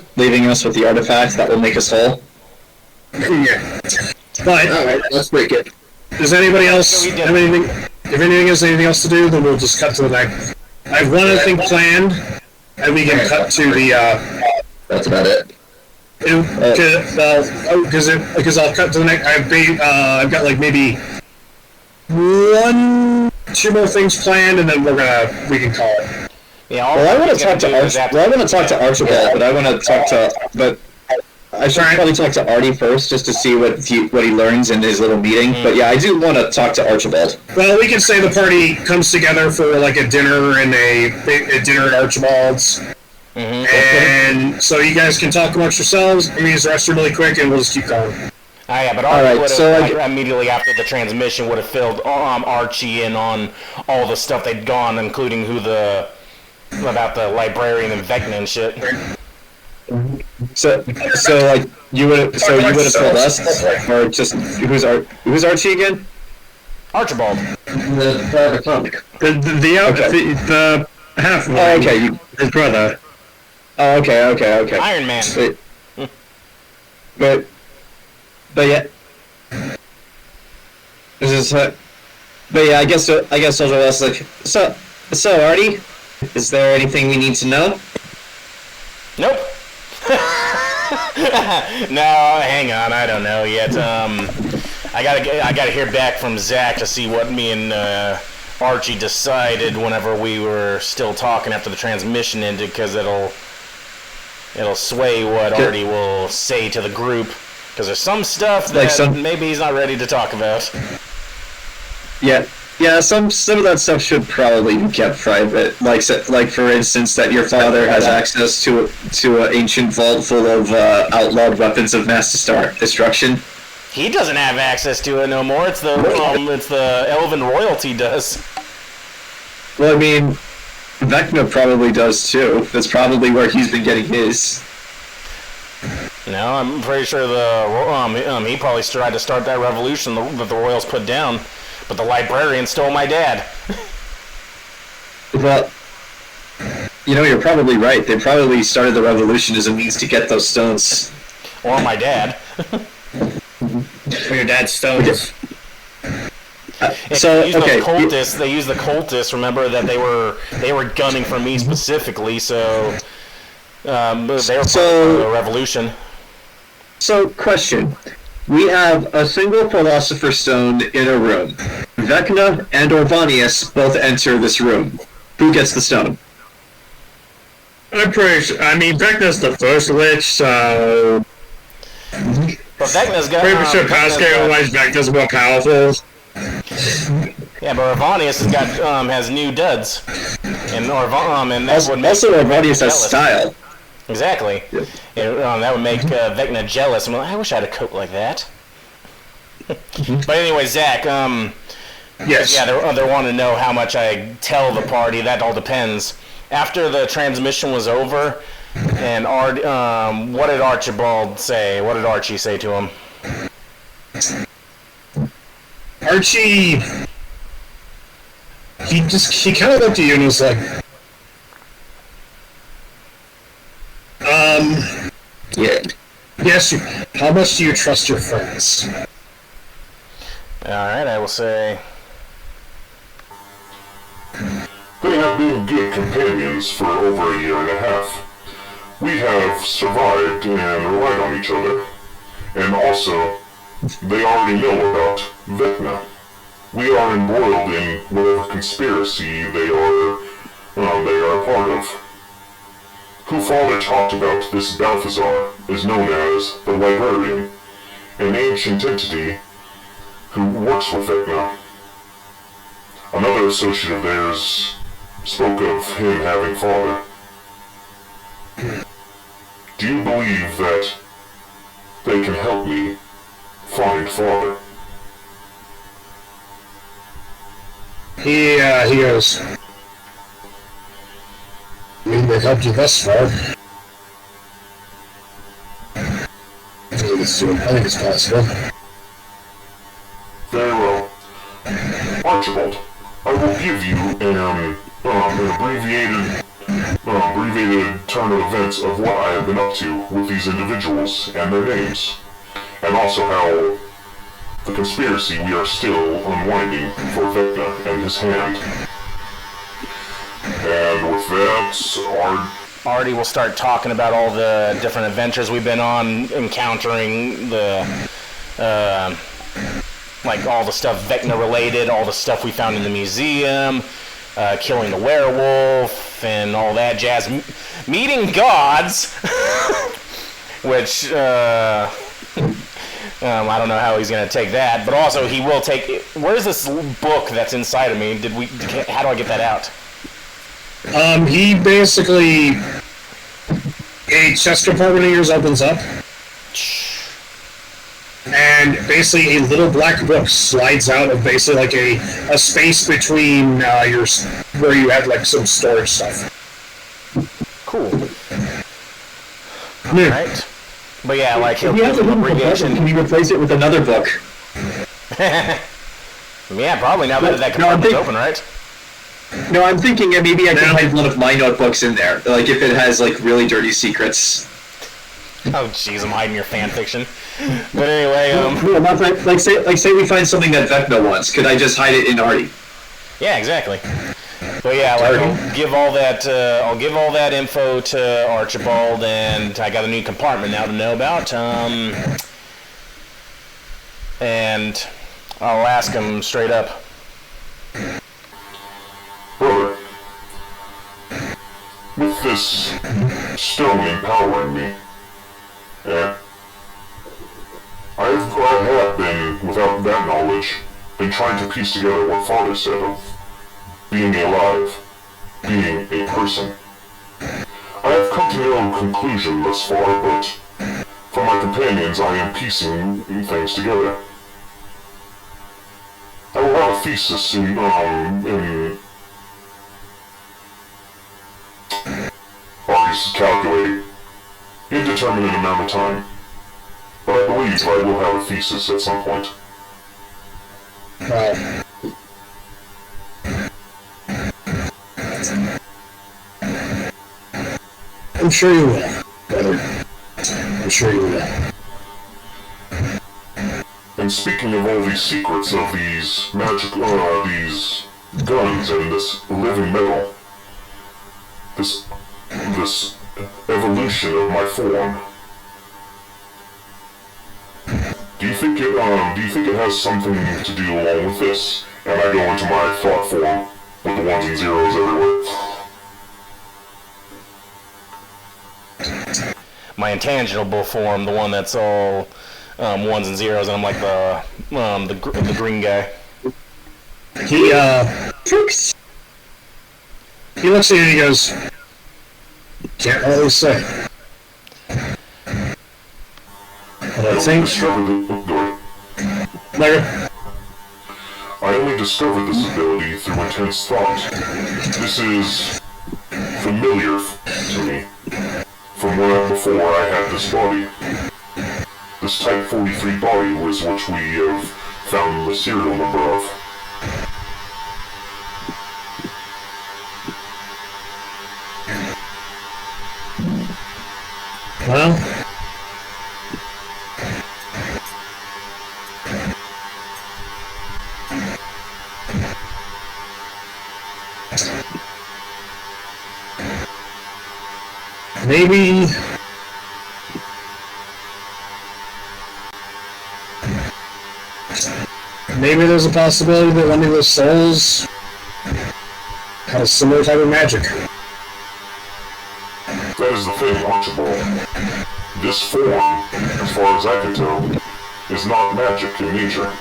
S7: with the artifact that will make us whole.
S1: Yeah. But
S2: Alright, let's break it.
S1: does anybody else have anything? If anything has anything else to do, then we'll just cut to the next. I have one other thing planned, and we can cut to the.
S2: That's about it.
S1: Because I'll cut to the next. I've got like maybe 2 more things planned, and then we can call it.
S4: Yeah,
S7: I want to talk to Archibald, but I should probably talk to Artie first, just to see what he learns in his little meeting. But yeah, I do want to talk to Archibald.
S1: Well, we can say the party comes together for like a dinner and a dinner at Archibald's, and so you guys can talk amongst yourselves. Maybe just rest really quick, and we'll just keep going.
S4: Yeah, but Archie would have, immediately after the transmission, would have filled Archie in on all the stuff they'd gone, including about the librarian and Vecna and shit.
S7: So like you would have told us, or just who's Archie again?
S4: Archibald.
S2: The private comic.
S1: The half.
S7: Oh, okay,
S1: his brother.
S7: Oh, okay.
S4: Iron Man.
S7: But yeah. But yeah, I guess I'll just ask, like, so Artie, is there anything we need to know?
S4: Nope. No, hang on, I don't know yet. I gotta hear back from Zach to see what me and Archie decided whenever we were still talking after the transmission ended, because it'll sway what Artie will say to the group, because there's some stuff that maybe he's not ready to talk about.
S7: Yeah, some of that stuff should probably be kept private. Like for instance, that your father has access to an ancient vault full of outlawed weapons of mass destruction.
S4: He doesn't have access to it no more. It's the Elven royalty does.
S7: Well, I mean, Vecna probably does too. That's probably where he's been getting his.
S4: No, I'm pretty sure he probably tried to start that revolution that the royals put down. But the librarian stole my dad.
S7: Well, you're probably right. They probably started the revolution as a means to get those stones.
S4: Or my dad.
S8: For your dad's stones.
S7: They
S4: used the cultists. Remember that they were gunning for me specifically. So they were part of the revolution.
S7: So, question. We have a single Philosopher's Stone in a room. Vecna and Orvanius both enter this room. Who gets the stone?
S1: I'm pretty sure. I mean, Vecna's the first lich, so.
S4: But Vecna's got.
S1: Pretty sure otherwise Vecna's more powerful.
S4: Yeah, but Orvanius has new duds, and that's what makes
S7: Orvanius has style.
S4: Exactly.
S3: Yep.
S4: That would make Vecna jealous. I'm like, I wish I had a coat like that. But anyway, Zach,
S1: Yes.
S4: yeah, they're wanting to know how much I tell the party. That all depends. After the transmission was over, and what did Archibald say? What did Archie say to him?
S1: Archie, he kind of looked at you and was like,
S3: Yeah.
S1: yes, how much do you trust your friends?
S4: Alright, I will say...
S5: They have been good companions for over a year and a half. We have survived and relied on each other. And also, they already know about Vecna. We are embroiled in whatever conspiracy they are a part of. Who Father talked about this Balthazar is known as the Librarian, an ancient entity who works with Vecna. Another associate of theirs spoke of him having Father. Do you believe that they can help me find Father?
S1: He goes, I mean, they've helped you thus far. I think it's possible.
S5: Very well. Archibald, I will give you an abbreviated turn of events of what I have been up to with these individuals and their names, and also how the conspiracy we are still unwinding for Vecna and his hand. And with that,
S4: Artie will start talking about all the different adventures we've been on, encountering the, like all the stuff Vecna related, all the stuff we found in the museum, killing the werewolf, and all that jazz. Meeting gods, which, I don't know how he's going to take that, but also he will take... Where's this book that's inside of me? How do I get that out?
S1: He basically... A chest compartment of yours opens up, and basically a little black book slides out of basically like a space between where you had like some storage stuff.
S4: Cool. Alright. But yeah, like he'll give him abbreviation.
S3: Can you replace it with another book?
S4: Yeah, probably now that compartment's open, right?
S3: No, I'm thinking maybe I can hide one of my notebooks in there. Like if it has like really dirty secrets.
S4: Oh jeez, I'm hiding your fan fiction. But anyway,
S3: No, not like say we find something that Vecna wants. Could I just hide it in Artie?
S4: Yeah, exactly. But yeah, like I'll give all that info to Archibald, and I got a new compartment now to know about. And I'll ask him straight up.
S5: Brother, with this stone empowering me, I have been, without that knowledge, been trying to piece together what Father said of being alive, being a person. I have come to no conclusion thus far, but from my companions I am piecing things together. I will have a thesis in Artie's calculating indeterminate amount of time, but I believe I will have a thesis at some point.
S1: I'm sure you will, brother. I'm sure you will.
S5: And speaking of all these secrets of these these guns and this living metal, this evolution of my form, do you think it has something to do along with this? And I go into my thought form with the ones and zeros everywhere.
S4: My intangible form, the one that's all ones and zeros, and I'm like the green guy.
S1: He looks at you and he goes, can't always say. I think.
S5: I only discovered this ability through intense thought. This is familiar to me from before I had this body. This Type 43 body was which we have found the serial number of.
S1: Well, maybe there's a possibility that one of those souls had a similar type of magic.
S5: That is the thing, Archibald. This form, as far as I can tell, is not magic in nature.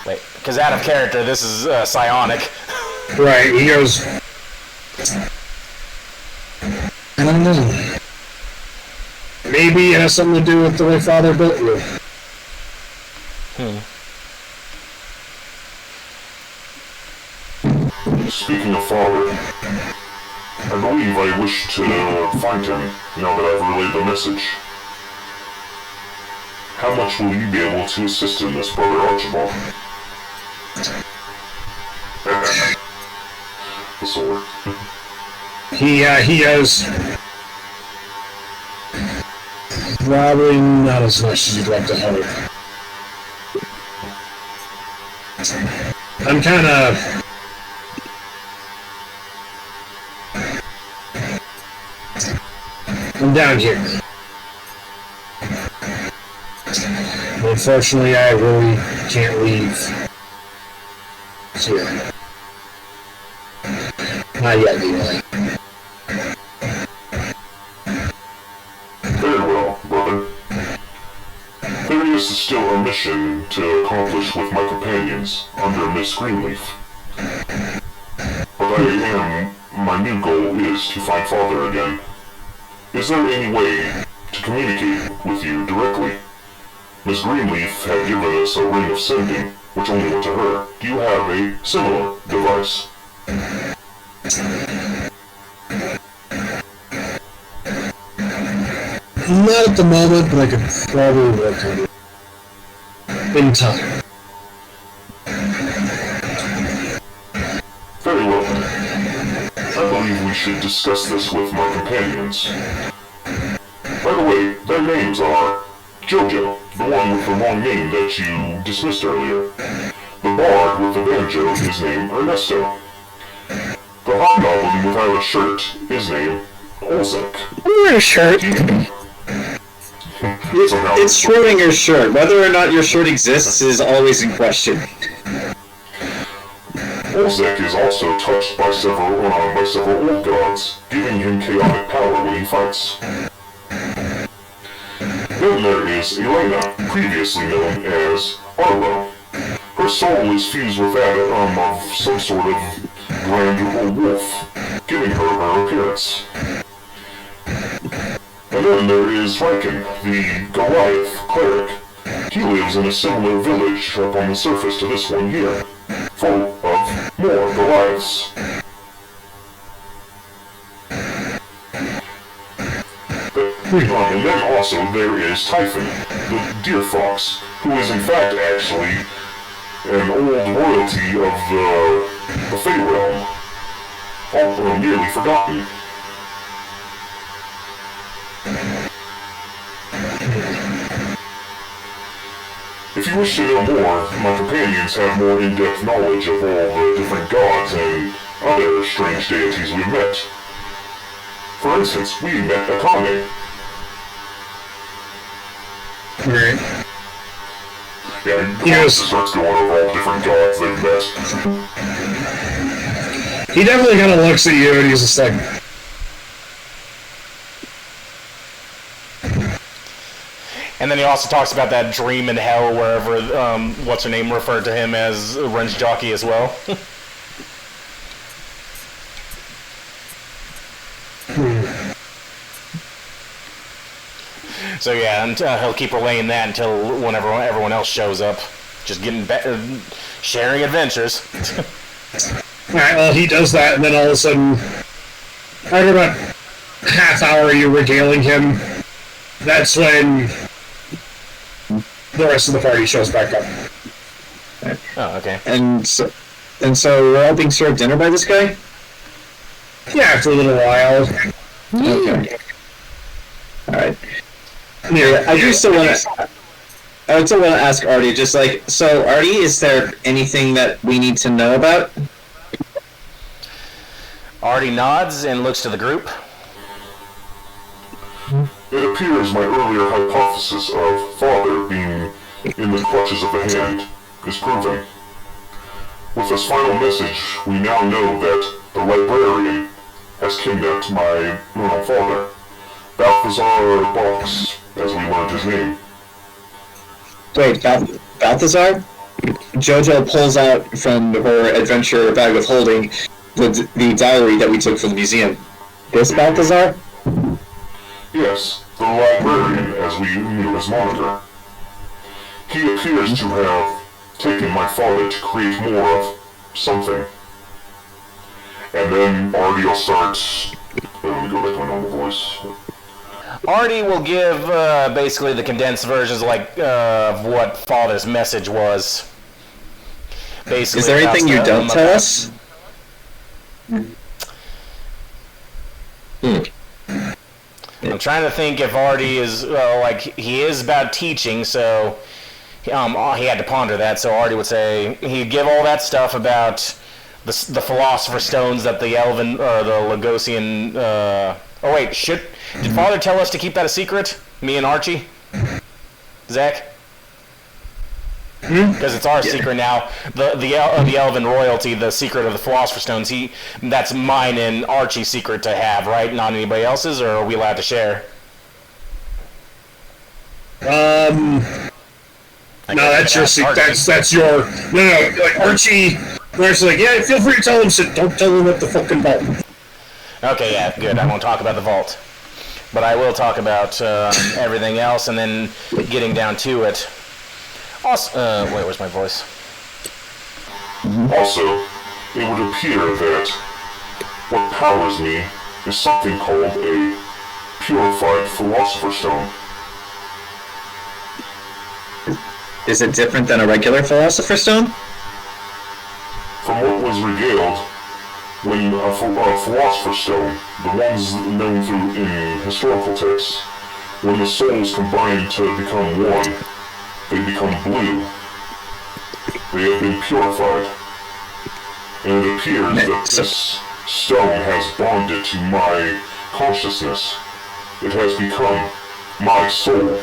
S4: Wait, because out of character, this is psionic.
S1: Right, he goes... I don't know. Maybe it has something to do with the way Father built you.
S5: Speaking of Father, I believe I wish to find him now that I've relayed the message. How much will you be able to assist in this, Brother Archibald? The sword.
S1: He has... Probably not as much as you'd like to hope. I'm kinda... I'm down here. Unfortunately, I really can't leave here. Not yet, anyway.
S5: Very well, brother. There is still a mission to accomplish with my companions under Miss Greenleaf. But my new goal is to find Father again. Is there any way to communicate with you directly? Miss Greenleaf had given us a ring of sending, which only went to her. Do you have a similar device?
S1: Not at the moment, but I could probably work on it. In time.
S5: Very well. I believe we should discuss this with my companions. By the way, their names are Jojo, the one with the long name that you dismissed earlier. The bard with the banjo is named Ernesto. The hobgoblin without a shirt is named Olzec.
S6: Wear a shirt.
S7: It's Schrodinger's shirt. Whether or not your shirt exists is always in question.
S5: Olzec is also touched by several old gods, giving him chaotic power when he fights. Then there is Elaina, previously known as Arlo. Her soul is fused with that of some sort of grand wolf, giving her her appearance. And then there is Riken, the Goliath cleric. He lives in a similar village up on the surface to this one here, full of more Goliaths. And then also there is Typhon, the deer fox, who is in fact actually an old royalty of the Fey realm, all nearly forgotten. If you wish to know more, my companions have more in-depth knowledge of all the different gods and other strange deities we've met. For instance, we met Akane.
S1: Right.
S5: Yeah, yes. Starts going over all the different gods they've met.
S1: He definitely kind of looks at you and he's just like...
S4: And then he also talks about that dream in hell wherever, what's her name, referred to him as a wrench jockey as well. So yeah, he'll keep relaying that until whenever everyone else shows up. Just getting better, sharing adventures.
S1: Alright, well, he does that, and then all of a sudden, after about half hour you're regaling him, that's when the rest of the party shows back up.
S4: Oh, okay.
S7: And so we're all being served dinner by this guy?
S1: Yeah, after a little while.
S7: Okay. Alright. Yeah, I do still want to... I still want to ask Artie, just like, so Artie, is there anything that we need to know about?
S4: Artie nods and looks to the group.
S5: It appears my earlier hypothesis of Father being in the clutches of the hand is proven. With this final message, we now know that the Librarian has kidnapped my father, Balthazar Box, as we learned his name.
S7: Wait, Balthazar? Jojo pulls out from her adventure bag of holding the diary that we took from the museum. This Balthazar?
S5: Yes, the Librarian, as we knew as Monitor. He appears to have taken my father to create more of something. And then Artie will start... Let me go back to my normal voice.
S4: Artie will give basically the condensed versions of what Father's message was. Basically,
S7: is there anything you don't tell us?
S4: I'm trying to think if Artie is he is about teaching, so he had to ponder that. So Artie would say he'd give all that stuff about the Philosopher's Stones that the Elven or the Lagosian. Did Father tell us to keep that a secret? Me and Archie, Zach. Because it's our secret now. The Elven royalty, the secret of the Philosopher's Stones. That's mine and Archie's secret to have, right? Not anybody else's, or are we allowed to share?
S1: No, that's your secret. That's your. No. Like Archie, Archie's like, yeah, feel free to tell him. So don't tell him what the fucking vault.
S4: Okay, yeah, good. I won't talk about the vault, but I will talk about everything else, and then getting down to it. Also, wait, where's my voice?
S5: Also, it would appear that what powers me is something called a purified Philosopher's Stone.
S7: Is it different than a regular Philosopher's Stone?
S5: From what was revealed, when a Philosopher's Stone, the ones known through in historical texts, when the souls combine to become one, they become blue. They have been purified. And it appears that this stone has bonded to my consciousness. It has become my soul.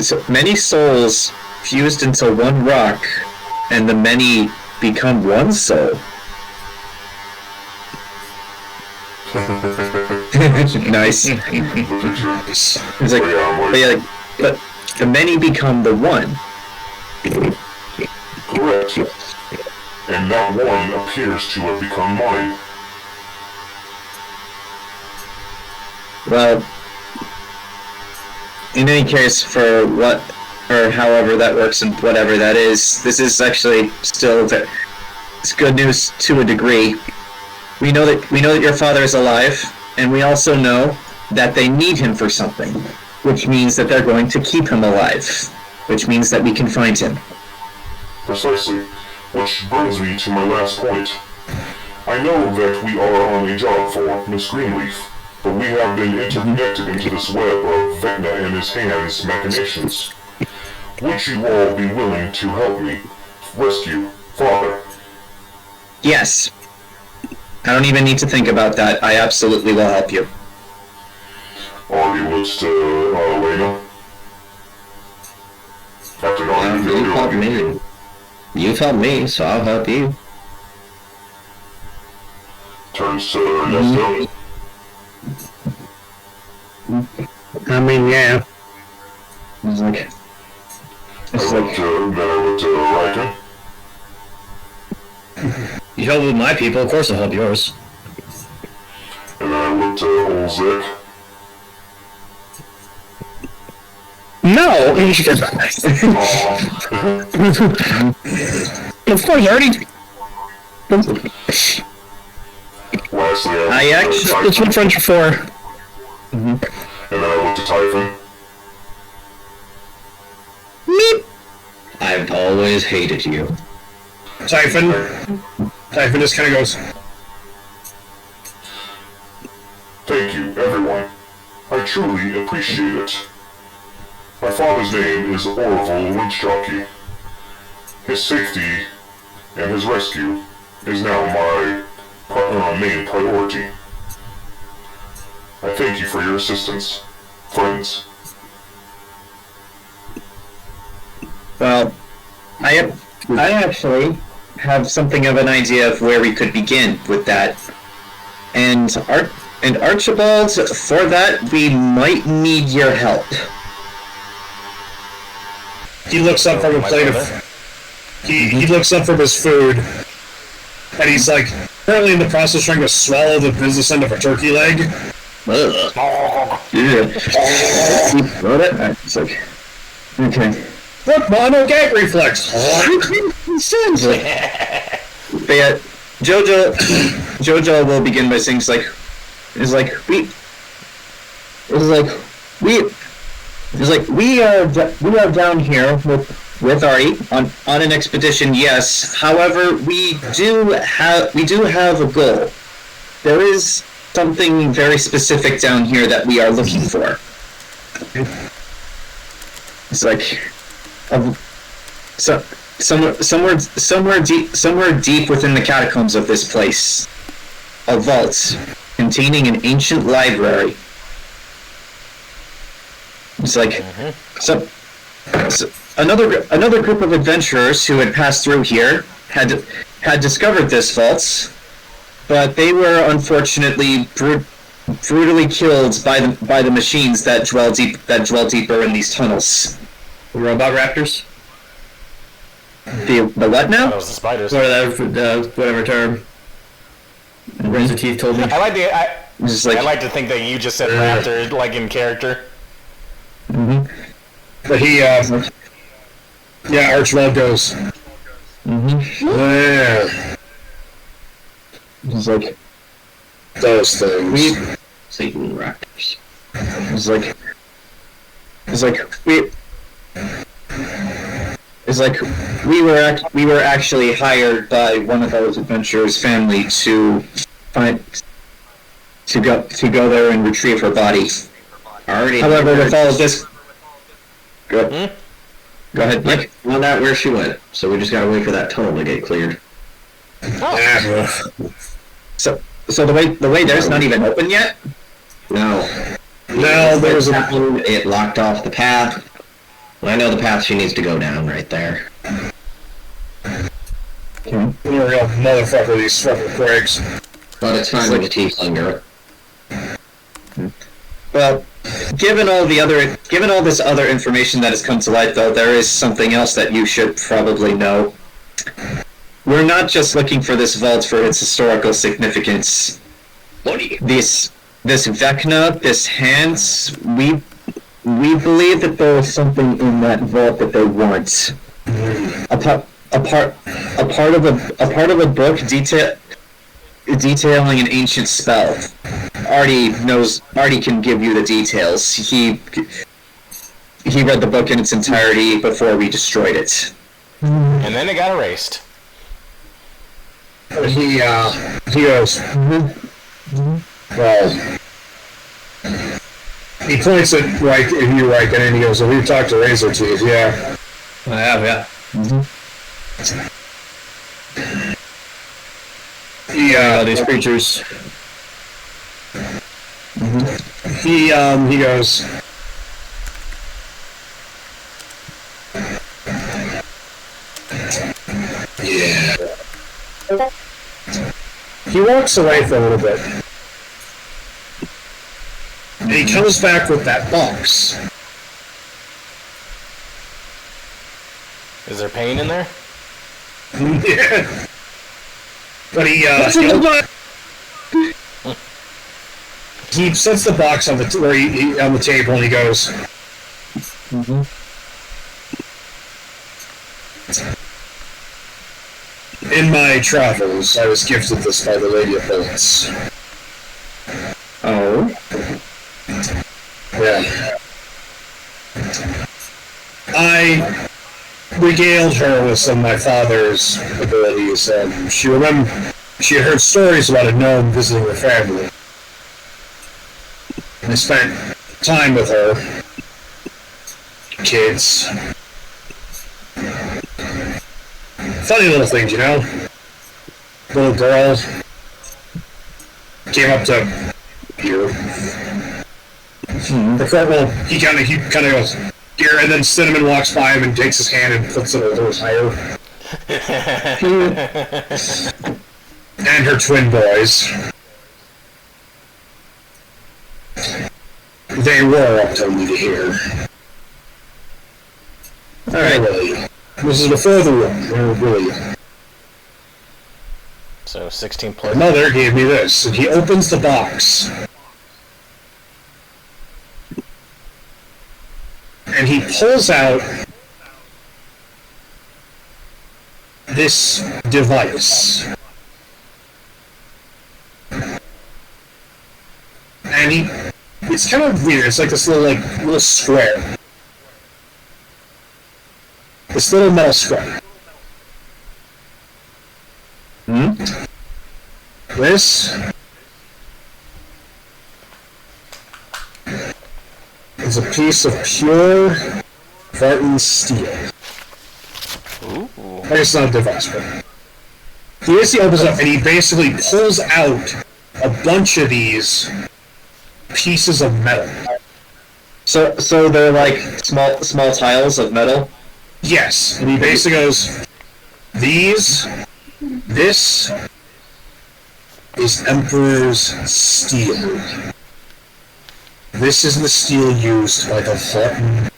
S7: So many souls fused into one rock, and the many become one soul. Nice. It's like, but the many become the one.
S5: Correct. And that one appears to have become mine.
S7: Well, in any case, for what or however that works and whatever that is, this is actually still it's good news to a degree. We know that your father is alive, and we also know that they need him for something, which means that they're going to keep him alive, which means that we can find him.
S5: Precisely. Which brings me to my last point. I know that we are on a job for Miss Greenleaf, but we have been interconnected into this web of Vecna and his hands' machinations. Would you all be willing to help me rescue Father?
S7: Yes. I don't even need to think about that. I absolutely will help you.
S5: Artie looks to Elaina. Captain Artie,
S2: You've helped me. You've helped me, so I'll help you.
S5: Turns to Ernesto.
S6: I mean, yeah.
S7: It's like...
S5: Then I look to Riken.
S8: You help with my people, of course I'll help yours.
S5: And then I look to Olzec.
S6: No! You should get back. Of course, I already...
S5: Lastly,
S7: I actually...
S6: That's what friends are for.
S5: And then I looked at Typhon.
S6: Meep!
S2: I've always hated you.
S1: Typhon just kind of goes,
S5: Thank you, everyone. I truly appreciate it. My father's name is Orville Winchjockey. His safety and his rescue is now my main priority. I thank you for your assistance, friends.
S7: Well, I actually have something of an idea of where we could begin with that. And Archibald, for that, we might need your help.
S1: he looks up from a plate of... He looks up from his food, and he's like, apparently in the process trying to swallow the business end of a turkey leg.
S7: It's like, okay.
S1: Look, mono gag reflex!
S7: But yeah, Jojo will begin by saying, we are down here with Artie on an expedition, yes. However, we do have a goal. There is something very specific down here that we are looking for. It's like, somewhere deep within the catacombs of this place, a vault containing an ancient library. It's like another group of adventurers who had passed through here had discovered this vault, but they were unfortunately brutally killed by the machines that dwell deeper in these tunnels.
S8: The robot raptors?
S7: The what now?
S4: That was the spiders.
S8: Whatever term. Razor Teeth told me.
S4: I like to think that you just said
S1: Yeah.
S4: raptor, like in character.
S1: But he, Archibald goes, yeah,
S7: It's like,
S1: those things.
S8: Satan raptors.
S7: we were actually hired by one of those adventurers' family to go there and retrieve her body. However, with all of this, go ahead, Mike.
S2: Found out where she went, so we just gotta wait for that tunnel to get cleared.
S1: Yeah.
S7: So the way there's not even open yet.
S2: No,
S1: There was
S2: it locked off the path. I know the path she needs to go down right there.
S1: You're a real motherfucker, these fucking Craigs.
S2: But it's fine with the tiefling girl.
S7: Well, given all this other information that has come to light, though, there is something else that you should probably know. We're not just looking for this vault for its historical significance. This Vecna, this Hans, we believe that there is something in that vault that they want. A part of a book detailing an ancient spell. Artie can give you the details. He read the book in its entirety before we destroyed it.
S4: And then it got erased.
S1: He goes, well, he points at Riken, and he goes, well, we've talked to Razor Teeth, yeah.
S8: I have, yeah. These creatures.
S1: He goes, yeah. He walks away for a little bit. And he comes back with that box.
S4: Is there pain in there?
S1: Yeah. But he sets the box on the table and he goes, In my travels, I was gifted this by the Lady of Bullets.
S7: Oh.
S1: Yeah. I regaled her with some of my father's abilities, and she had heard stories about a gnome visiting her family. I spent time with her. Kids. Funny little things, you know? Little girl came up to here. Well, he kind of goes here, and then Cinnamon walks by him and takes his hand and puts it over his hair. And her twin boys. They were up to me to hear. Alright. Really. This is before the war. They were really young.
S4: So 16 plus.
S1: My mother gave me this, and he opens the box. And he pulls out this device. And it's kind of weird. It's like this little square. This little metal square. This is a piece of pure Vartan steel.
S4: Ooh.
S1: I guess it's not a device, but he basically opens up and he basically pulls out a bunch of these pieces of metal.
S7: So they're like small tiles of metal?
S1: Yes, and he basically goes, this is Emperor's steel. This is the steel used by the Vartan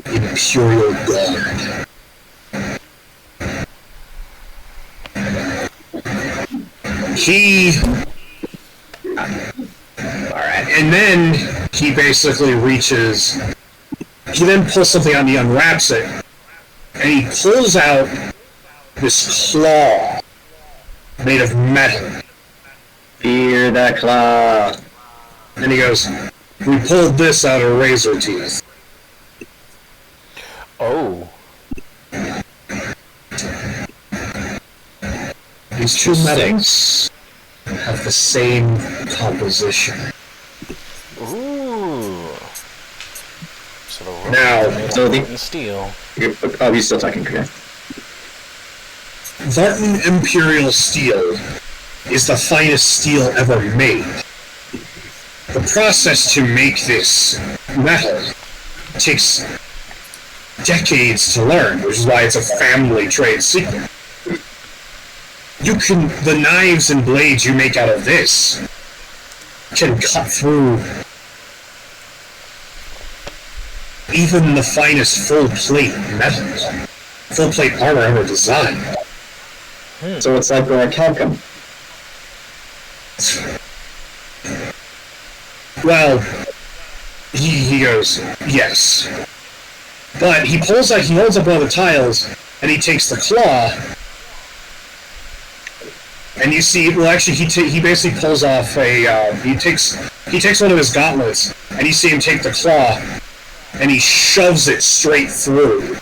S1: Imperial Guard. Alright, and then he basically reaches, he then pulls something out and he unwraps it, and he pulls out this claw made of metal.
S7: Fear that claw.
S1: And he goes, we pulled this out of razor teeth.
S4: Oh.
S1: These two metals have the same composition.
S4: Ooh. So the
S1: Now,
S7: so
S4: Vartan steel.
S7: Oh, he's still talking, okay.
S1: Vartan Imperial steel is the finest steel ever made. The process to make this metal takes decades to learn, which is why it's a family trade secret. The knives and blades you make out of this can cut through even the finest full plate metal, full plate armor ever designed.
S7: So it's like a Calcum.
S1: Well, he goes, yes. But he holds up one of the tiles, and he takes the claw, and you see, well actually he basically pulls off he takes one of his gauntlets, and you see him take the claw, and he shoves it straight through.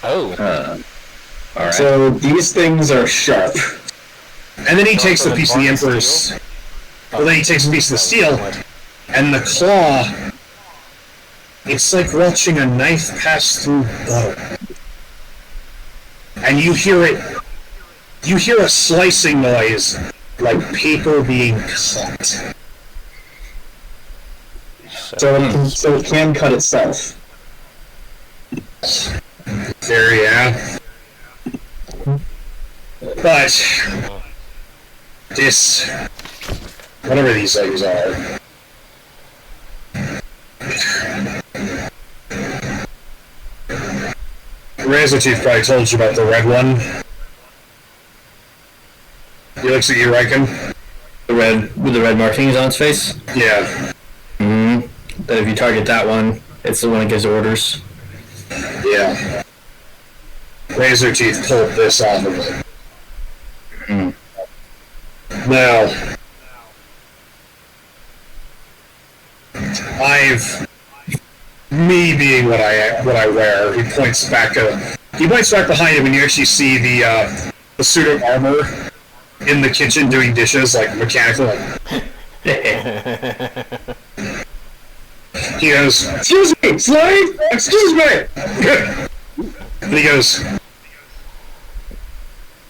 S4: Oh.
S7: Alright. So these things are sharp.
S1: And then he takes the piece of the Emperor's... Well, then he takes a piece of the steel, and the claw... It's like watching a knife pass through butter. And you hear a slicing noise, like paper being cut.
S7: So it can cut itself.
S1: There, yeah. But this, whatever these things are, Razor Teeth probably told you about the red one. He looks at you, Riken.
S8: The red, with the red markings on its face?
S1: Yeah.
S8: That if you target that one, It's the one that gives orders.
S1: Yeah. Razor Teeth pulled this off of it.
S8: Mm.
S1: Now, me being what I wear, he points back behind him, and you actually see the suit of armor in the kitchen doing dishes, like mechanically. He goes, "Excuse me, slave! Excuse me!" And he goes,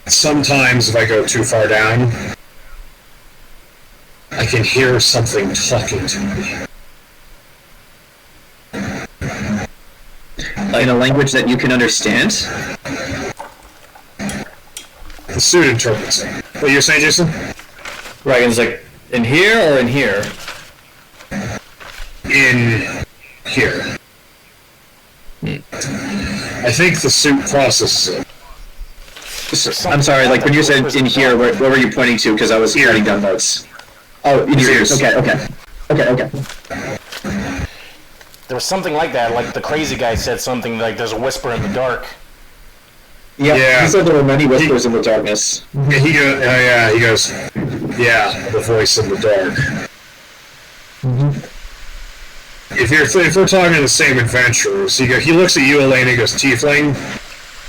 S1: "Sometimes if I go too far down, I can hear something talking to me.
S7: In a language that you can understand?
S1: The suit interprets it. What you're saying, Jayson?
S8: Riken's like, in here or in here?
S1: In here. I think the suit processes it.
S7: I'm sorry, like when you said in here, where were you pointing to? Because I was writing down notes. Oh, in your ears. Okay.
S4: There was something like that, like the crazy guy said something like there's a whisper in the dark.
S7: Yeah. He said there were many whispers in the darkness.
S1: He goes, yeah, the voice in the dark. Mm-hmm. If we're talking the same adventurers, he looks at you, Elaina, and goes, "Tiefling,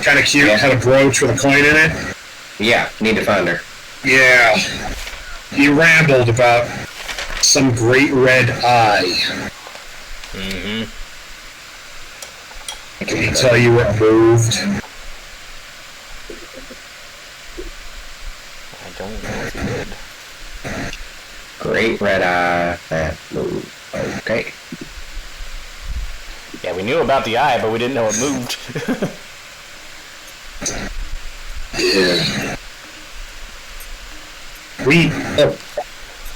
S1: kind of cute, had a brooch with a coin in it."
S2: Yeah, need to find her.
S1: Yeah. He rambled about some great red eye.
S4: Mm-hmm.
S1: Can he tell you what moved?
S4: I don't know if he did.
S2: Great red eye that moved. Okay.
S4: Yeah, we knew about the eye, but we didn't know it moved.
S1: Yeah.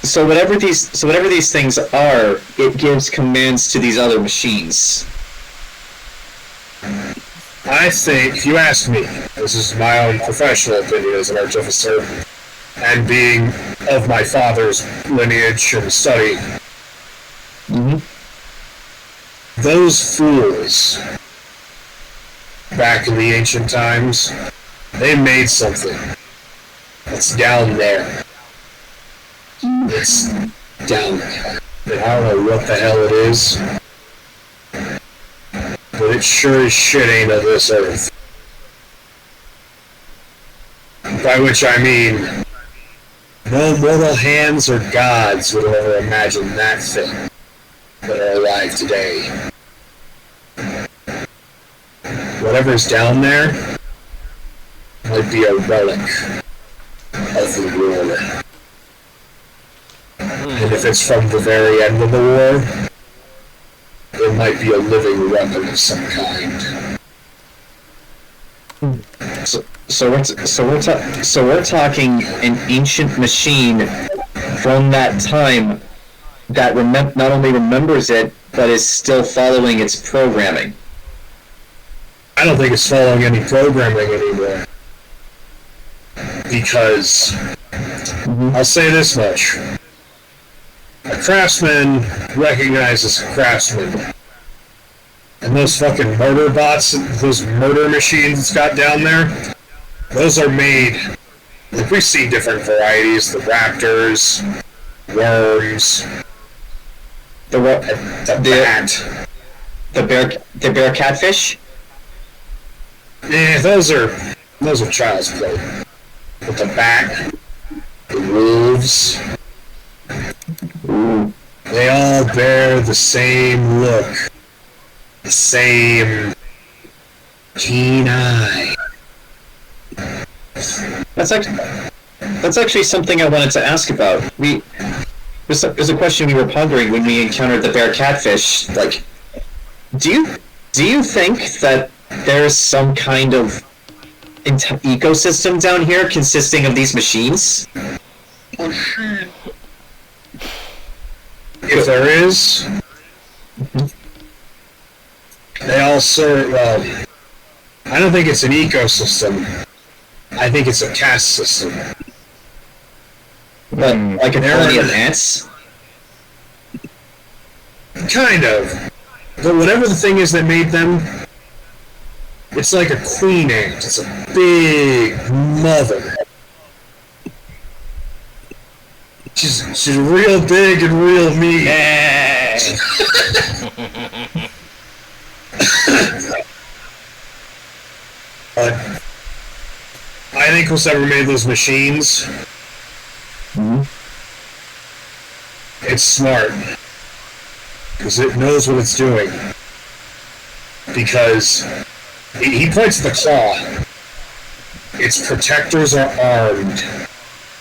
S7: So whatever these things are, it gives commands to these other machines.
S1: I think, if you ask me, this is my own professional opinion as an artificer, and being of my father's lineage and study, those fools, back in the ancient times, they made something that's down there. It's down there. And I don't know what the hell it is, but it sure as shit ain't of this earth. By which I mean, no mortal hands or gods would have ever imagined that thing that are alive today. Whatever's down there might be a relic of the war. And if it's from the very end of the war, it might be a living weapon of some kind.
S7: So we're talking an ancient machine from that time that not only remembers it, but is still following its programming.
S1: I don't think it's following any programming anymore. Because, I'll say this much. A craftsman recognizes a craftsman. And those fucking murder bots, those murder machines it's got down there, those are made, like we see different varieties, the raptors, worms, the bat.
S7: The bear catfish?
S1: Yeah, those are child's play. But the bat, the wolves, they all bear the same look, the same keen eye.
S7: That's actually something I wanted to ask about. There's a question we were pondering when we encountered the bear catfish. Like, do you think that there's some kind of ecosystem down here consisting of these machines?
S1: If there is, they all serve. Well, I don't think it's an ecosystem. I think it's a caste system.
S7: But like an colony of ants?
S1: Kind of. But whatever the thing is that made them, it's like a queen ant. It's a big mother. She's real big and real mean. I think whoever made those machines, it's smart. Because it knows what it's doing. Because he points at the claw. Its protectors are armed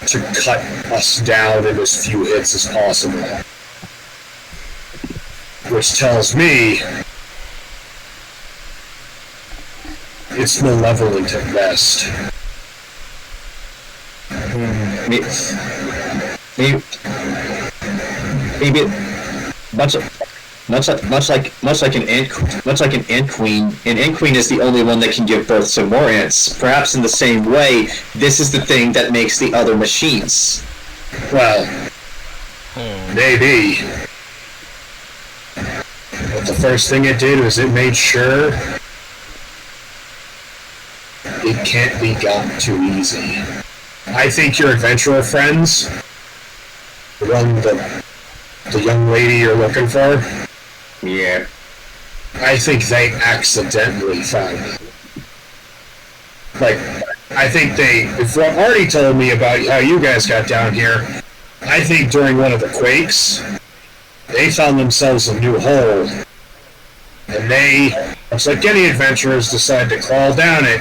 S1: to cut us down in as few hits as possible. Which tells me it's malevolent at best.
S7: Maybe much like an ant queen. An ant queen is the only one that can give birth to more ants. Perhaps in the same way, this is the thing that makes the other machines.
S1: Well, maybe. But the first thing it did was it made sure it can't be got too easy. I think your adventurer friends, the young lady you're looking for,
S7: yeah,
S1: I think they accidentally found it. Like, I think if what Artie told me about how you guys got down here, I think during one of the quakes, they found themselves a new hole. And it's like any adventurers decide to crawl down it,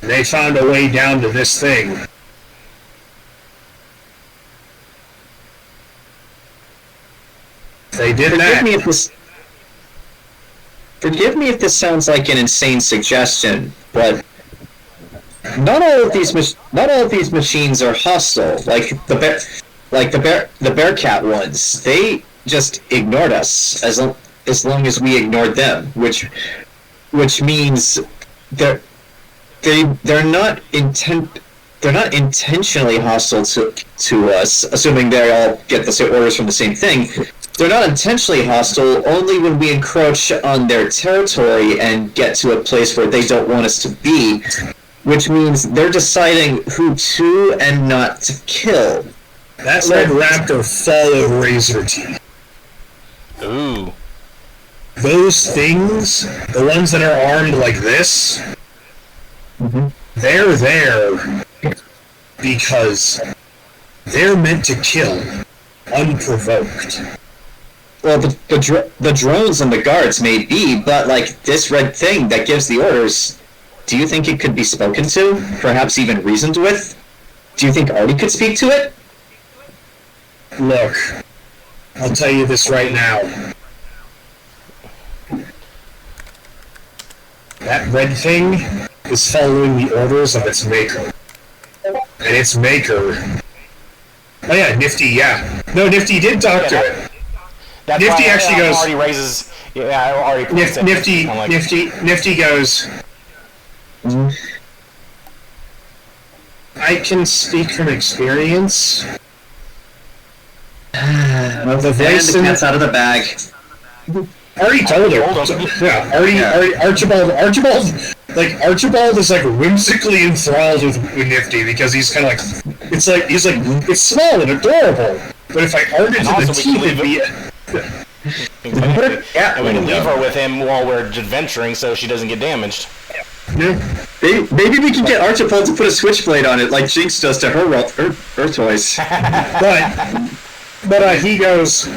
S1: and they found a way down to this thing. They did that.
S7: Forgive me if this sounds like an insane suggestion, but not all of these machines are hostile. Like the Bearcat ones, they just ignored us as long as we ignored them, which means they're not intentionally hostile to us, assuming they all get the orders from the same thing. They're not intentionally hostile only when we encroach on their territory and get to a place where they don't want us to be, which means they're deciding who to and not to kill.
S1: That red raptor followed Razor Teeth.
S4: Ooh.
S1: Those things, the ones that are armed like this, they're there because they're meant to kill, unprovoked.
S7: Well, the drones and the guards may be, but like this red thing that gives the orders, do you think it could be spoken to? Perhaps even reasoned with? Do you think Artie could speak to it?
S1: Look, I'll tell you this right now. That red thing is following the orders of its maker. And its maker... Oh yeah, Nifty, yeah. No, Nifty did talk to it. Nifty actually goes...
S4: Artie raises... Yeah, Artie...
S1: Nifty goes... I can speak from experience.
S7: The cat's out of the bag.
S1: Artie told her. Archibald is like whimsically enthralled with Nifty because he's kind of like, it's small and adorable, but if I armed it to the teeth, it'd be.
S4: And we can leave her with him while we're adventuring so she doesn't get damaged.
S1: Yeah.
S7: Maybe we can get Archibald to put a switchblade on it like Jinx does to her toys.
S1: But he goes...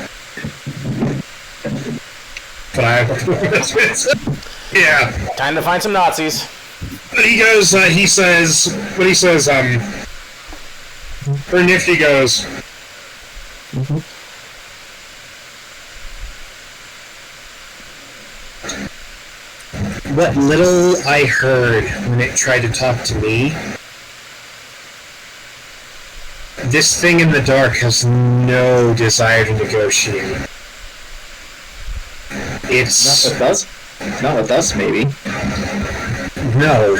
S1: Yeah.
S4: Time to find some Nazis.
S1: But he goes, or Nifty goes... What little I heard when it tried to talk to me, this thing in the dark has no desire to negotiate. It's...
S7: Not with us, maybe.
S1: No.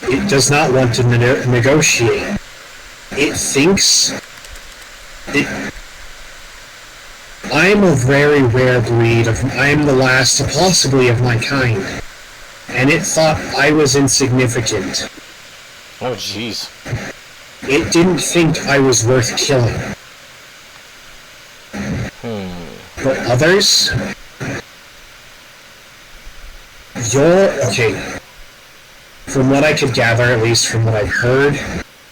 S1: It does not want to negotiate. It thinks... I'm a very rare breed. I am the last, possibly, of my kind. And it thought I was insignificant.
S4: Oh, jeez.
S1: It didn't think I was worth killing. But others... Okay. From what I could gather, at least from what I've heard,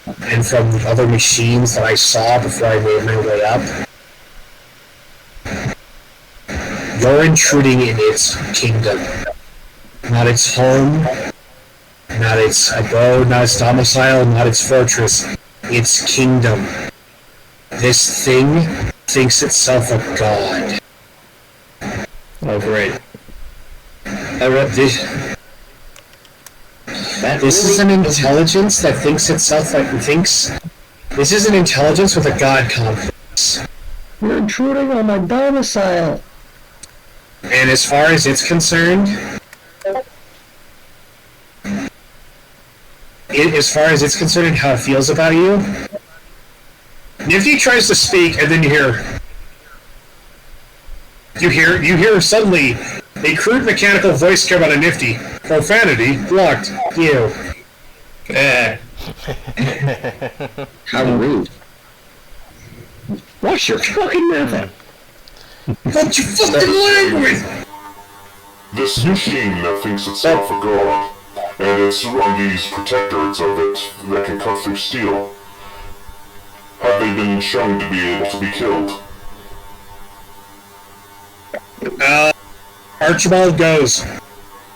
S1: and from the other machines that I saw before I made my way up, you're intruding in its kingdom. Not its home, not its abode, not its domicile, not its fortress. Its kingdom. This thing thinks itself a god.
S8: Oh, great.
S1: This is an intelligence that thinks itself like thinks. This is an intelligence with a god complex.
S2: You're intruding on my domicile.
S1: And as far as it's concerned, and how it feels about you, Nifty tries to speak, and then you hear suddenly a crude mechanical voice come out of Nifty. Profanity blocked. You.
S2: How rude. Watch your fucking mouth.
S1: What's your fucking language?
S5: This machine that thinks itself a god, and it's these protectorates of it that can cut through steel. Have they been shown to be able to be killed?
S1: Archibald goes,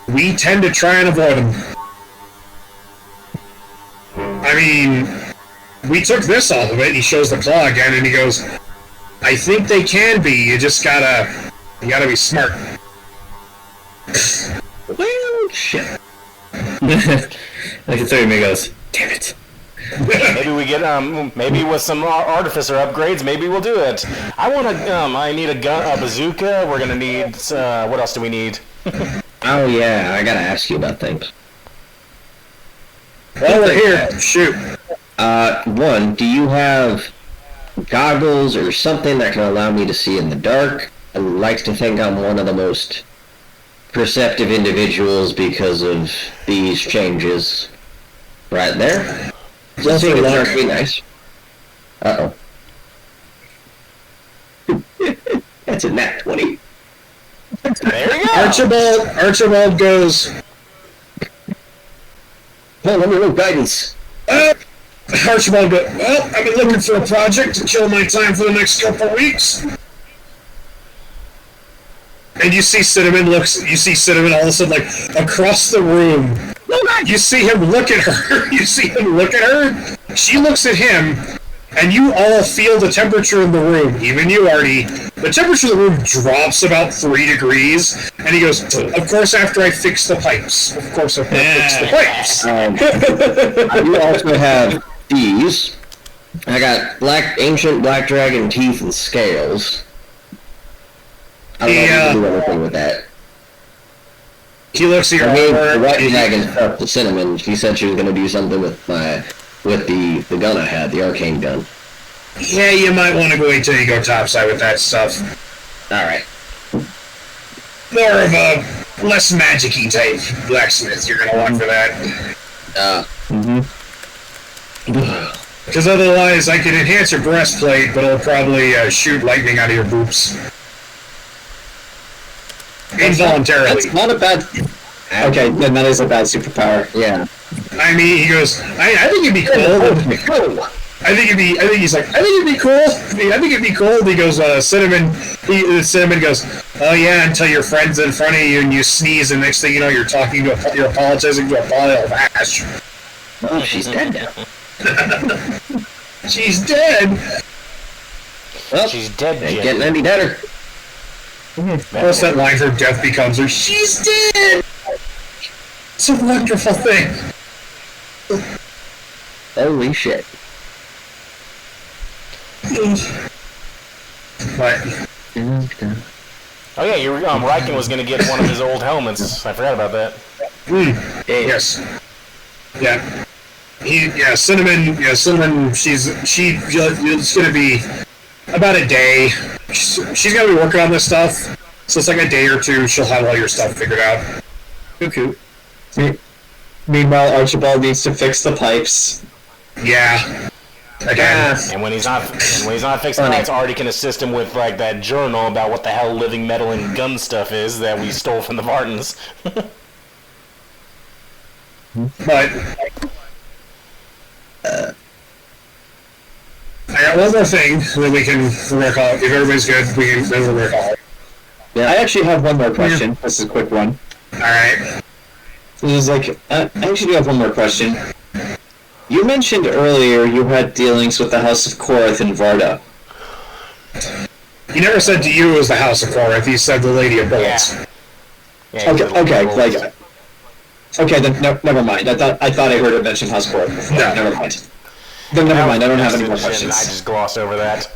S1: we tend to try and avoid them. I mean, we took this off of it, he shows the claw again, and he goes, I think they can be, you gotta be smart.
S2: Well, shit.
S8: Like the 30 goes, damn it.
S4: Maybe we get maybe with some artificer upgrades, maybe we'll do it. I need a gun, a bazooka. We're gonna need. What else do we need?
S2: Oh yeah, I gotta ask you about things.
S1: While we're here, shoot.
S2: One, do you have goggles or something that can allow me to see in the dark? I like to think I'm one of the most perceptive individuals because of these changes. Right there. Just think it's dark, be nice. Uh-oh. That's a nat 20.
S4: There you go.
S1: Archibald goes,
S2: Well, let me know guidance.
S1: Archibald goes, well, I've been looking for a project to kill my time for the next couple of weeks. And you see Cinnamon all of a sudden, like, across the room. You see him look at her. She looks at him, and you all feel the temperature in the room. Even you, Artie. The temperature of the room drops about 3 degrees, and he goes, of course, after I fix the pipes. Of course, after I fix the pipes.
S2: I do also have these. I got ancient black dragon teeth and scales. I don't know if you can do anything with that.
S1: He looks at your
S2: the white dragon stuff to Cinnamon. She said she was going to do something with the gun I had, the arcane gun.
S1: Yeah, you might want to wait till you go topside with that stuff.
S2: Alright.
S1: More of a less magic-y type blacksmith you're going to want for that. Because otherwise I can enhance your breastplate, but it'll probably shoot lightning out of your boobs. Involuntarily.
S7: That's not a bad... Okay, then that is a bad superpower.
S2: Yeah.
S1: I mean, he goes, I think it'd be cool. I think it'd be cool. I think it'd be cool. He goes, Cinnamon goes, oh yeah, until your friend's in front of you and you sneeze, and next thing you know, you're apologizing to a pile of ash.
S2: Oh, she's dead now.
S1: She's dead.
S2: Well,
S4: she's dead.
S2: Ain't getting any better.
S1: What's that line for death becomes her? She's dead! It's a wonderful thing.
S2: Holy shit.
S1: What?
S4: Oh yeah, Riken was gonna get one of his old helmets. I forgot about that.
S1: Yes. Yeah. Cinnamon. It's gonna be about a day. she's gonna be working on this stuff, so it's like a day or two. She'll have all your stuff figured out.
S7: Okay. Meanwhile, Archibald needs to fix the pipes.
S1: Yeah. Again.
S4: And when he's not fixing pipes, Artie can assist him with like that journal about what the hell living metal and gun stuff is that we stole from the Vartans.
S1: But I got one more thing that we can work on. If everybody's good, then we'll work on it.
S7: Yeah. I actually have one more question. Yeah. This is a quick one.
S1: Alright.
S7: This is like, I actually do have one more question. You mentioned earlier you had dealings with the House of Korath in Varda.
S1: He never said to you it was the House of Korath, he said the Lady of Bullets.
S4: Yeah,
S7: okay, then never mind. I thought I heard it mention House of Korath. No, never mind. Then never mind, I don't have any more questions.
S4: I just glossed over that.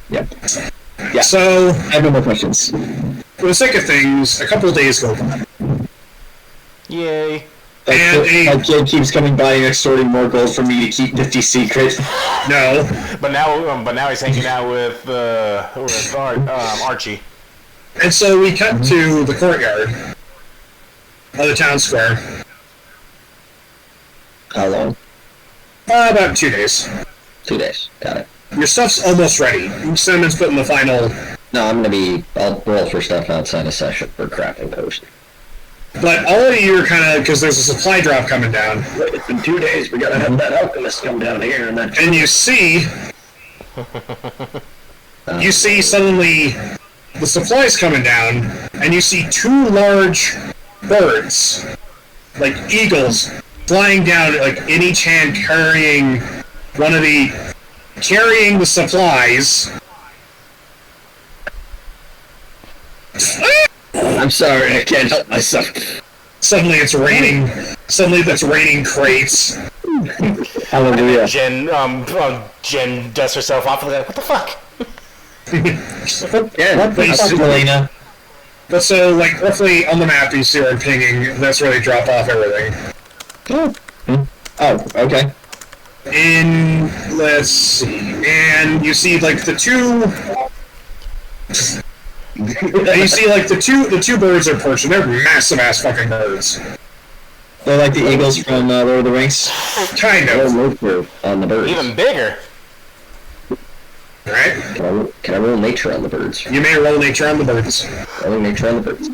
S7: Yeah. Yeah.
S1: So,
S7: I have no more questions.
S1: For the sake of things, a couple of days go by.
S4: Yay.
S7: My kid keeps coming by and extorting more gold from me to keep Nifty secret.
S1: No.
S4: But now he's hanging out with Archie.
S1: And so we cut to the courtyard of the town square.
S2: How long?
S1: About 2 days.
S2: 2 days. Got it.
S1: Your stuff's almost ready. Cinnamon's putting the final...
S2: No, I'll roll for stuff outside of session for crafting post.
S1: But all of you are kind of, because there's a supply drop coming down.
S2: It's been 2 days, we gotta have that alchemist come down here and then...
S1: And you see suddenly the supplies coming down, and you see 2 large birds, like eagles, flying down, like in each hand carrying the supplies.
S2: I'm sorry, I can't help myself.
S1: Suddenly it's raining. Suddenly it's raining crates.
S7: Hallelujah.
S4: Jen dusts herself off and like, what the fuck?
S7: What the fuck, Elaina?
S1: But so, like, roughly on the map you see where I'm pinging, that's where they drop off everything.
S7: Oh, okay.
S1: Let's see, and you see, like, the two birds are perched, and they're massive-ass fucking birds.
S7: They're like the eagles from Lord of the Rings?
S1: Kind of.
S2: On the birds.
S4: Even bigger.
S1: Alright.
S2: Can I roll nature on the birds?
S1: You may roll nature on the birds.
S2: Rolling nature on the birds.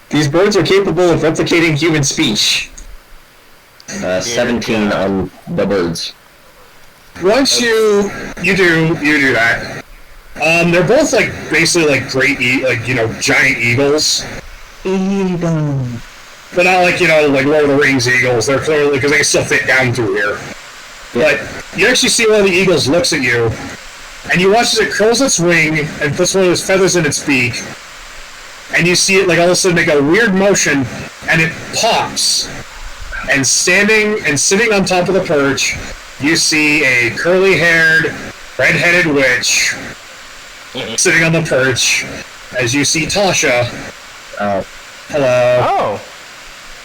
S7: These birds are capable of replicating human speech.
S2: 17 on the birds.
S1: Once you do that. They're both like basically like giant eagles. But not like like Lord of the Rings eagles. They're clearly because they can still fit down through here. But you actually see one of the eagles looks at you, and you watch as it curls its wing and puts one of its feathers in its beak, and you see it like all of a sudden make a weird motion, and it pops. And sitting on top of the perch, you see a curly-haired, red-headed witch sitting on the perch, as you see Tasha.
S2: Oh.
S1: Hello.
S4: Oh.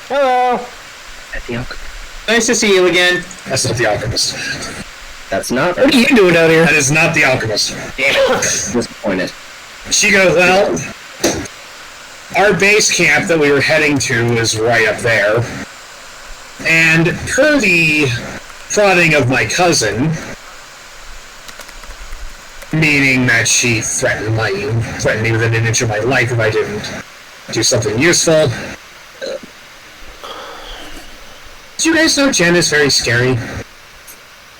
S4: Hello.
S7: Nice to see you again.
S1: That's not the alchemist.
S2: That's not...
S6: What are you doing out here?
S1: That is not the alchemist.
S2: Damn it. Disappointed.
S1: She goes, well, our base camp that we were heading to is right up there. And per the prodding of my cousin, meaning that she threatened me within an inch of my life if I didn't do something useful. Do you guys know Jen is very scary?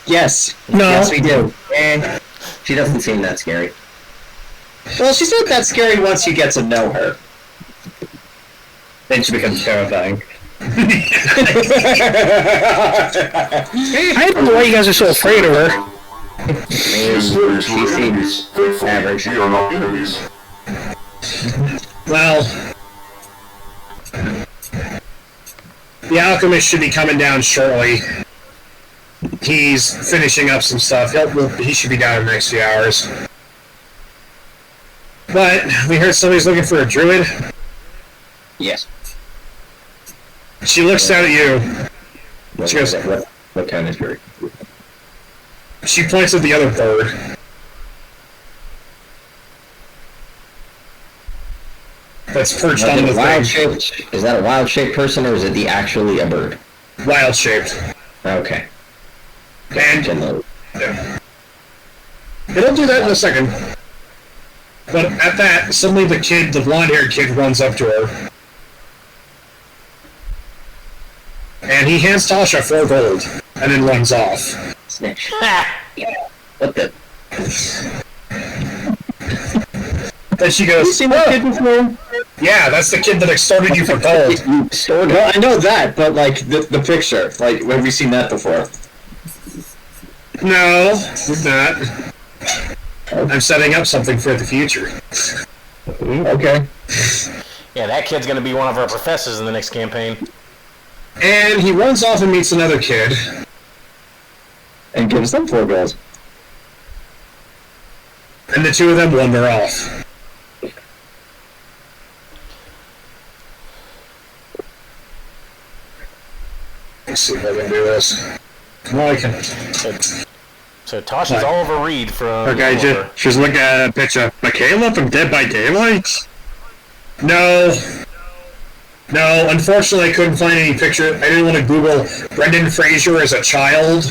S7: Yes.
S6: No.
S7: Yes, we do.
S2: And she doesn't seem that scary.
S7: Well, she's not that scary once you get to know her.
S8: Then she becomes terrifying.
S6: I don't know why you guys are so afraid of her.
S5: She seems average. We are not enemies.
S1: Well, the alchemist should be coming down shortly. He's finishing up some stuff. He should be down in the next few hours. But we heard somebody's looking for a druid.
S2: Yes.
S1: She looks down at you. She goes,
S2: what kind of druid?
S1: she points at the other bird. that's perched on the
S2: wild
S1: thing.
S2: shaped? Is that a wild shaped person or is it actually a bird?
S1: Wild shaped.
S2: Okay.
S1: And yeah. It'll do that in a second. But at that, suddenly the blonde-haired kid runs up to her. And he hands Tasha 4 gold, and then runs off.
S2: Snitch. What the?
S1: Then she goes,
S7: You seen that kid before?
S1: yeah, that's the kid that extorted you for gold.
S7: Well, I know that, but like the picture, like have you seen that before?
S1: No, we've not. I'm setting up something for the future.
S7: Okay.
S4: Yeah, that kid's gonna be one of our professors in the next campaign.
S1: And he runs off and meets another kid.
S7: And gives them 4 gold.
S1: And the two of them wander off. Let's see if I can do this. No, I can.
S4: So Tasha's Oliver Reed from.
S10: Okay, just look at a picture. Michaela from Dead by Daylight?
S1: No. No, unfortunately I couldn't find any picture. I didn't want to Google Brendan Fraser as a child.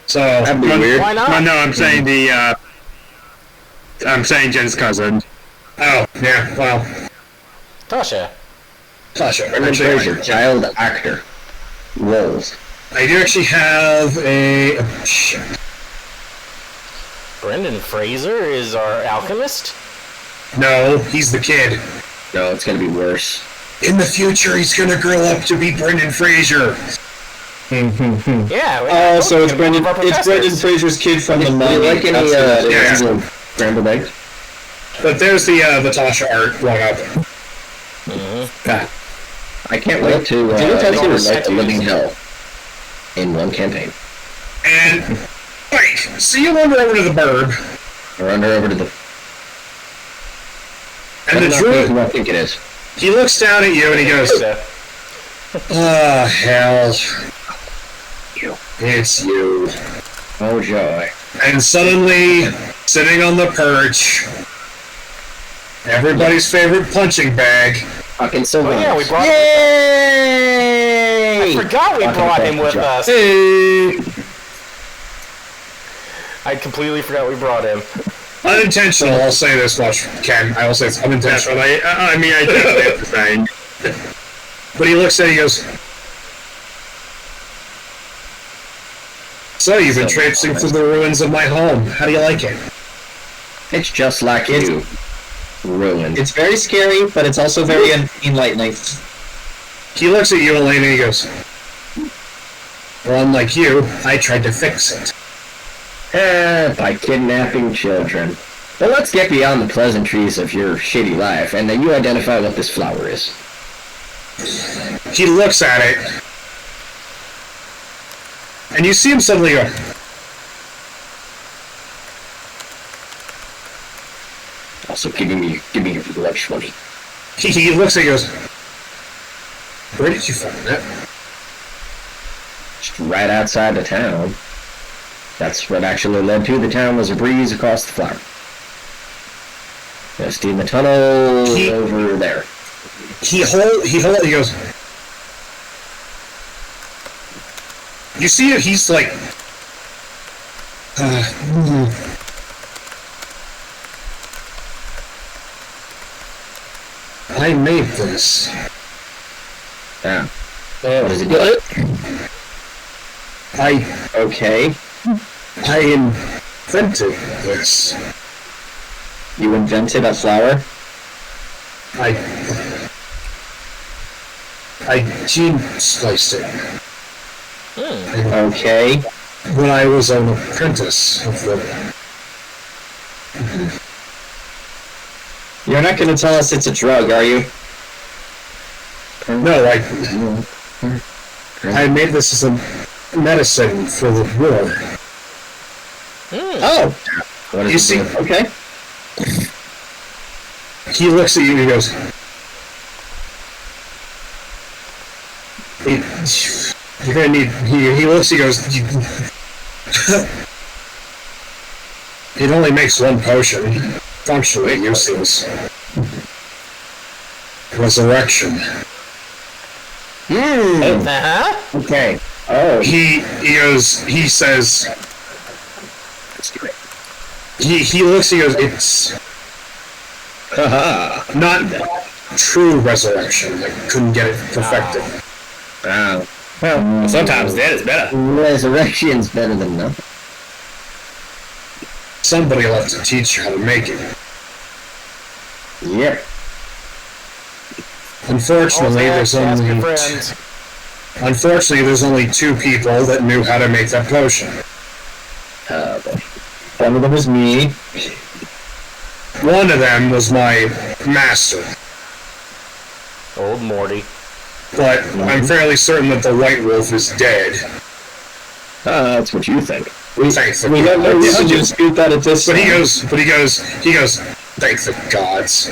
S1: So
S7: That'd be weird.
S4: Why not?
S10: No, I'm saying I'm saying Jen's cousin.
S1: Oh, yeah, well.
S4: Tasha.
S2: Brendan Fraser, child actor. Roles.
S1: I do actually have a... shit.
S4: Brendan Fraser is our alchemist?
S1: No, he's the kid.
S2: No, it's gonna be worse.
S1: In the future, he's gonna grow up to be Brendan Fraser.
S4: Yeah.
S7: So it's Brendan Fraser's kid from the Motley.
S2: Like any scrambled eggs?
S1: But there's the Tasha art going up.
S2: I can't wait to like a living hell in one campaign.
S1: And, like, so you wander over to the bird.
S2: Or over to the...
S1: And the druid,
S2: who I think it is.
S1: he looks down at you and he goes, oh, hell. It's you.
S2: Oh, joy.
S1: And suddenly, sitting on the perch, everybody's favorite punching bag.
S2: Fucking so
S4: Yeah, we brought.
S2: Yay!
S4: I forgot we brought him with us.
S1: Hey!
S4: I completely forgot we brought him.
S1: Unintentional, I'll say this much, Ken. I will say it's unintentional.
S10: I mean, I think it's the same.
S1: But he looks at it, he goes, so you've been traipsing through the ruins of my home. How do you like it?
S2: It's just like you. Ruined.
S7: It's very scary, but it's also very enlightening.
S1: He looks at you, Elaina, and he goes, well, unlike you, I tried to fix it.
S2: By kidnapping children. But let's get beyond the pleasantries of your shitty life, and then you identify what this flower is.
S1: He looks at it, and you see him suddenly go,
S2: Also, give me your lunch money.
S1: he looks at you and goes, where did you find that?
S2: Just right outside the town. That's what actually led to the town, was a breeze across the flower. Just in the tunnel over there.
S1: He goes, you see it, he's like, I made this.
S2: Yeah. What does it do?
S7: Okay.
S1: I invented this.
S7: You invented a flower?
S1: I gene spliced it.
S7: Okay.
S1: When I was an apprentice of the...
S7: You're not going to tell us it's a drug, are you?
S1: No, I made this as a medicine for the war.
S7: Oh!
S2: What
S1: You
S2: does
S1: see,
S2: it do?
S7: Okay.
S1: he looks at you and he goes, you're gonna need, he looks, he goes, it only makes one potion, functionally useless. resurrection.
S2: Okay.
S1: Oh. He says, he looks, he goes, it's not true resurrection. I couldn't get it perfected.
S8: Wow. Well, sometimes that is better.
S2: Resurrection's better than nothing.
S1: Somebody will have to teach you how to make it.
S2: Yep.
S1: Unfortunately, there's only two people that knew how to make that potion.
S7: One of them is me.
S1: One of them was my master.
S4: Old Morty.
S1: But I'm fairly certain that the White Wolf is dead.
S2: That's what you think.
S7: We have no reason to dispute that at this
S1: But
S7: time.
S1: he goes, thank the gods.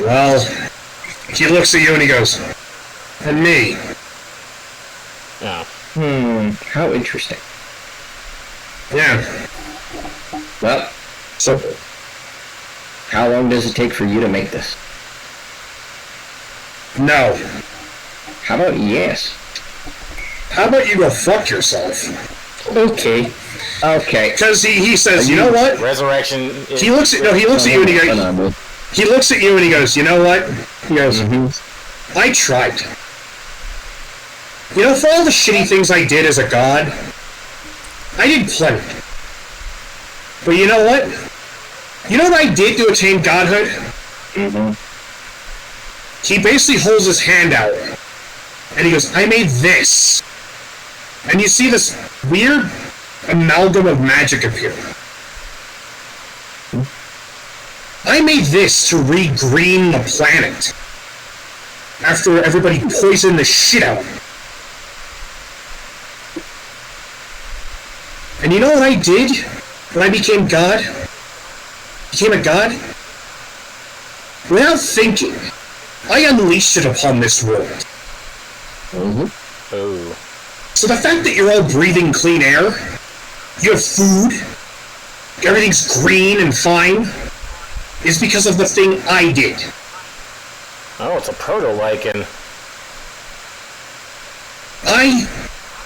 S1: Well, he looks at you and he goes, and me.
S2: How interesting.
S1: Yeah.
S2: Well,
S7: So,
S2: how long does it take for you to make this?
S1: No.
S2: How about yes?
S1: How about you go fuck yourself?
S2: Okay. Okay.
S1: Because he says, you know what?
S4: Resurrection.
S1: He looks at you and he goes, he looks at you and he goes, you know what? He goes, I tried. You know, for all the shitty things I did as a god, I did plenty. But you know what? You know what I did to attain godhood? He basically holds his hand out, and he goes, I made this. And you see this weird amalgam of magic appear. I made this to re-green the planet after everybody poisoned the shit out of me. And you know what I did when I became God? Became a god? Without thinking, I unleashed it upon this world.
S4: Oh.
S1: So the fact that you're all breathing clean air, you have food, everything's green and fine, is because of the thing I did.
S4: Oh, it's a proto-Riken.
S1: I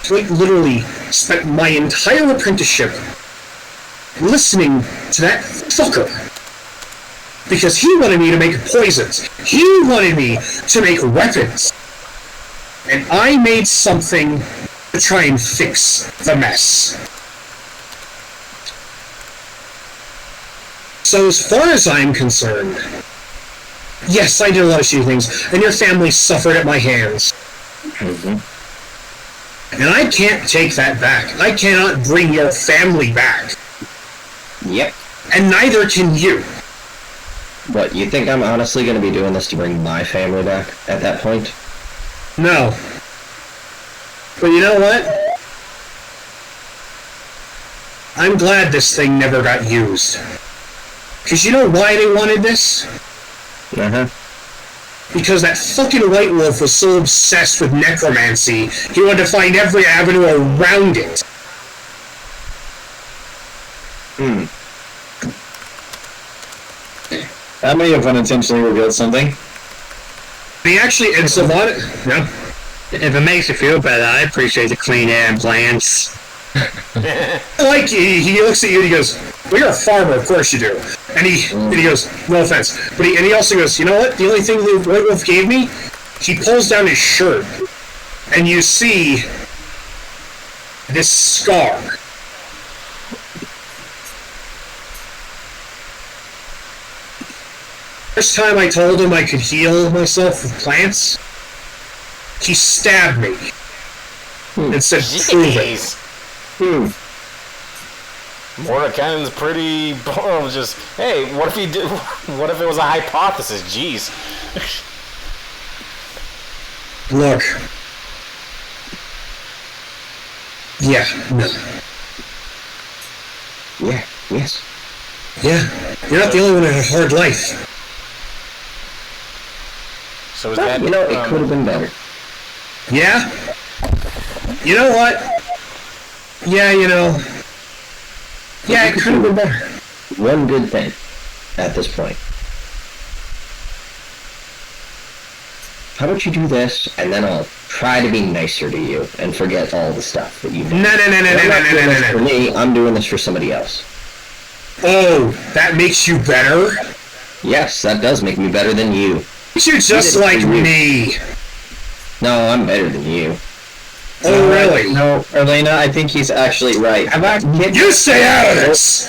S1: quite literally spent my entire apprenticeship listening to that fucker. Because he wanted me to make poisons. He wanted me to make weapons. And I made something to try and fix the mess. So as far as I'm concerned, yes, I did a lot of shitty things, and your family suffered at my hands. And I can't take that back. I cannot bring your family back.
S2: Yep.
S1: And neither can you.
S2: What, you think I'm honestly going to be doing this to bring my family back at that point?
S1: No. But you know what? I'm glad this thing never got used. Because you know why they wanted this? Because that fucking White Wolf was so obsessed with necromancy, he wanted to find every avenue around it.
S7: I may have unintentionally revealed something.
S1: He actually, and Savannah, yeah.
S6: If it makes you feel better, I appreciate the clean air and plants.
S1: Like, he looks at you and he goes, well, you're a farmer, of course you do. And he goes, no offense. But he also goes, you know what? The only thing the White Wolf gave me, he pulls down his shirt, and you see this scar. First time I told him I could heal myself with plants, he stabbed me and said, prove it.
S4: Mordecai's pretty just, hey, what if he did, what if it was a hypothesis? Jeez.
S1: Look. Yeah, no.
S2: Yeah, yes.
S1: Yeah, you're not the only one who had a hard life.
S4: So is that,
S2: You know, it could have been better.
S1: Yeah? You know what? Yeah, you know. Yeah, it could have been better.
S2: One good thing. at this point. How about you do this, and then I'll try to be nicer to you and forget all the stuff that you've done.
S1: No.
S2: For me, I'm doing this for somebody else.
S1: Oh, that makes you better?
S2: Yes, that does make me better than you.
S1: You're just like me.
S2: No, I'm better than you.
S1: Oh, really?
S7: No, Elaina, I think he's actually right.
S1: You stay out of this!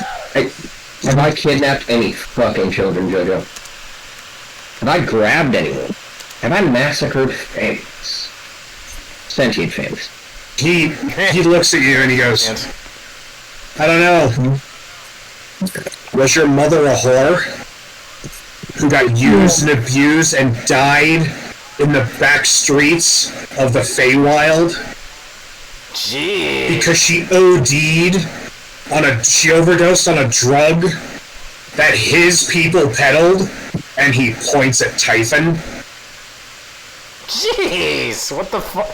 S2: Have I kidnapped any fucking children, Jojo? Have I grabbed anyone? Have I massacred families? Sentient families.
S1: He looks at you and he goes, I don't know. Was your mother a whore? Who got used and abused and died in the back streets of the Feywild?
S4: Gee.
S1: Because she OD'd she overdosed on a drug that his people peddled, and he points at Typhon.
S4: Jeez, what the fuck?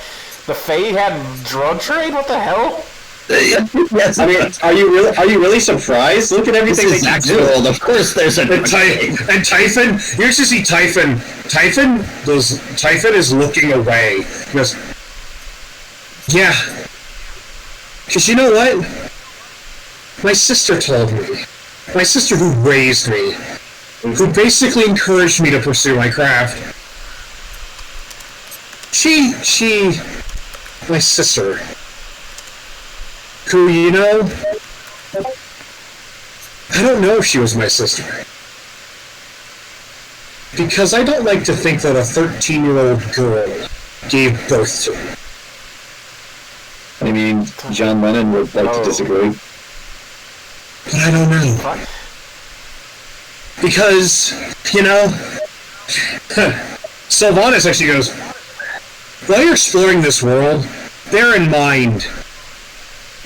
S4: The Fae had drug trade? What the hell?
S7: Yes. I mean, are you really surprised? Look at everything they can do.
S2: Of course, there's a
S1: and Typhon. You used to see Typhon. Typhon is looking away. He goes, yeah. Because you know what? My sister told me. My sister who raised me. Who basically encouraged me to pursue my craft. My sister, who, you know, I don't know if she was my sister. Because I don't like to think that a 13-year-old girl gave birth to me.
S7: I mean, John Lennon would like to disagree.
S1: But I don't know. Because, you know, Sylvanas actually goes, while you're exploring this world, bear in mind,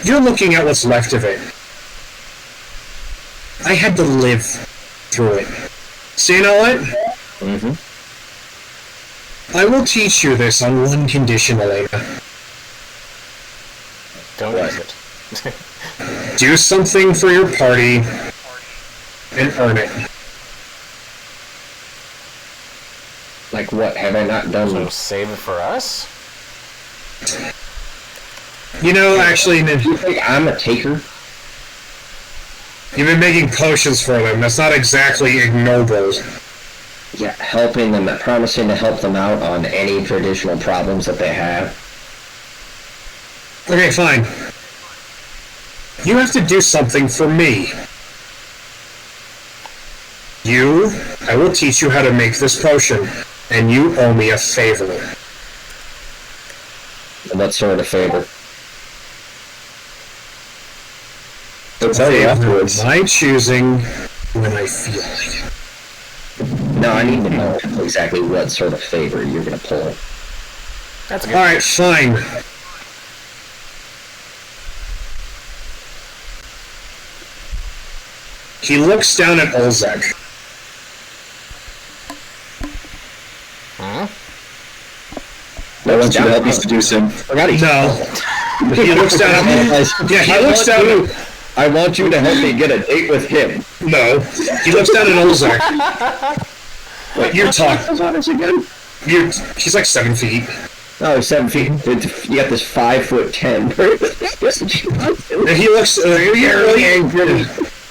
S1: you're looking at what's left of it. I had to live through it. So you know what?
S2: Mm-hmm.
S1: I will teach you this on one condition, Elaina.
S4: Don't use it.
S1: Do something for your party and earn it.
S2: Like what? Have I not done?
S4: So save it for us?
S1: You know, actually,
S2: You think I'm a taker?
S1: you've been making potions for them. That's not exactly ignoble.
S2: Yeah, helping them, promising to help them out on any traditional problems that they have.
S1: Okay, fine. You have to do something for me. I will teach you how to make this potion, and you owe me a favor.
S2: What sort of favor?
S1: A favor of my choosing when I feel like it.
S2: No, I need to know exactly what sort of favor you're gonna pull.
S4: That's a good.
S1: Alright, fine. He looks down at Olzec.
S4: Huh?
S7: I want you to help me seduce him.
S1: No. He looks down at Yeah, he looks down at...
S2: I want you to help me get a date with him.
S1: No. He looks down at Olzec. Wait, you're talking... He's like 7 feet.
S2: Oh, 7 feet. You got this 5'10".
S1: And he looks really angry.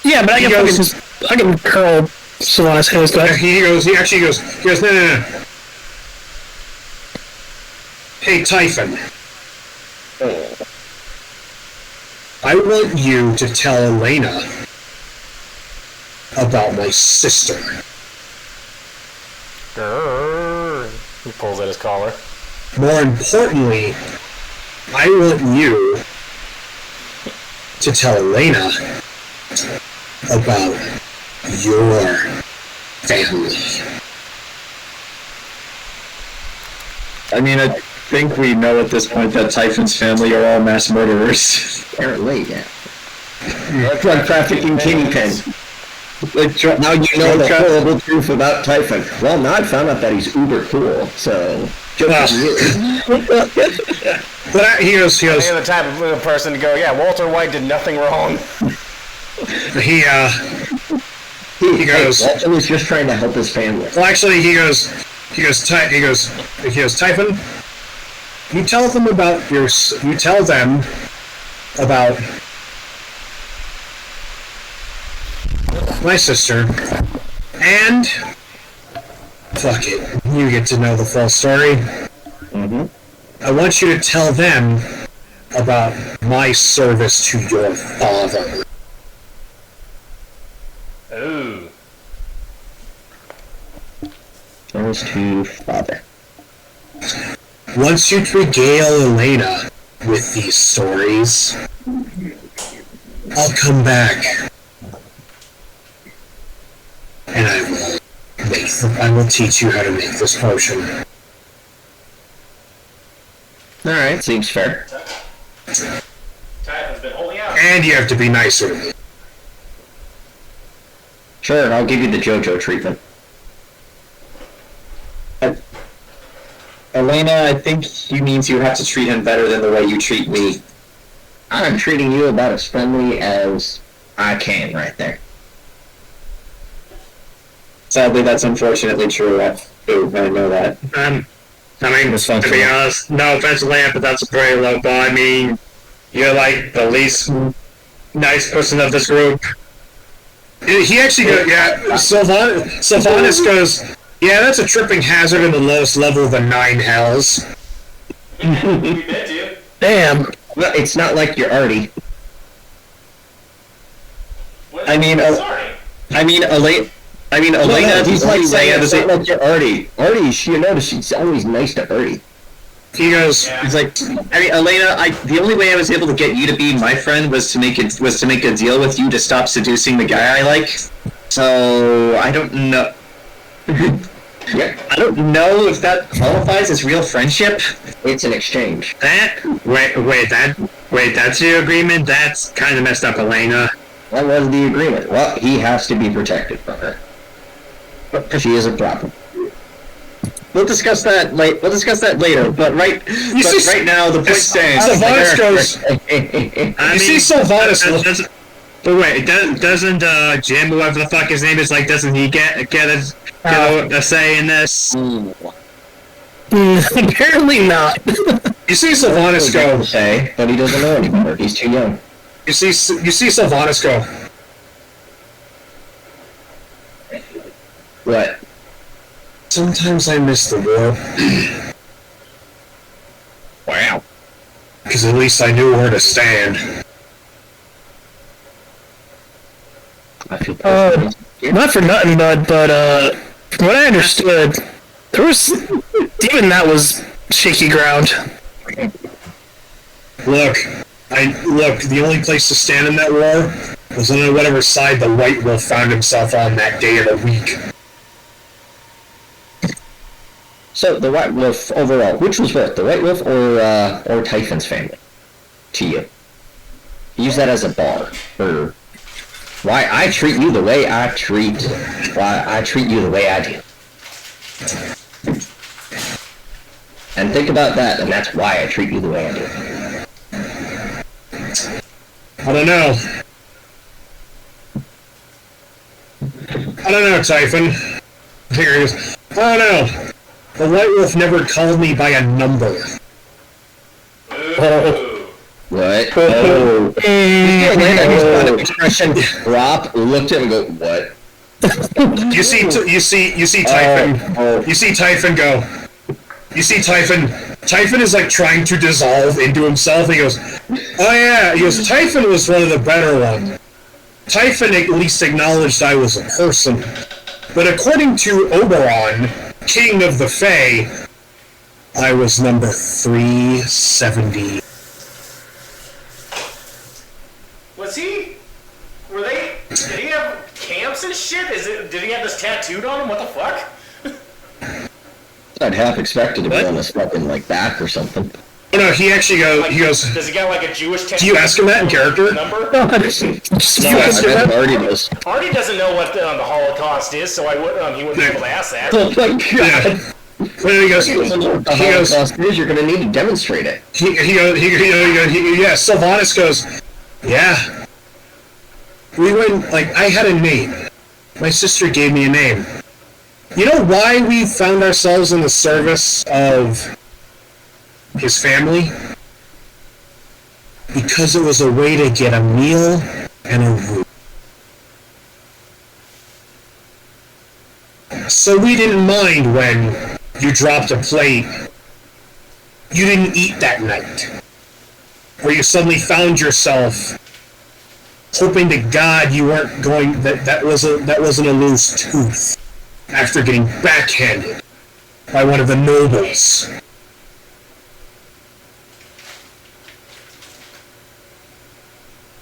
S6: Yeah, but I can curl Sylvanas' hands.
S1: He actually goes, no. Hey, Typhon. I want you to tell Elaina about my sister.
S4: He pulls at his collar.
S1: More importantly, I want you to tell Elaina about your family.
S7: I mean, I think we know at this point that Typhon's family are all mass murderers.
S2: Apparently, yeah. Drug trafficking kingpin. Now you know the horrible truth about Typhon. Well, now I found out that he's uber cool, so...
S1: But he goes...
S4: You're the type of person to go, yeah, Walter White did nothing wrong.
S1: He goes.
S2: Walter was just trying to help his family.
S1: Well, actually, he goes, Typhon, you tell them about my sister, and fuck it, you get to know the full story.
S2: Mm-hmm.
S1: I want you to tell them about my service to your father.
S4: Ooh.
S2: Service to father.
S1: Once you regale Elaina with these stories, I'll come back. And I will teach you how to make this potion.
S2: Alright, seems fair.
S4: Typhon's been holding out.
S1: And you have to be nicer to me.
S2: Sure, I'll give you the Jojo treatment.
S7: Elaina, I think he means you have to treat him better than the way you treat me.
S2: I'm treating you about as friendly as I can right there.
S7: Sadly, that's unfortunately true. I know that.
S10: I mean, to be honest, no offense, Elaina, but that's a very low bar. I mean, you're like the least nice person of this group.
S1: He actually goes, yeah, Sylvanas goes, yeah, that's a tripping hazard in the lowest level of the 9 hells.
S4: We bet you.
S6: Damn.
S2: Well, it's not like you're Artie.
S7: Elaina,
S2: he's like saying it's not
S7: like
S2: like you're Artie. Artie, you notice she's always nice to Artie.
S1: He goes,
S7: he's like, Elaina, the only way I was able to get you to be my friend was to make a deal with you to stop seducing the guy I like. So I don't know.
S2: Yeah.
S7: I don't know if that qualifies as real friendship.
S2: It's an exchange.
S10: Wait, that's your agreement? That's kind of messed up, Elaina.
S2: That was the agreement. Well, he has to be protected from her. She is a problem.
S7: We'll discuss that later. But right now, the point stands.
S1: Sylvanas goes,
S10: I
S1: see Sylvanas.
S10: But wait, doesn't Jim, whoever the fuck his name is, like, doesn't he get a say in this?
S6: Apparently not.
S1: You see Sylvanas go,
S2: say, but he doesn't know anymore. He's too young.
S1: You see Sylvanas go.
S2: What?
S1: Sometimes I miss the war.
S2: Wow.
S1: Because at least I knew where to stand.
S2: I feel
S6: Not for nothing, bud, but from what I understood, there was even that was shaky ground.
S1: Look, the only place to stand in that war was on whatever side the White Wolf found himself on that day of the week.
S2: So, the White Wolf overall, which was what, the White Wolf or Typhon's family? To you. Use that as a bar for why I treat you the way I treat you the way I do. And think about that, and that's why I treat you the way I do.
S1: I don't know, Typhon. Here he is. I don't know. The White Wolf never called me by a number.
S2: What? Oh. His expression drop, looked at him and go, what?
S1: You see Typhon. You see Typhon go. You see Typhon is like trying to dissolve into himself. He goes, oh yeah. He goes, Typhon was one of the better ones. Typhon at least acknowledged I was a person. But according to Oberon, King of the Fae, I was number 370.
S4: Was he? Did he have camps and shit? Did he have this tattooed on him? What the fuck?
S2: I'd half expected to be on his fucking, like, back or something.
S1: Oh no, he actually goes,
S4: Does he got like a Jewish tattoo?
S1: do you ask him that in character?
S4: Number?
S2: No, I bet Artie does.
S4: Artie doesn't know what the Holocaust is, so he wouldn't be able to ask that.
S2: Oh my god.
S1: Yeah. But then he goes,
S2: you're gonna need to demonstrate it.
S1: Yeah, Sylvanas goes, yeah. We went, like, I had a name. My sister gave me a name. You know why we found ourselves in the service of his family? Because it was a way to get a meal and a roof. So we didn't mind when you dropped a plate you didn't eat that night. Or you suddenly found yourself hoping to God you weren't going, that wasn't a loose tooth after getting backhanded by one of the nobles.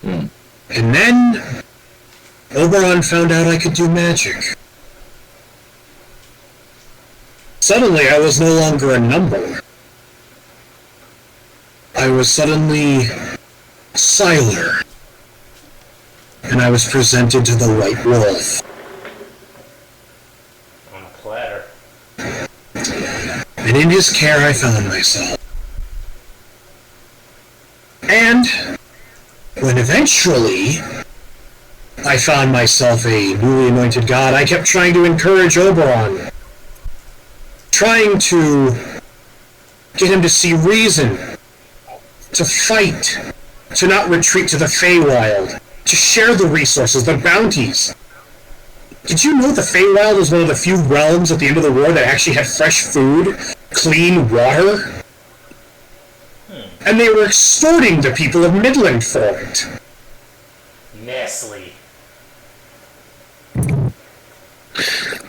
S1: And then Oberon found out I could do magic. Suddenly I was no longer a number. I was suddenly Siler. And I was presented to the White Wolf.
S4: On a platter.
S1: And in his care I found myself. And when eventually I found myself a newly anointed god, I kept trying to encourage Oberon. Trying to get him to see reason. To fight. To not retreat to the Feywild. To share the resources, the bounties. Did you know the Feywild was one of the few realms at the end of the war that actually had fresh food, clean water? And they were extorting the people of Midland for it.
S4: Nestle.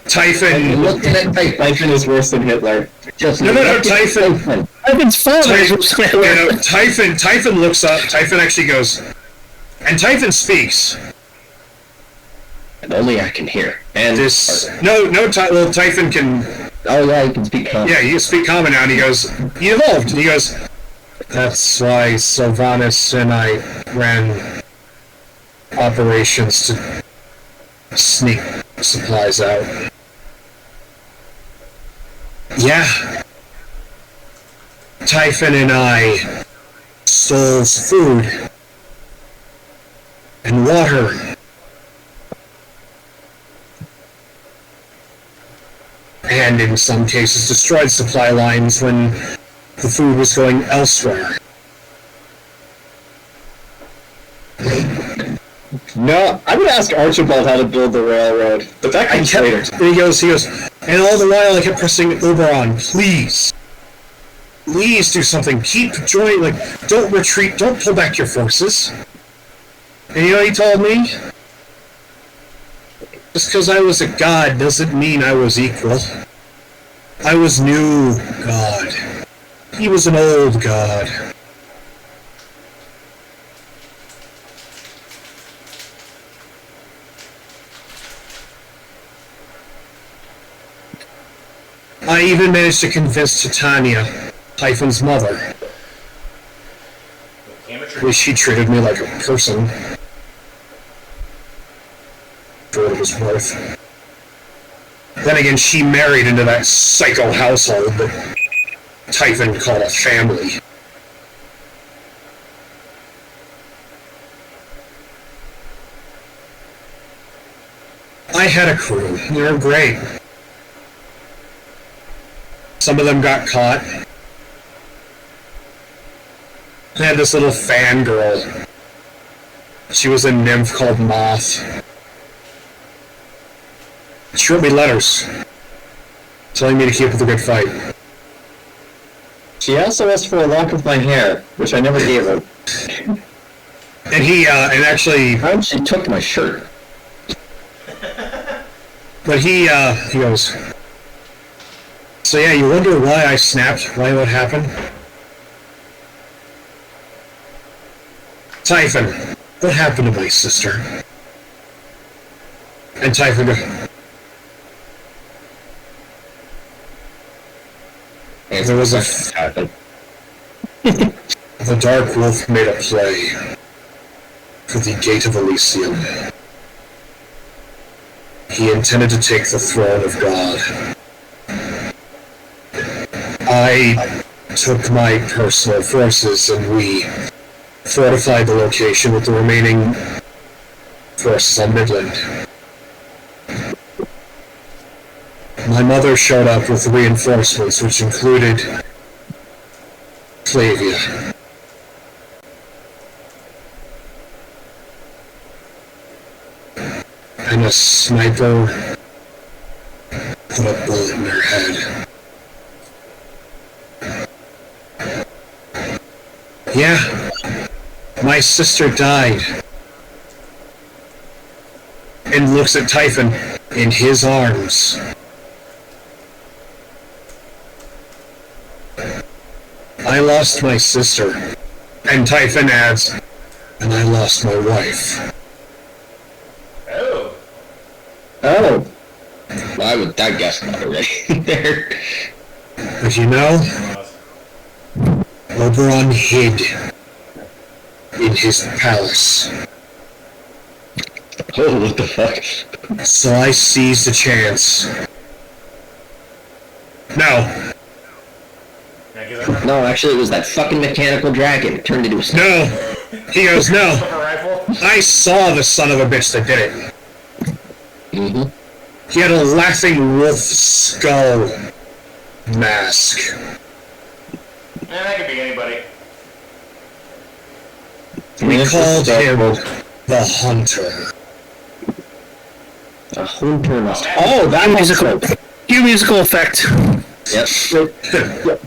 S1: Typhon.
S7: Typhon is worse than Hitler.
S1: No, Typhon.
S6: Typhon's father.
S1: Typhon looks up. Typhon actually goes, and Typhon speaks.
S2: And only I can hear. And
S1: Typhon can.
S2: Oh yeah, he can speak common.
S1: Yeah, he can speak common now, and he goes, he evolved, and he goes, that's why Sylvanas and I ran operations to sneak supplies out. Yeah. Typhon and I stole food and water. And in some cases destroyed supply lines when the food was going elsewhere.
S7: No, I'm gonna ask Archibald how to build the railroad, but that comes later.
S1: He goes, and all the while I kept pressing Oberon, please do something, keep joining, don't retreat, don't pull back your forces. And you know what he told me? Just because I was a god doesn't mean I was equal. I was new god. He was an old god. I even managed to convince Titania, Typhon's mother, which she treated me like a person. For what it was worth. Then again, she married into that psycho household that Typhon called a family. I had a crew. They were great. Some of them got caught. I had this little fangirl. She was a nymph called Moth. She wrote me letters telling me to keep up the good fight.
S7: She also asked for a lock of my hair, which I never gave her.
S1: And he actually
S2: she took my shirt.
S1: But he goes, so yeah, you wonder why I snapped, why what happened? Typhon, what happened to my sister? And Typhon goes, there was the Dark Wolf made a play for the Gate of Elysium. He intended to take the throne of God. I took my personal forces and we fortified the location with the remaining forces on Midland. my mother showed up with reinforcements, which included Flavia. And a sniper put a bullet in her head. Yeah, my sister died. And looks at Typhon in his arms. I lost my sister. And Typhon adds, and I lost my wife.
S4: Oh.
S2: Oh. Why would that guess not already there?
S1: But you know, Oberon hid in his palace.
S2: Oh, what the fuck?
S1: So I seized the chance. No.
S2: No, actually it was that fucking mechanical dragon. It turned into a...
S1: No. He goes, no. I saw the son of a bitch that did it.
S2: Mm-hmm.
S1: He had a laughing wolf skull mask.
S4: That could be anybody.
S1: We called him the Hunter.
S2: A hunter must...
S6: Oh, that musical. Cue musical effect.
S2: Yep.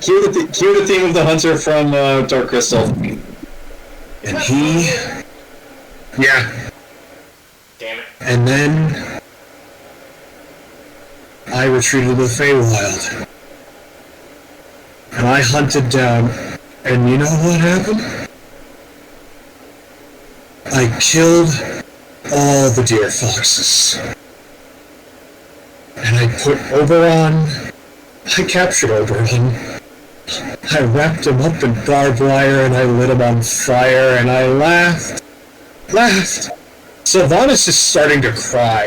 S3: Cue the theme of the hunter from Dark Crystal.
S1: And he... Yeah.
S4: Damn it.
S1: And then... I retreated to the Feywild. And I hunted down... And you know what happened? I killed all the deer foxes. And I put Oberon... I captured Oberon. I wrapped him up in barbed wire and I lit him on fire and I laughed. Sylvanas is starting to cry.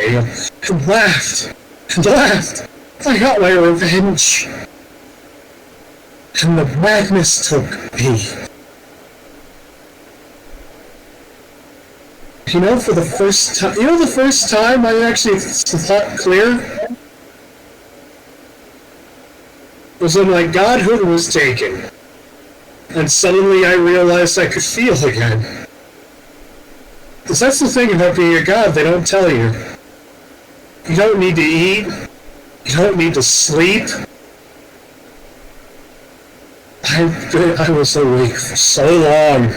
S1: And laughed. I got my revenge. And the madness took me. You know, for the first time... You know the first time I actually thought clear? Was when my godhood was taken. And suddenly I realized I could feel again. Because that's the thing about being a god, they don't tell you. You don't need to eat. You don't need to sleep. I was awake for so long.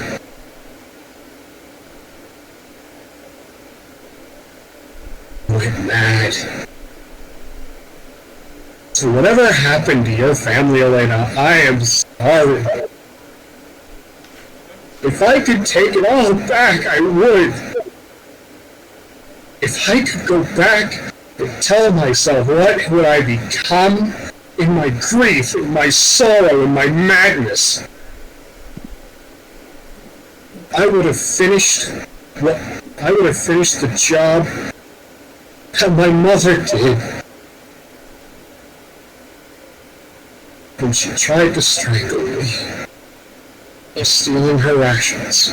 S1: I went mad. So whatever happened to your family, Elaina, I am sorry. If I could take it all back, I would. If I could go back and tell myself what would I become in my grief, in my sorrow, in my madness, I would have finished the job that my mother did when she tried to strangle me by stealing her rations.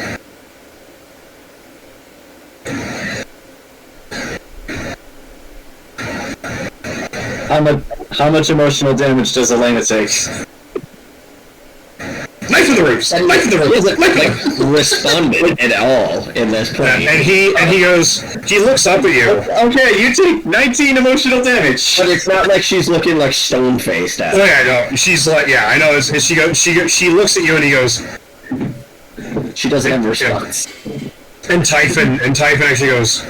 S3: How much emotional damage does Elaina take?
S1: Knife in the ribs! Knife in the ribs!
S2: Like, responded at all in this point.
S1: And he goes, he looks up at you.
S3: Okay, you take 19 emotional damage.
S2: But it's not like she's looking like stone-faced at
S1: Oh yeah, no, she's like, yeah, I know. And she looks at you and he goes.
S2: She doesn't have a response.
S1: And Typhon actually goes.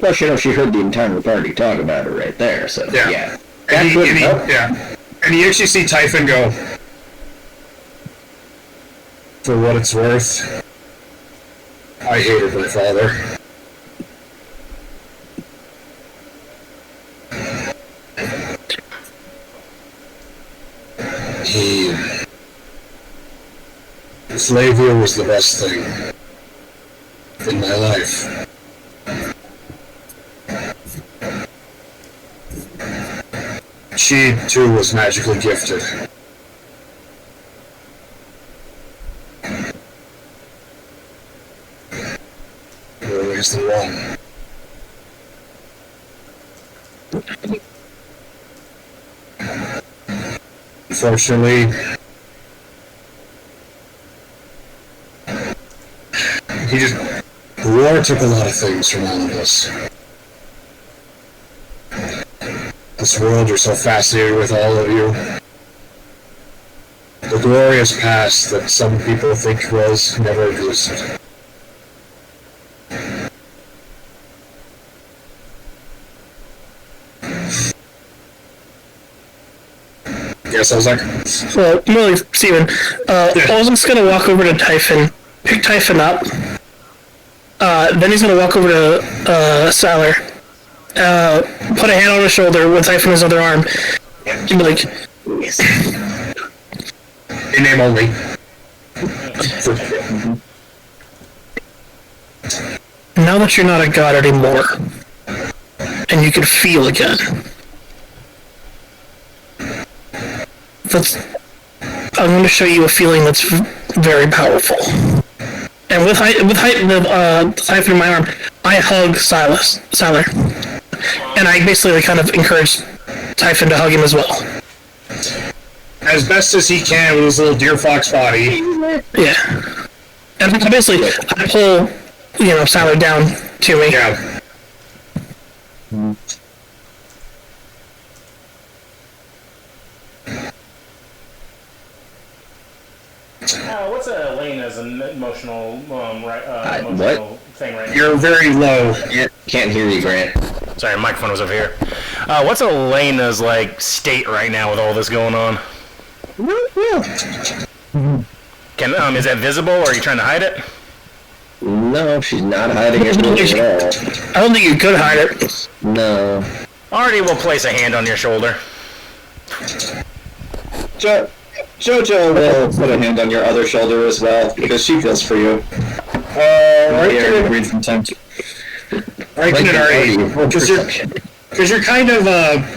S2: Well, you know, she heard the entire party talk about it right there, so yeah.
S1: And you actually see Typhon go. For what it's worth, I hated my father. Flavia was the best thing in my life. She, too, was magically gifted. Always the one. unfortunately. War took a lot of things from all of us. This world you're so fascinated with, all of you. The glorious past that some people think was never existed. Yes, Olzec?
S6: Well, really, Steven, Olzec's gonna walk over to Typhon, pick Typhon up, then he's gonna walk over to Salar, put a hand on his shoulder with Typhon in his other arm, and be like,
S1: in name only.
S6: now that you're not a god anymore, and you can feel again, I'm going to show you a feeling that's very powerful. And with the Typhon in my arm, I hug Salar. And I basically kind of encourage Typhon to hug him as well.
S1: As best as he can with his little deer fox body.
S6: Yeah. And basically, I pull, Salar down to me.
S1: Yeah.
S4: What's Elena's emotional thing right now?
S1: You're very low.
S2: Can't hear you, Grant.
S4: Sorry, microphone was over here. What's Elena's state right now with all this going on? Is that visible, or are you trying to hide it?
S2: No, she's not hiding it really at all.
S6: I don't think you could hide it.
S2: No.
S4: Archie will place a hand on your shoulder.
S7: Jojo will put a hand on your other shoulder as well, because she feels for you.
S1: Riken
S8: Read from time to...
S1: and Archie, because you're kind of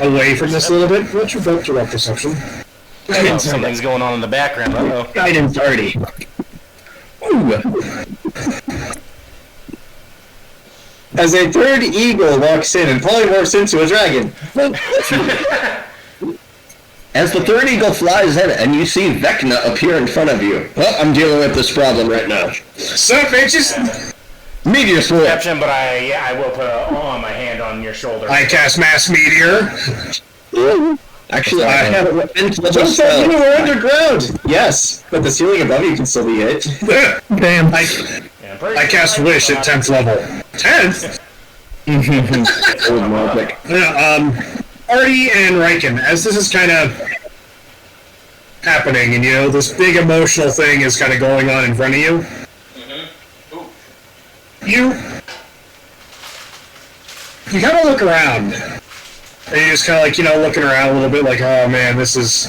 S1: away from this a little bit. What's your vote to roll perception?
S4: Something's going on in the background. Uh-oh.
S8: Guidance Artie.
S7: As a third eagle walks in and polymorphs into a dragon.
S2: As the third eagle flies in, and you see Vecna appear in front of you. Well, I'm dealing with this problem right now.
S1: Sup, bitches?
S2: Meteor sword.
S4: Perception, but I will put my hand on your shoulder.
S1: I cast Mass Meteor.
S2: Actually, I have a
S7: Don't say you were underground! Yes, but the ceiling above you can still be hit.
S6: Damn.
S1: I cast Wish at 10th level. 10th? Artie and Riken, as this is kind of happening, and this big emotional thing is kind of going on in front of you. You kind of look around, and you just kind of looking around a little bit oh man, this is,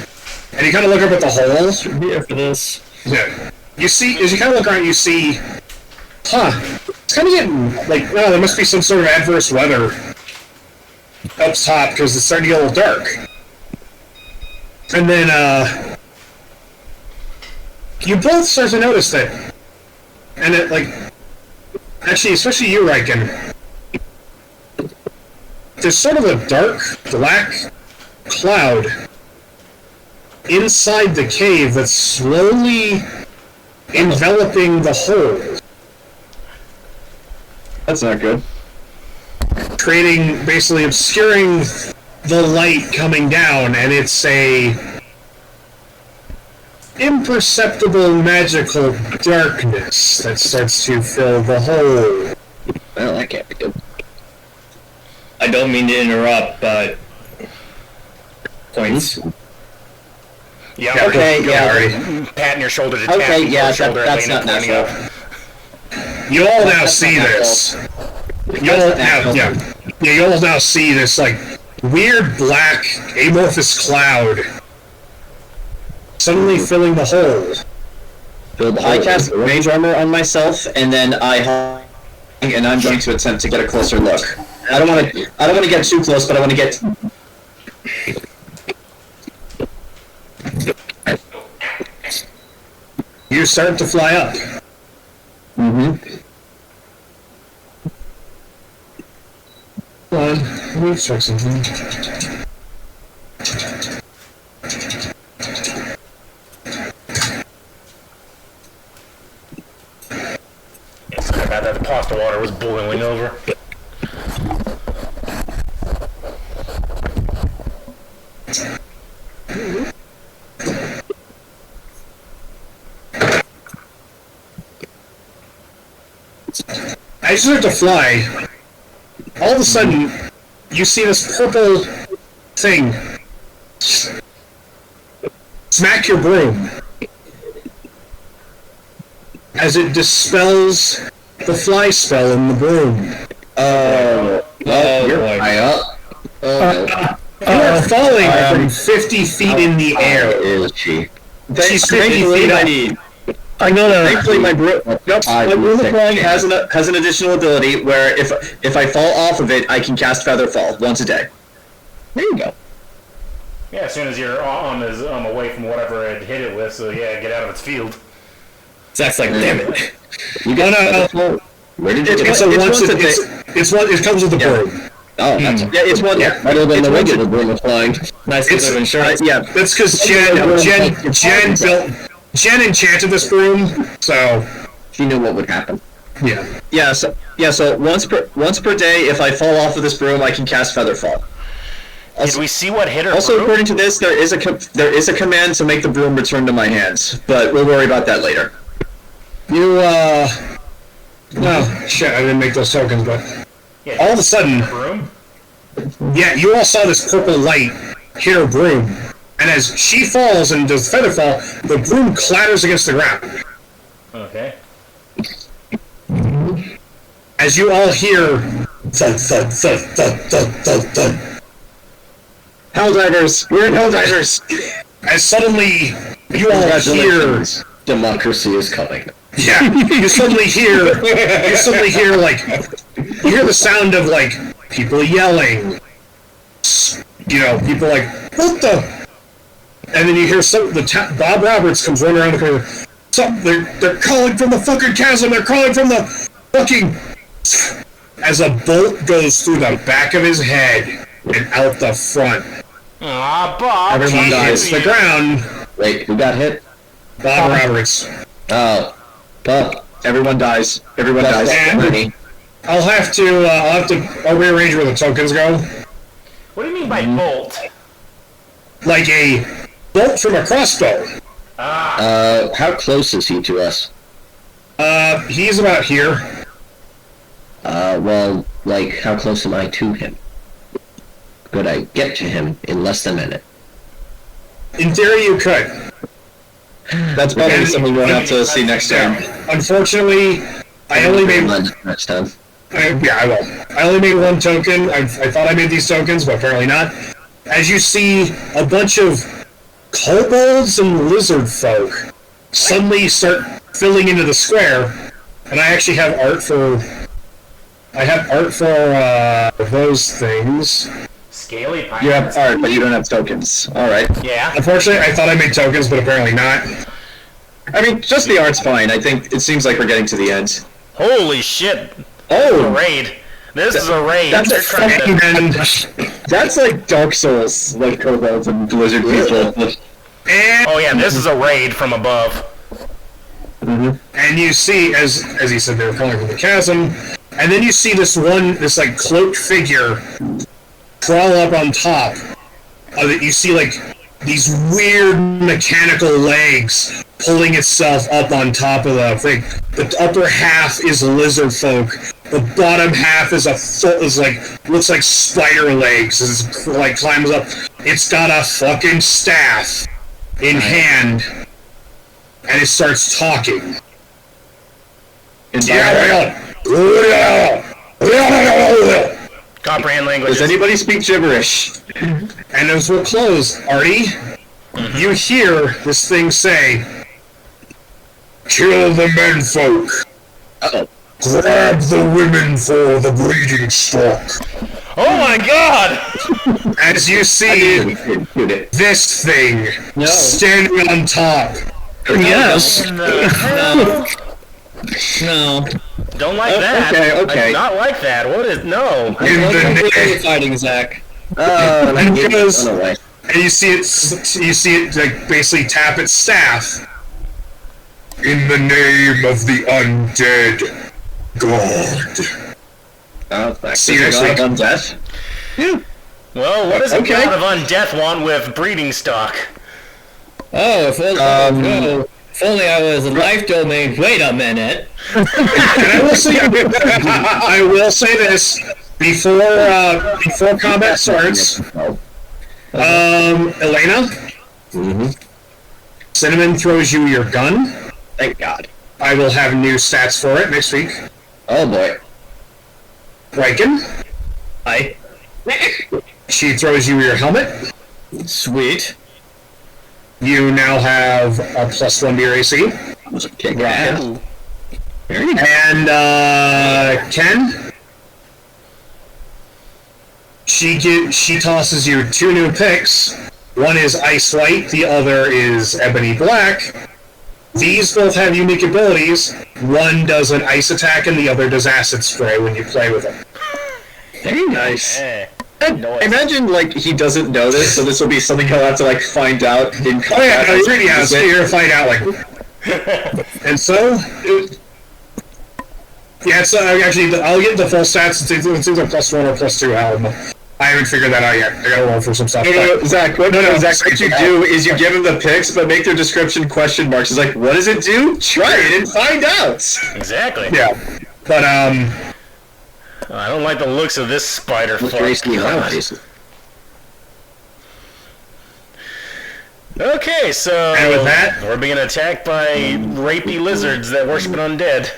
S1: and you kind of look up at the hole.
S8: I'm here for this.
S1: Yeah. You see, as you kind of look around, you see, it's kind of getting, there must be some sort of adverse weather up top, because it's starting to get a little dark. And then, you both start to notice that, and it, actually, especially you, Riken, there's sort of a dark, black cloud inside the cave that's slowly enveloping the hole.
S7: That's not good.
S1: Creating, basically obscuring the light coming down, and it's a imperceptible magical darkness that starts to fill the hole.
S2: Well, that can't be good.
S8: I don't mean to interrupt, but... Points.
S4: Yeah,
S7: okay,
S4: Artie. Patting your shoulder to tap your shoulder.
S7: That's not natural.
S1: You all now see this. You'll now see this weird black amorphous cloud suddenly filling the hole.
S7: I cast Mage Armor on myself, and then I'm going to attempt to get a closer look. I don't want to get too close, but I want to get.
S1: You start to fly up. Let me check something.
S4: about that. The pot of water was boiling over.
S1: As you start to fly, all of a sudden, you see this purple thing smack your broom as it dispels the fly spell in the broom.
S2: You're high up.
S1: You are falling from 50 feet in the air.
S2: Is she?
S1: She's 50 feet up.
S6: I know that.
S7: Thankfully, my broom of flying has an additional ability where if I fall off of it, I can cast Featherfall once a day.
S2: There you go.
S4: Yeah, as soon as you're away from whatever it hit it with, so yeah, get out of its field.
S8: Zach's like, damn it.
S2: You got no. Where did you get
S1: It comes with the broom.
S2: Oh, that's
S7: it's one.
S2: Yeah, better than the regular broom of flying.
S8: Nice bit of insurance.
S1: Yeah, that's because Jen enchanted this broom, so
S2: she knew what would happen.
S7: Yeah. So once per day, if I fall off of this broom, I can cast Featherfall.
S4: Did we see what hit her?
S7: Also,
S4: broom?
S7: according to this, there is a command to make the broom return to my hands, but we'll worry about that later.
S1: No, shit, I didn't make those tokens, but
S4: Yeah,
S1: all of a sudden,
S4: broom.
S1: yeah, you all saw this purple light hit her broom, and as she falls and does featherfall, the broom clatters against the ground.
S4: Okay.
S1: As you all hear thud, thud, thud, thud, thud, thud, thud.
S7: Helldivers! We're in Helldivers!
S1: As suddenly you all hear,
S2: Democracy is coming.
S1: yeah, you suddenly hear like, you hear the sound of like people yelling, you know, people like, what the? And then you hear Bob Roberts comes running around the corner. So they're calling from the fucking chasm. They're calling from the fucking. As a bolt goes through the back of his head and out the front.
S4: Bob.
S1: Everyone hits the ground.
S2: Wait, who got hit?
S1: Bob Roberts.
S2: Oh, Bob.
S7: Everyone dies. Everyone dies.
S1: And I'll have to rearrange where the tokens go.
S4: What do you mean by bolt?
S1: Like a bolt from a crossbow.
S2: How close is he to us?
S1: He's about here.
S2: Well, like, how close am I to him? Could I get to him in less than a minute?
S1: In theory, you could.
S7: That's probably something we'll have to see next time.
S1: Unfortunately, I only made
S2: next time.
S1: I will. I only made one token. I thought I made these tokens, but apparently not. As you see, a bunch of kobolds and lizard folk suddenly start filling into the square, and I actually have art for. I have art for those things.
S4: Scaly pirates.
S7: You have art, but you don't have tokens. Alright.
S4: Yeah.
S1: Unfortunately, I thought I made tokens, but apparently not.
S7: I mean, just the art's fine. I think it seems like we're getting to the end.
S4: Holy shit.
S7: Oh!
S4: A raid. This is a raid.
S7: That's like Dark Souls, like kobolds and lizard people.
S1: And,
S4: this is a raid from above.
S1: And you see, as he said, they were calling from the chasm, and then you see this like cloaked figure crawl up on top of it. You see like these weird mechanical legs pulling itself up on top of the thing. The upper half is lizard folk. The bottom half is looks like spider legs. It's like climbs up. It's got a fucking staff in hand, and it starts talking.
S4: Comprehend language.
S7: Does anybody speak gibberish?
S1: And as we'll close, Artie, you hear this thing say, "Kill the menfolk. Grab the women for the breeding stock."
S4: Oh my god!
S1: As you see this thing standing on top.
S6: Yes.
S8: No.
S4: Don't like that.
S7: Okay.
S4: I do not like that. What is no?
S8: Fighting, Zach.
S1: And you see it like basically tap its staff. "In the name of the undead, God.
S7: Seriously, undeath.
S3: Yeah.
S4: Well, what does a
S7: Okay.
S4: god of undeath want with breeding stock?
S8: Oh, if only I was a life domain. Wait a minute.
S1: And I will say this before combat starts. Elaina, Cinnamon throws you your gun.
S7: Thank God.
S1: I will have new stats for it next week.
S2: Oh boy.
S1: Riken,
S8: Hi.
S1: she throws you your helmet.
S8: Sweet.
S1: You now have a +1 to your AC.
S8: Yeah.
S1: And Ken, she tosses you 2 new picks. One is Ice Light, the other is Ebony Black. These both have unique abilities. One does an ice attack and the other does acid spray when you play with them.
S7: Very nice.
S4: Nice.
S7: Imagine, like, he doesn't know this, so this will be something he'll have to, like, find out in combat.
S1: Oh yeah, no, you really have to you're gonna find out, like... And so... Yeah, so actually, I'll get the full stats. It's either +1 or +2 helm. I haven't figured that out yet. I gotta roll for some stuff.
S7: No, Zach, what you do is you give him the picks, but make their description question marks. It's like, what does it do? Try it and find out!
S4: Exactly.
S1: Yeah. But,
S4: I don't like the looks of this spider fuck. Okay, so
S1: And with that-
S4: we're being attacked by rapey lizards that worship an undead.